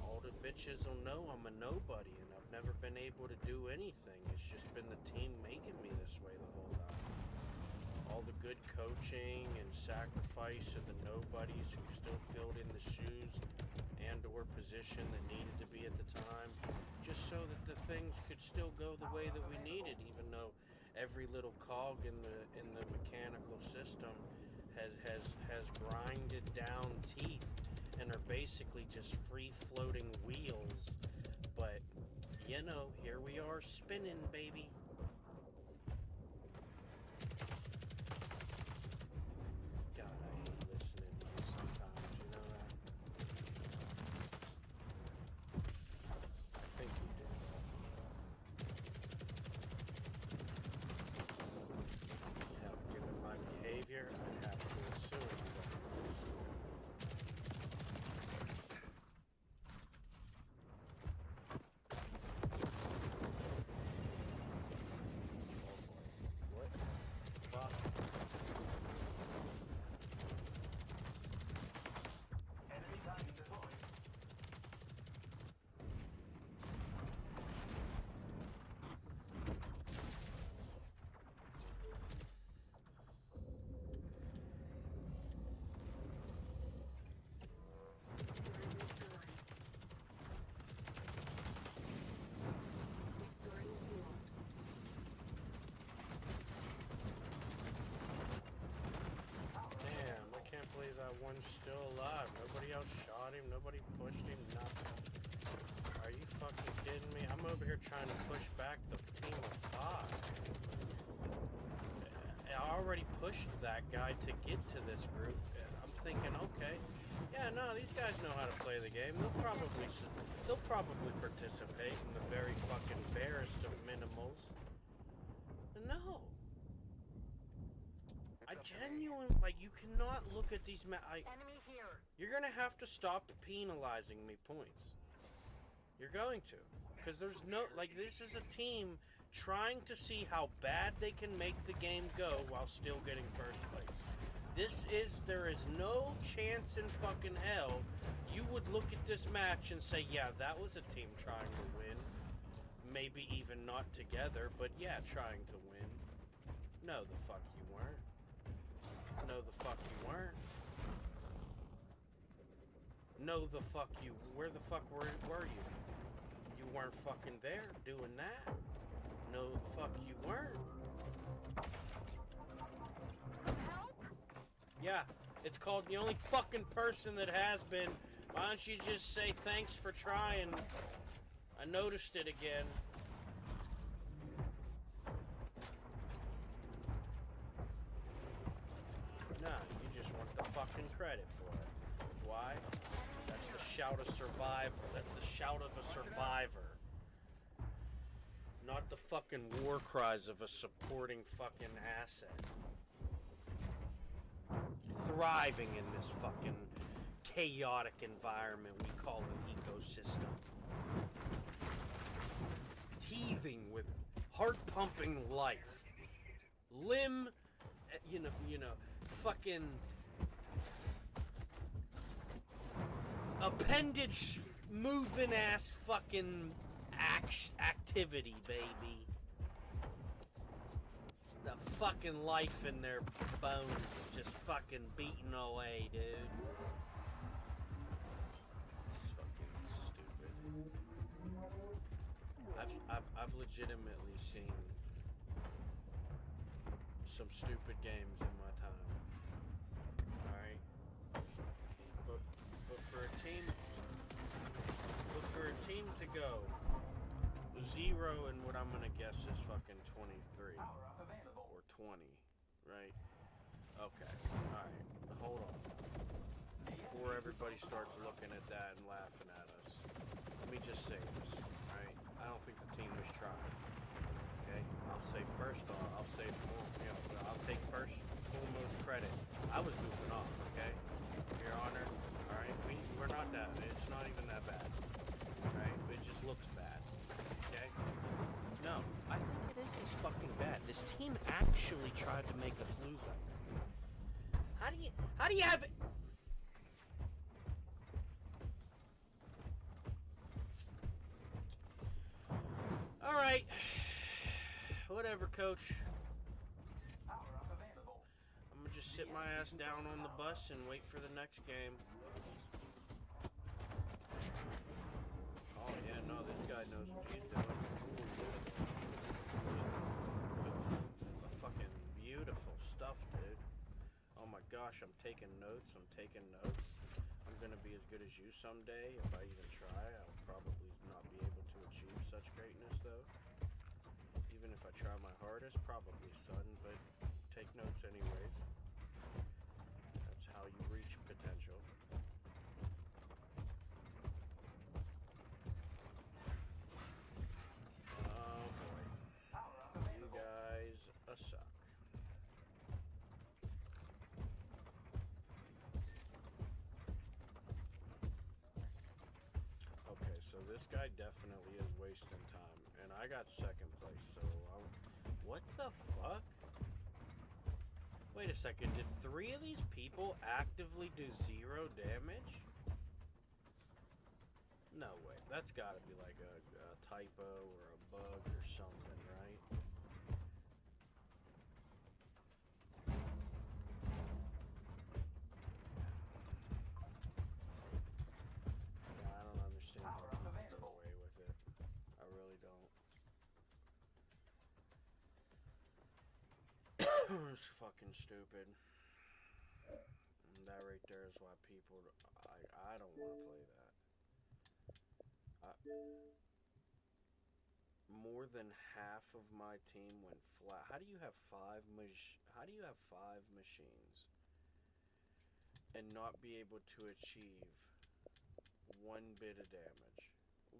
All the bitches will know I'm a nobody, and I've never been able to do anything. It's just been the team making me this way the whole time. All the good coaching and sacrifice of the nobodies who still filled in the shoes and or position that needed to be at the time, just so that the things could still go the way that we needed, even though every little cog in the mechanical system has grinded down teeth and are basically just free floating wheels. But here we are spinning, baby. God, I hate listening to you sometimes, you know that? I think you do. Hell, given my behavior, I'd have to assume you don't listen to me. What? Fuck. Enemy Titan deployed. Damn, I can't believe that one's still alive. Nobody else shot him, nobody pushed him, nothing. Are you fucking kidding me? I'm over here trying to push back the team of 5. I already pushed that guy to get to this group. I'm thinking, okay, yeah, no, these guys know how to play the game. They'll probably participate in the very fucking barest of minimals. No. I genuinely, you cannot look at these Enemy here. You're gonna have to stop penalizing me points. You're going to. Because there's no, this is a team trying to see how bad they can make the game go while still getting first place. There is no chance in fucking hell you would look at this match and say, yeah, that was a team trying to win. Maybe even not together, but yeah, trying to win. No, the fuck you weren't. No, the fuck you weren't. No, the fuck you. Where the fuck were you? You weren't fucking there doing that. No, the fuck you weren't. Some help? Yeah, it's called the only fucking person that has been. Why don't you just say thanks for trying? I noticed it again. Nah, you just want the fucking credit for it. Why? That's the shout of survivor. That's the shout of a survivor. Not the fucking war cries of a supporting fucking asset. Thriving in this fucking chaotic environment we call an ecosystem. Teething with heart-pumping life. Limb, you know, fucking appendage moving ass fucking activity, baby. The fucking life in their bones just fucking beating away, dude. It's fucking stupid. I've legitimately seen some stupid games in my time. Alright? But for a team to go 0 and what I'm gonna guess is fucking 23 or 20, right? Okay, alright, hold on. Before everybody starts looking at that and laughing at us, let me just say this, right? I don't think the team was trying. Okay, I'll say first off, I'll take first foremost credit. I was goofing off, okay? Your Honor, alright? We're not that, it's not even that bad, right? It just looks bad, okay? No, I think it is just fucking bad. This team actually tried to make us lose, I think. How do you have it? Alright. Whatever, coach. I'm gonna just sit my ass down on the bus and wait for the next game. Oh yeah, no, this guy knows what he's doing. Fucking beautiful stuff, dude. Oh my gosh, I'm taking notes. I'm gonna be as good as you someday. If I even try, I'll probably not be able to achieve such greatness, though. Even if I try my hardest, probably, son, but take notes anyways. That's how you reach potential. Oh boy. You guys suck. Okay, so this guy definitely is wasting time. And I got second place, so what the fuck? Wait a second, did 3 of these people actively do 0 damage? No way, that's gotta be like a typo or a bug or something, right? Yeah, I don't understand how people get away with it. I really don't. It's fucking stupid. And that right there is why people... I don't want to play that. More than half of my team went flat. How do you have 5 machines and not be able to achieve 1 bit of damage?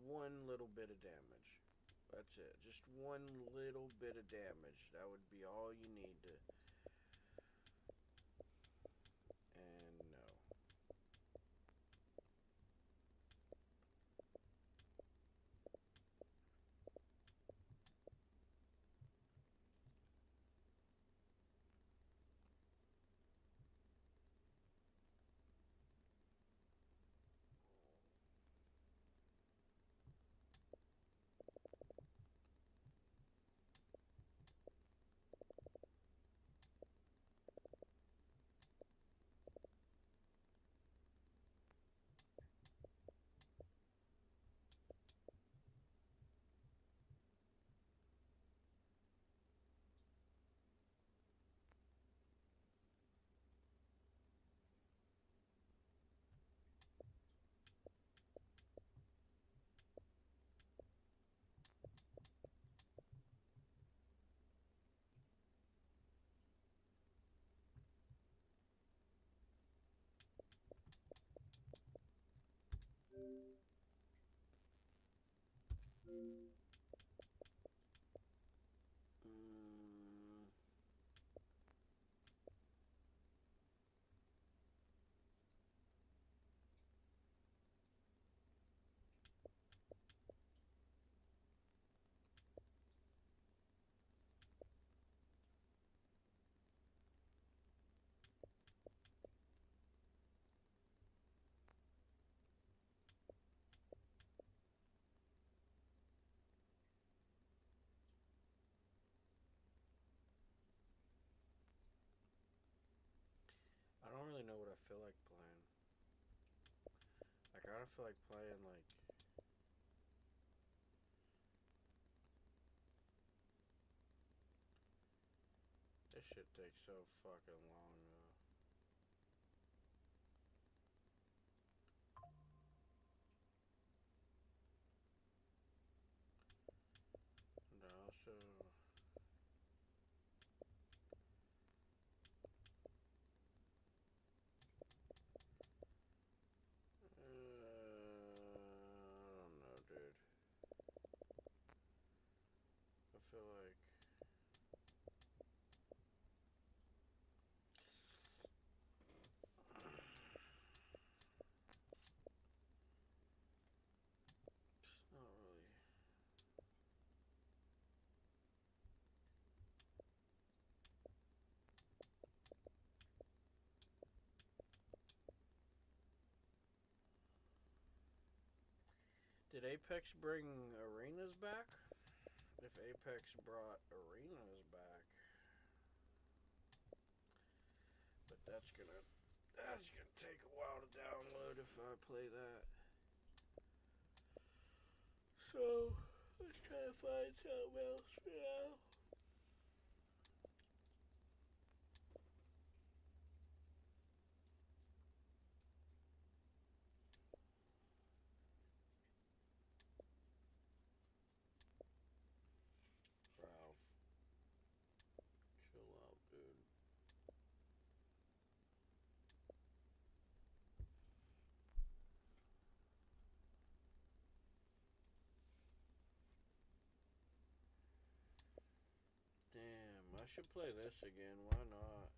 1 little bit of damage. That's it. Just 1 little bit of damage. That would be all you need to... And no. I don't really know what I feel like playing. Like, I don't feel like playing, like... This shit takes so fucking long, though. And I also... I don't know, dude. I feel like... It's not really... Did Apex bring arenas back? If Apex brought arenas back... But that's gonna take a while to download if I play that. So, let's try to find something else for now. Ralph. Chill out, dude. Damn, I should play this again. Why not?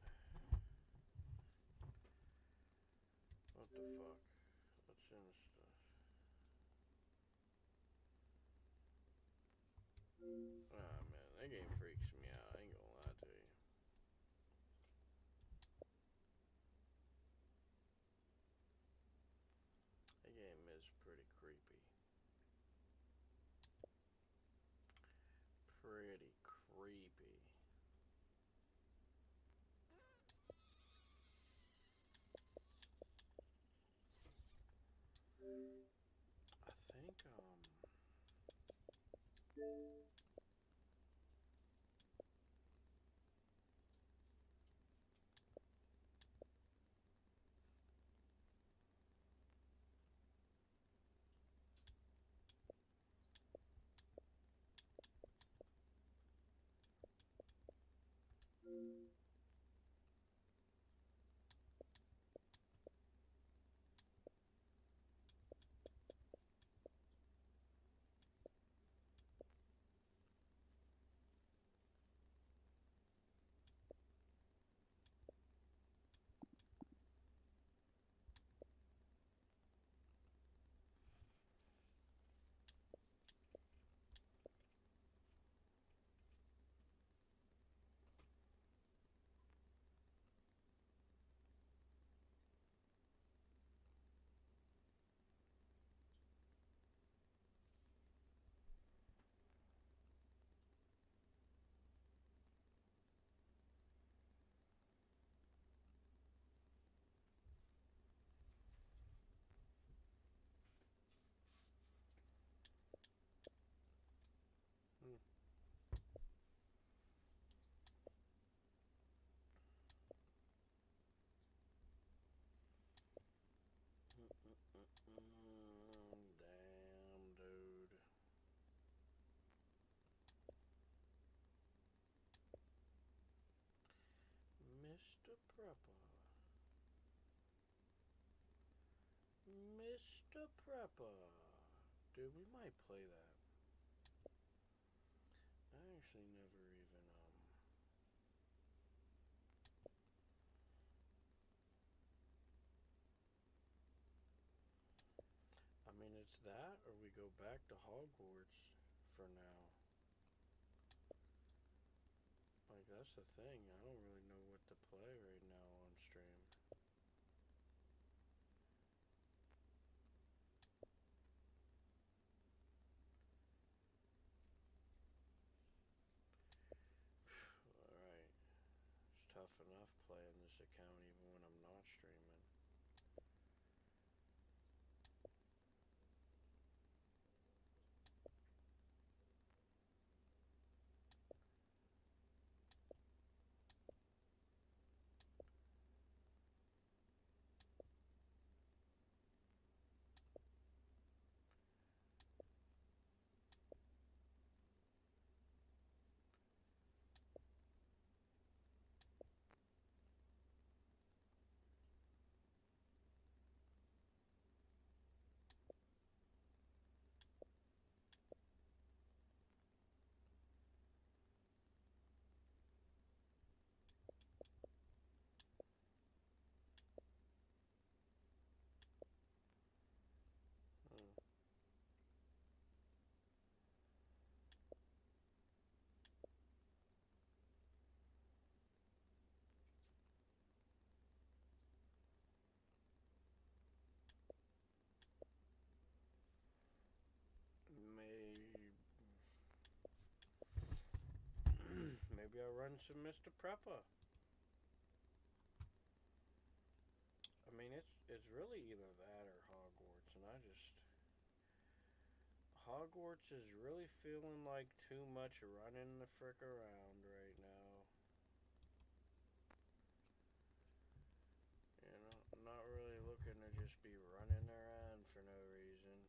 What the fuck? What's in this stuff? Ah, man, that game freaks me out. I ain't gonna lie to you. That game is pretty creepy. Pretty creepy. I think, damn, dude. Mr. Prepper. Mr. Prepper. Dude, we might play that. actually never even, I mean, it's that, or we go back to Hogwarts for now. Like, that's the thing. I don't really know what to play right now on stream. Alright. It's tough enough playing this account even when I'm not streaming. Maybe I'll run some Mr. Prepper. I mean, it's really either that or Hogwarts, and Hogwarts is really feeling like too much running the frick around right now. You know, I'm not really looking to just be running around for no reason.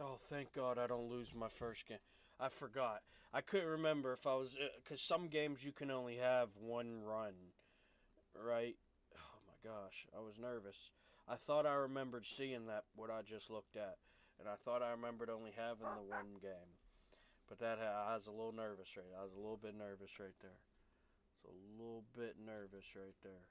Oh, thank God I don't lose my first game. I forgot. I couldn't remember if I was... Because some games you can only have one run, right? Oh, my gosh. I was nervous. I thought I remembered seeing that, what I just looked at. And I thought I remembered only having the one game. But that I was a little nervous right. I was a little bit nervous right there. It's a little bit nervous right there.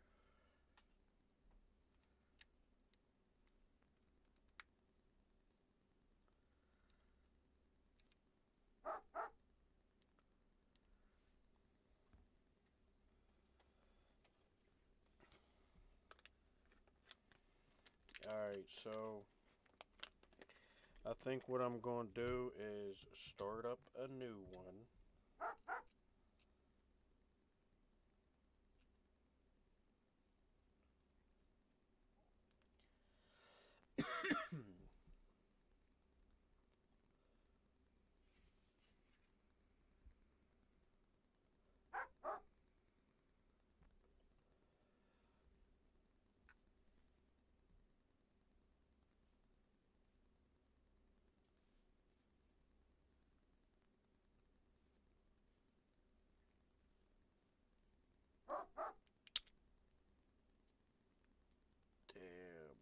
Alright, so I think what I'm going to do is start up a new one. Damn.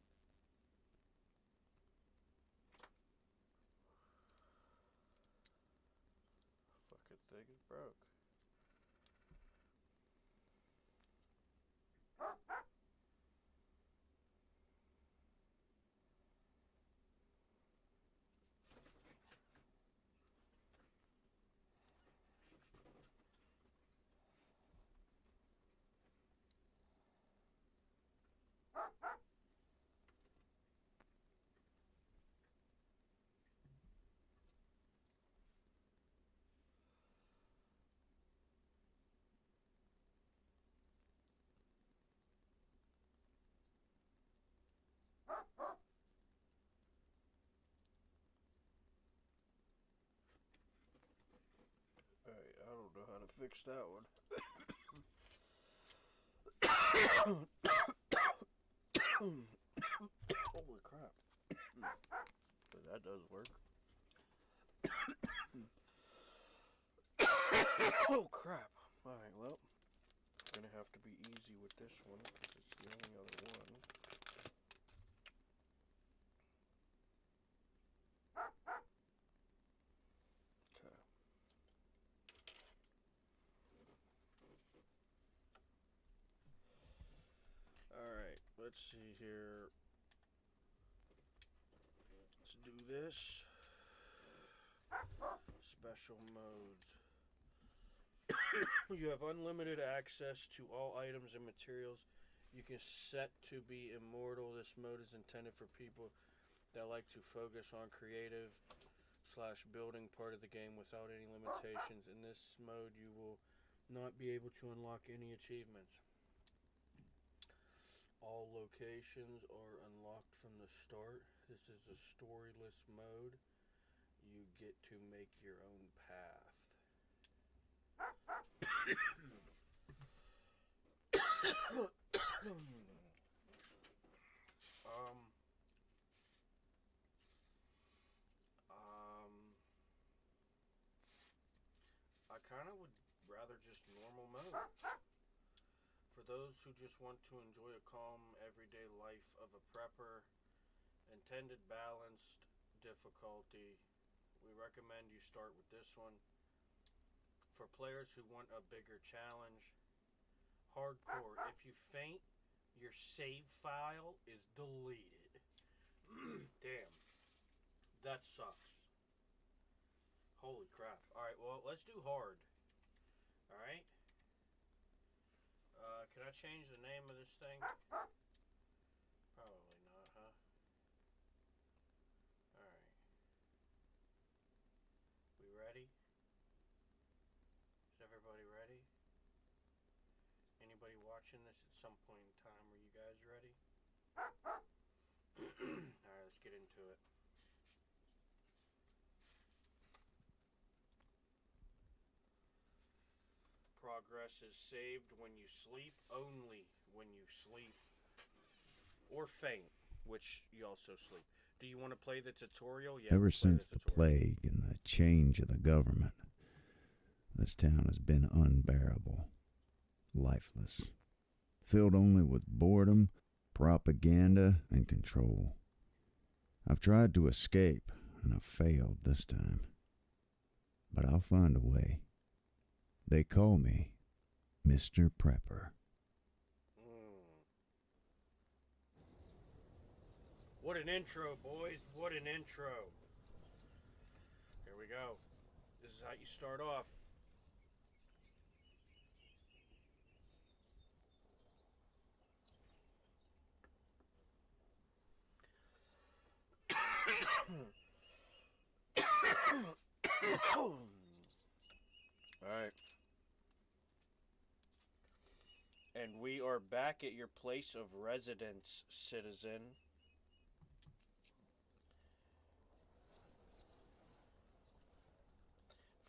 Fucking thing is broke. Alright, I don't know how to fix that one. Holy crap. But that does work. Oh crap. Alright, well, gonna have to be easy with this one because it's the only other one. Okay. Alright, let's see here. Let's do this. Special modes. You have unlimited access to all items and materials. You can set to be immortal. This mode is intended for people that like to focus on creative / building part of the game without any limitations. In this mode, you will not be able to unlock any achievements. All locations are unlocked from the start. This is a storyless mode. You get to make your own path. I kind of would rather just normal mode. For those who just want to enjoy a calm, everyday life of a prepper, intended balanced difficulty, we recommend you start with this one. For players who want a bigger challenge, hardcore. If you faint, your save file is deleted. Damn. That sucks. Holy crap. Alright, well, let's do hard. Alright? Can I change the name of this thing? Probably not, huh? Alright. We ready? Is everybody ready? Anybody watching this at some point in time? Are you guys ready? Alright, let's get into it. Progress is saved when you sleep, only when you sleep. Or faint, which you also sleep. Do you want to play the tutorial? Yeah. Ever since the plague and the change of the government, this town has been unbearable, lifeless, filled only with boredom, propaganda, and control. I've tried to escape, and I've failed this time. But I'll find a way. They call me Mr. Prepper. What an intro, boys. What an intro. Here we go. This is how you start off. Alright. And we are back at your place of residence, citizen.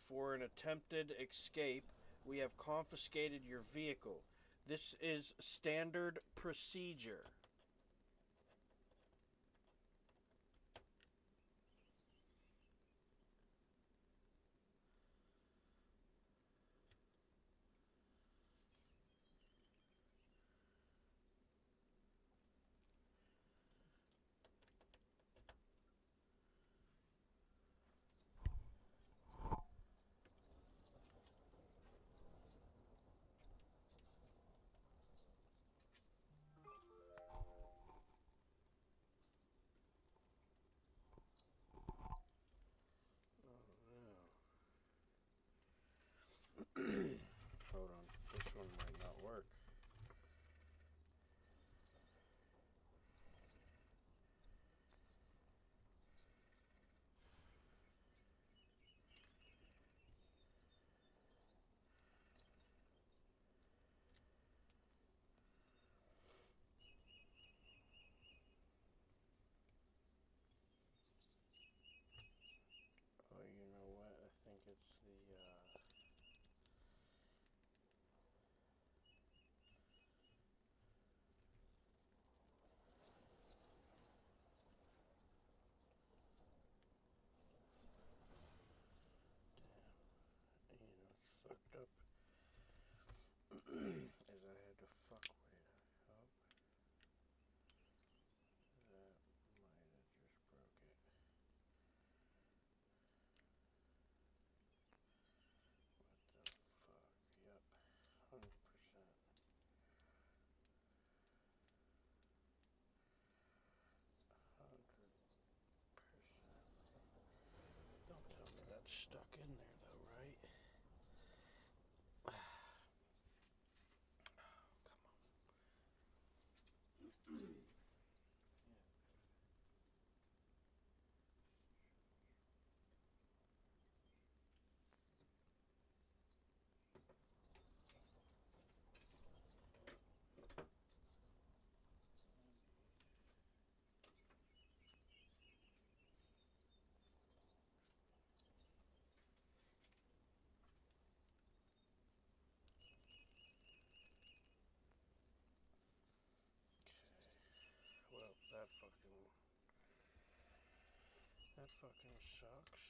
For an attempted escape, we have confiscated your vehicle. This is standard procedure. Hold on, this one might not work. Oh, you know what? I think it's the, it's fucked up. Is I had to fuck with it. Oh. That might have just broke it. What the fuck? Yep. 100%. Don't tell me that's stuck in there though, right? Well, that fucking sucks.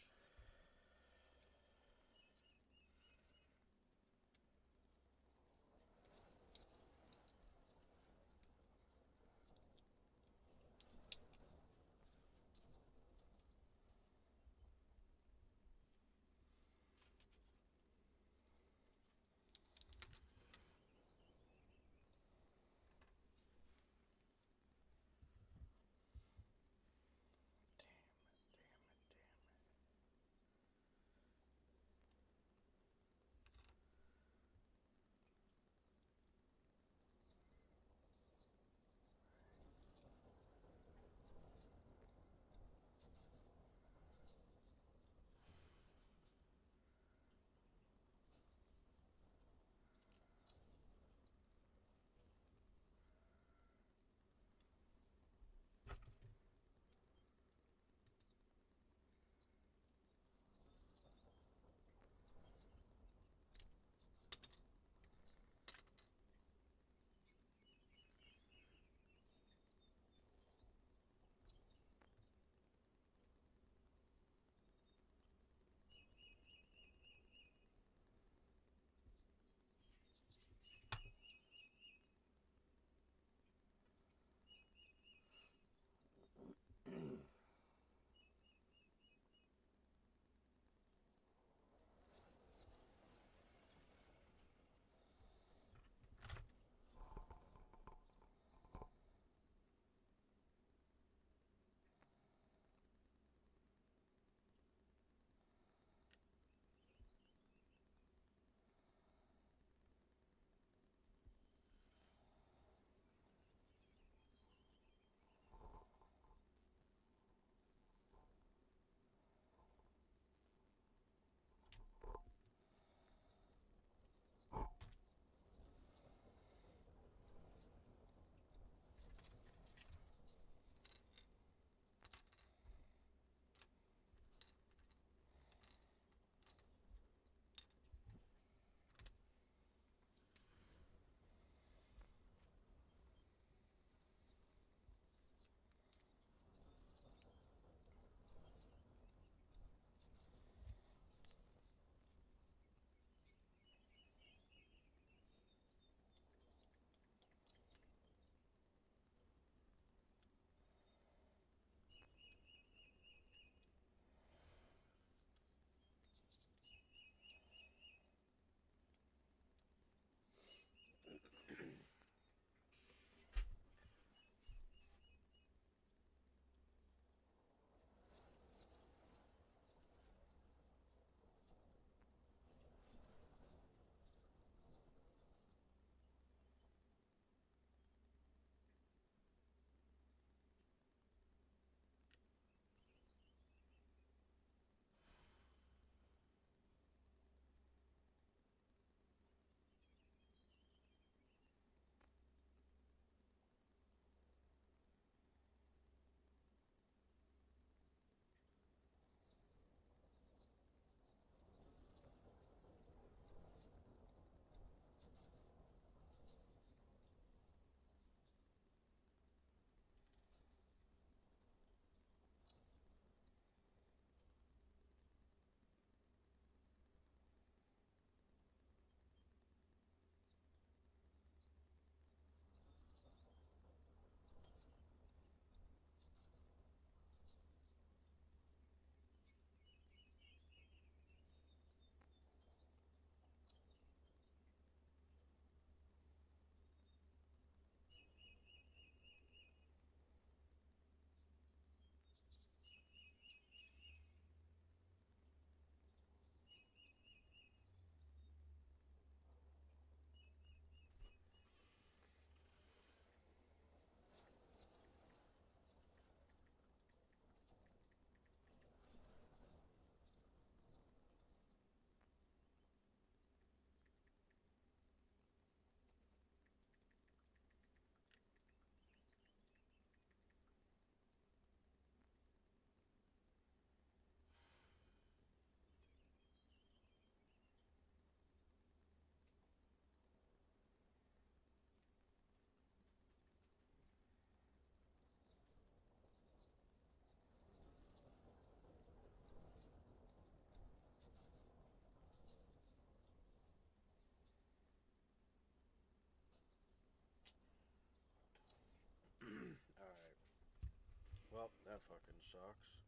That fucking sucks.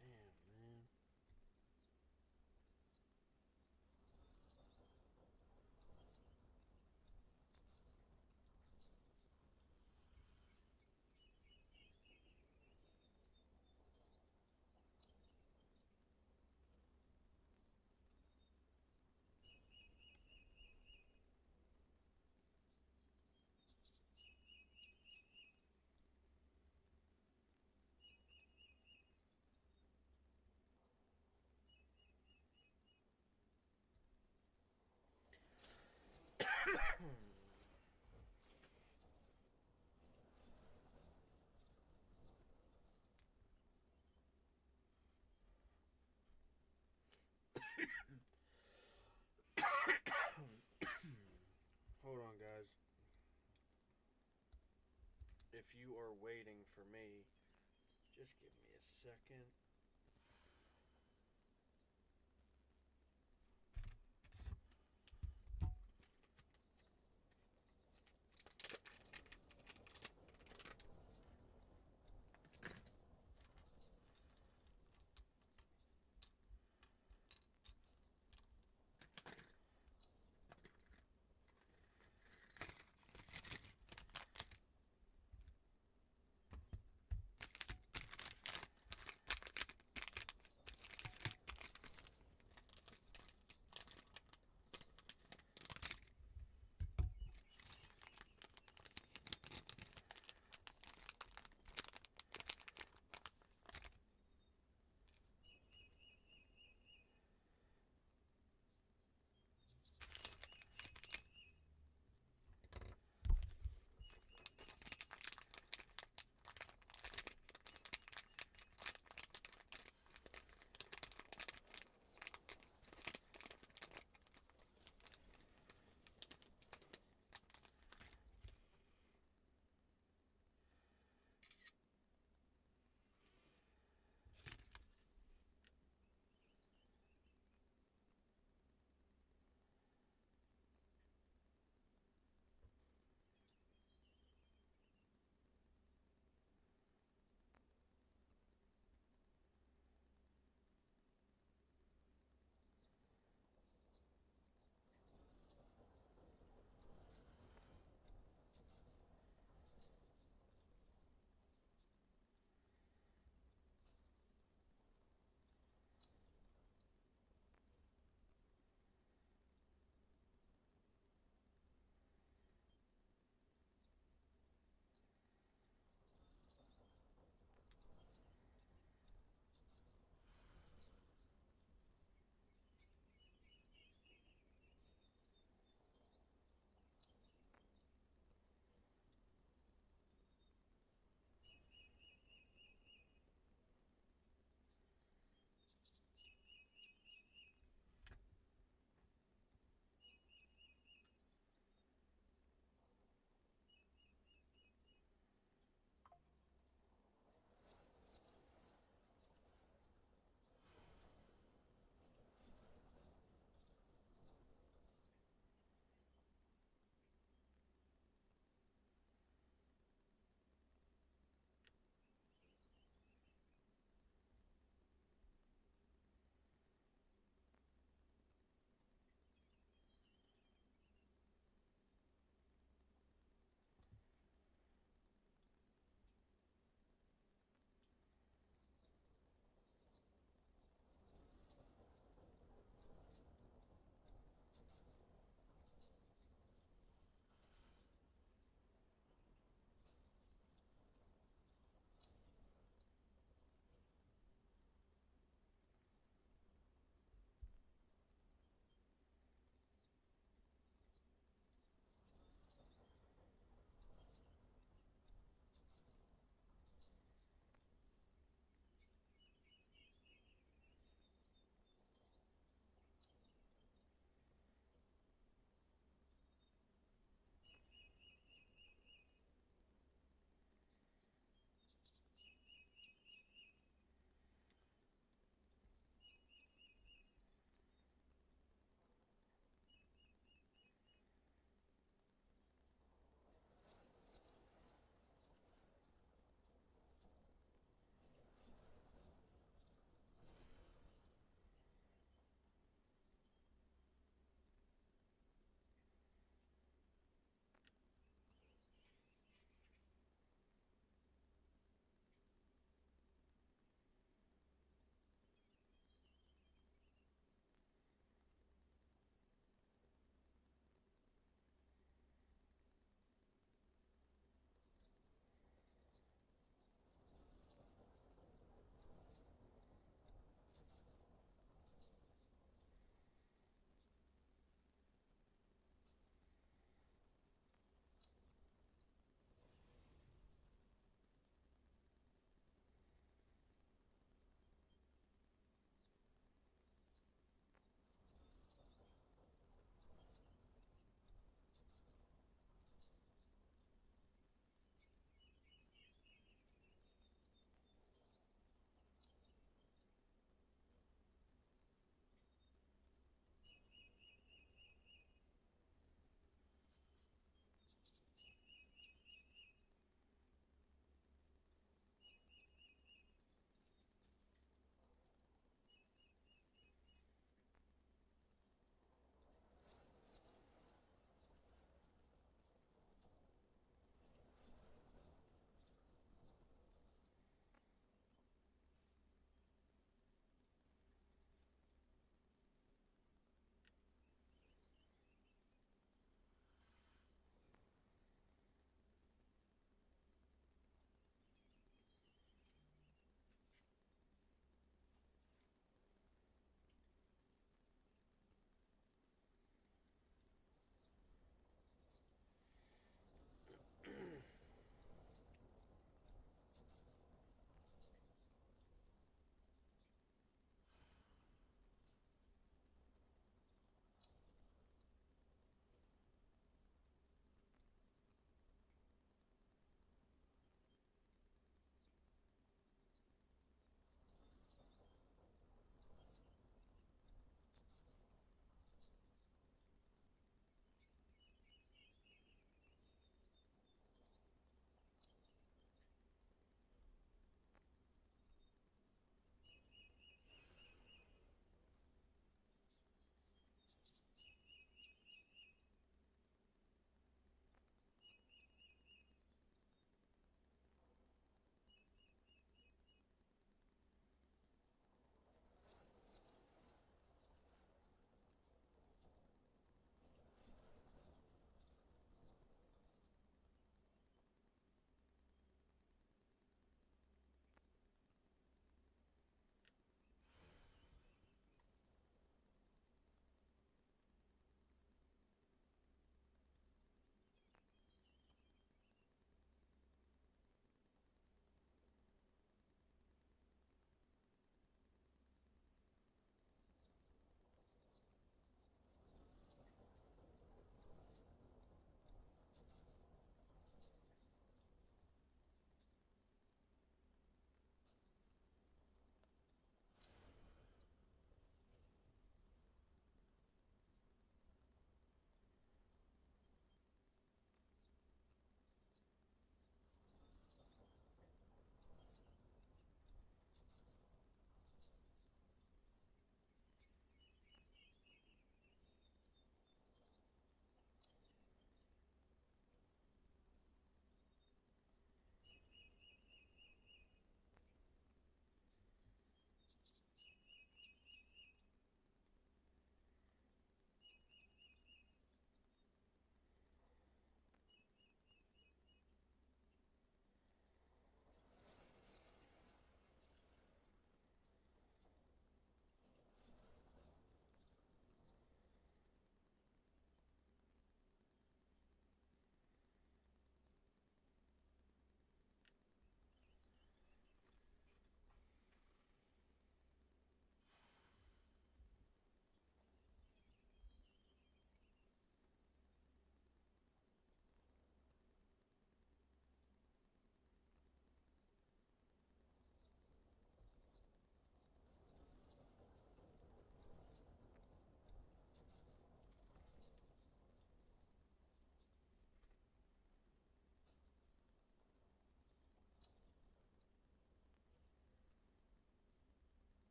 Damn, man. Hold on, guys. If you are waiting for me, just give me a second.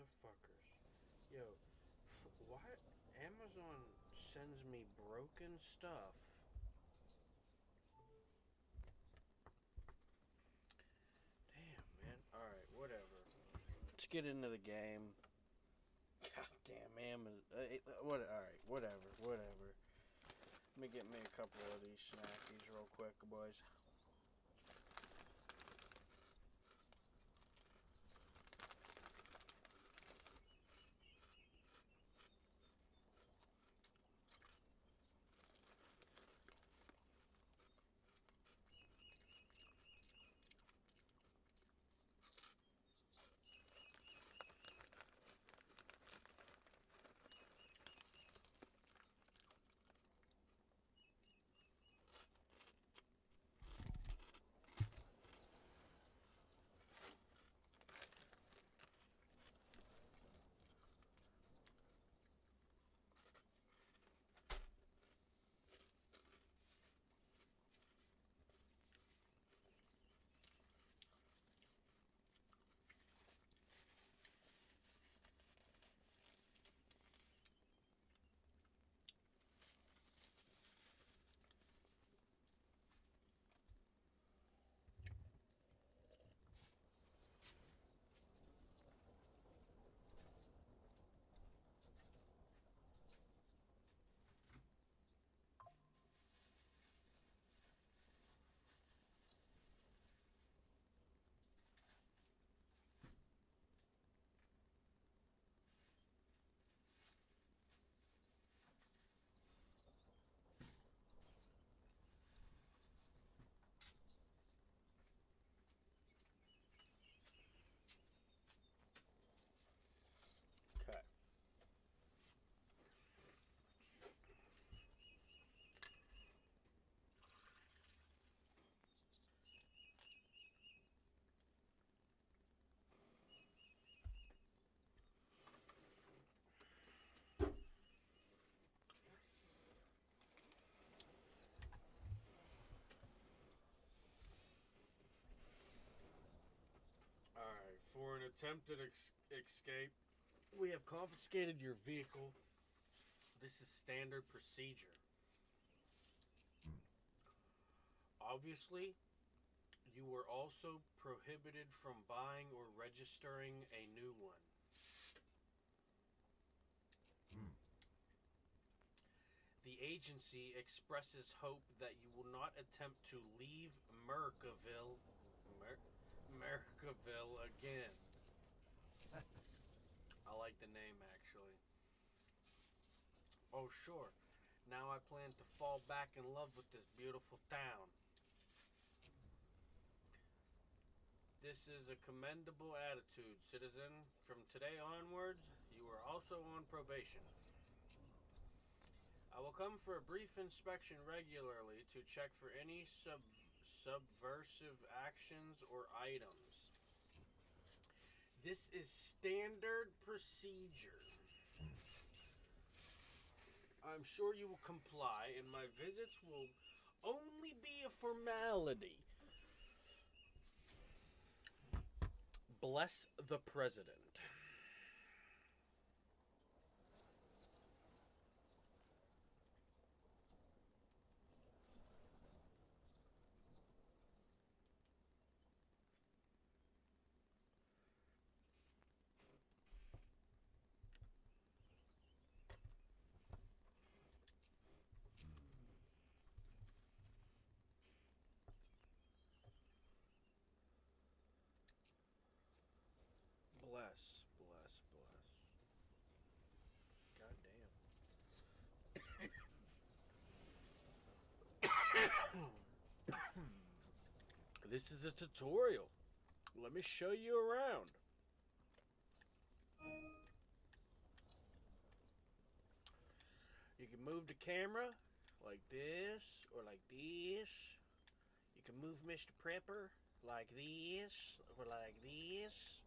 Motherfuckers. Yo, why Amazon sends me broken stuff? Damn, man. Alright, whatever. Let's get into the game. God damn, Amazon. Alright, whatever. Let me get me a couple of these snackies real quick, boys. Okay. Alright, for an attempted escape, we have confiscated your vehicle. This is standard procedure. Obviously, you were also prohibited from buying or registering a new one. The agency expresses hope that you will not attempt to leave Mercaville again. I like the name, actually. Oh, sure. Now I plan to fall back in love with this beautiful town. This is a commendable attitude, citizen. From today onwards, you are also on probation. I will come for a brief inspection regularly to check for any subversive actions or items. This is standard procedure. I'm sure you will comply, and my visits will only be a formality. Bless the president. Bless. God damn. This is a tutorial. Let me show you around. You can move the camera like this or like this. You can move Mr. Prepper like this or like this.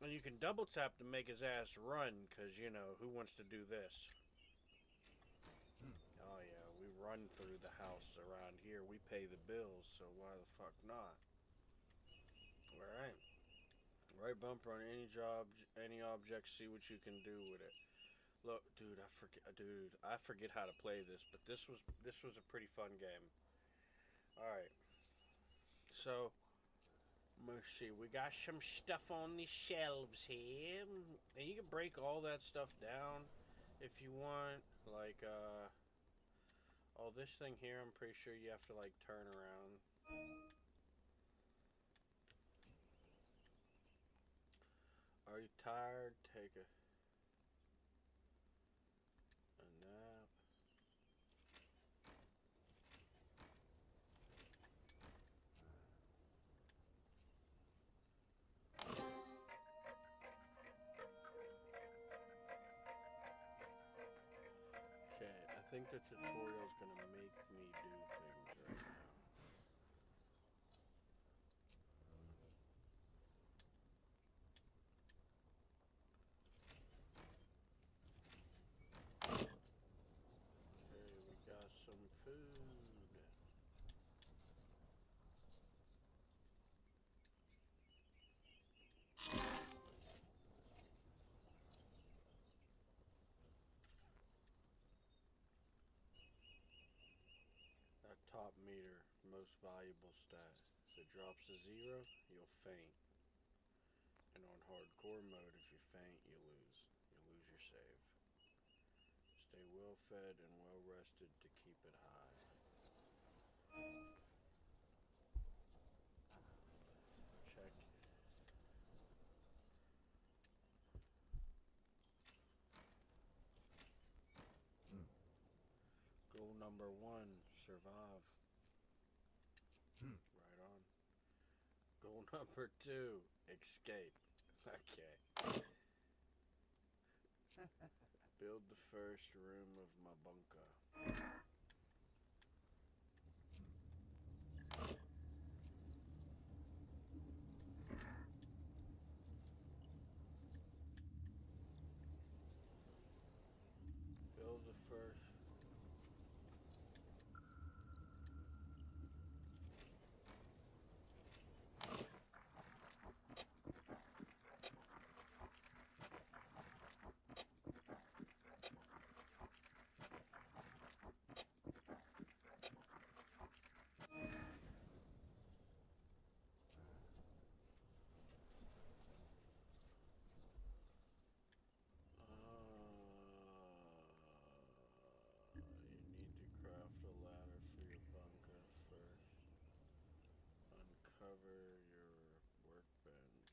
And you can double tap to make his ass run, because, you know, who wants to do this? Oh, yeah, we run through the house around here. We pay the bills, so why the fuck not? Alright. Right bumper on any job, any object. See what you can do with it. Look, dude, I forget how to play this, but this was a pretty fun game. All right, so let's see. We got some stuff on the shelves here, and you can break all that stuff down if you want. Like, oh, this thing here, I'm pretty sure you have to like turn around. Are you tired? Take a nap. Okay, I think the tutorial is gonna make me do things right now. Okay, we got some food. That top meter, most valuable stat. If it drops to 0, you'll faint. And on hardcore mode, if you faint, you lose. You lose your save. Stay well fed and well rested to keep it high. Check. Goal number 1, survive. Right on. Goal number 2, escape. Okay. Build the first room of my bunker. Build the first. You need to craft a ladder for your bunker first. Uncover your workbench.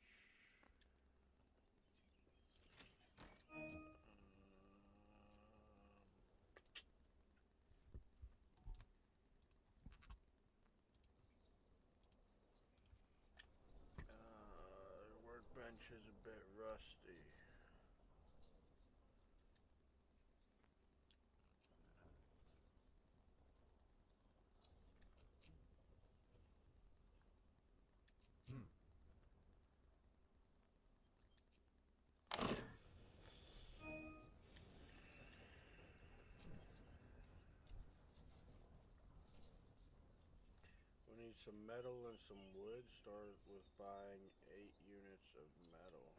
Workbench is a bit rusty. We need some metal and some wood. Start with buying 8 units of metal.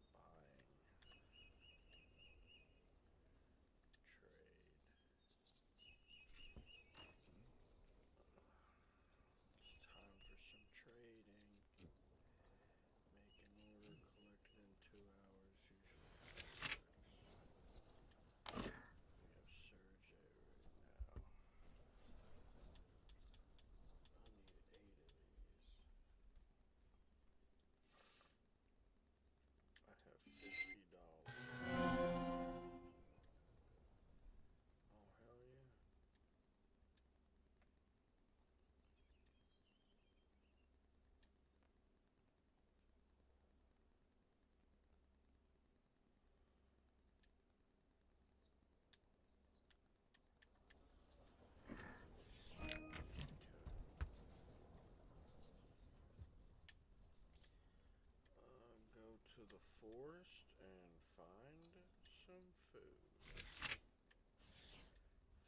Buying. Trade. It's time for some trading. Make an order collected in 2 hours. Usually works. We have Surge right now. I need 8 of these. I have $50. Oh, hell yeah. Go to the forest and find some food.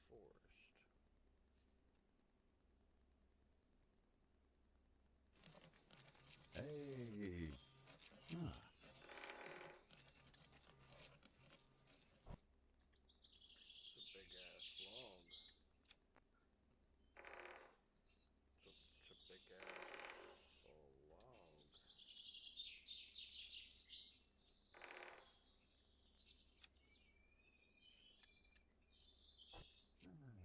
Forest. Hey. Ah. It's a big ass log. It's a big ass log. Mm.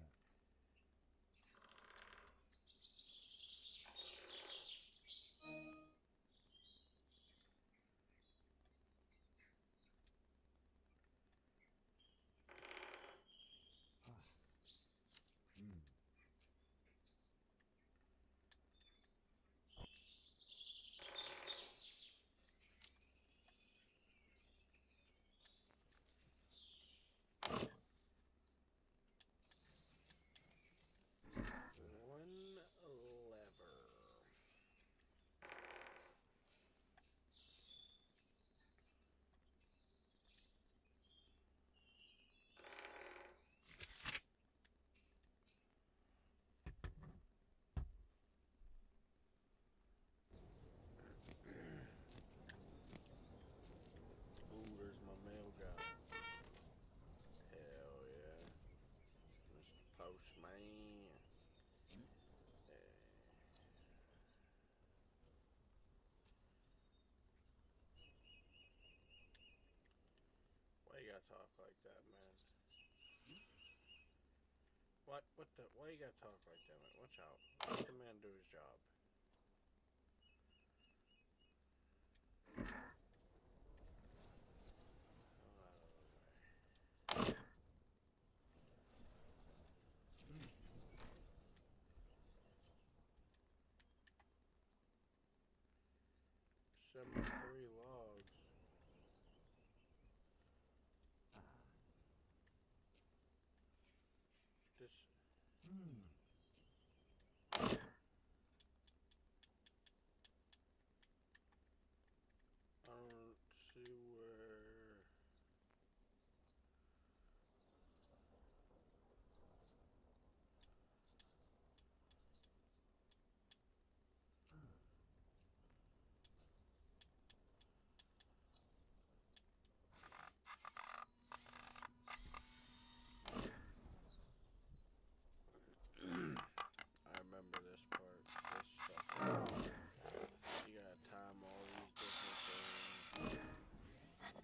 One lever. Ooh, there's my mail guy. Hell yeah. Mr. Postman. Why you gotta talk like that, man? What the, why you gotta talk like that, man? Watch out. Let the man do his job. Seven, 3 logs. This. I don't see where. I remember this part. This stuff. You gotta time all these different things.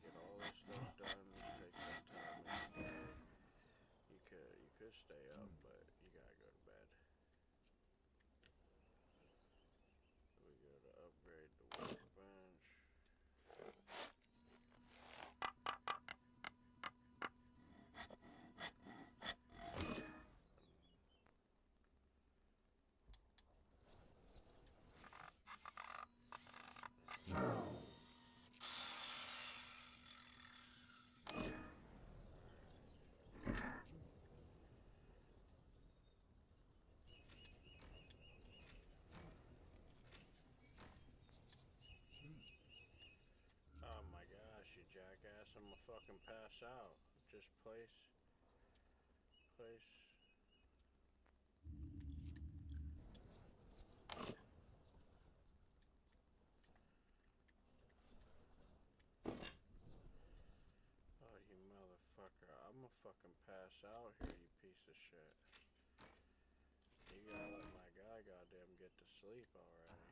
Get all this stuff done. Just take some time in the day. You could stay up, but you gotta go to bed. We go to upgrade the workbench. Oh my gosh, you jackass, I'm gonna fucking pass out. Just place. Oh, you motherfucker. I'm gonna fucking pass out here, you piece of shit. You gotta let my guy goddamn get to sleep already.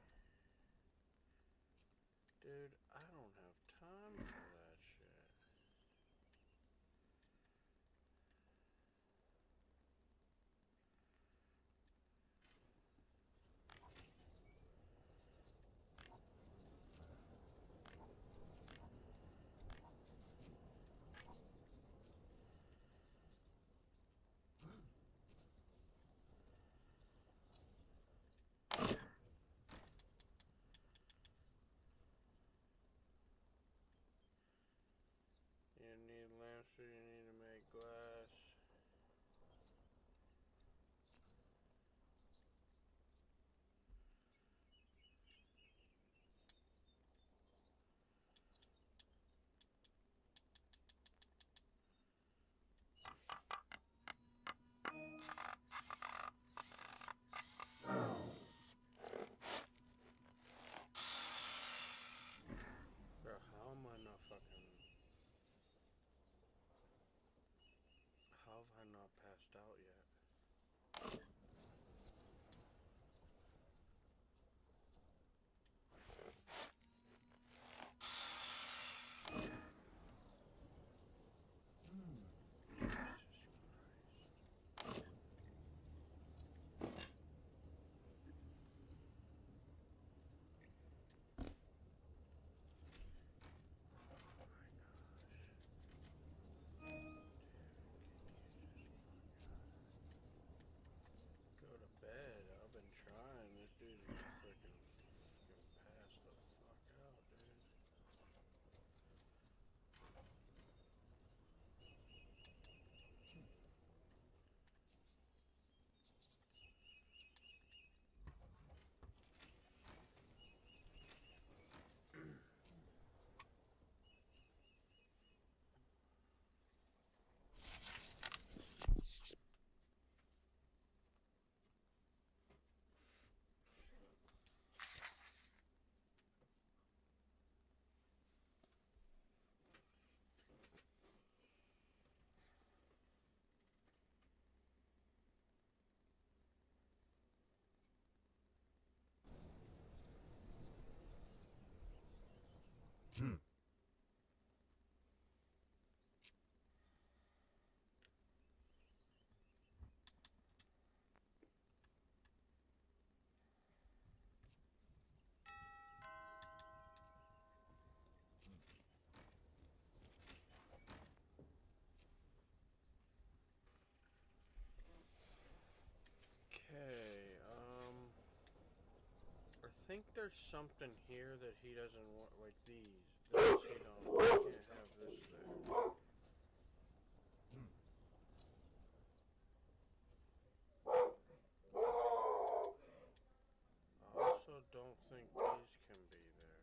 Dude, I don't have time for that shit. You need lamps, so you need to make glass. think there's something here that he doesn't want, like these. This he don't. He can't have this there. I also don't think these can be there.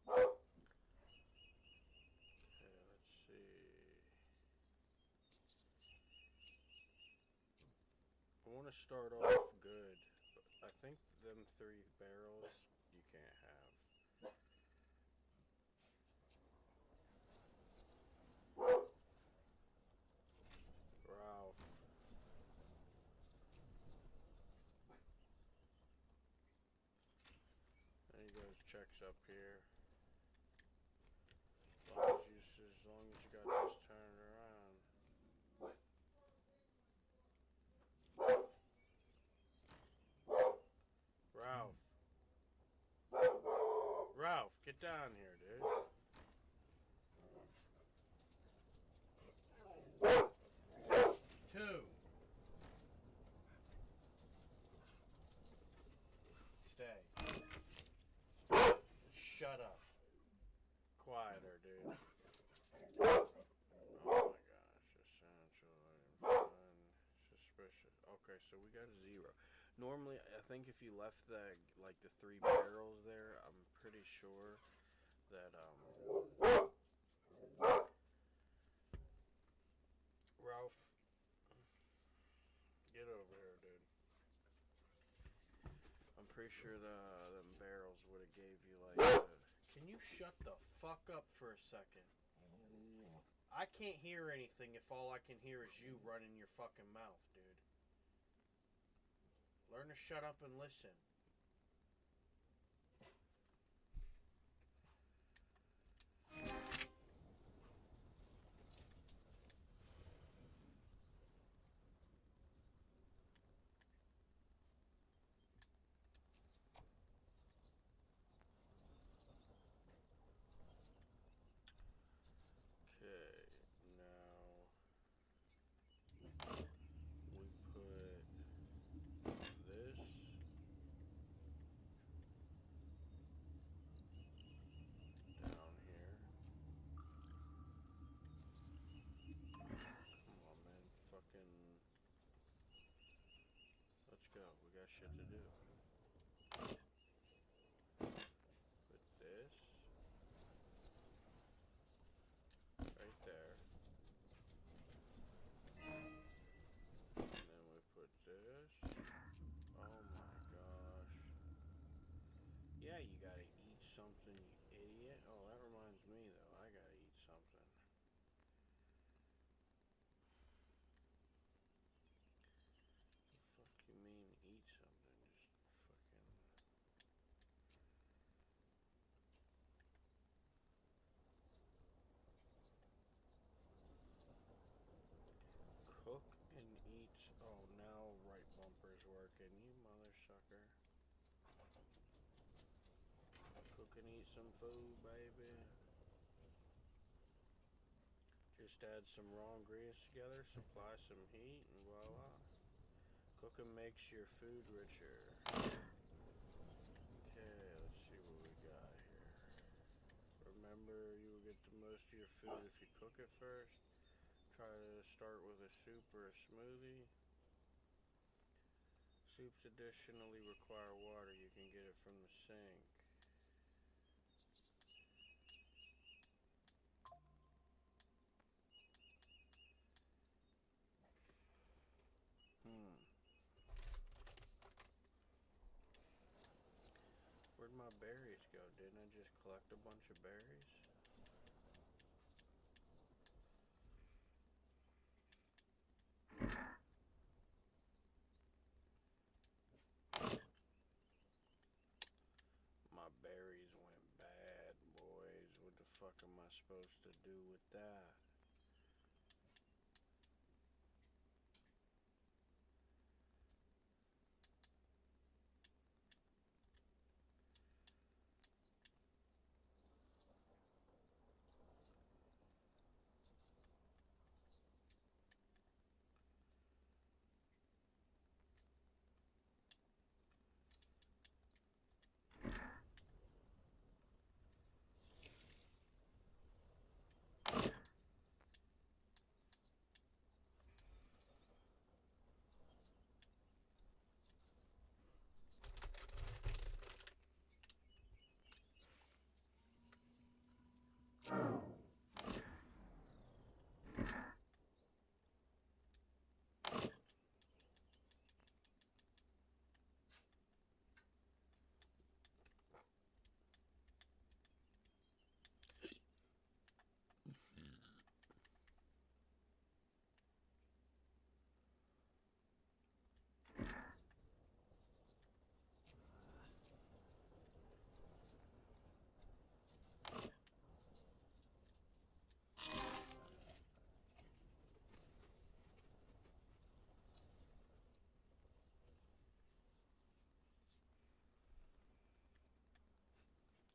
Okay, let's see. I want to start off good, but I think them 3 barrels you can't have. Ralph. There he goes, checks up here. As long as you got this turned around. Ralph. Ralph, get down here, dude. Two. Stay. Shut up. Quieter, dude. Oh my gosh, essential item suspicious. Okay, so we got a 0. Normally, I think if you left the like the 3 barrels there, I'm pretty sure that Ralph, get over here, dude. I'm pretty sure them barrels would have gave you like. Can you shut the fuck up for a second? I can't hear anything if all I can hear is you running your fucking mouth, dude. Learn to shut up and listen. Okay, now we put this down here. Come on, man. Fucking. Let's go. We got shit to do. Put this right there. And then we put this. Oh my gosh. Yeah, you gotta eat something, you idiot. Oh, that reminds me though. I gotta eat something. The fuck you mean eat something? Just fucking. Cook and eat. Oh, now right bumper's working. You mother sucker. Cook and eat some food, baby. Just add some raw ingredients together, supply some heat, and voila. Cooking makes your food richer. Okay, let's see what we got here. Remember, you will get the most of your food if you cook it first. Try to start with a soup or a smoothie. Soups additionally require water. You can get it from the sink. Where'd my berries go? Didn't I just collect a bunch of berries? My berries went bad, boys. What the fuck am I supposed to do with that?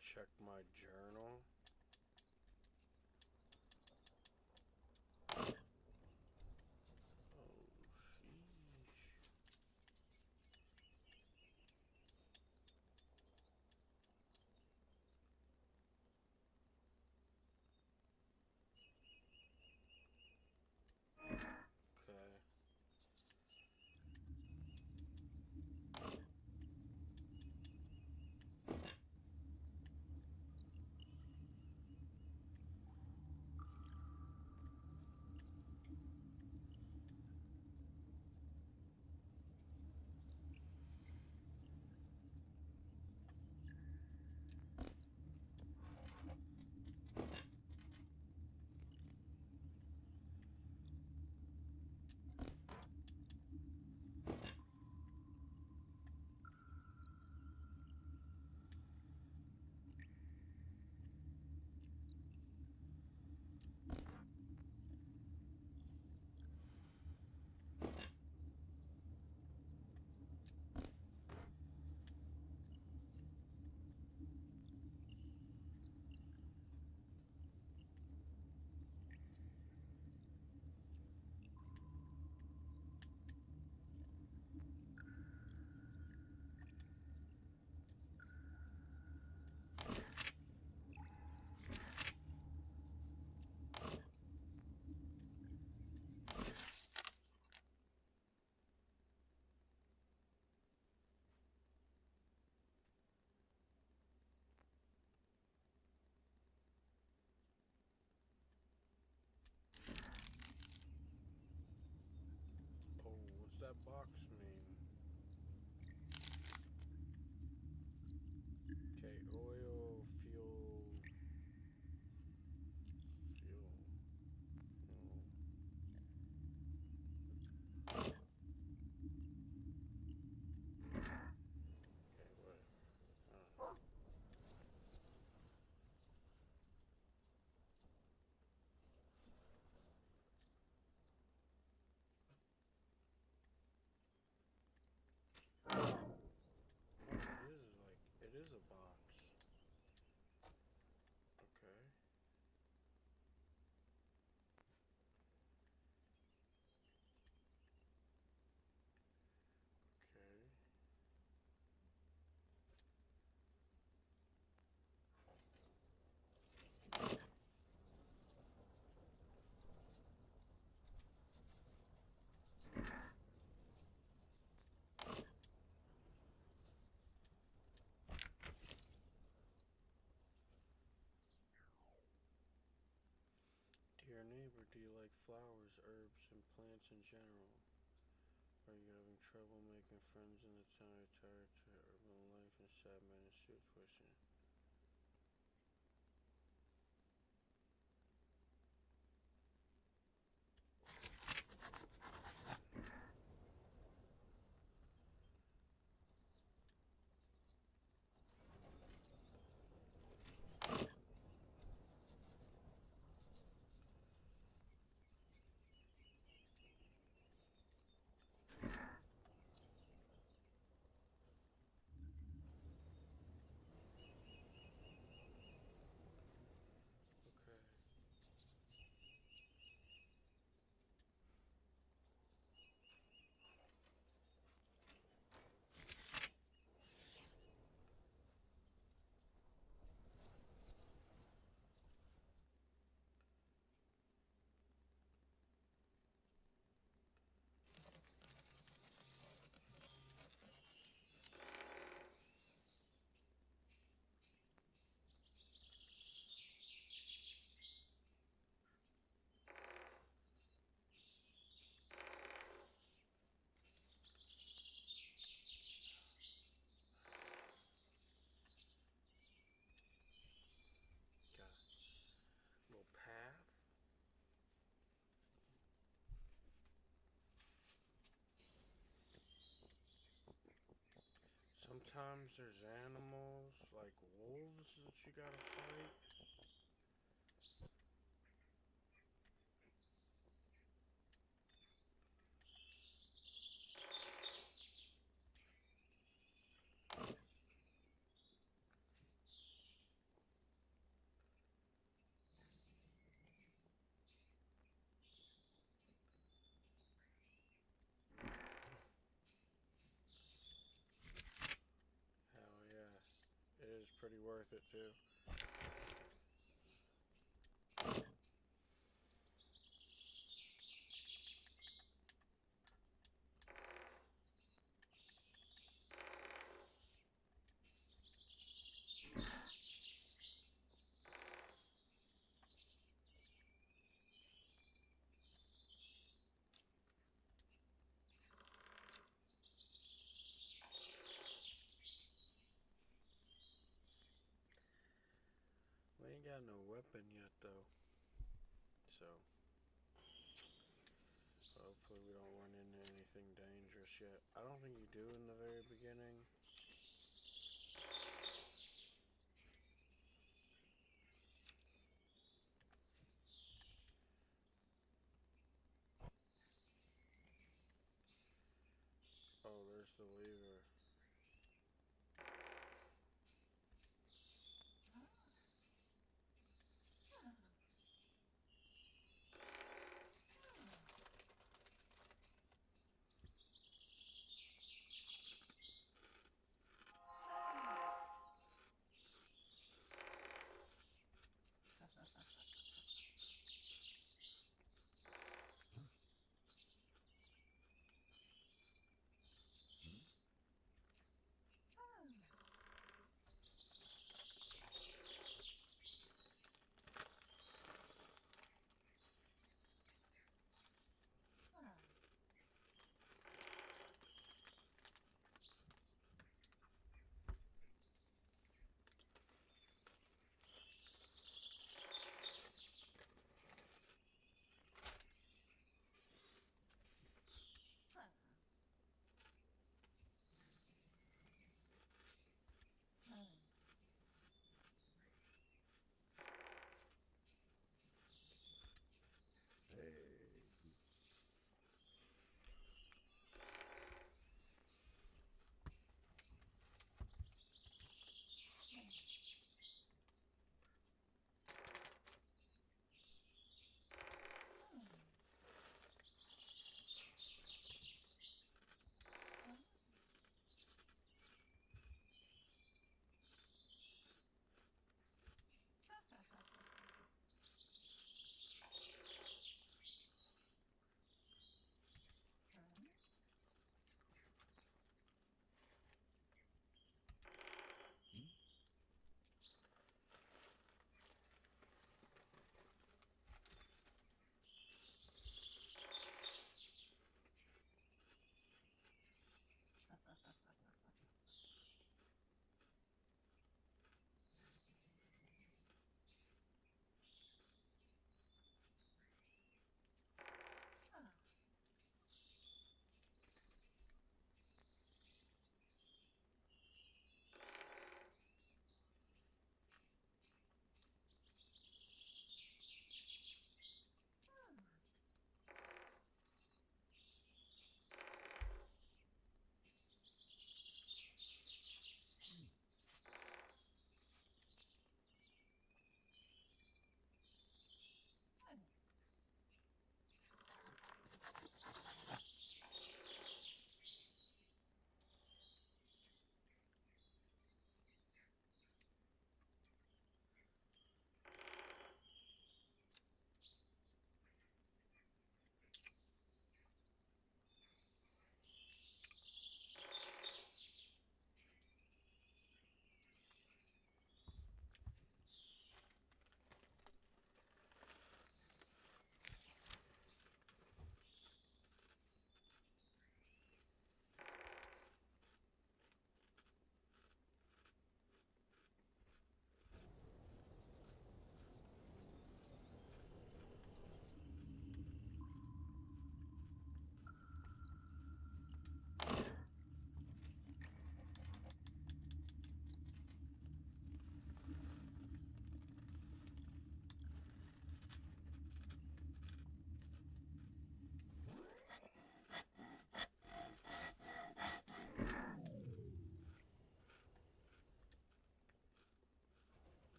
Check my journal. Oh, sheesh. Okay. Oh, what's that box mean? Okay, oil, fuel, okay, what? It is a box. Okay. Okay. Dear neighbor, do you like flowers, herbs, and plants in general? Are you having trouble making friends in the town, tired to urban life and sad man and suit question? sometimes there's animals like wolves that you gotta fight. Hell yeah. It is pretty worth it too. We ain't got no weapon yet though. So hopefully we don't run into anything dangerous yet. I don't think you do in the very beginning. Oh, there's the lever.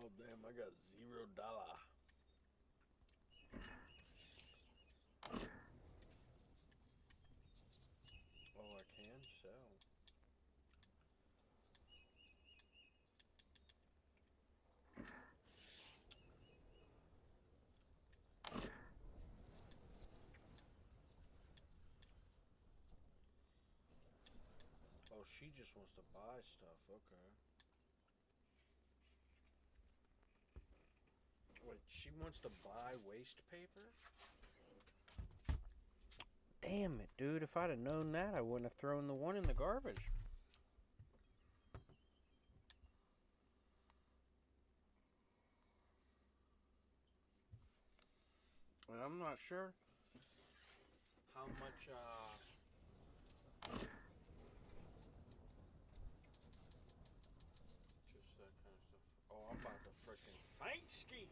Oh damn, I got $0. Oh, I can sell. Oh, she just wants to buy stuff. Okay. Wait, she wants to buy waste paper? Damn it, dude. If I'd have known that, I wouldn't have thrown the one in the garbage. And I'm not sure how much, just that kind of stuff. Oh, I'm about to frickin' faint ski.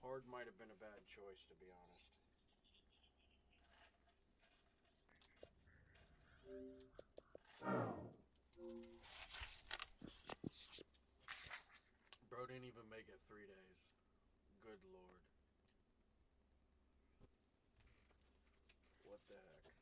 Hard might have been a bad choice, to be honest. Bro didn't even make it 3 days. Good lord. What the heck?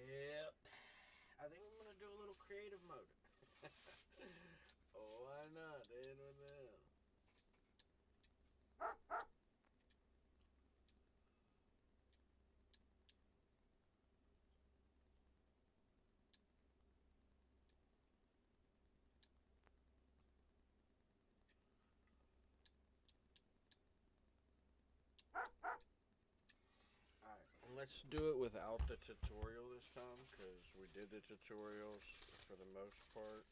Yep. I think I'm gonna do a little creative mode. Oh, why not? In with them. Alright, let's do it without the tutorial this time, because we did the tutorials for the most part.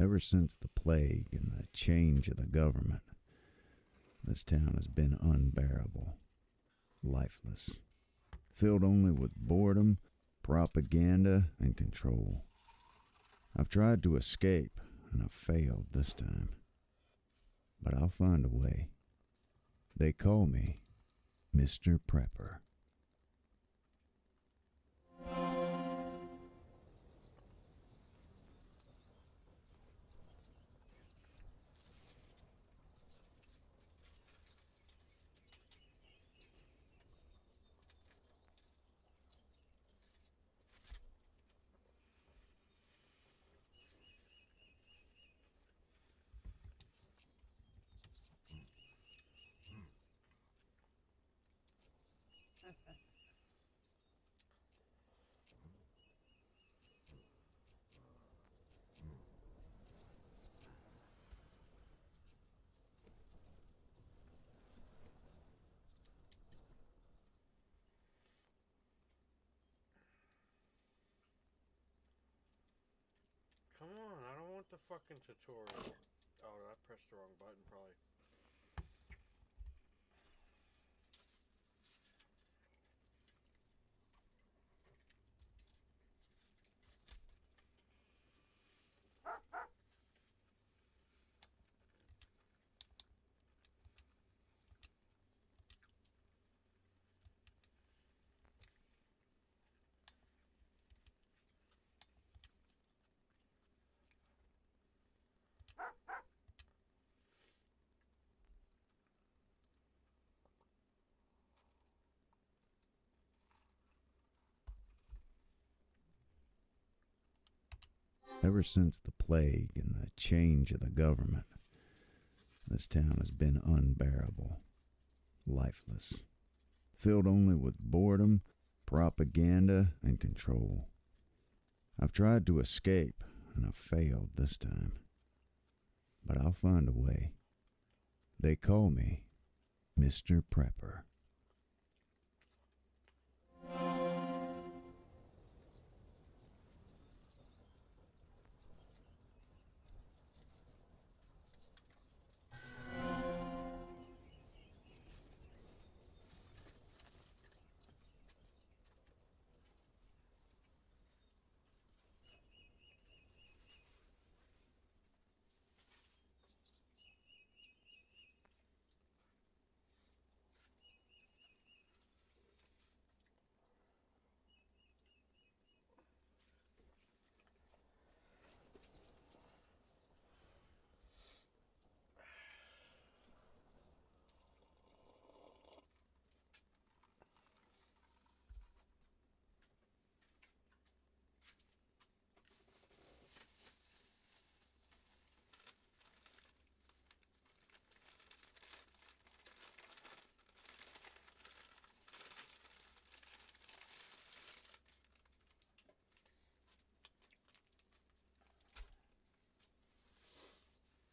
Ever since the plague and the change of the government, this town has been unbearable, lifeless, filled only with boredom, propaganda, and control. I've tried to escape, and I've failed this time. But I'll find a way. They call me Mr. Prepper. Come on, I don't want the fucking tutorial. Oh, I pressed the wrong button, probably. Ever since the plague and the change of the government, this town has been unbearable, lifeless, filled only with boredom, propaganda, and control. I've tried to escape, and I've failed this time. But I'll find a way. They call me Mr. Prepper.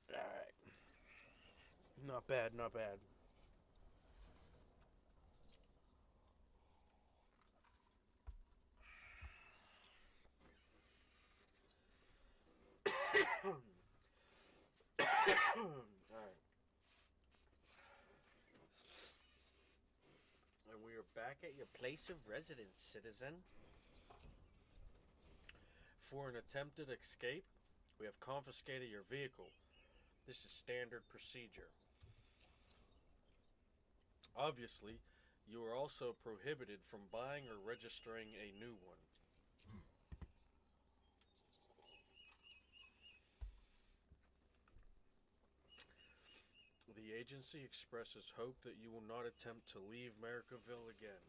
Alright. Not bad, not bad. Alright. And we are back at your place of residence, citizen. For an attempted escape, we have confiscated your vehicle. This is standard procedure. Obviously, you are also prohibited from buying or registering a new one. The agency expresses hope that you will not attempt to leave Americaville again.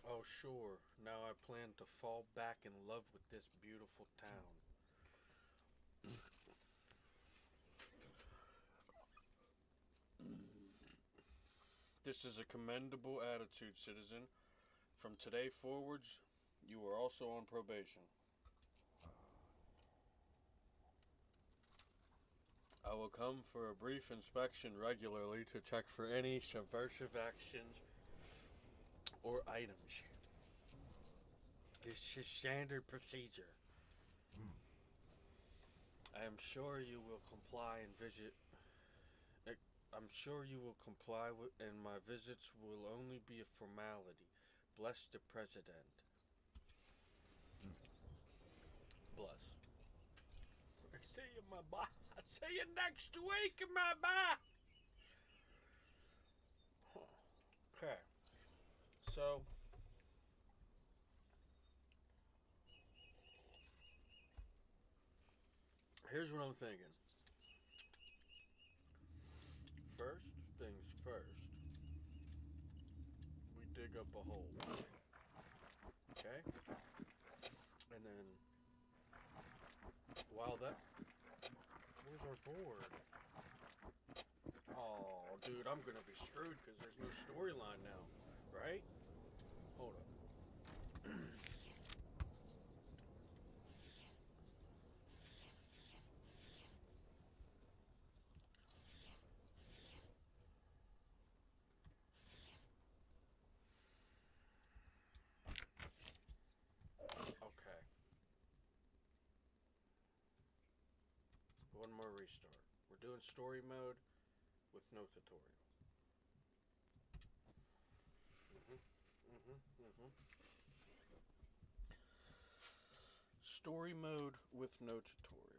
Oh, sure. Now I plan to fall back in love with this beautiful town. This is a commendable attitude, citizen. From today forwards, you are also on probation. I will come for a brief inspection regularly to check for any subversive actions or items. This is standard procedure. I am sure you will comply and visit. I'm sure you will comply with, and my visits will only be a formality. Bless the president. Bless. See you, my boy. See you next week, my boy. Okay. So. Here's what I'm thinking. First things first. We dig up a hole. Okay? And then. While that. Where's our board? Oh, dude, I'm gonna be screwed because there's no storyline now, right? Hold up. Okay. One more restart. We're doing story mode with no tutorial. Story mode with no tutorial.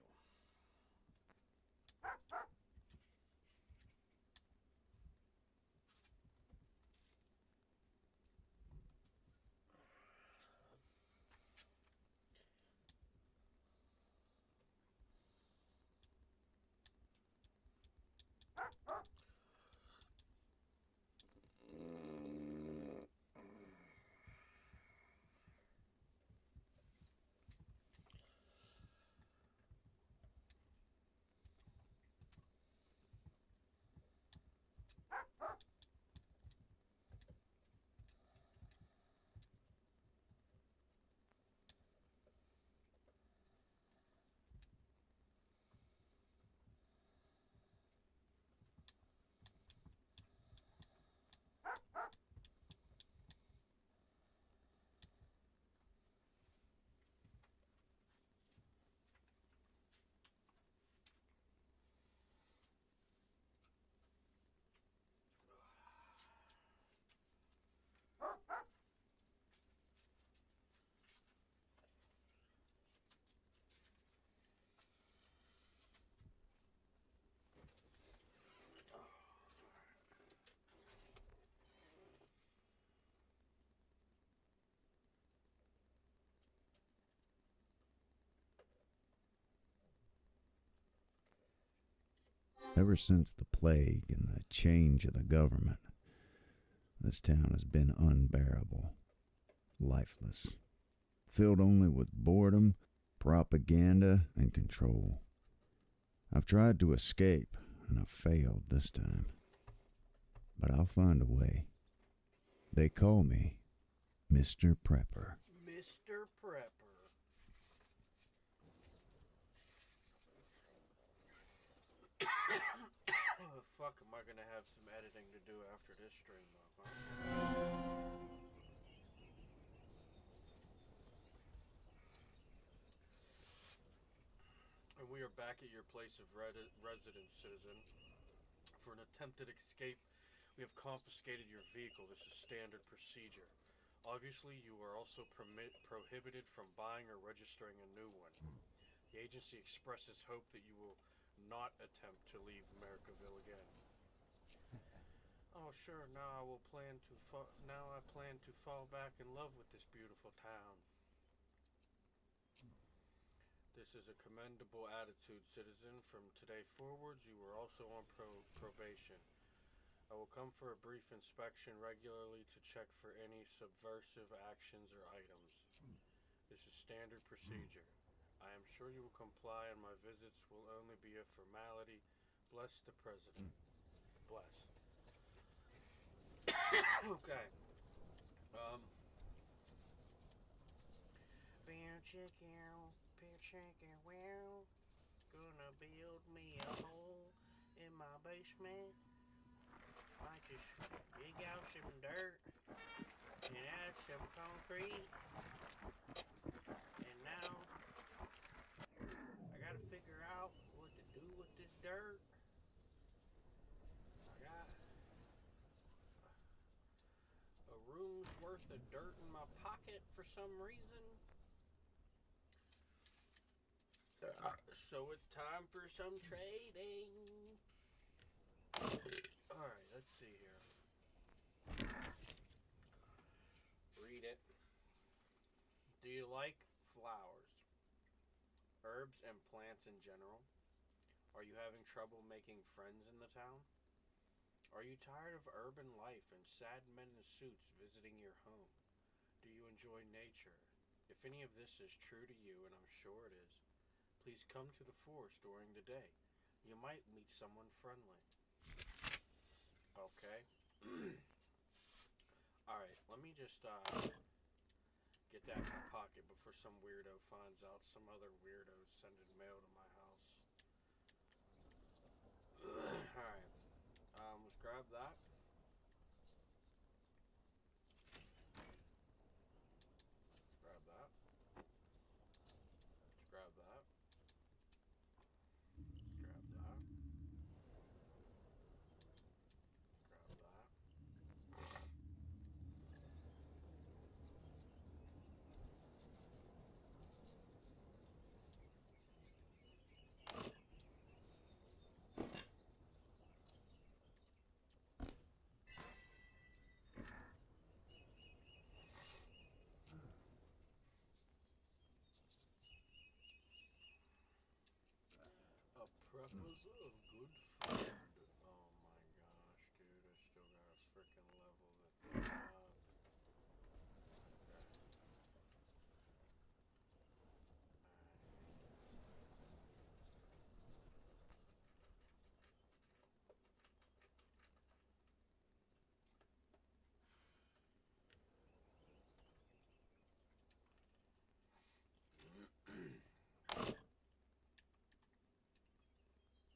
Ever since the plague and the change of the government, this town has been unbearable, lifeless, filled only with boredom, propaganda, and control. I've tried to escape, and I've failed this time. But I'll find a way. They call me Mr. Prepper. Mr. Prepper. How the fuck am I gonna have some editing to do after this stream, though, huh? And we are back at your place of residence, citizen. For an attempted escape, we have confiscated your vehicle. This is standard procedure. Obviously, you are also prohibited from buying or registering a new one. The agency expresses hope that you will not attempt to leave Americaville again. Oh, sure. Now I plan to fall back in love with this beautiful town. This is a commendable attitude, citizen. From today forwards, you are also on probation. I will come for a brief inspection regularly to check for any subversive actions or items. This is standard procedure. I am sure you will comply, and my visits will only be a formality. Bless the president. Bless. Okay. Bear chicken, well, gonna build me a hole in my basement. Might just dig out some dirt and add some concrete. And now I gotta figure out what to do with this dirt. I got a room's worth of dirt in my pocket for some reason. So it's time for some trading. Alright, let's see here. Read it. Do you like flowers, herbs, and plants in general? Are you having trouble making friends in the town? Are you tired of urban life and sad men in suits visiting your home? Do you enjoy nature? If any of this is true to you, and I'm sure it is, please come to the forest during the day. You might meet someone friendly. Okay. Alright, let me just get that in my pocket before some weirdo finds out. Some other weirdo sending mail to my house. Alright. Let's grab that. Grab that. Let's grab that. Grab that. Grab that. A preface of good food. Oh my gosh, dude, I still gotta freaking level the thing up.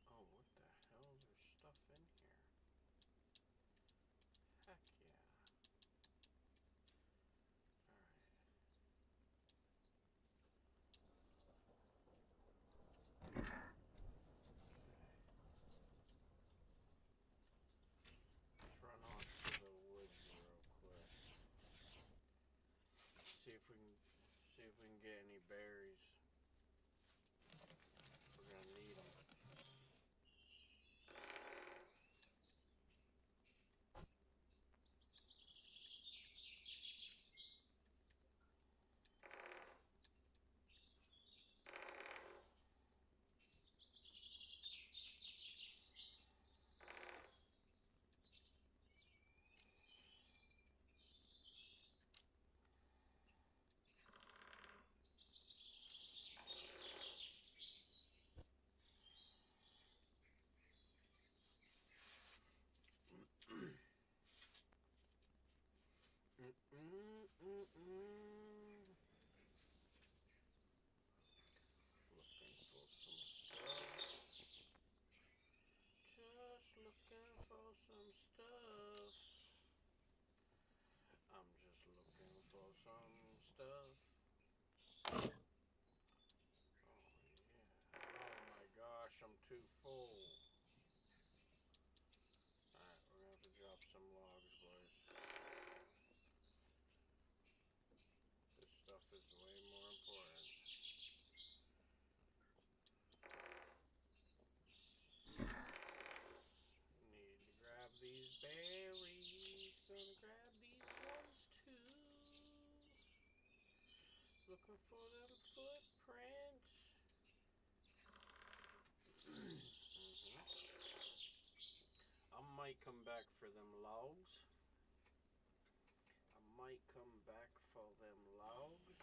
Oh, what the hell? There's stuff in here. Heck yeah. Let's run off to the woods real quick. See if we can get any berries. We're gonna need them. Looking for some stuff. Just looking for some stuff. I'm just looking for some stuff. Oh yeah. Oh my gosh, I'm too full. Alright, we're gonna have to drop some logs, boys. This stuff is way more important. Need to grab these berries. Gonna grab these ones too. Looking for them footprints. I might come back for them logs. I might come back for them logs.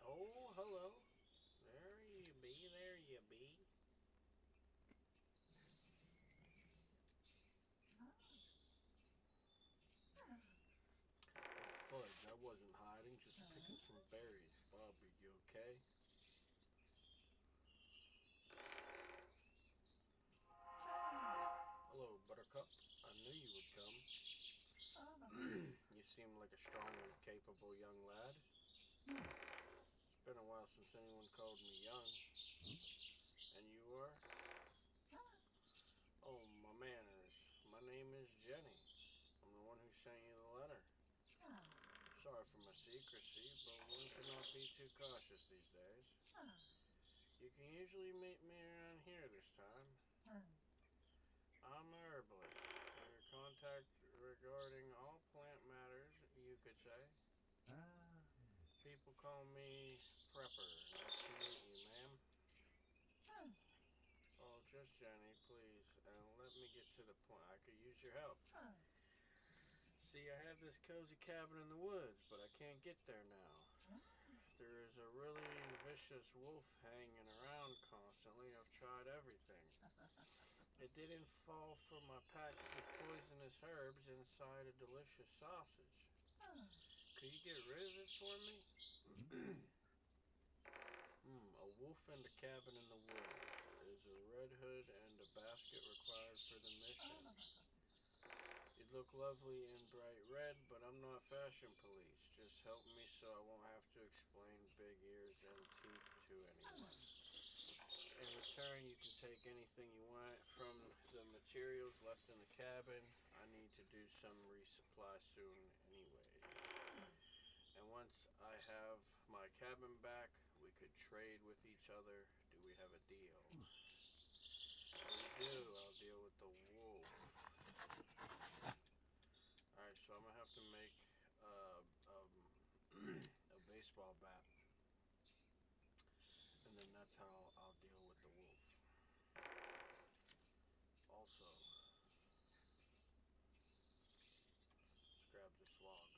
Oh, hello. There you be, there you be. Oh, fudge, I wasn't hiding, just picking some berries. Bobby, you okay? Hello, Buttercup. I knew you would come. You seem like a strong and capable young lad. It's been a while since anyone called me young. And you are? Oh, my manners. My name is Jenny. I'm the one who sent you the letter. Sorry for my secrecy, but one cannot be too cautious these days. You can usually meet me around here this time. I'm a herbalist. Your contact regarding all plant matters, you could say. People call me Prepper. Nice to meet you, ma'am. Oh, just Jenny, please, and let me get to the point. I could use your help. See, I have this cozy cabin in the woods, but I can't get there now. There is a really vicious wolf hanging around constantly. I've tried everything. It didn't fall for my package of poisonous herbs inside a delicious sausage. Could you get rid of it for me? A wolf and a cabin in the woods. Is a red hood and a basket required for the mission? You look lovely in bright red, but I'm not fashion police. Just help me so I won't have to explain big ears and teeth to anyone. In return, you can take anything you want from the materials left in the cabin. I need to do some resupply soon anyway. And once I have my cabin back, we could trade with each other. Do we have a deal? We do. I'll deal with the wolf. Alright, so I'm gonna have to make a baseball bat. And then that's how I'll deal with the wolf. Also, let's grab this log.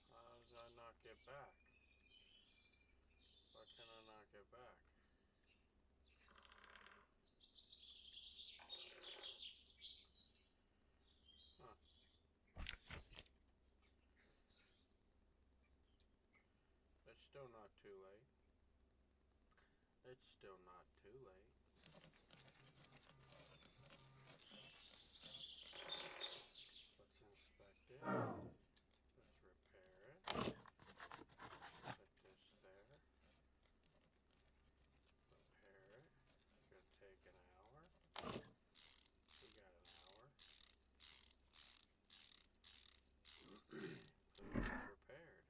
How did I not get back? Why can I not get back? Huh. It's still not too late. It's still not too late. Let's inspect it. Let's repair it. Put this there. Repair it. It's gonna take an hour. We got an hour. It's repaired.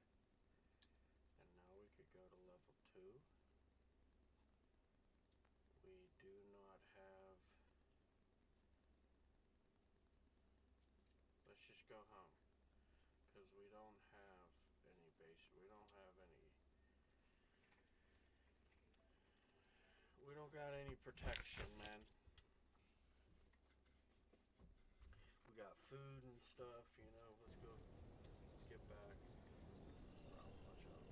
And now we could go to level 2. We do not have... Let's just go home. Because we don't have any base. We don't have any We don't got any protection, man. We got food and stuff, you know. Let's go. Let's get back. Ralph, watch out.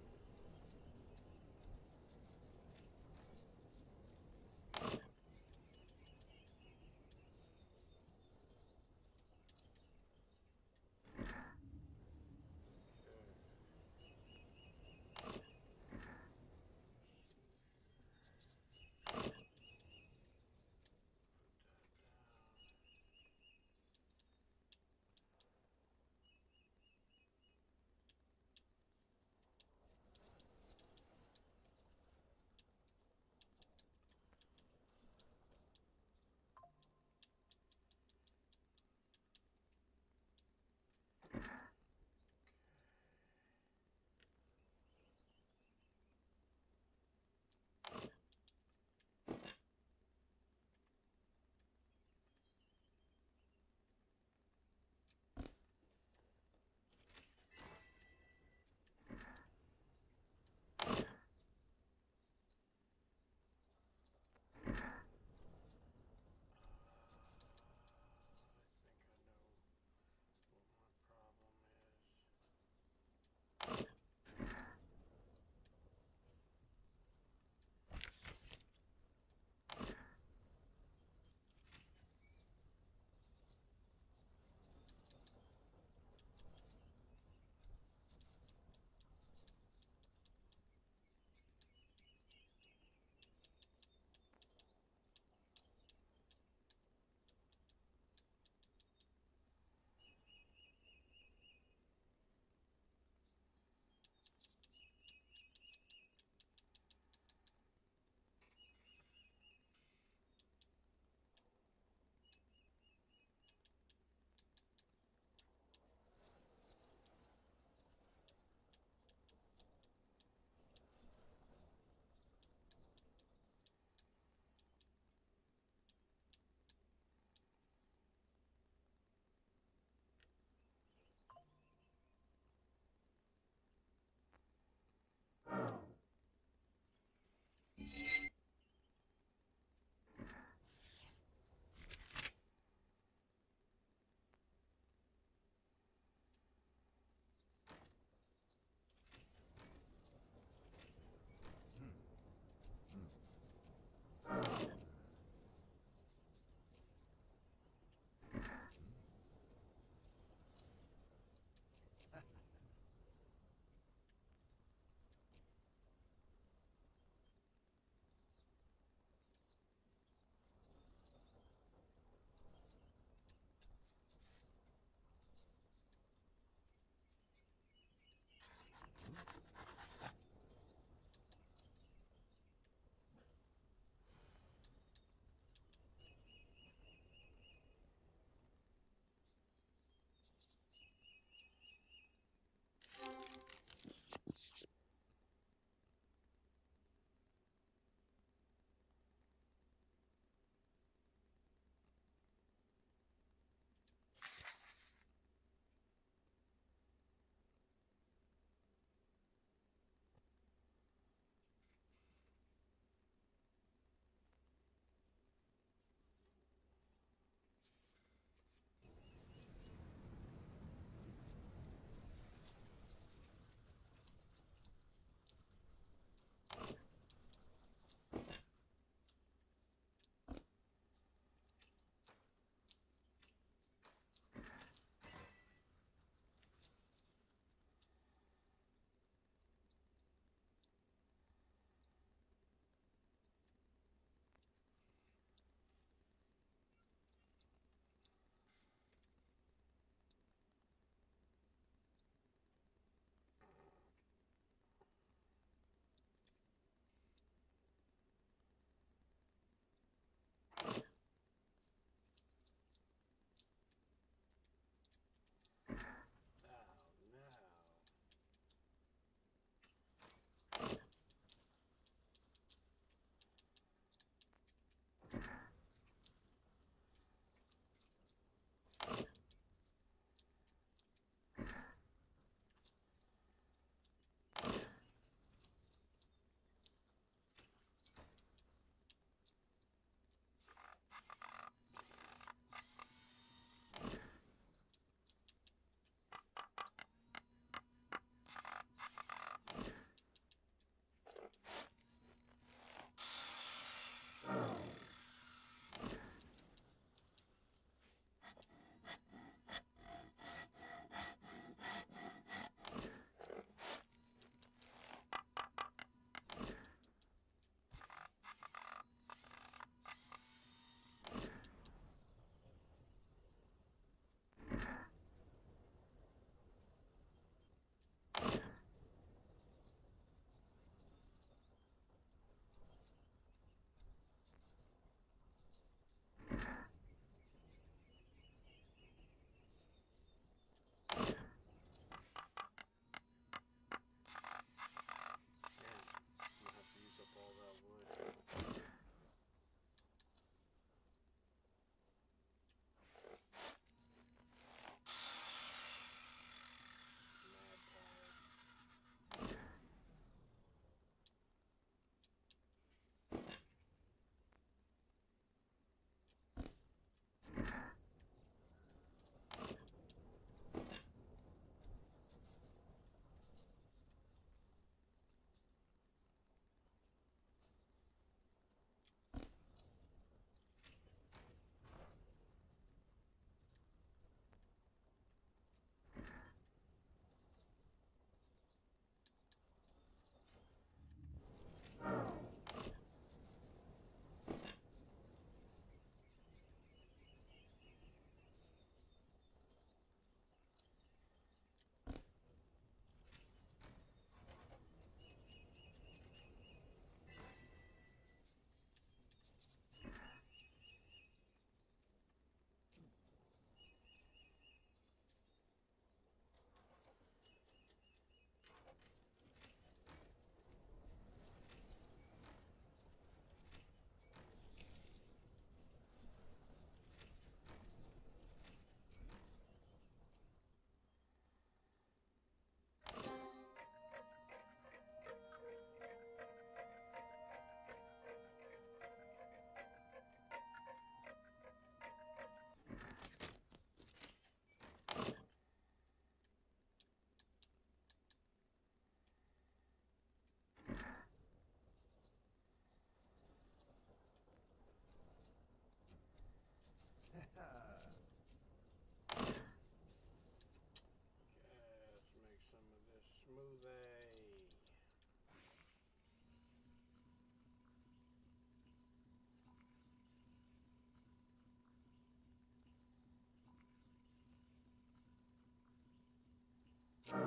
Energy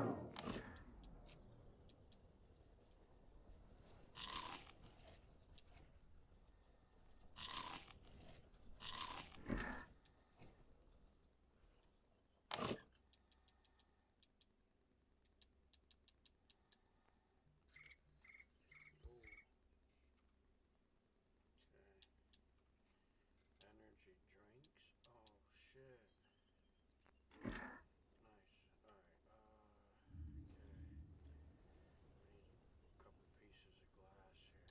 drinks? Oh shit. Nice. Alright, okay. Need a couple pieces of glass here.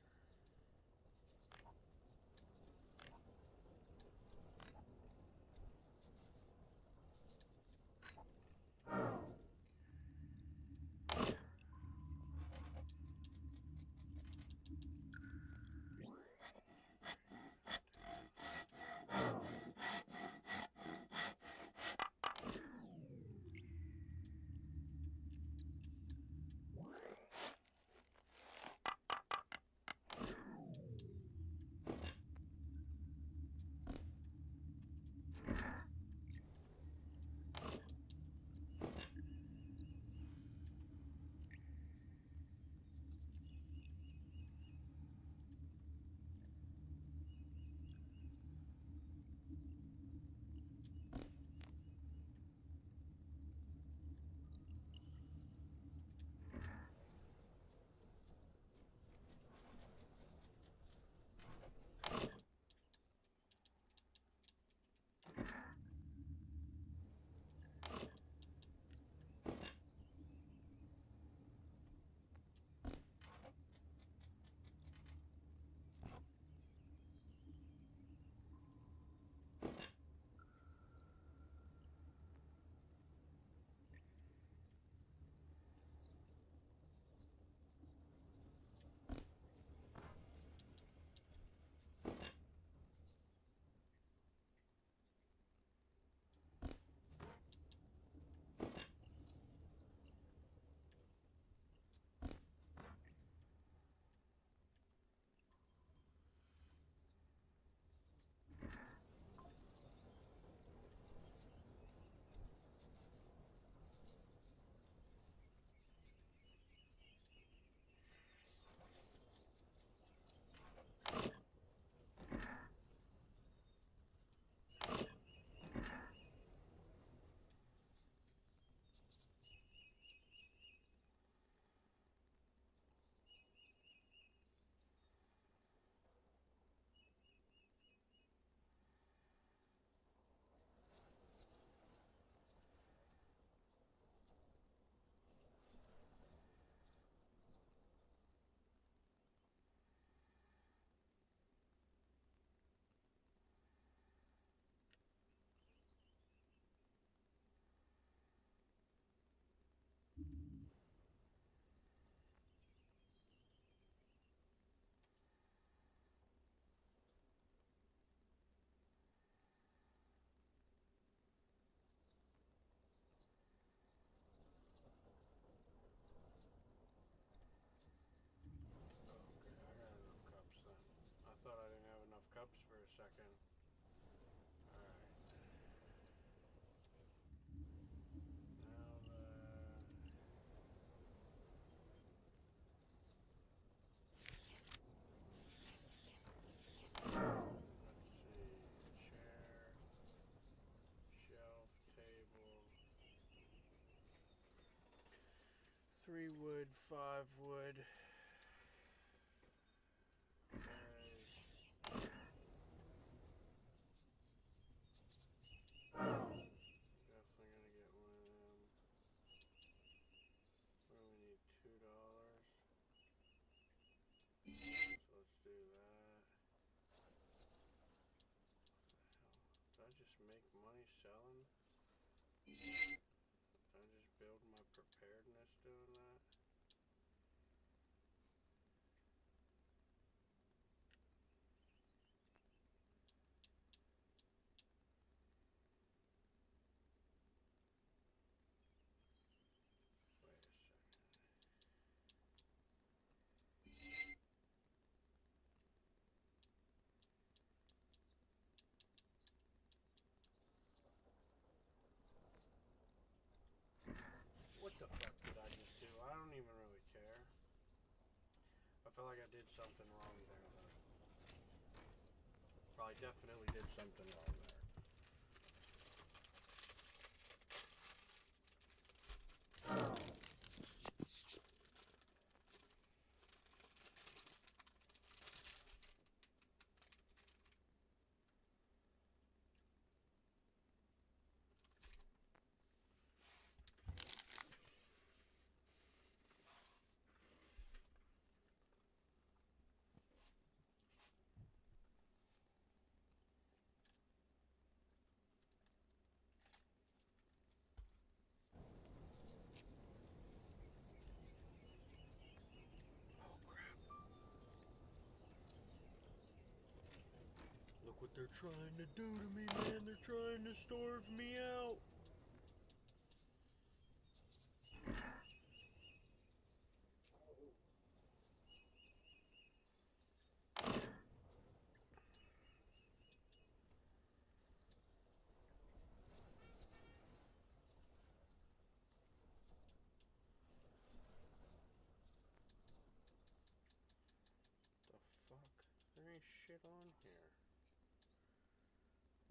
I thought I didn't have enough cups for a second. Alright. Now that... Let's see. Chair. Shelf. Table. 3 wood. 5 wood. Definitely gonna get one of them. We only need $2. So let's do that. What the hell? Did I just make money selling? Did I just build my preparedness doing that? Wait a second. feel like I did something wrong there, though. Probably definitely did something wrong there. Look what they're trying to do to me, man. They're trying to starve me out. The fuck? There ain't shit on here.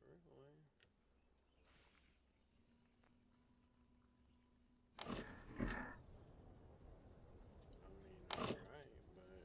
Really? I mean, alright, but...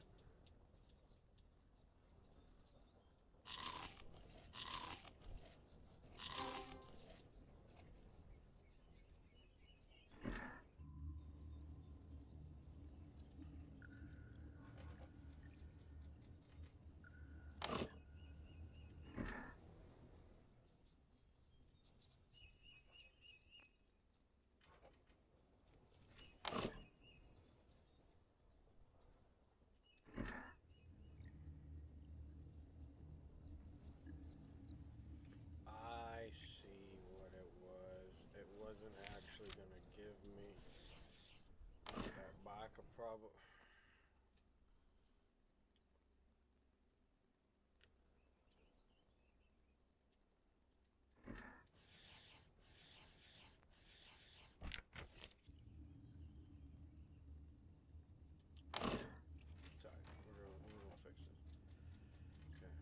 I see what it was. It wasn't actually gonna give me that, but I could probably... Sorry, we're gonna fix this. Okay.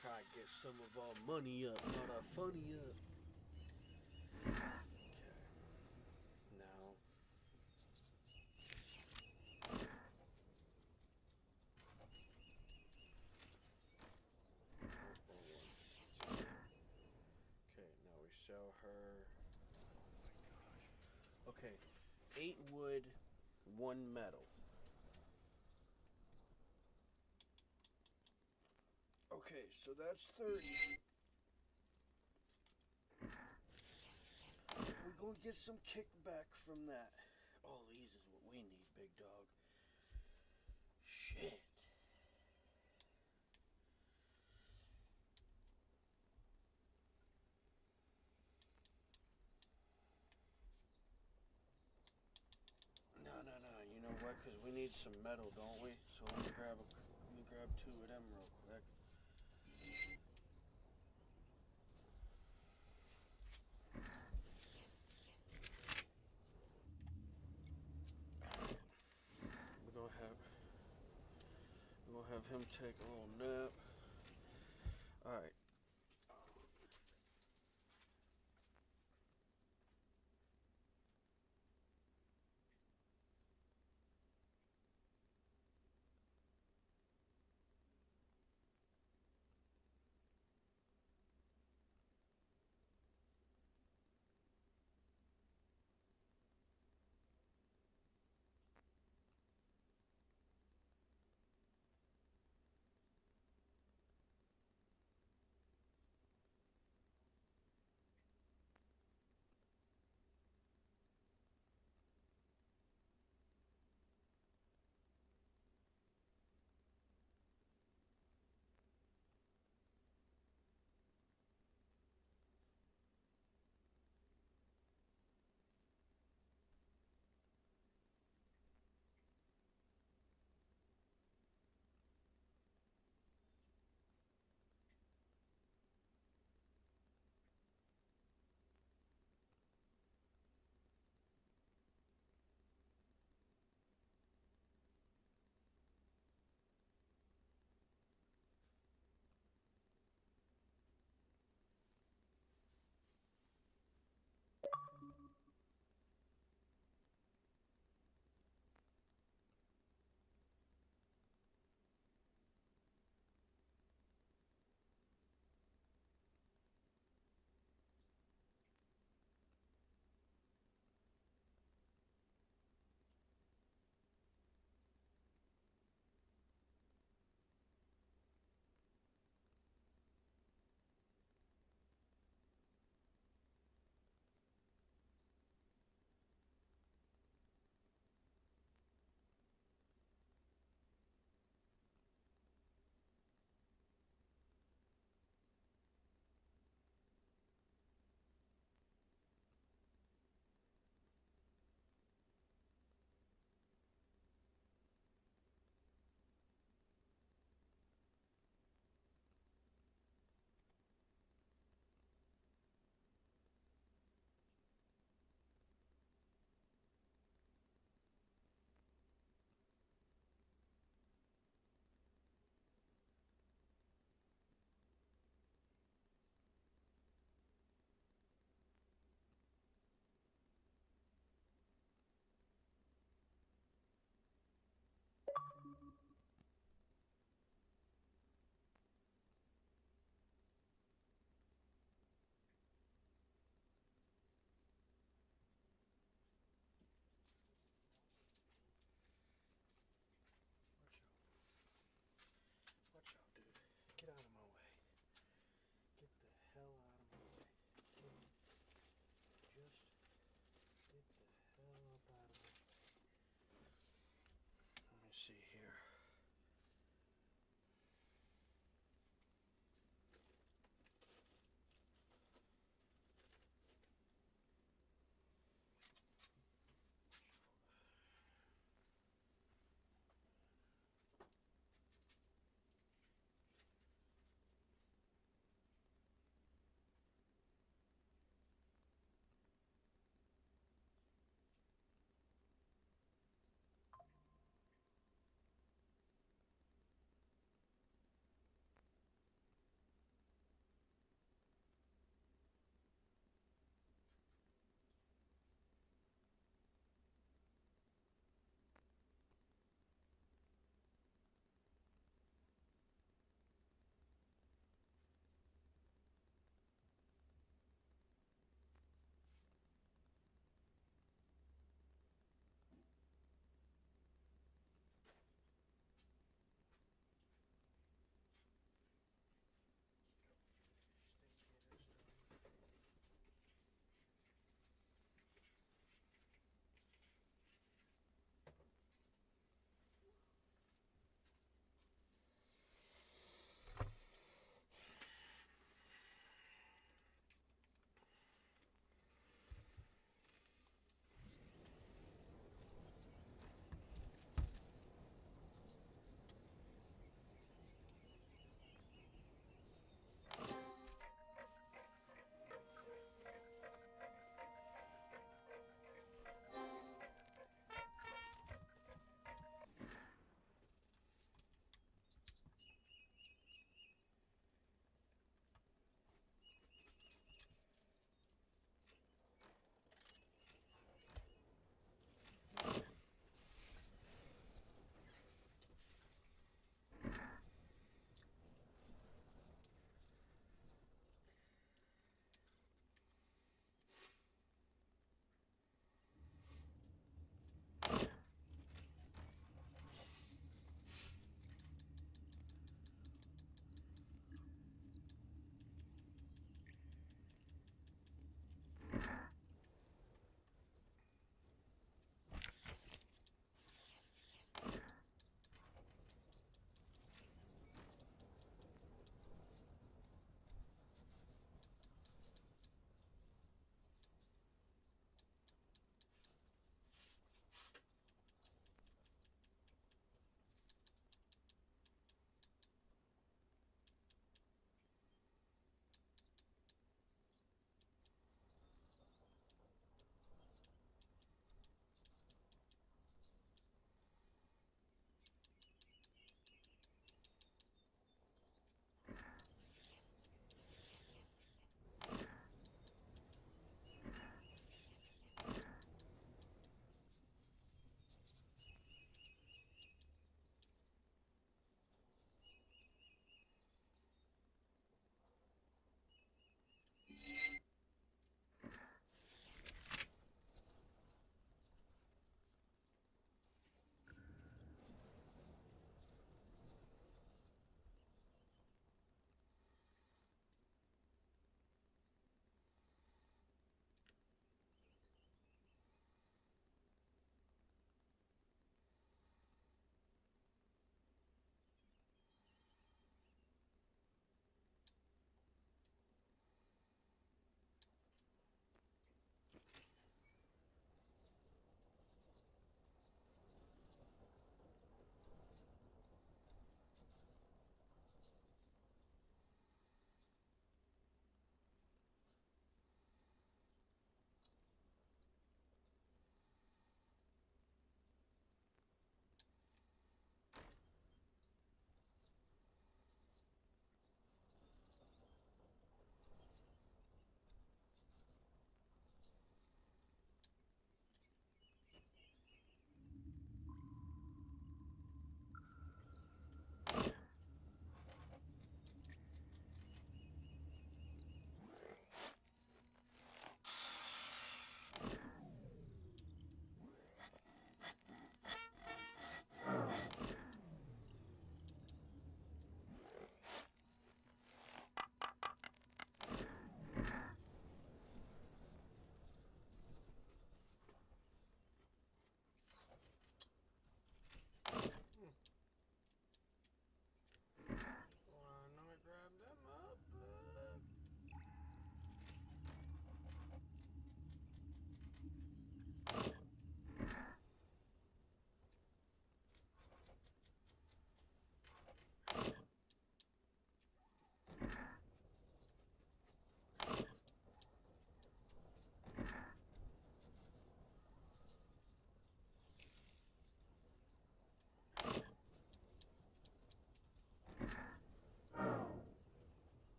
Try to get some of our money up. Not our funny up. Okay. Now. Okay, now we sell her. Oh my gosh. Okay. 8 wood, 1 metal. Okay, so that's 30. We're gonna get some kickback from that. All these is what we need, big dog. Shit. No. You know what? Because we need some metal, don't we? So let me grab 2 of them real quick. We're gonna have him take a little nap. All right.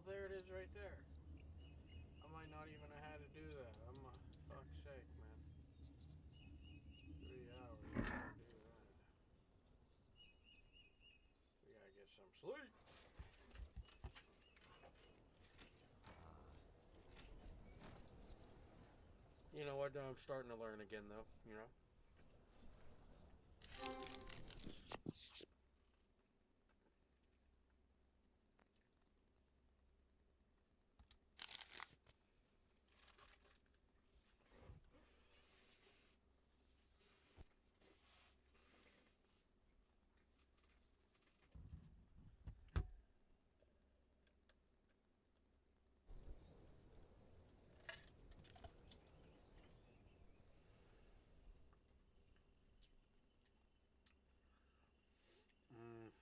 there it is right there. I might not even have had to do that. Fuck's sake, man. 3 hours, I can't do that. We gotta get some sleep. You know what? I'm starting to learn again, though, you know?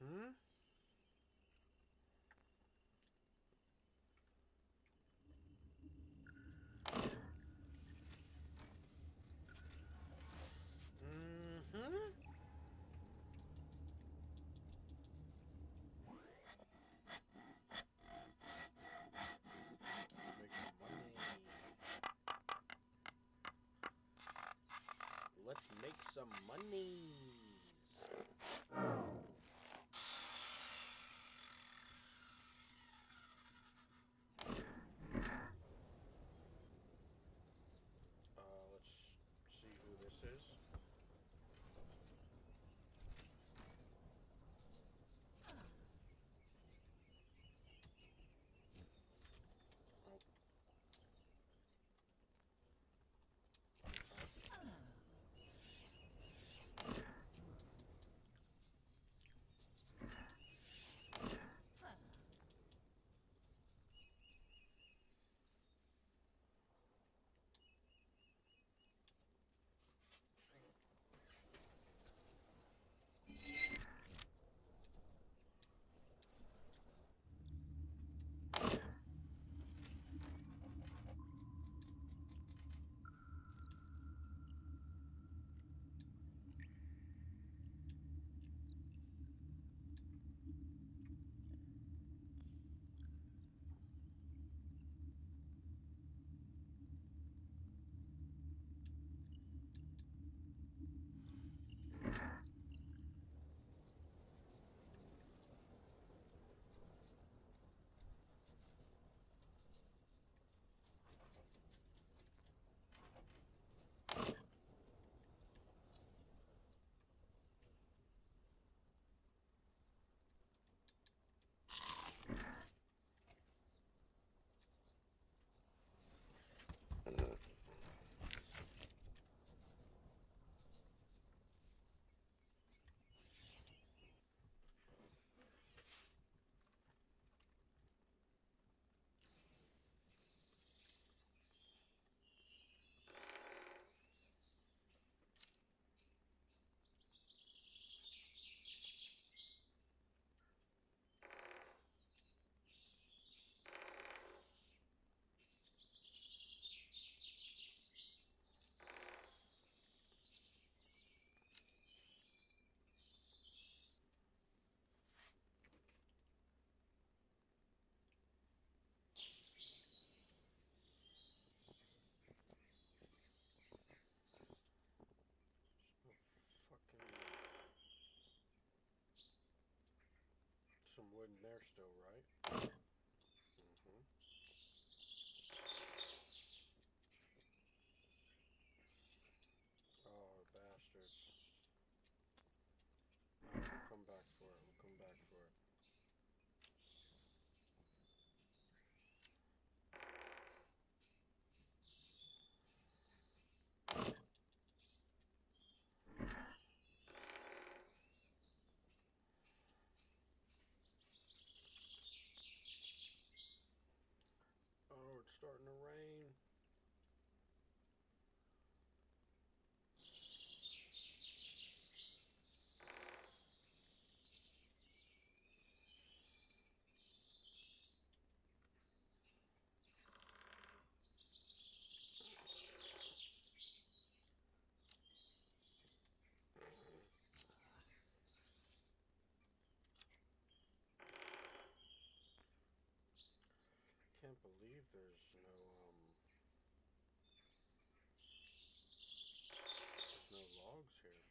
Mm-hmm. Let's make some monies. Let's see who this is. Some wood in there still, right? Mm-hmm. Oh, bastards. We'll come back for it. We'll come back for it. Oh, it's starting to rain. believe there's no logs here.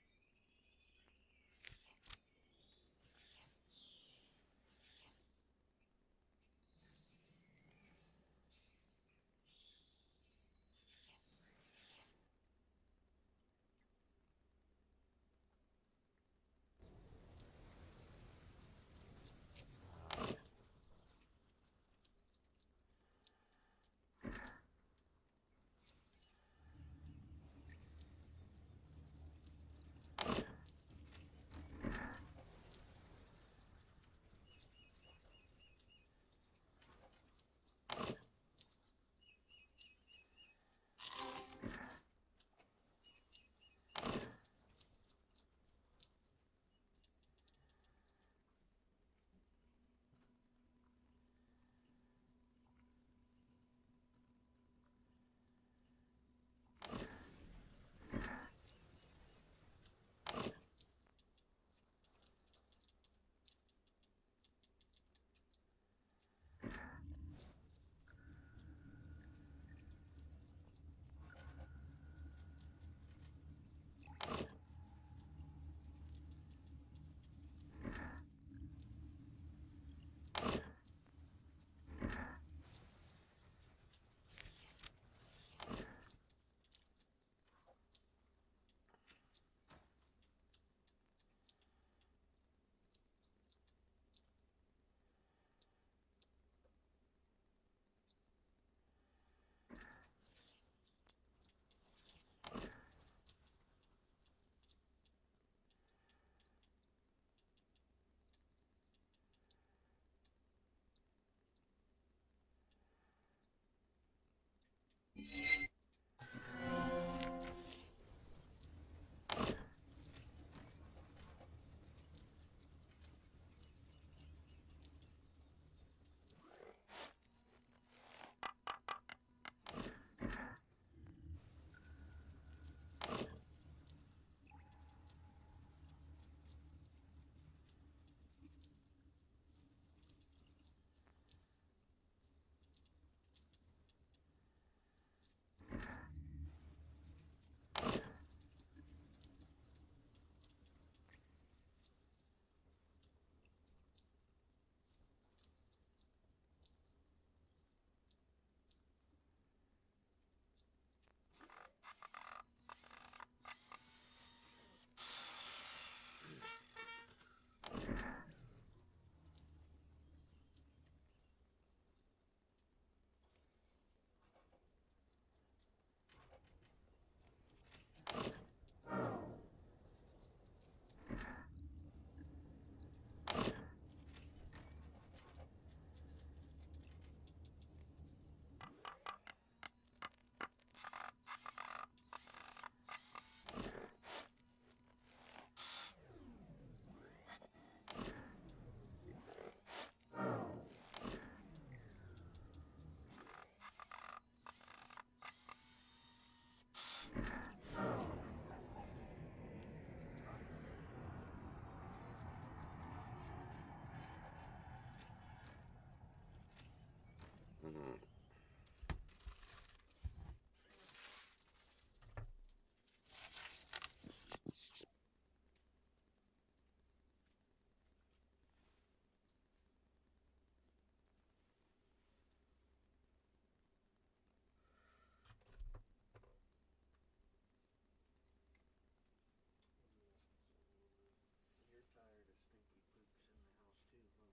You're tired of stinky poops in the house too, huh?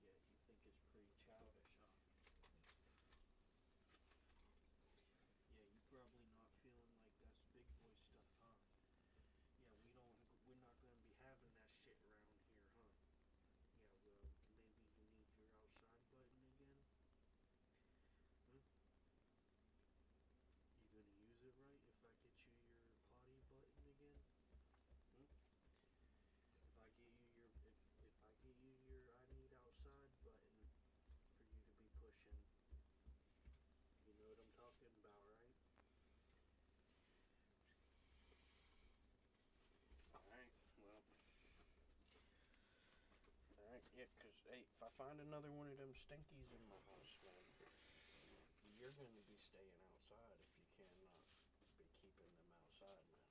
Yeah, you think it's pretty childish, huh? Yeah, you probably not feeling like that's big boy stuff, huh? Yeah, we're not gonna be having that shit around here, huh? Yeah, well, maybe you need your outside button again? Huh? You gonna use it right if I get you your potty button again? Hmm? If I get you your if I get you your I need outside button for you to be pushing, you know what I'm talking about, right? Alright, well. Alright, yeah, 'cause hey, if I find another one of them stinkies in my house, man, you're going to be staying outside if you cannot be keeping them outside, man.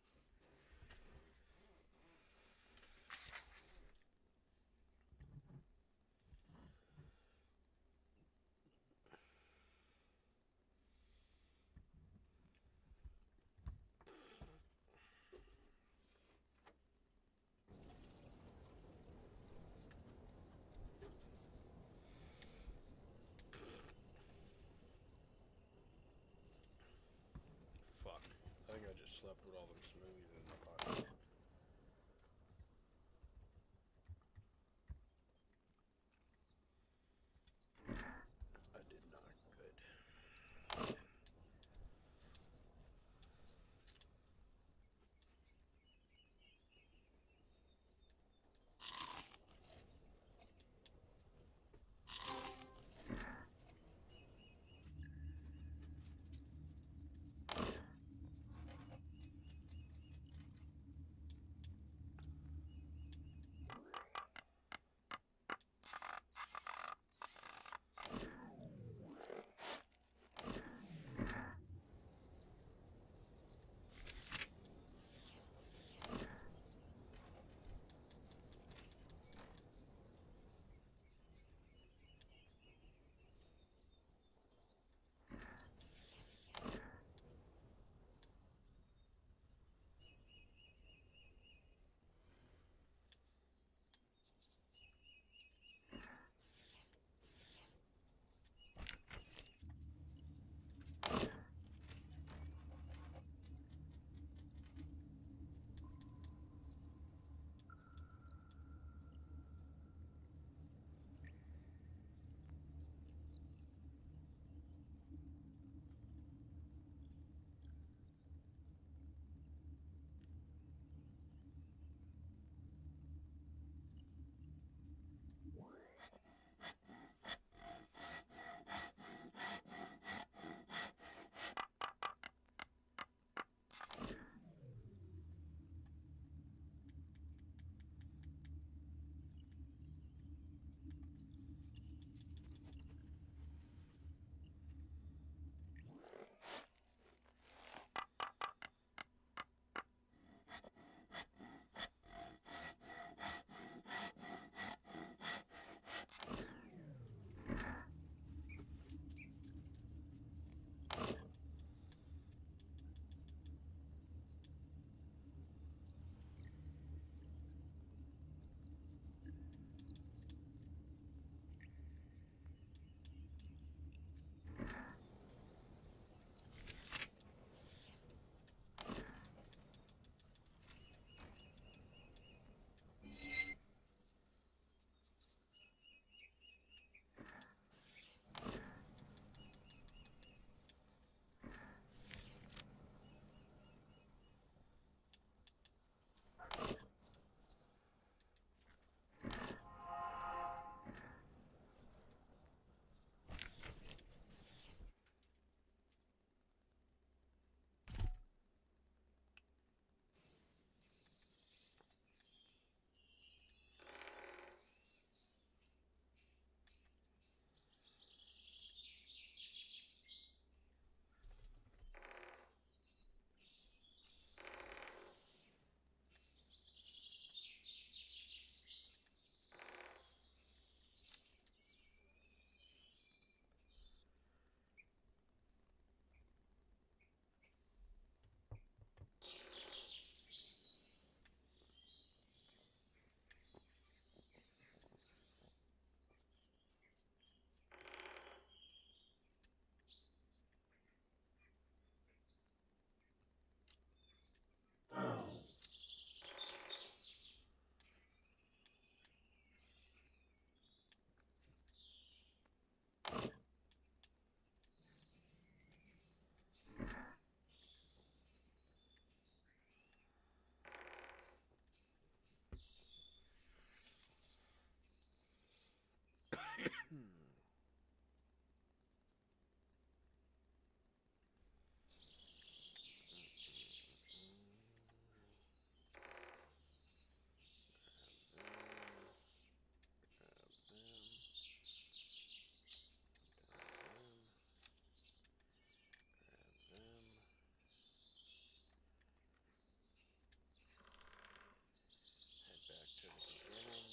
to the beginning.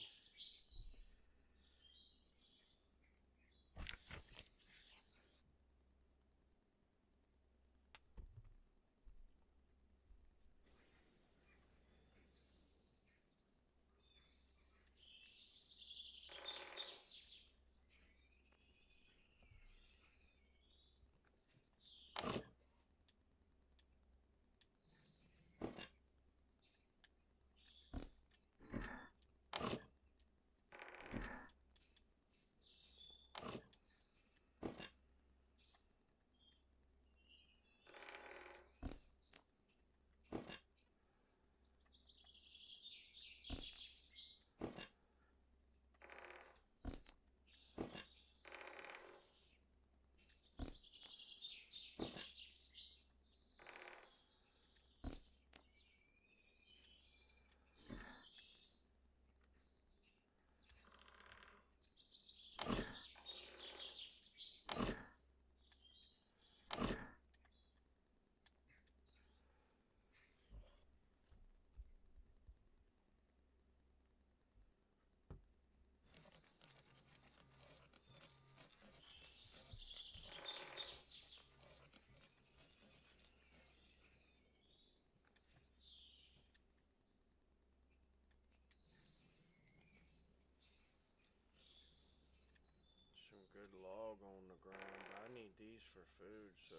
Some good log on the ground, but I need these for food, so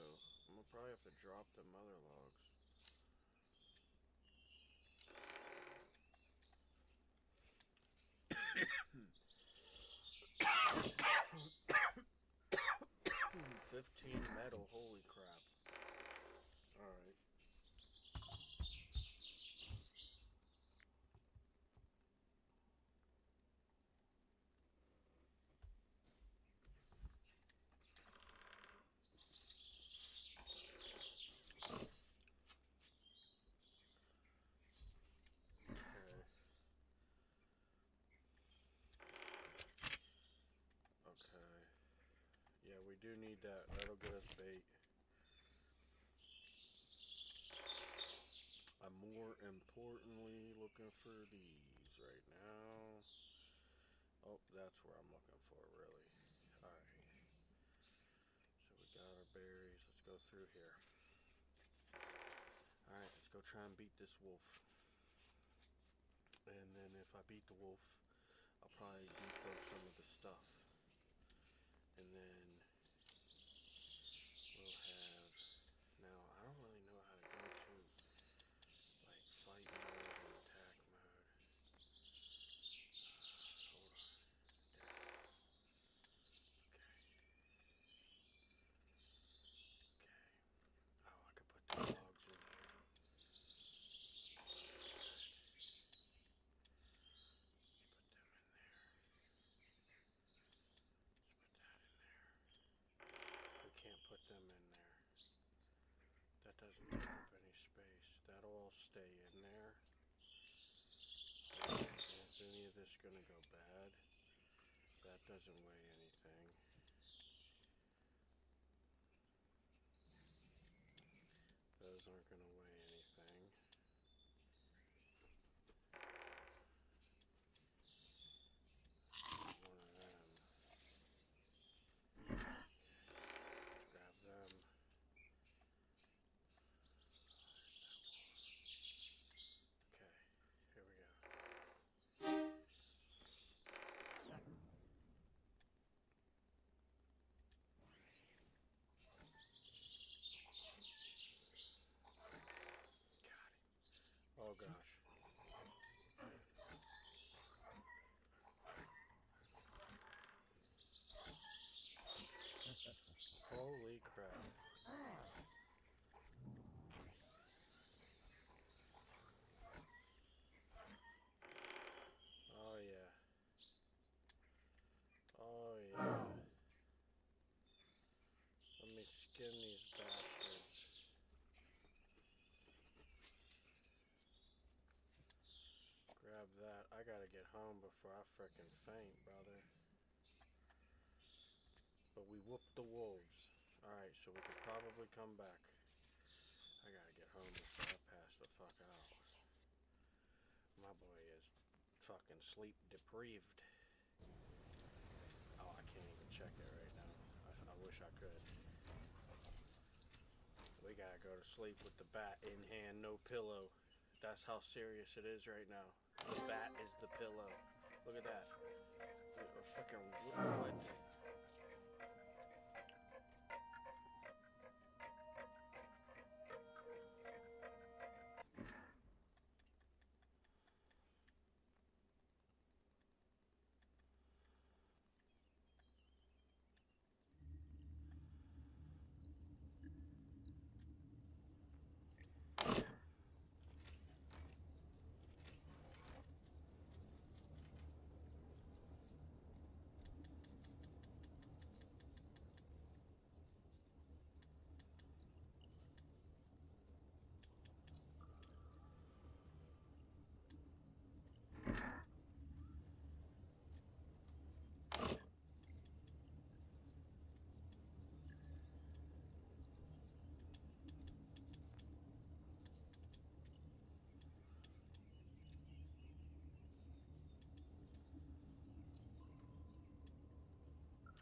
I'm gonna probably have to drop them other logs. $15 metal, holy crap. Alright. Okay. Yeah, we do need that. That'll get us bait. I'm more importantly looking for these right now. Oh, that's where I'm looking for, really. Alright. So we got our berries. Let's go through here. Alright, let's go try and beat this wolf. And then if I beat the wolf, I'll probably depot some of the stuff. And then we'll have... Now, I don't really know how to go to, like, fight mode and attack mode. Hold on. There. Okay. Oh, I could put the logs in here. We can't put them in there. That doesn't take up any space. That'll all stay in there. And is any of this gonna go bad? That doesn't weigh anything. Those aren't gonna weigh anything. One of them. Grab them. Okay, here we go. Oh gosh. Holy crap. Oh yeah. Oh yeah. Let me skin these bastards. Grab that. I gotta get home before I frickin' faint, brother. But we whooped the wolves. Alright, so we could probably come back. I gotta get home before I pass the fuck out. My boy is fucking sleep deprived. Oh, I can't even check it right now. I wish I could. We gotta go to sleep with the bat in hand, no pillow. That's how serious it is right now. The bat is the pillow. Look at that. Or fucking wood.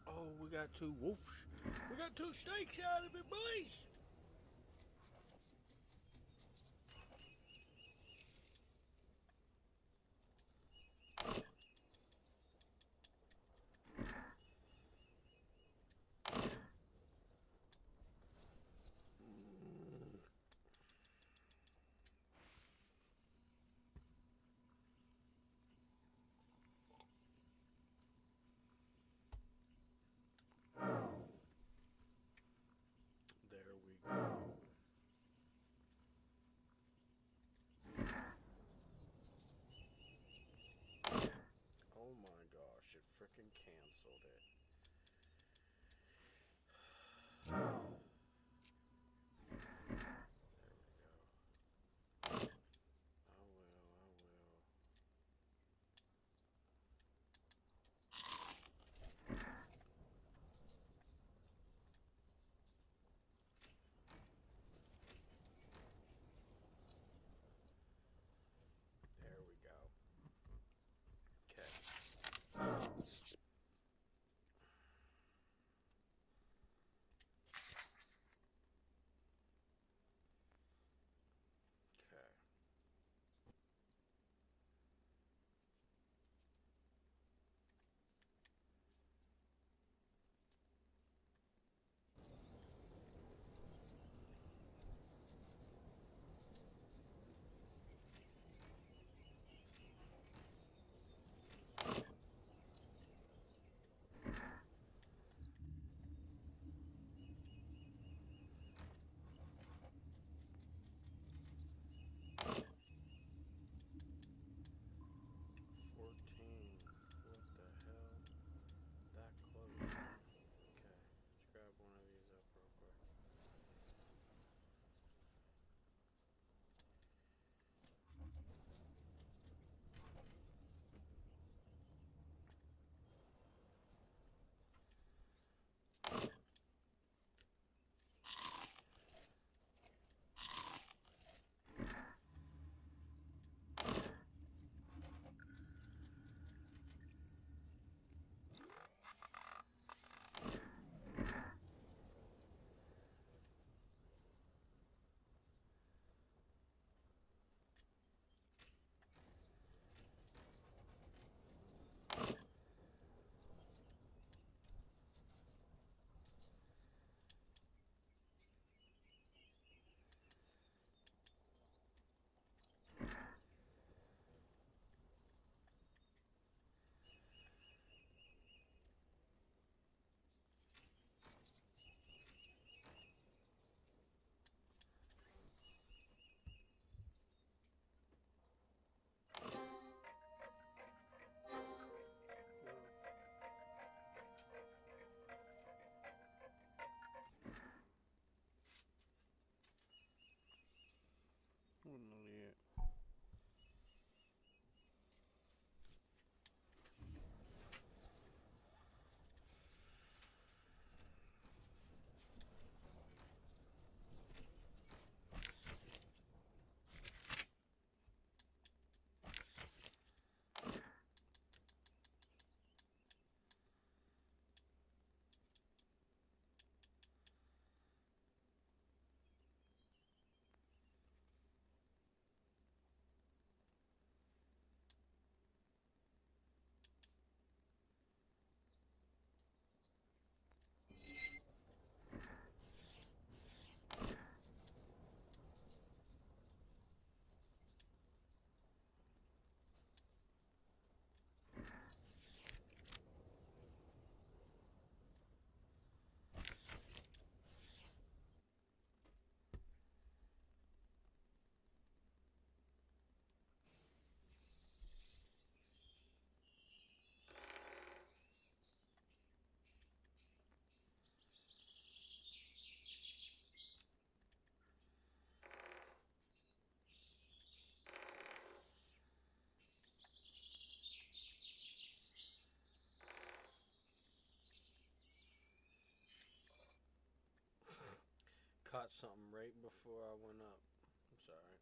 Oh, we got two wolves. We got two snakes out of it, boys. There we go. Oh my gosh, it frickin' canceled it. There we go. Okay. forgot something right before I went up. I'm sorry.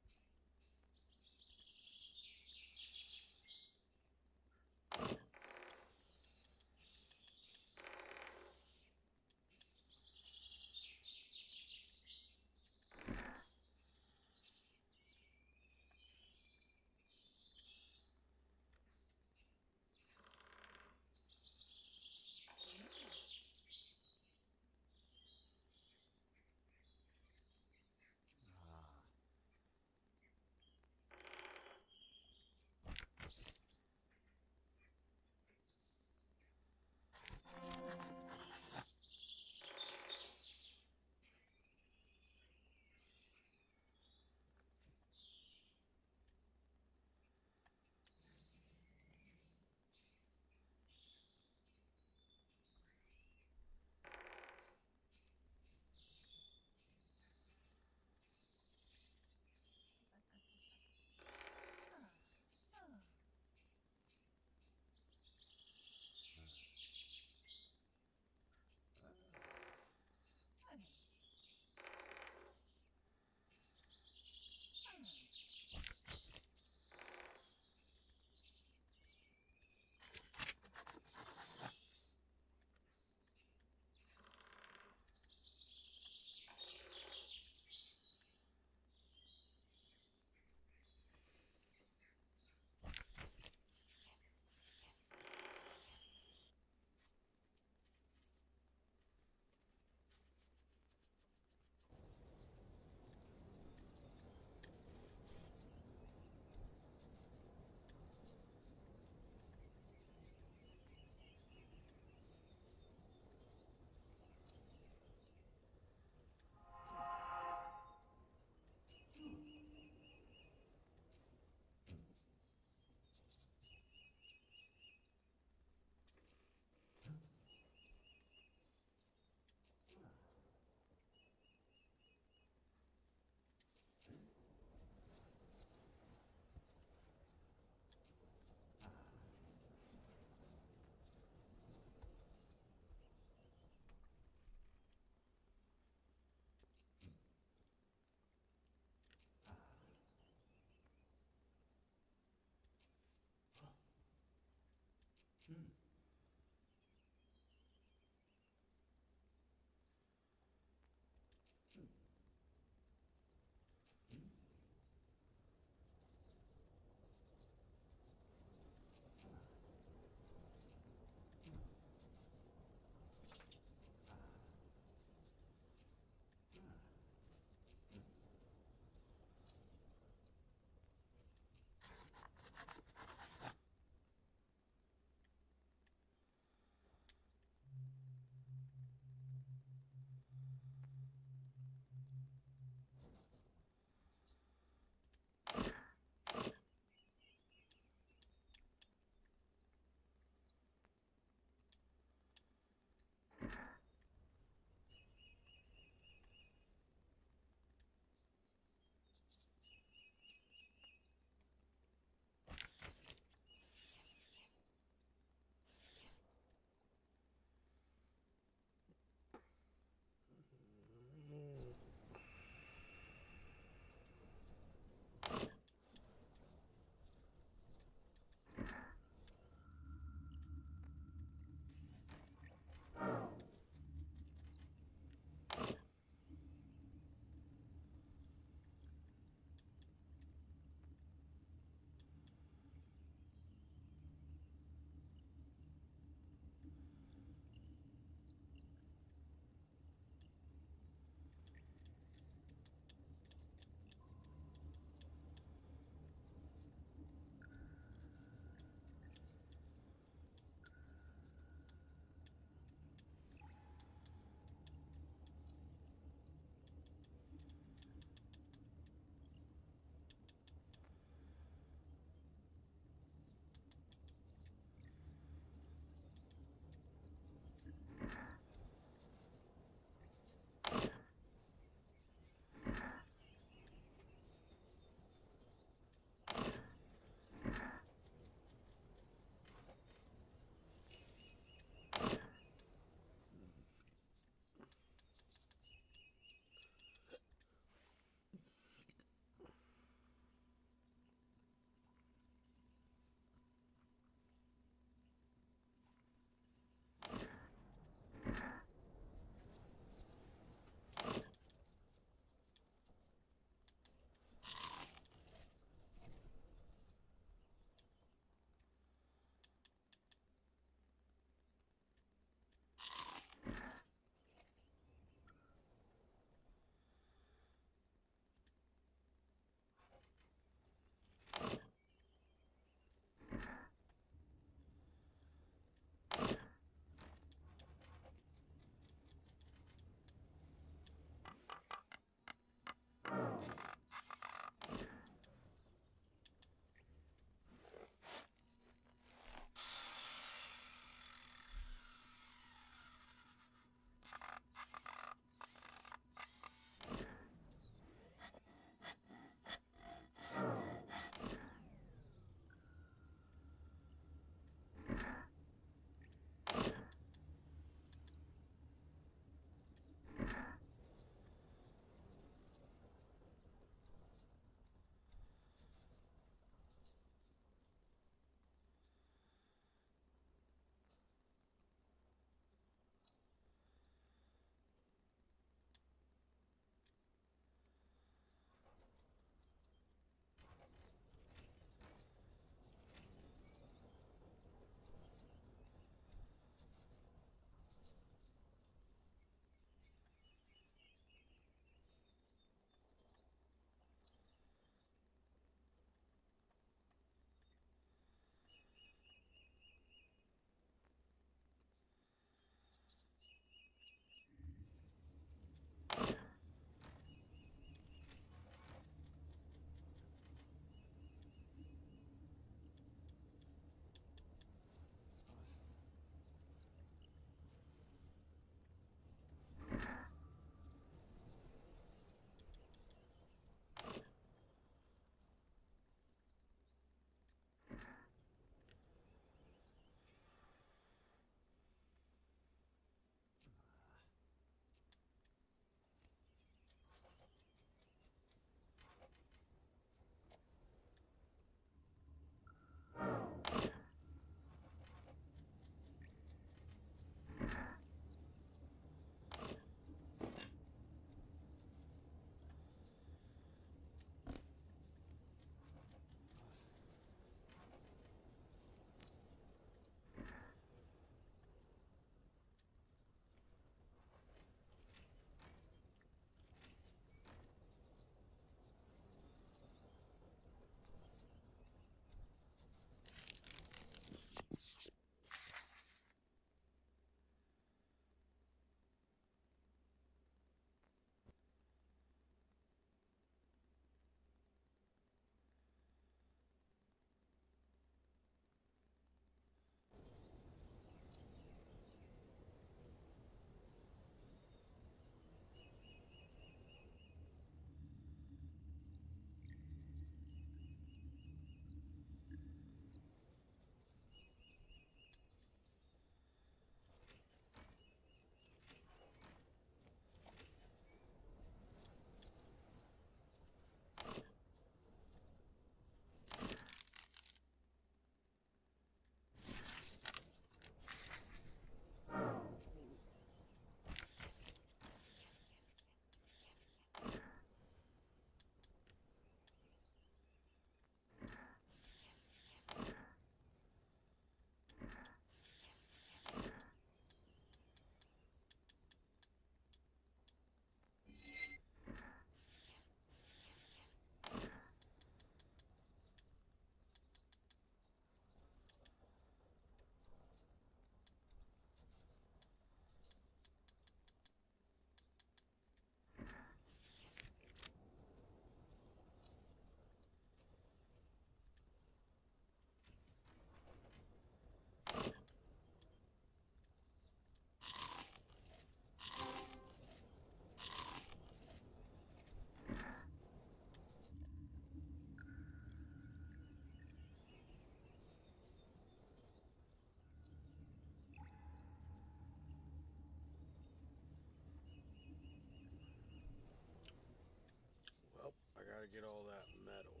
get all that metal.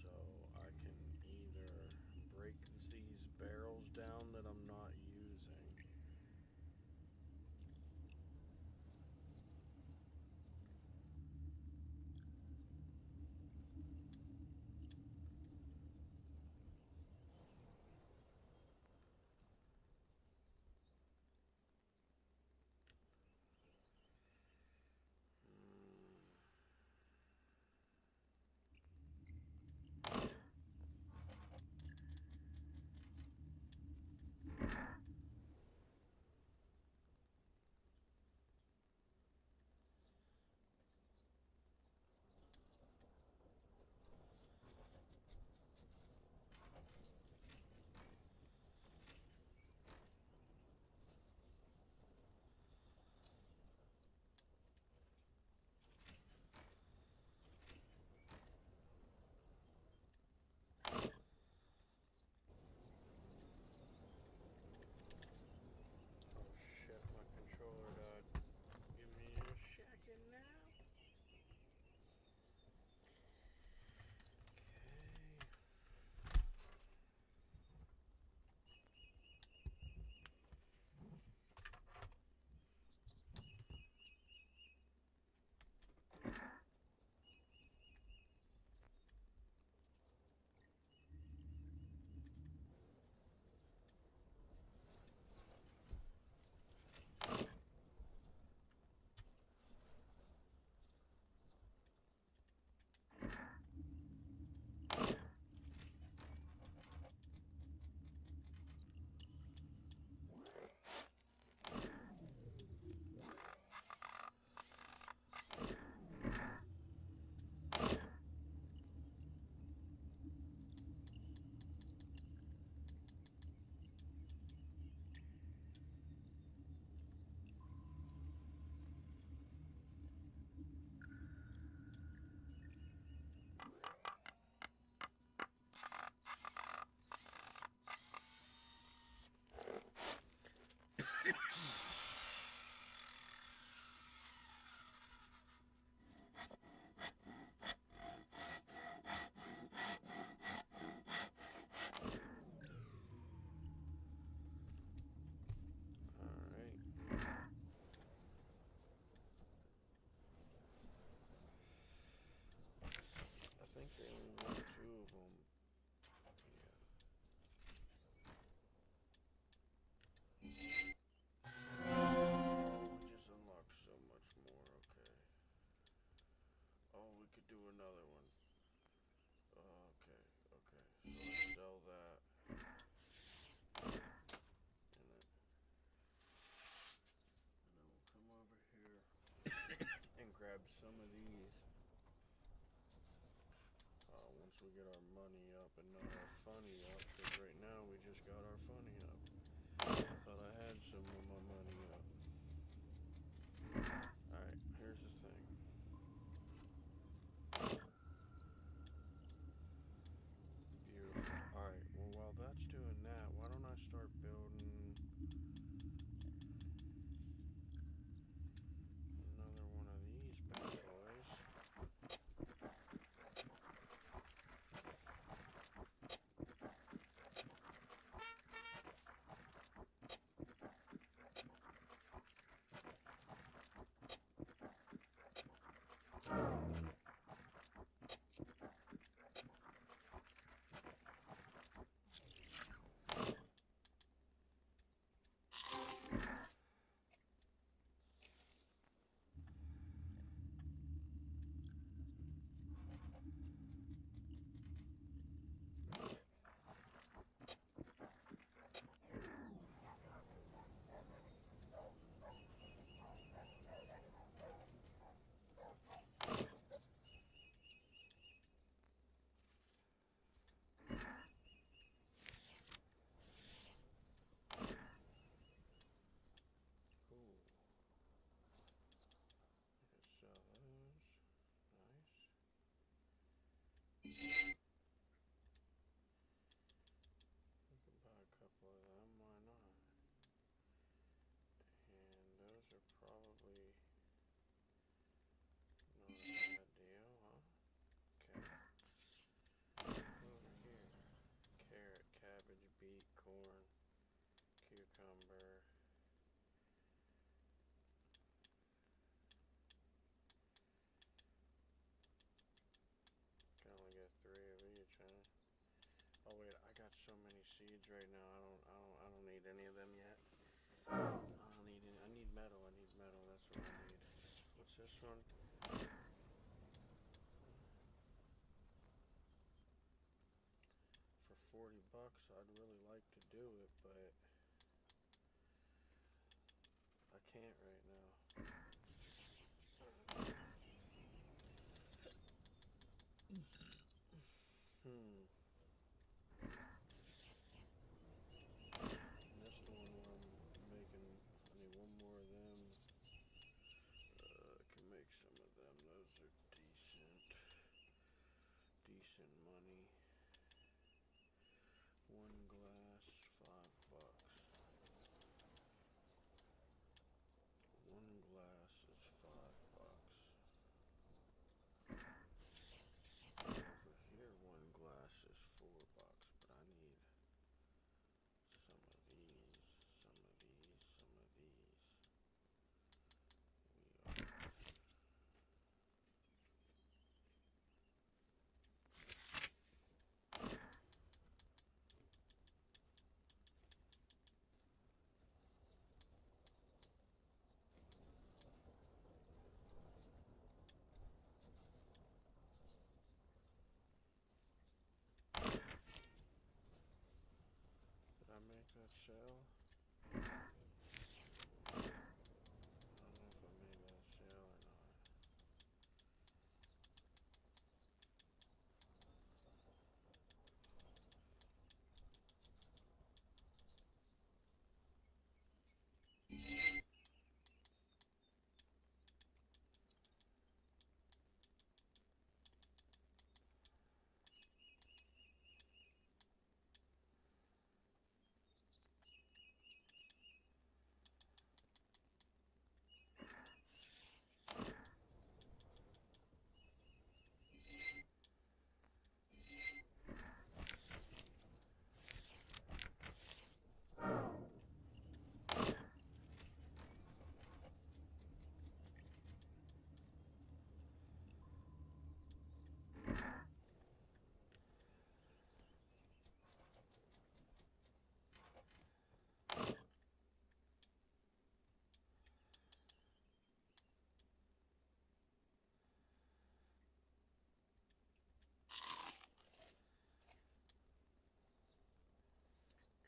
So I can either break these barrels down that I'm not using. Shit, my controller died. Give me a second now. I think they only want 2 of them. We just unlocked so much more, okay. Oh, we could do another one. Okay. So let's sell that. And then we'll come over here and grab some of these. Once we get our money up and not our funny up, because right now we just got our funny up. I thought I had some of my money up. Alright, here's the thing. Beautiful. Alright, well while that's doing that, why don't I start building another one of these bad boys. so many seeds right now. I don't need any of them yet. I need metal. I need metal. That's what I need. What's this one? For 40 bucks, I'd really like to do it, but I can't right now. And that's the one where I'm making. I need one more of them. I can make some of them. Those are decent money. One glass, $5. One glass is $5. Over here, one glass is $4, but I need some of these, some of these, some of these. Did I make that shell? I don't know if I made that shell or not.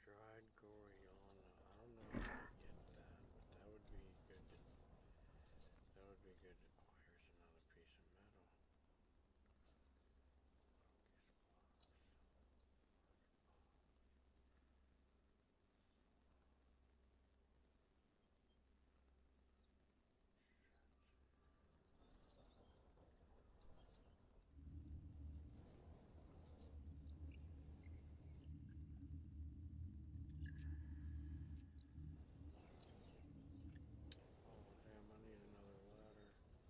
Dried Goriana. I don't know how to get that, but that would be good. That would be good. Oh, here's another piece of metal. Oh, damn, I need another ladder. I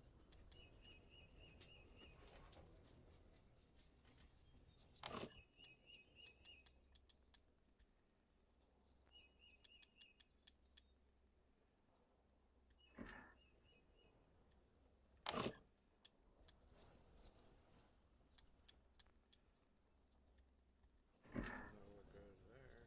don't know what goes there.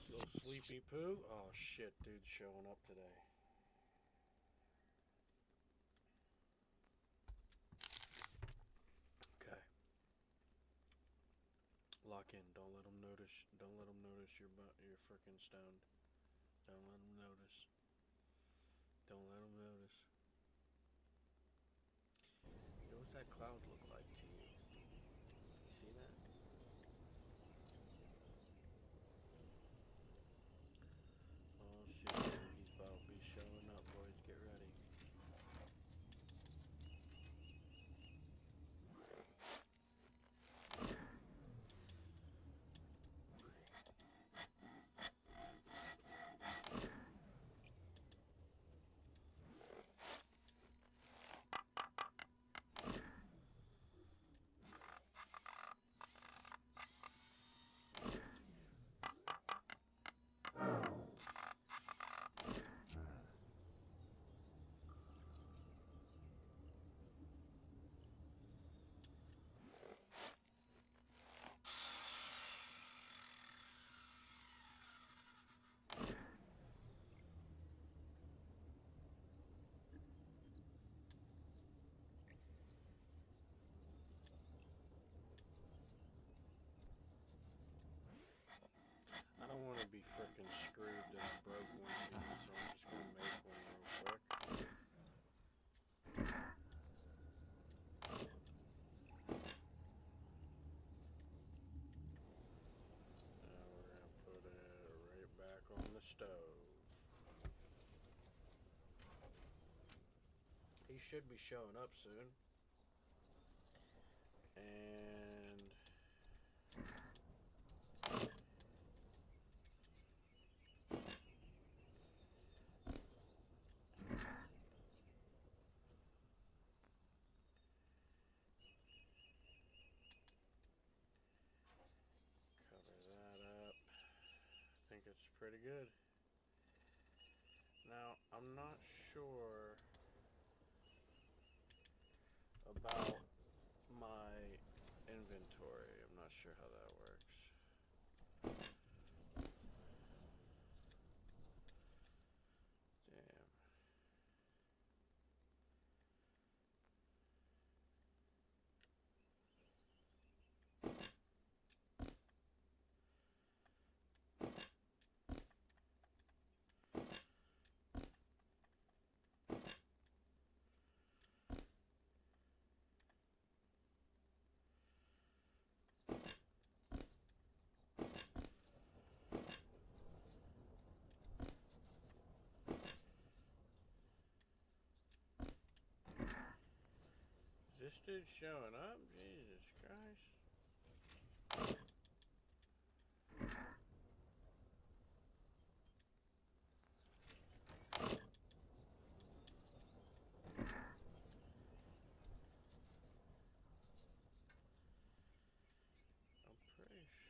Little sleepy poo. Oh shit, dude's showing up today. Okay. Lock in. Don't let them notice. Don't let them notice you're freaking stoned. Don't let them notice. Don't let them notice. Yo, what's that cloud look like to you? see that? Oh shit, he's about to be showing up, boys. Get ready. I don't want to be frickin' screwed that I broke one of these, so I'm just gonna make one real quick. Now we're gonna put it right back on the stove. He should be showing up soon. And cover that up. I think it's pretty good. Now, I'm not sure about my inventory. I'm not sure how that works. Damn. Is this dude showing up? Jesus Christ. I'm pretty sure.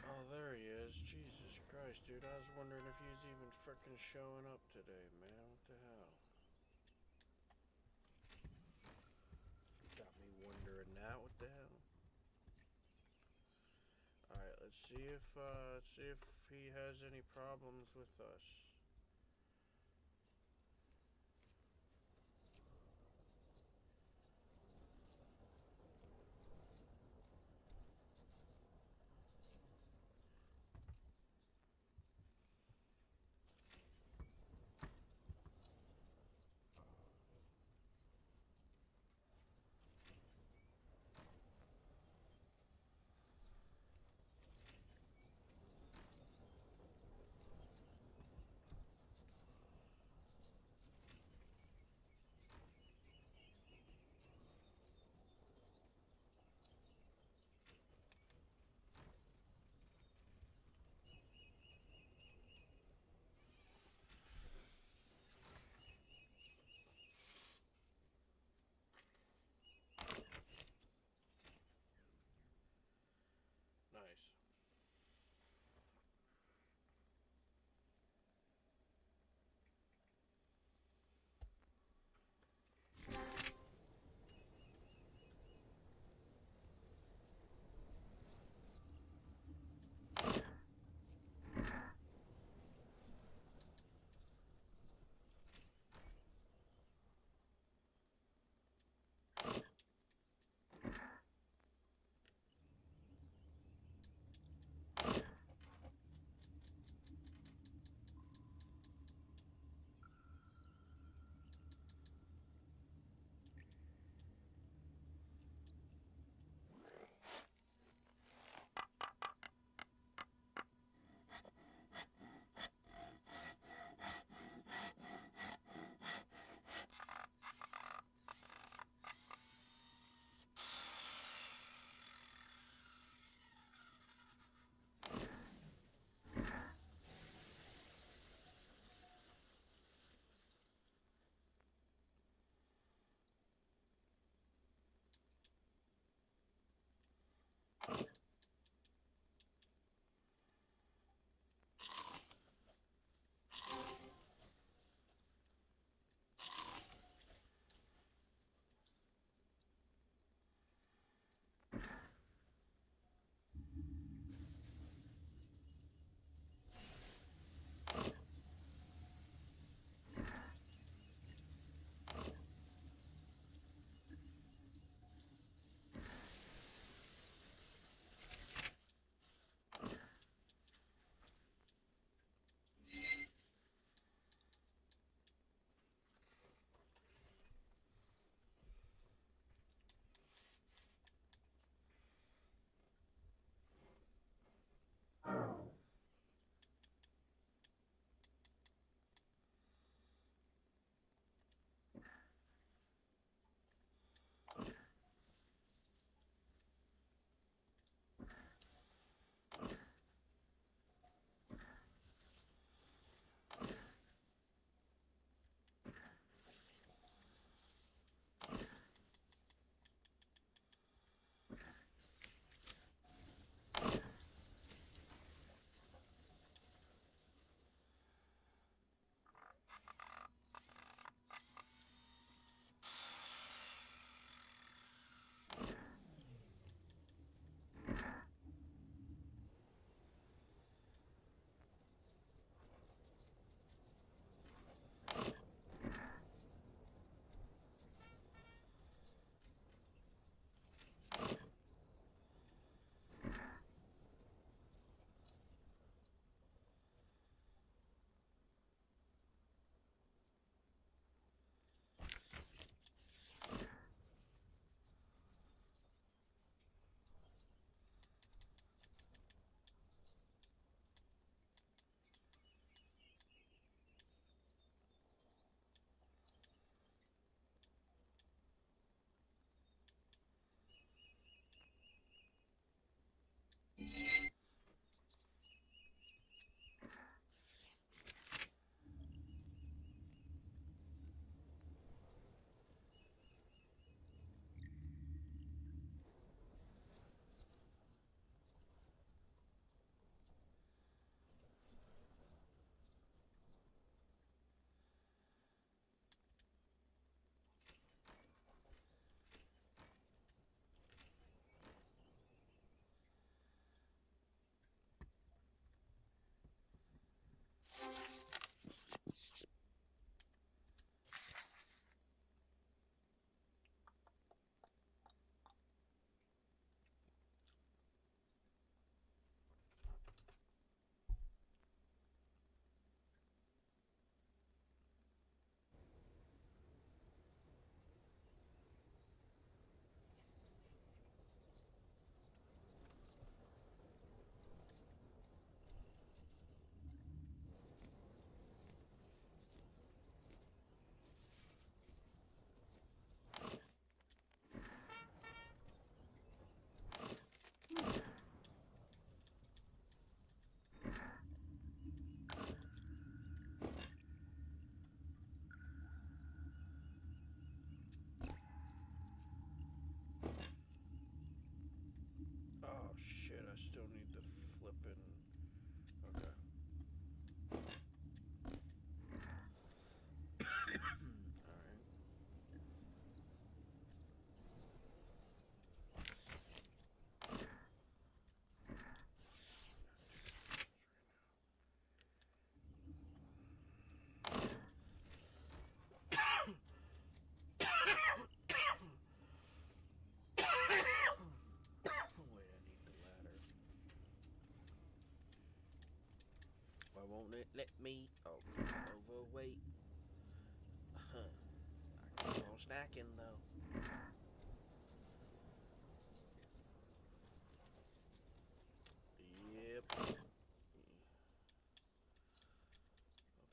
Oh, there he is. Jesus Christ, dude. I was wondering if he was even frickin' showing up today, man. What the hell? Got me wondering that. What the hell? Alright, let's see if he has any problems with us. won't it let me? Oh, come overweight. Huh. I keep on snacking though. Yep. I'll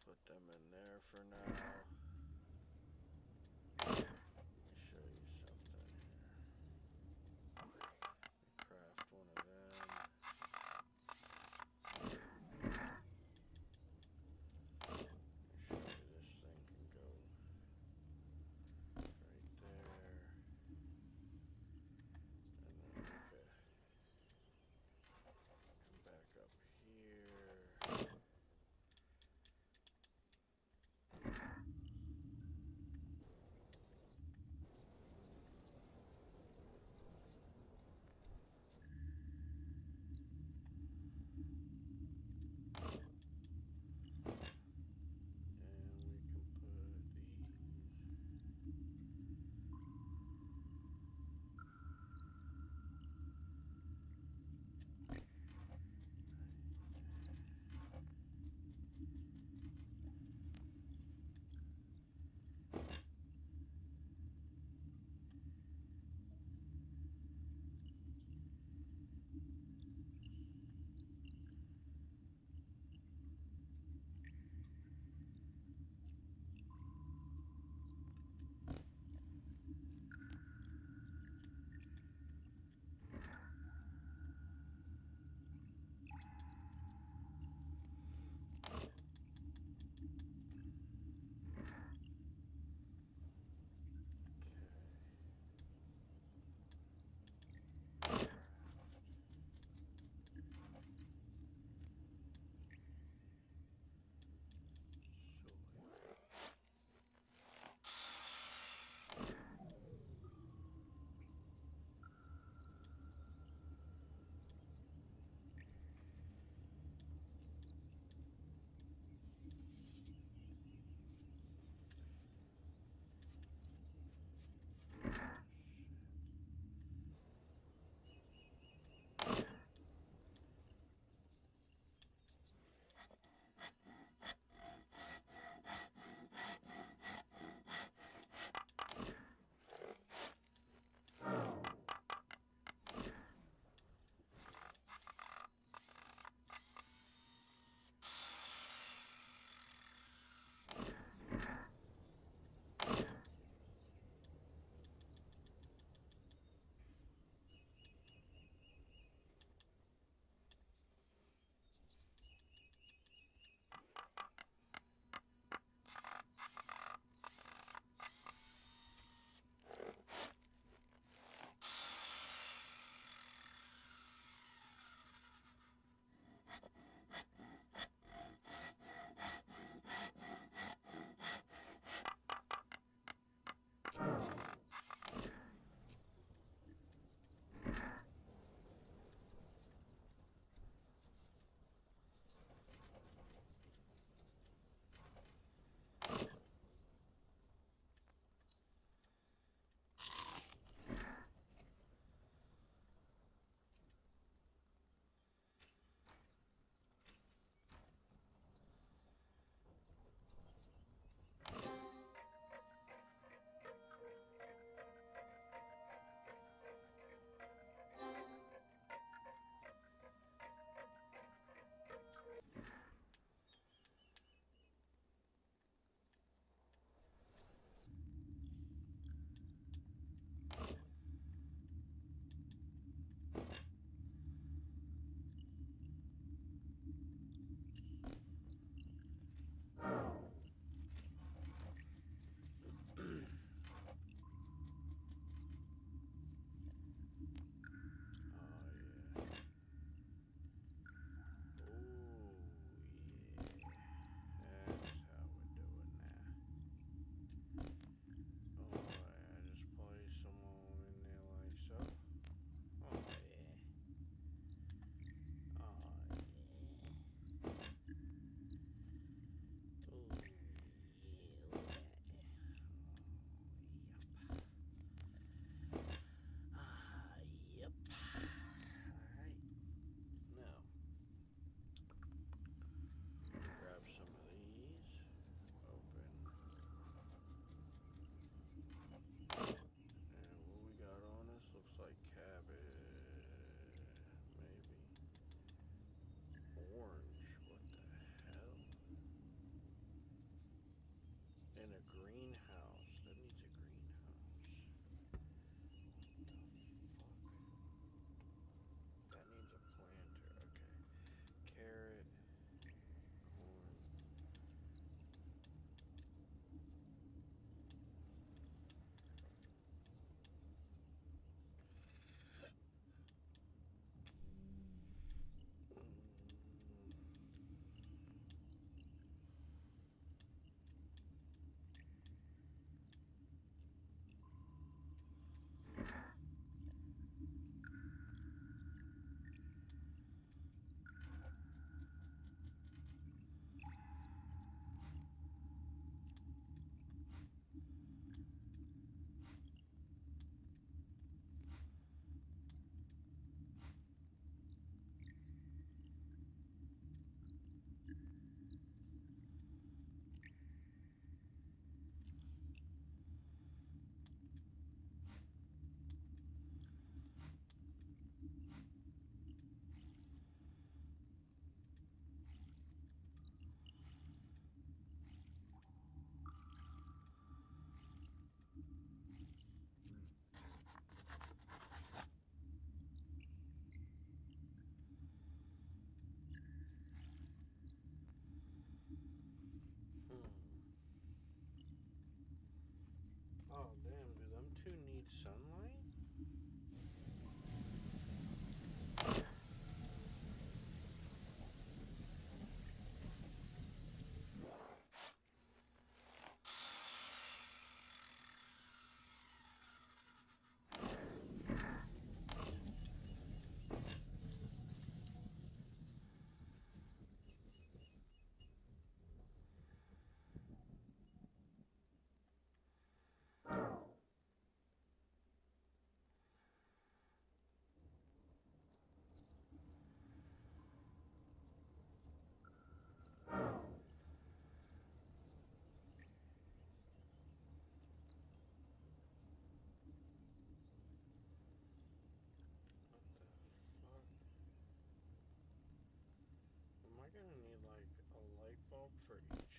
put them in there for now. Let me show you something here. Craft one of them. Make sure this thing can go right there. And then we could come back up here.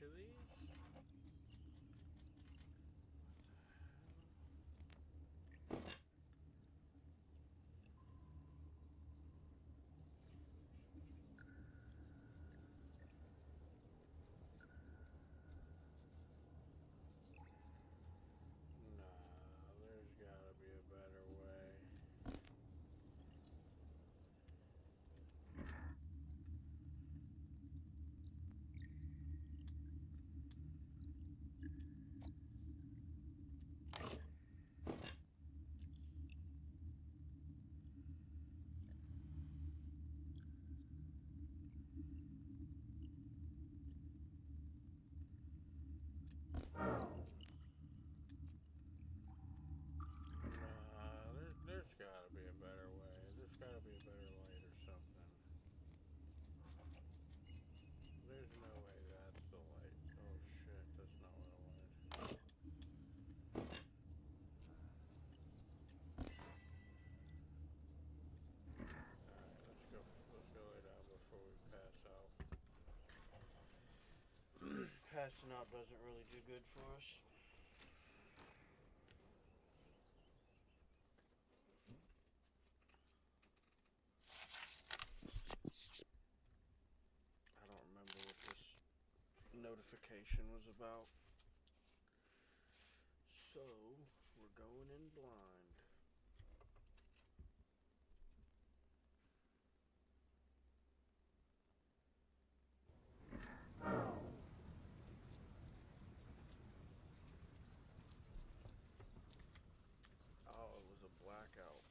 of these. Nah, there's gotta be a better way. There's gotta be a better way. There's gotta be a better light or something. There's no way that's the light. Oh shit, that's not what I wanted. Alright, let's go lay down before we pass out. Passing out doesn't really do good for us. I don't remember what this notification was about. So, we're going in blind. Oh, it was a blackout.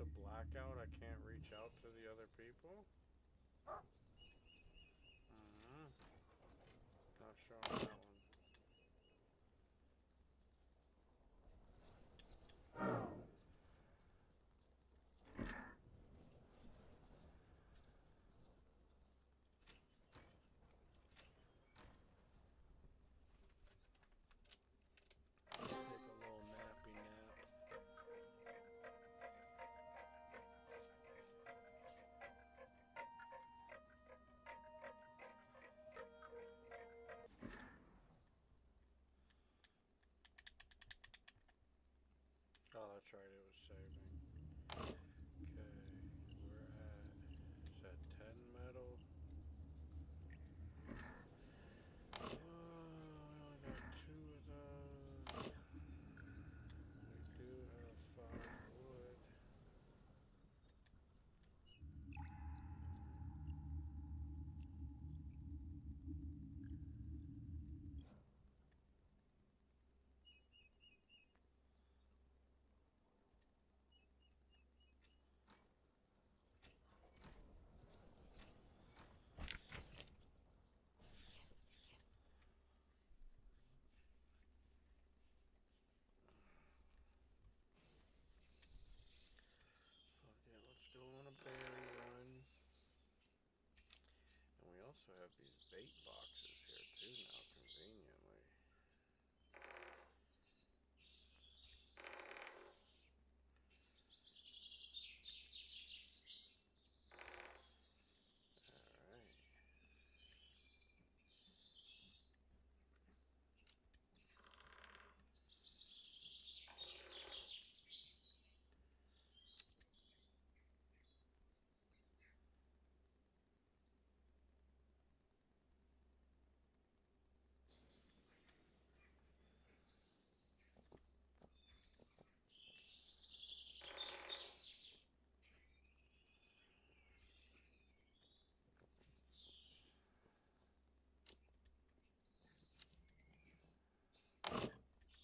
a blackout, I can't reach out to the other people? Not showing that one. Take a little nappy nap. Oh, that's right, it was saving. Okay, we're at, is that 10 metal? We only got 2 of those. We do have 5 wood. Fuck it, let's go on a berry run. And we also have these bait boxes here too now, conveniently. Alright.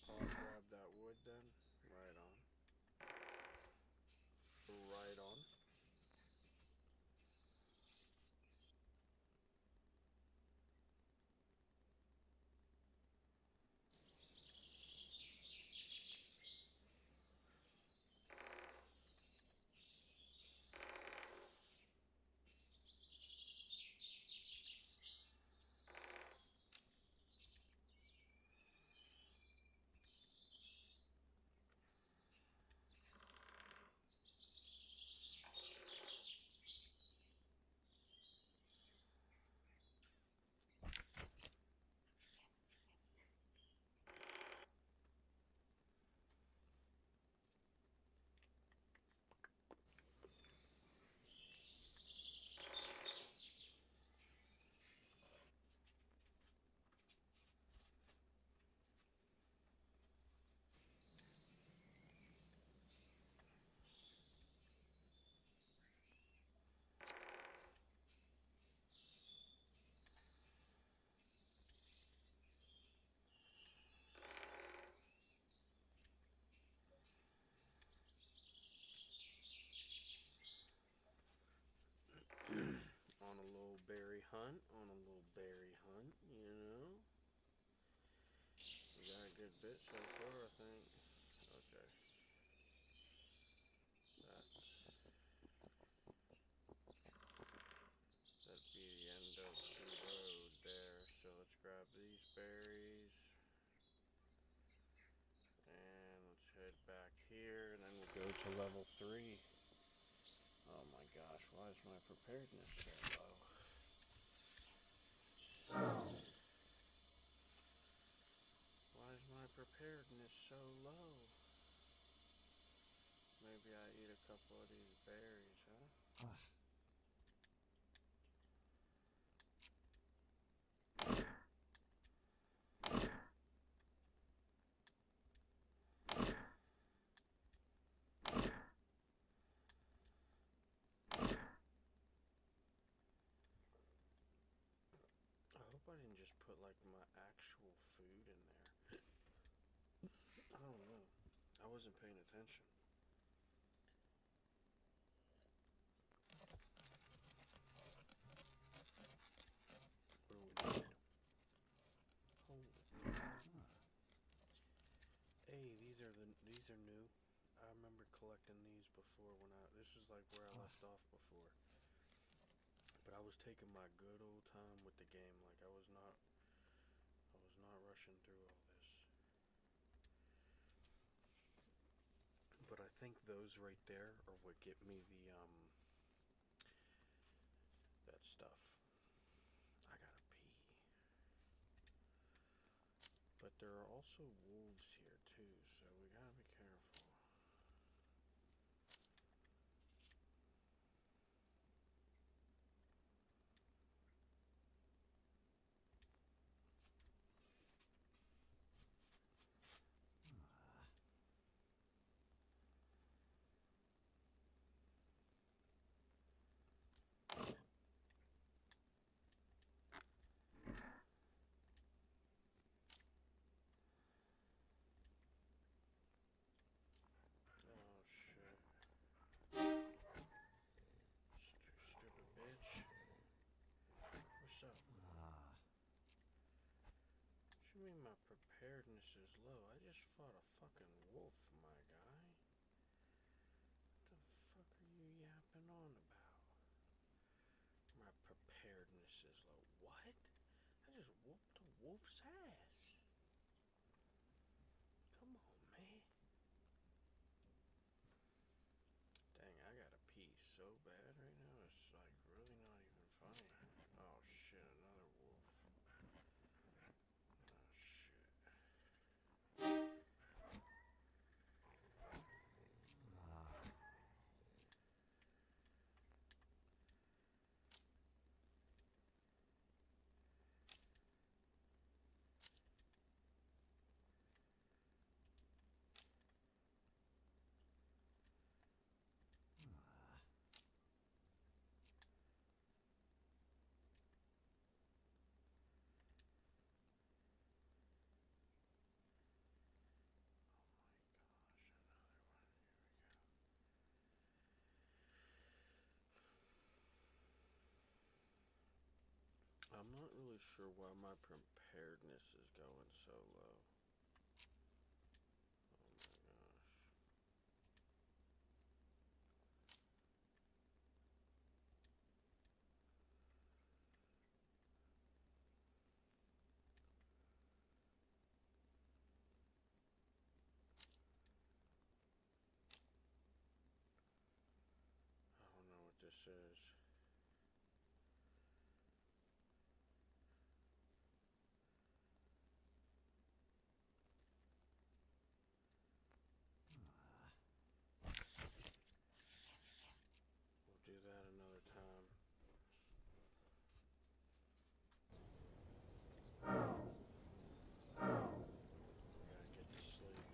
I'll grab that wood then. Right on. Right on. On a little berry hunt, you know. We got a good bit so far, I think. Okay. That'd be the end of the road there. So let's grab these berries. And let's head back here, and then we'll go to level 3. Oh my gosh, why is my preparedness so low? Why is my preparedness so low? Maybe I eat a couple of these berries, huh? I hope I didn't just put like my actual food in there. I don't know. I wasn't paying attention. collecting these before when this is like where I left off before. But I was taking my good old time with the game. Like I was not rushing through all this. But I think those right there are what get me the that stuff. I gotta pee. But there are also wolves here too, so we gotta be careful. Oh shit. Stupid bitch. What's up? What you mean my preparedness is low? I just fought a fucking wolf, my guy. What the fuck are you yapping on about? My preparedness is low. What? I just whooped a wolf's ass. Come on, man. Dang, I gotta pee so bad right now. It's like really not even funny. Oh shit, another wolf. Oh shit. I'm not really sure why my preparedness is going so low. Oh my gosh. I don't know what this is. We'll do that another time. I gotta get to sleep.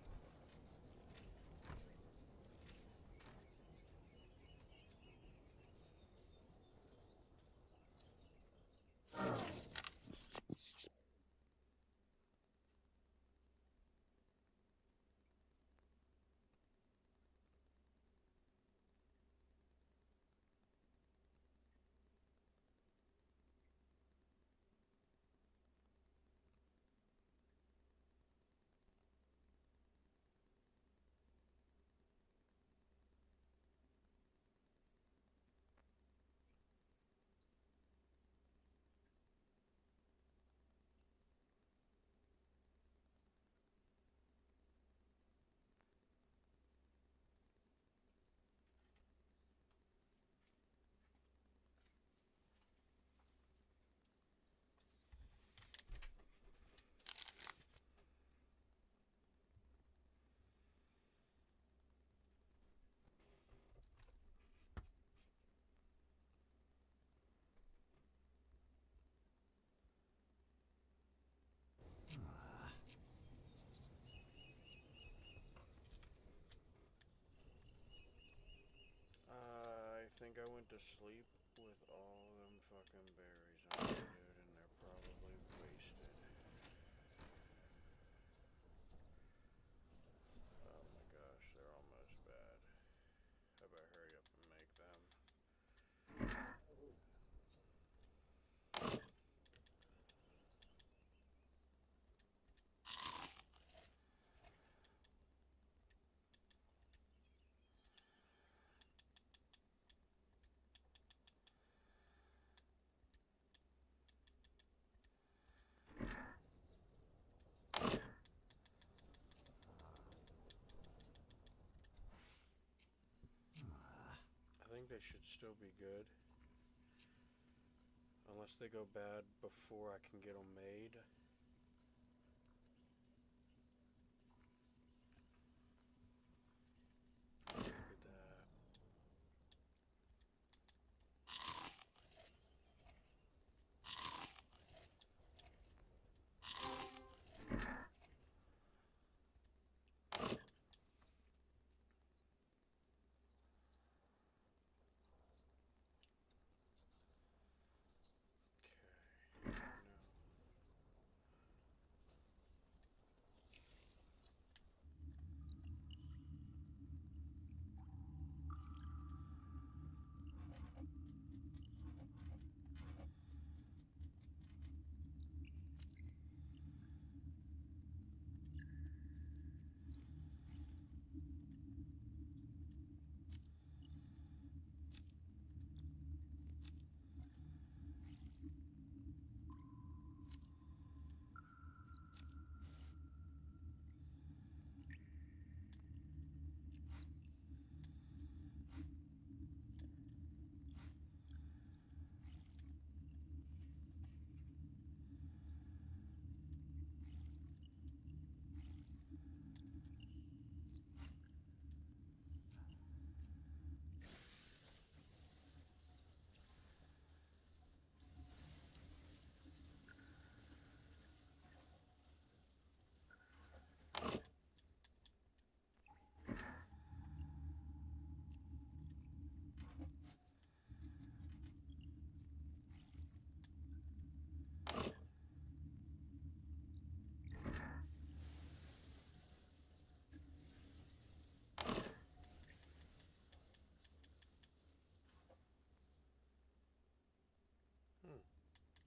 I think I went to sleep with all them fucking berries on me, dude, and they're probably wasted. Oh my gosh, they're almost bad. I better hurry up and make them. they should still be good. Unless they go bad before I can get them made. Look at that.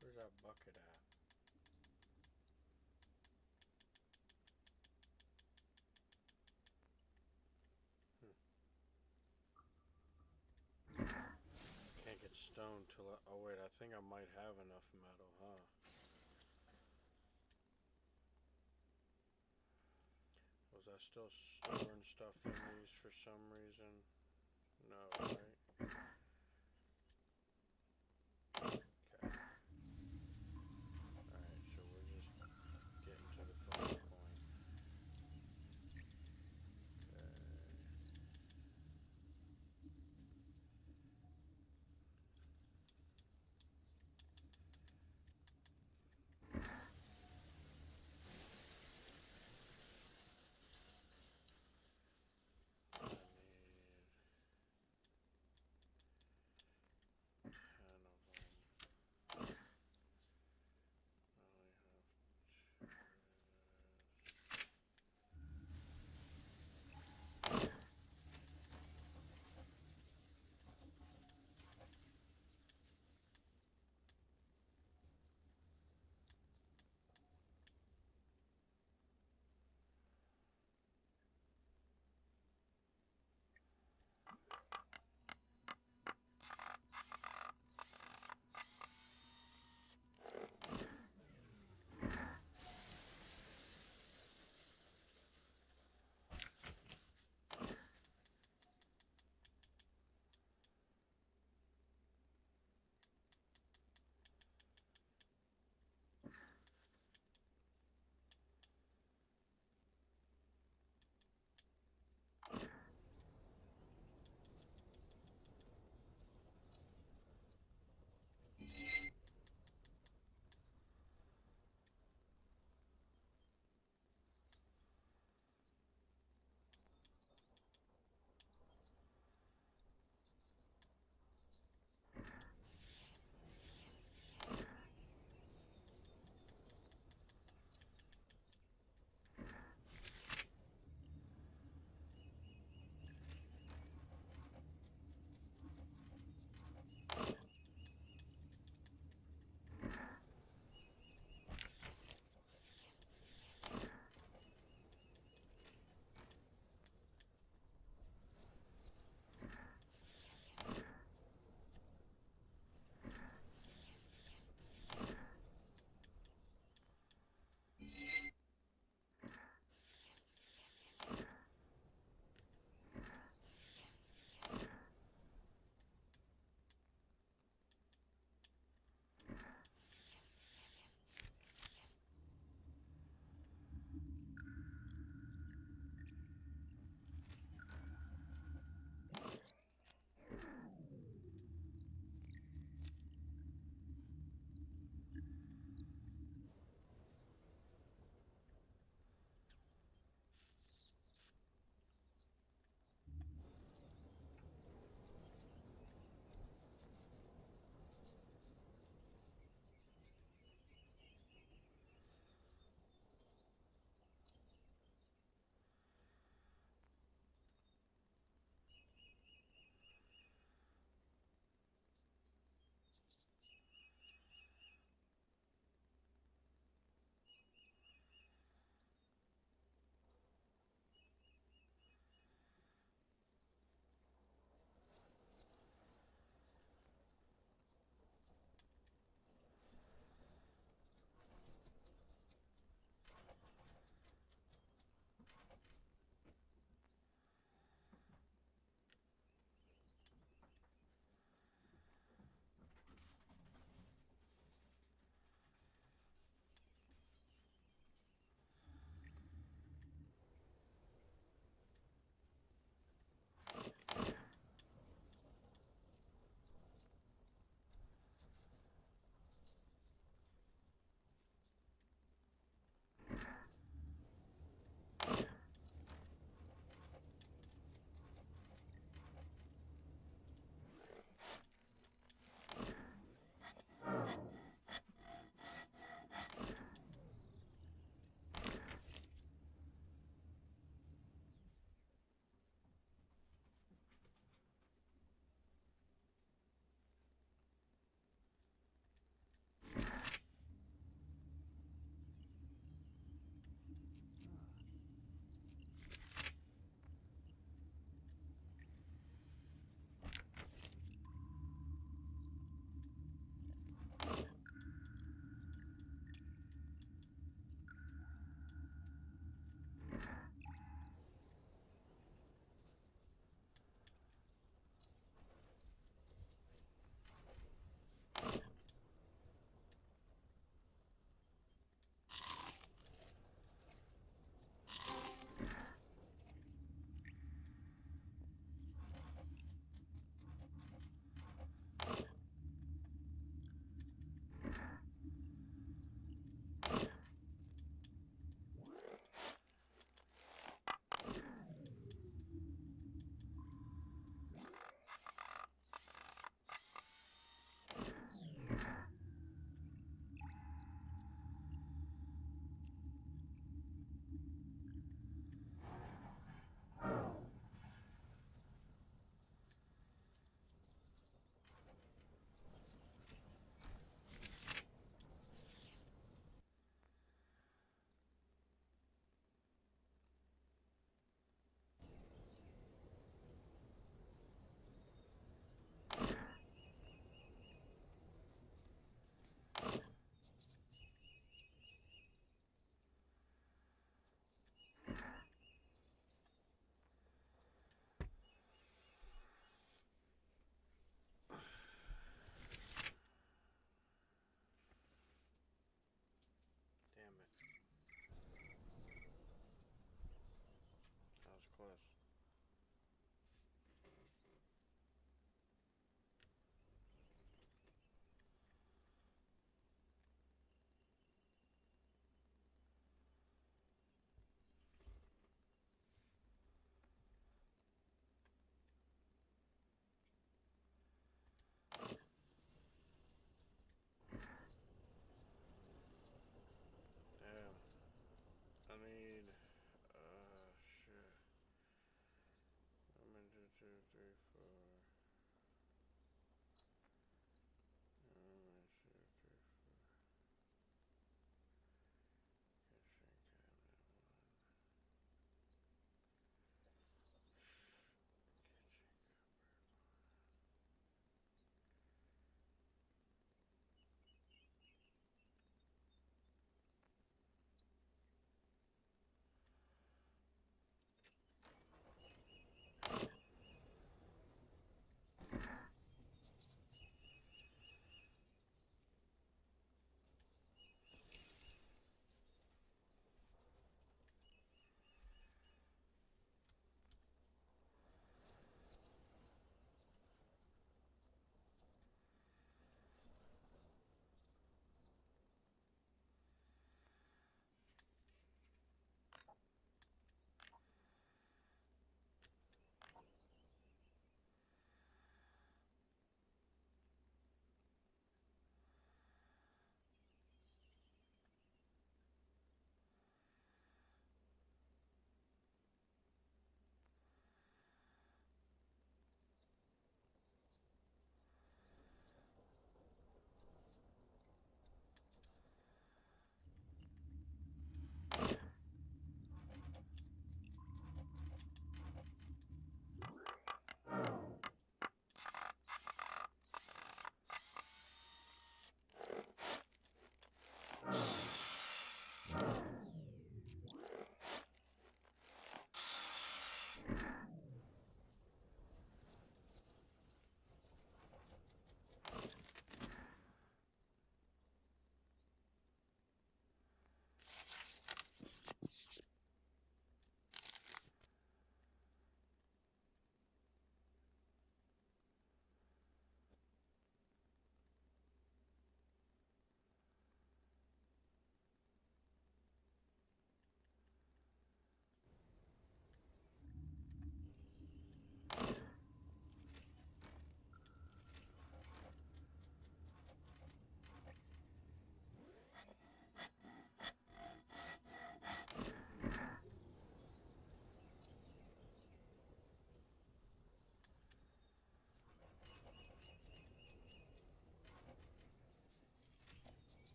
Where's that bucket at? Can't get stone till I... Oh wait, I think I might have enough metal, huh? Was I still storing stuff in these for some reason? No, right? Okay. Alright, so we're just getting to the final point. Okay.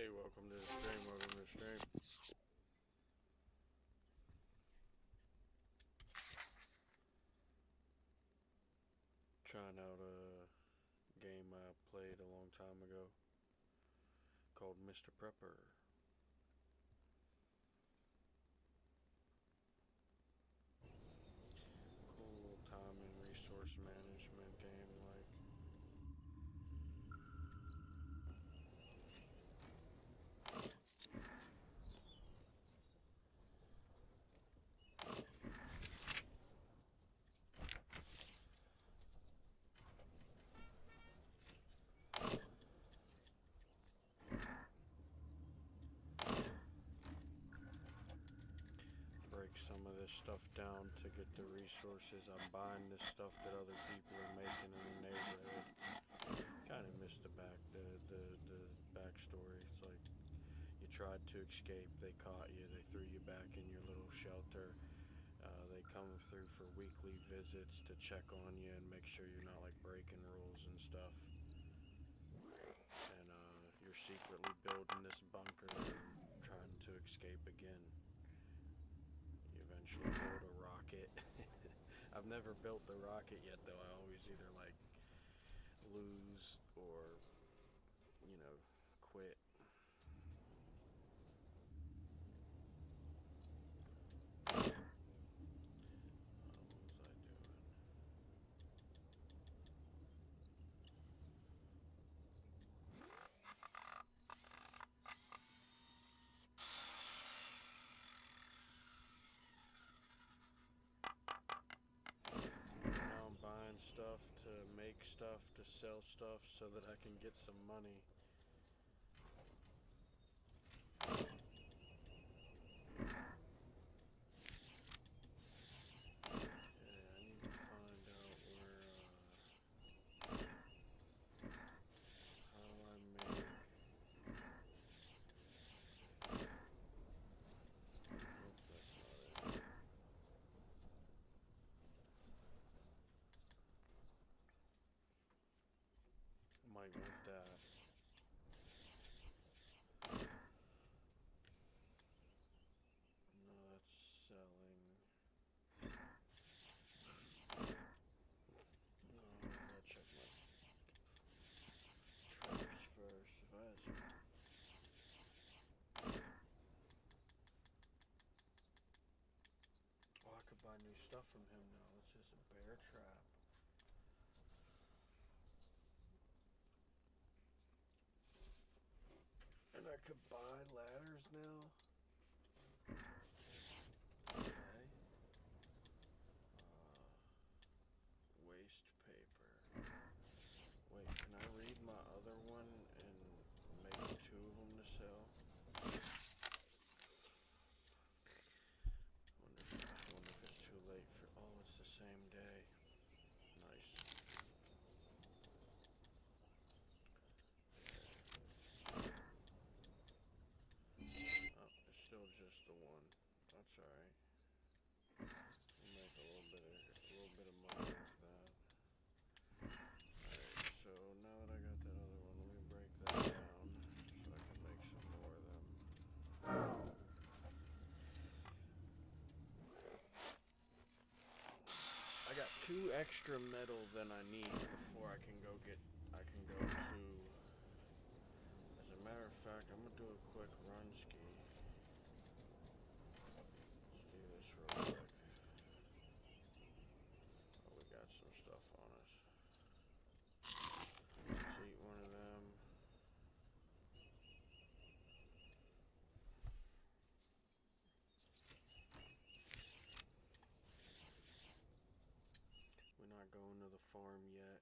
Hey, welcome to the stream, welcome to the stream. Trying out a game I played a long time ago called Mr. Prepper. Cool time and resource management game like. Break some of this stuff down to get the resources. I'm buying this stuff that other people are making in the neighborhood. Kind of missed the backstory. It's like you tried to escape, they caught you, they threw you back in your little shelter. They come through for weekly visits to check on you and make sure you're not like breaking rules and stuff. And you're secretly building this bunker and trying to escape again. You eventually build a rocket. I've never built the rocket yet though. I always either like lose or, you know, quit. Now I'm buying stuff to make stuff, to sell stuff so that I can get some money. Yeah, I need to find out where, how do I make... Nope, that's not it. Might want that. No, that's selling. No, I'll check my traps first. If I had some... Oh, I could buy new stuff from him now. It's just a bear trap. And I could buy ladders now. Okay. Waste paper. Wait, can I read my other one and make 2 of them to sell? Wonder if it's too late for... Oh, it's the same day. Nice. Oh, it's still just the one. That's alright. We'll make a little bit of money with that. Alright, so now that I got that other one, let me break that down so I can make some more of them. I got 2 extra metal than I need before I can go to... As a matter of fact, I'm gonna do a quick run ski. Let's do this real quick. Oh, we got some stuff on us. Let's eat one of them. We're not going to the farm yet.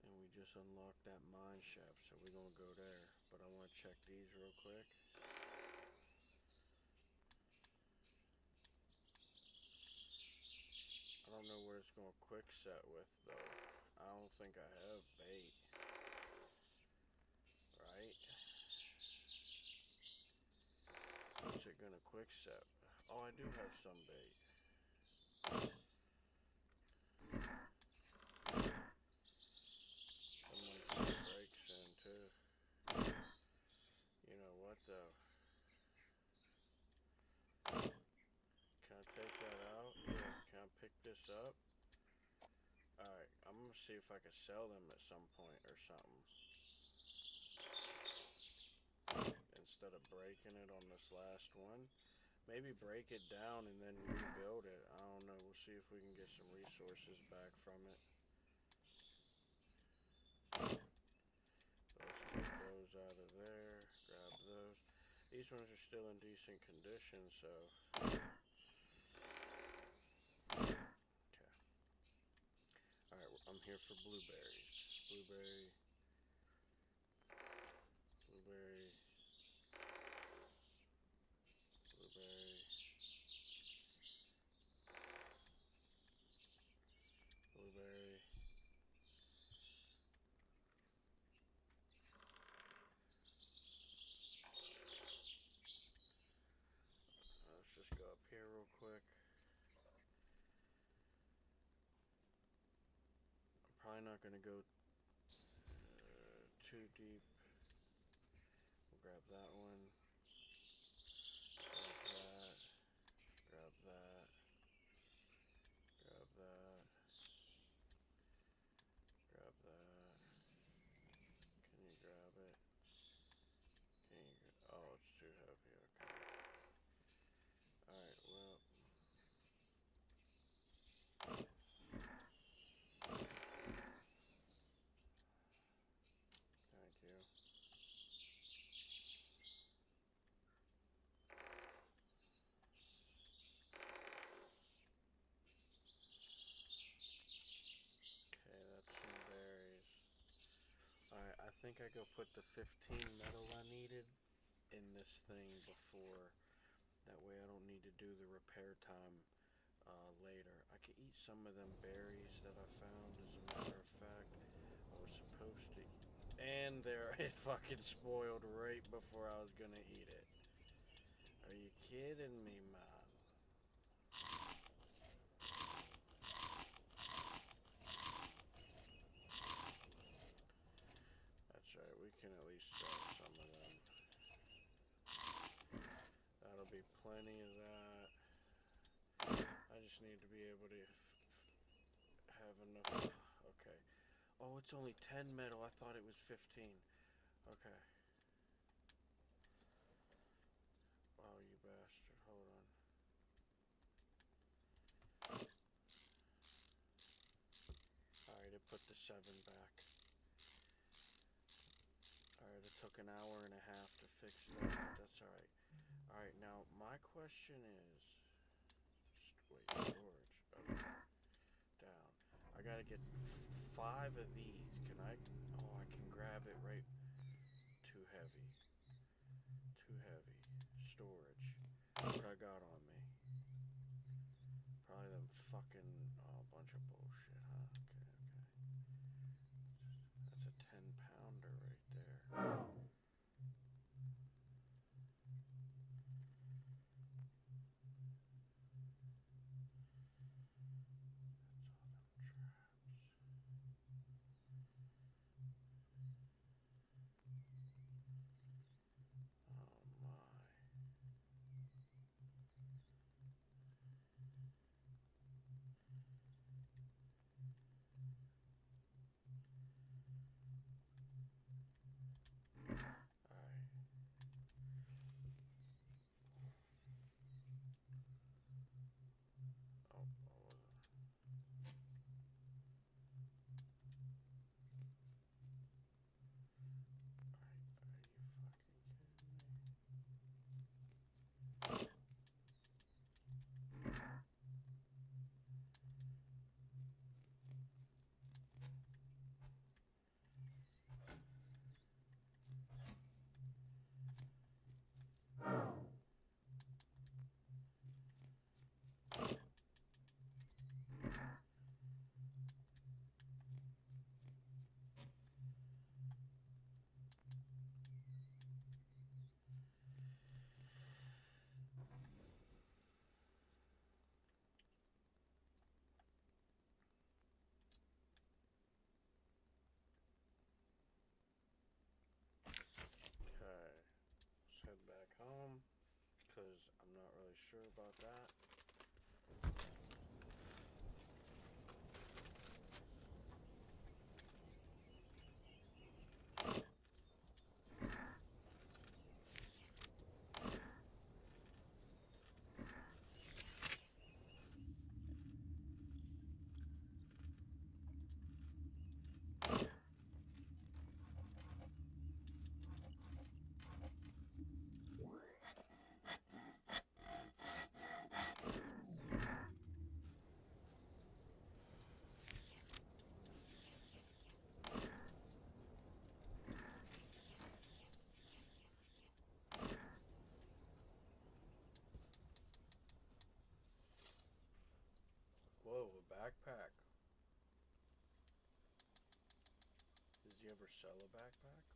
And we just unlocked that mine shaft, so we're gonna go there. But I want to check these real quick. I don't know where it's gonna quick set with though. I don't think I have bait. Right? What's it gonna quick set? Oh, I do have some bait. Someone's got brakes in too. though? Can I take that out? Yeah. Can I pick this up? Alright, I'm gonna see if I can sell them at some point or something. Instead of breaking it on this last one. Maybe break it down and then rebuild it. I don't know. We'll see if we can get some resources back from it. Let's take those out of there. Grab those. These ones are still in decent condition, so... Okay. Alright, I'm here for blueberries. Blueberry. Blueberry. Blueberry. Blueberry. Let's just go up here real quick. I'm probably not going to go too deep. We'll grab that one. Grab that. Grab that. Grab that. Grab that. Can you grab it? Can you oh, it's too heavy. Okay. Alright, well. Thank you. Okay, that's some berries. Alright, I think I go put the 15 metal I needed in this thing before. That way I don't need to do the repair time later. I could eat some of them berries that I found, as a matter of fact. I was supposed to eat. And there, it fucking spoiled right before I was gonna eat it. Are you kidding me, man? That's right, we can at least sell some of them. That'll be plenty of that. I just need to be able to have enough. Okay. Oh, it's only 10 metal. I thought it was 15. Okay. Oh, you bastard. Hold on. Alright, it put the 7 back. Alright, it took an hour and a half to fix that, but that's alright. Alright, now my question is... Wait, storage. Okay. Down. I gotta get 5 of these. Can I... Oh, I can grab it right... Too heavy. Too heavy. Storage. What I got on me? Probably them fucking... Oh, a bunch of bullshit, huh? Okay, okay. That's a 10-pounder right there. really sure about that. Whoa, a backpack. Does he ever sell a backpack?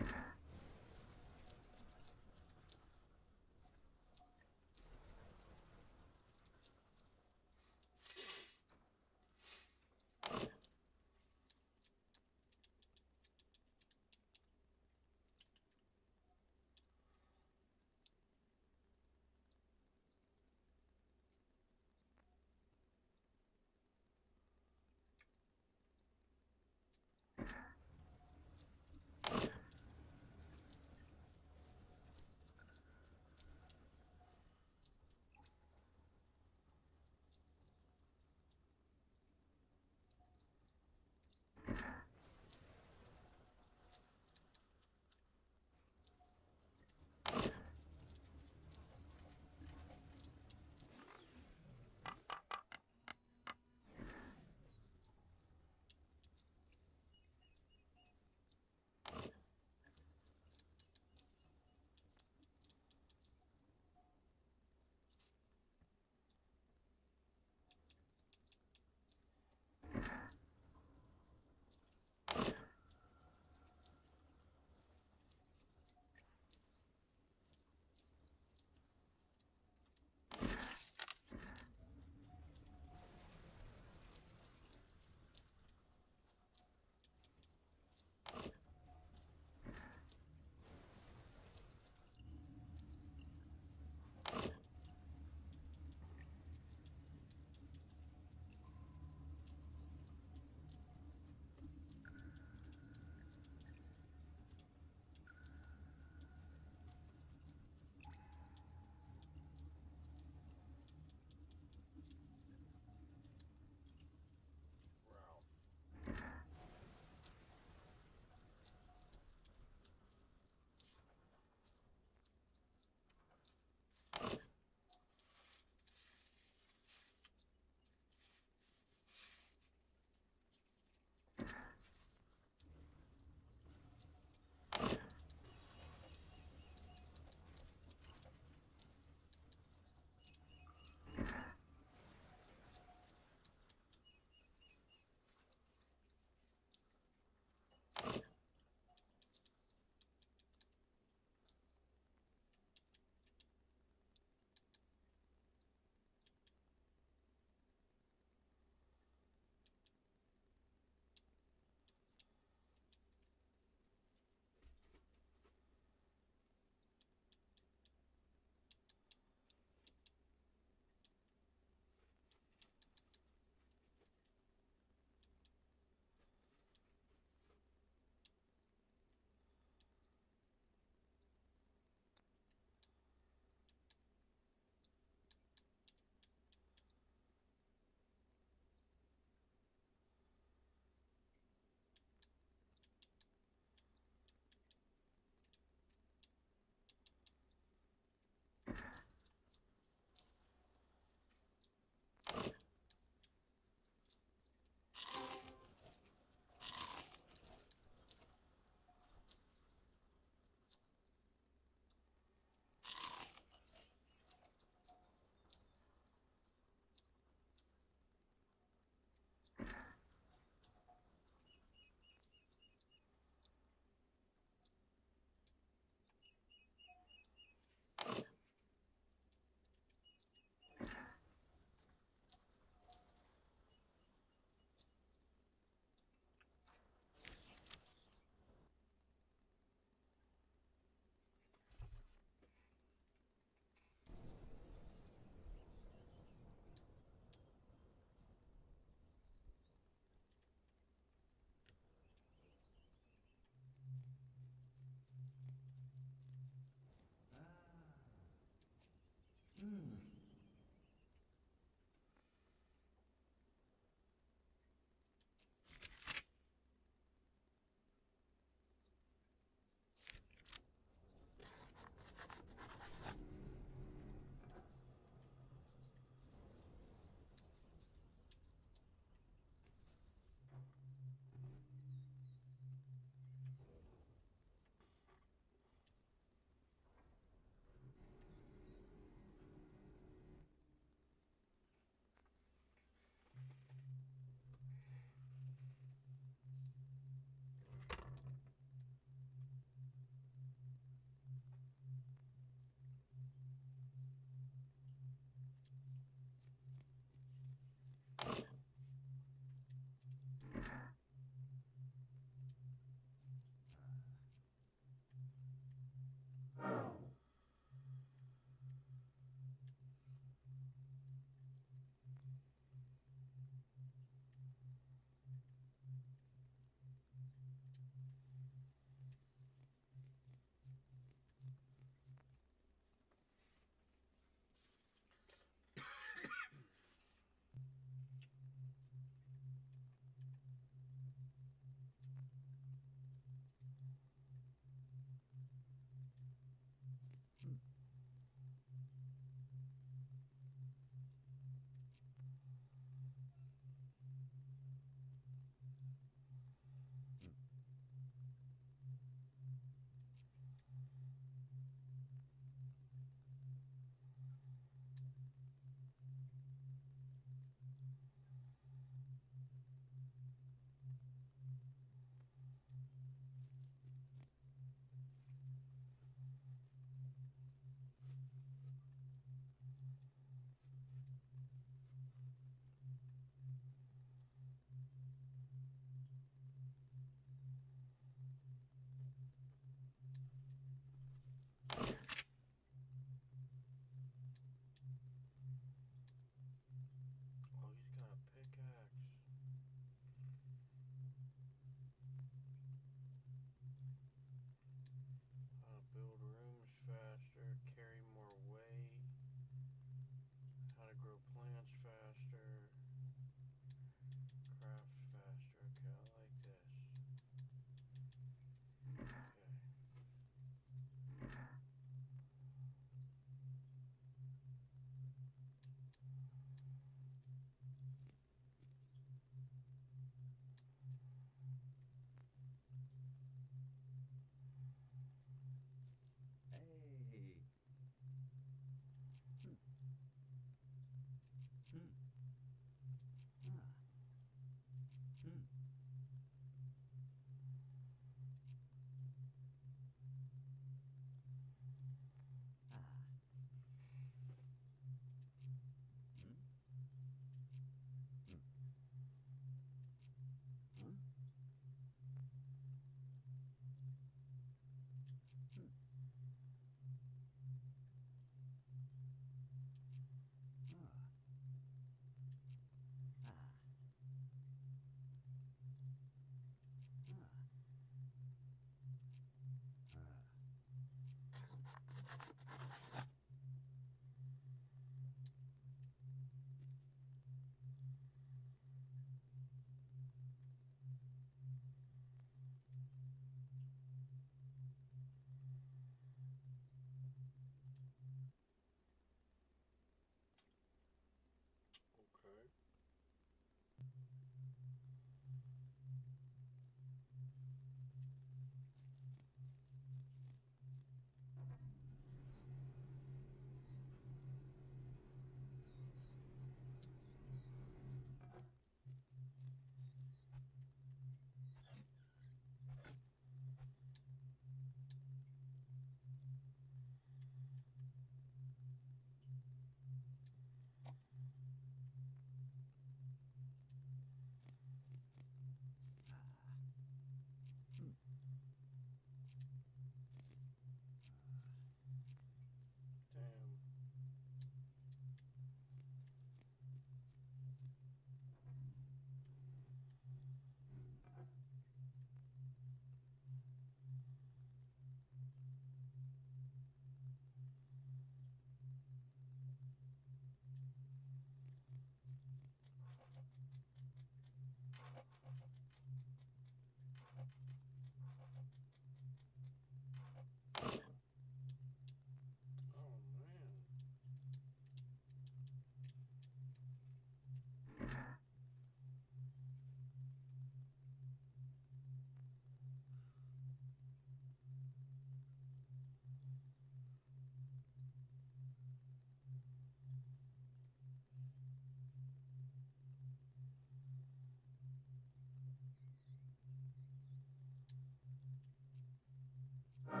Okay,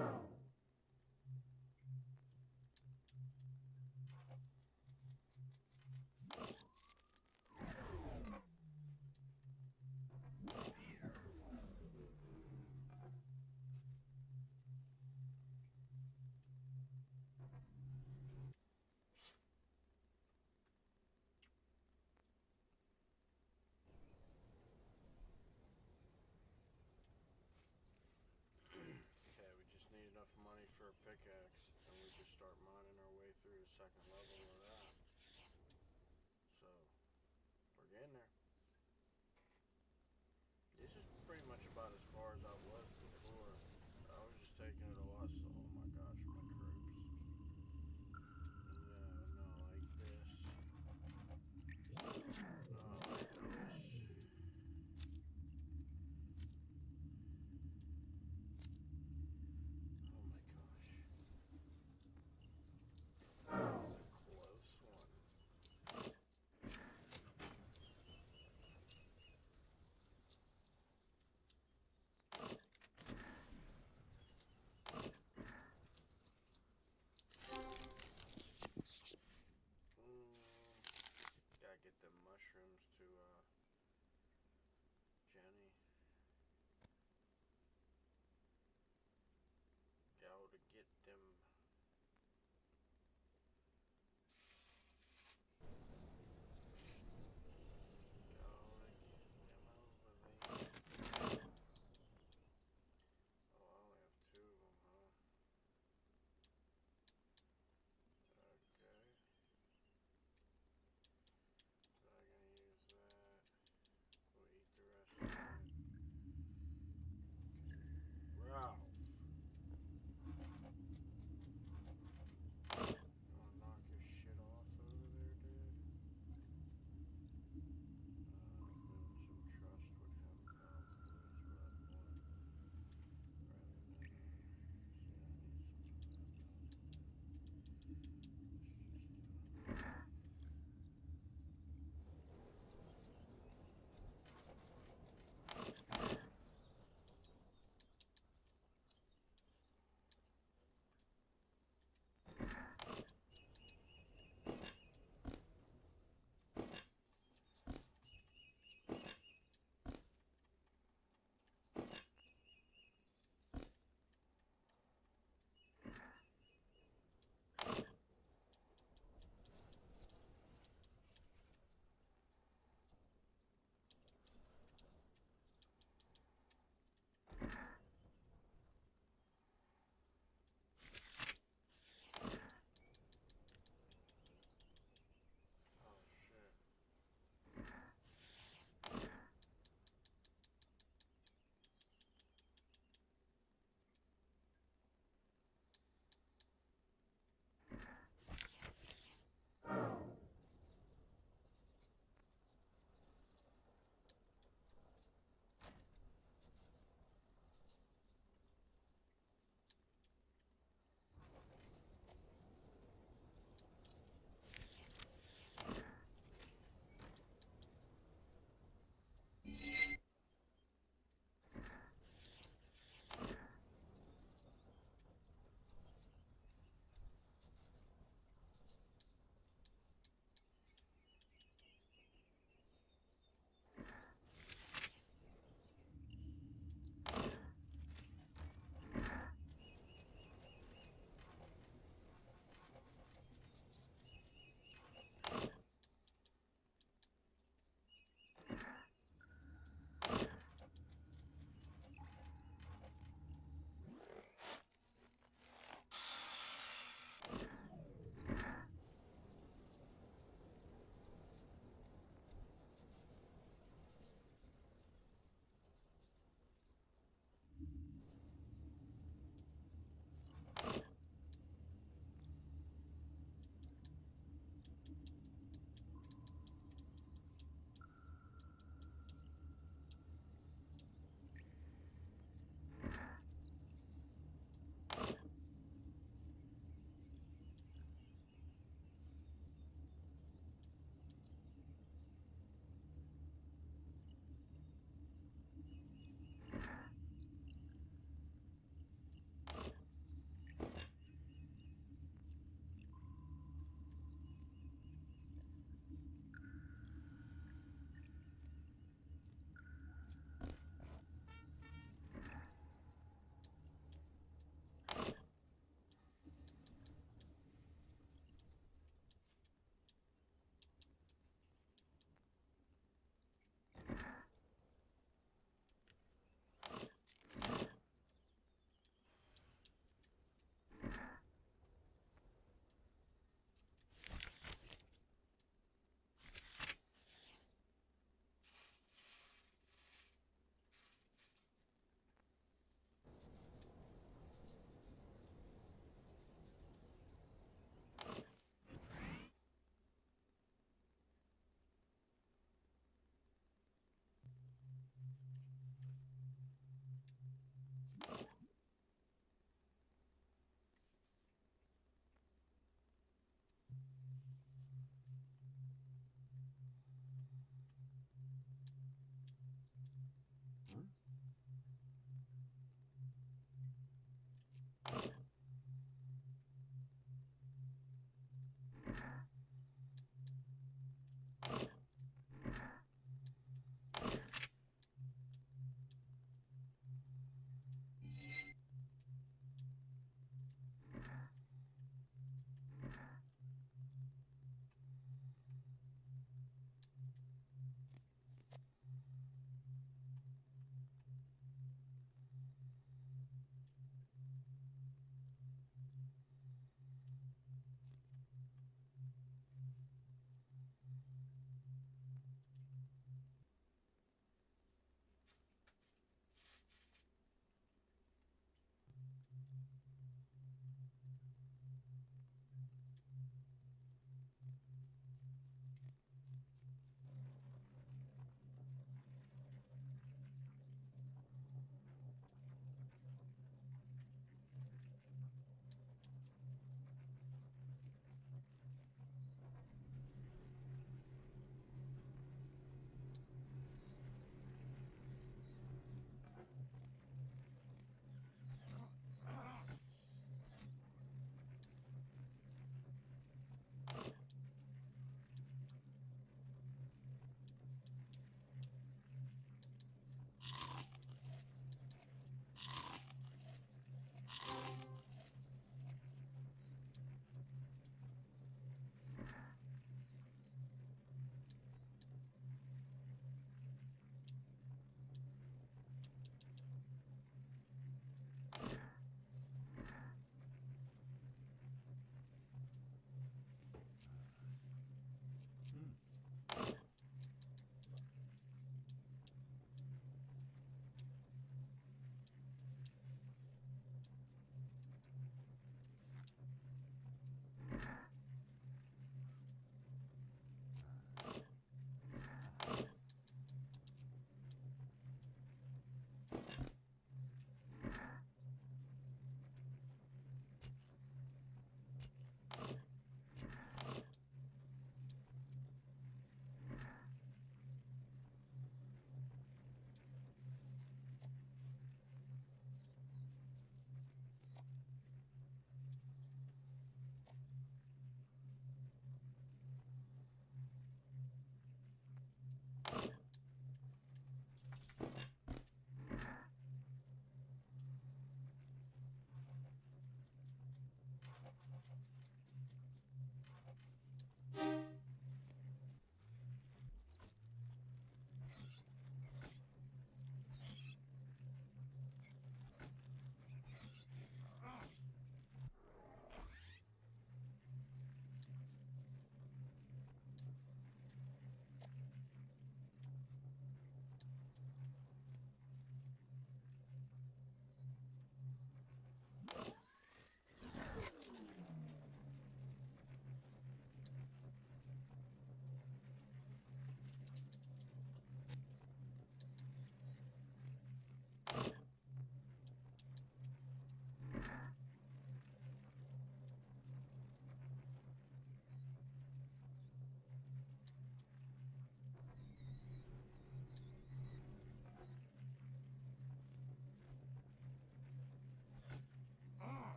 we just need enough money for a pickaxe, and we just start mining our way through the second level of that. So, we're getting there. This is pretty much about as far as I was before. I was just taking it a lot slow. Oh my gosh, my crepes. No, like this. Not like this. Oh my gosh. That was a close one.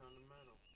ton of metal.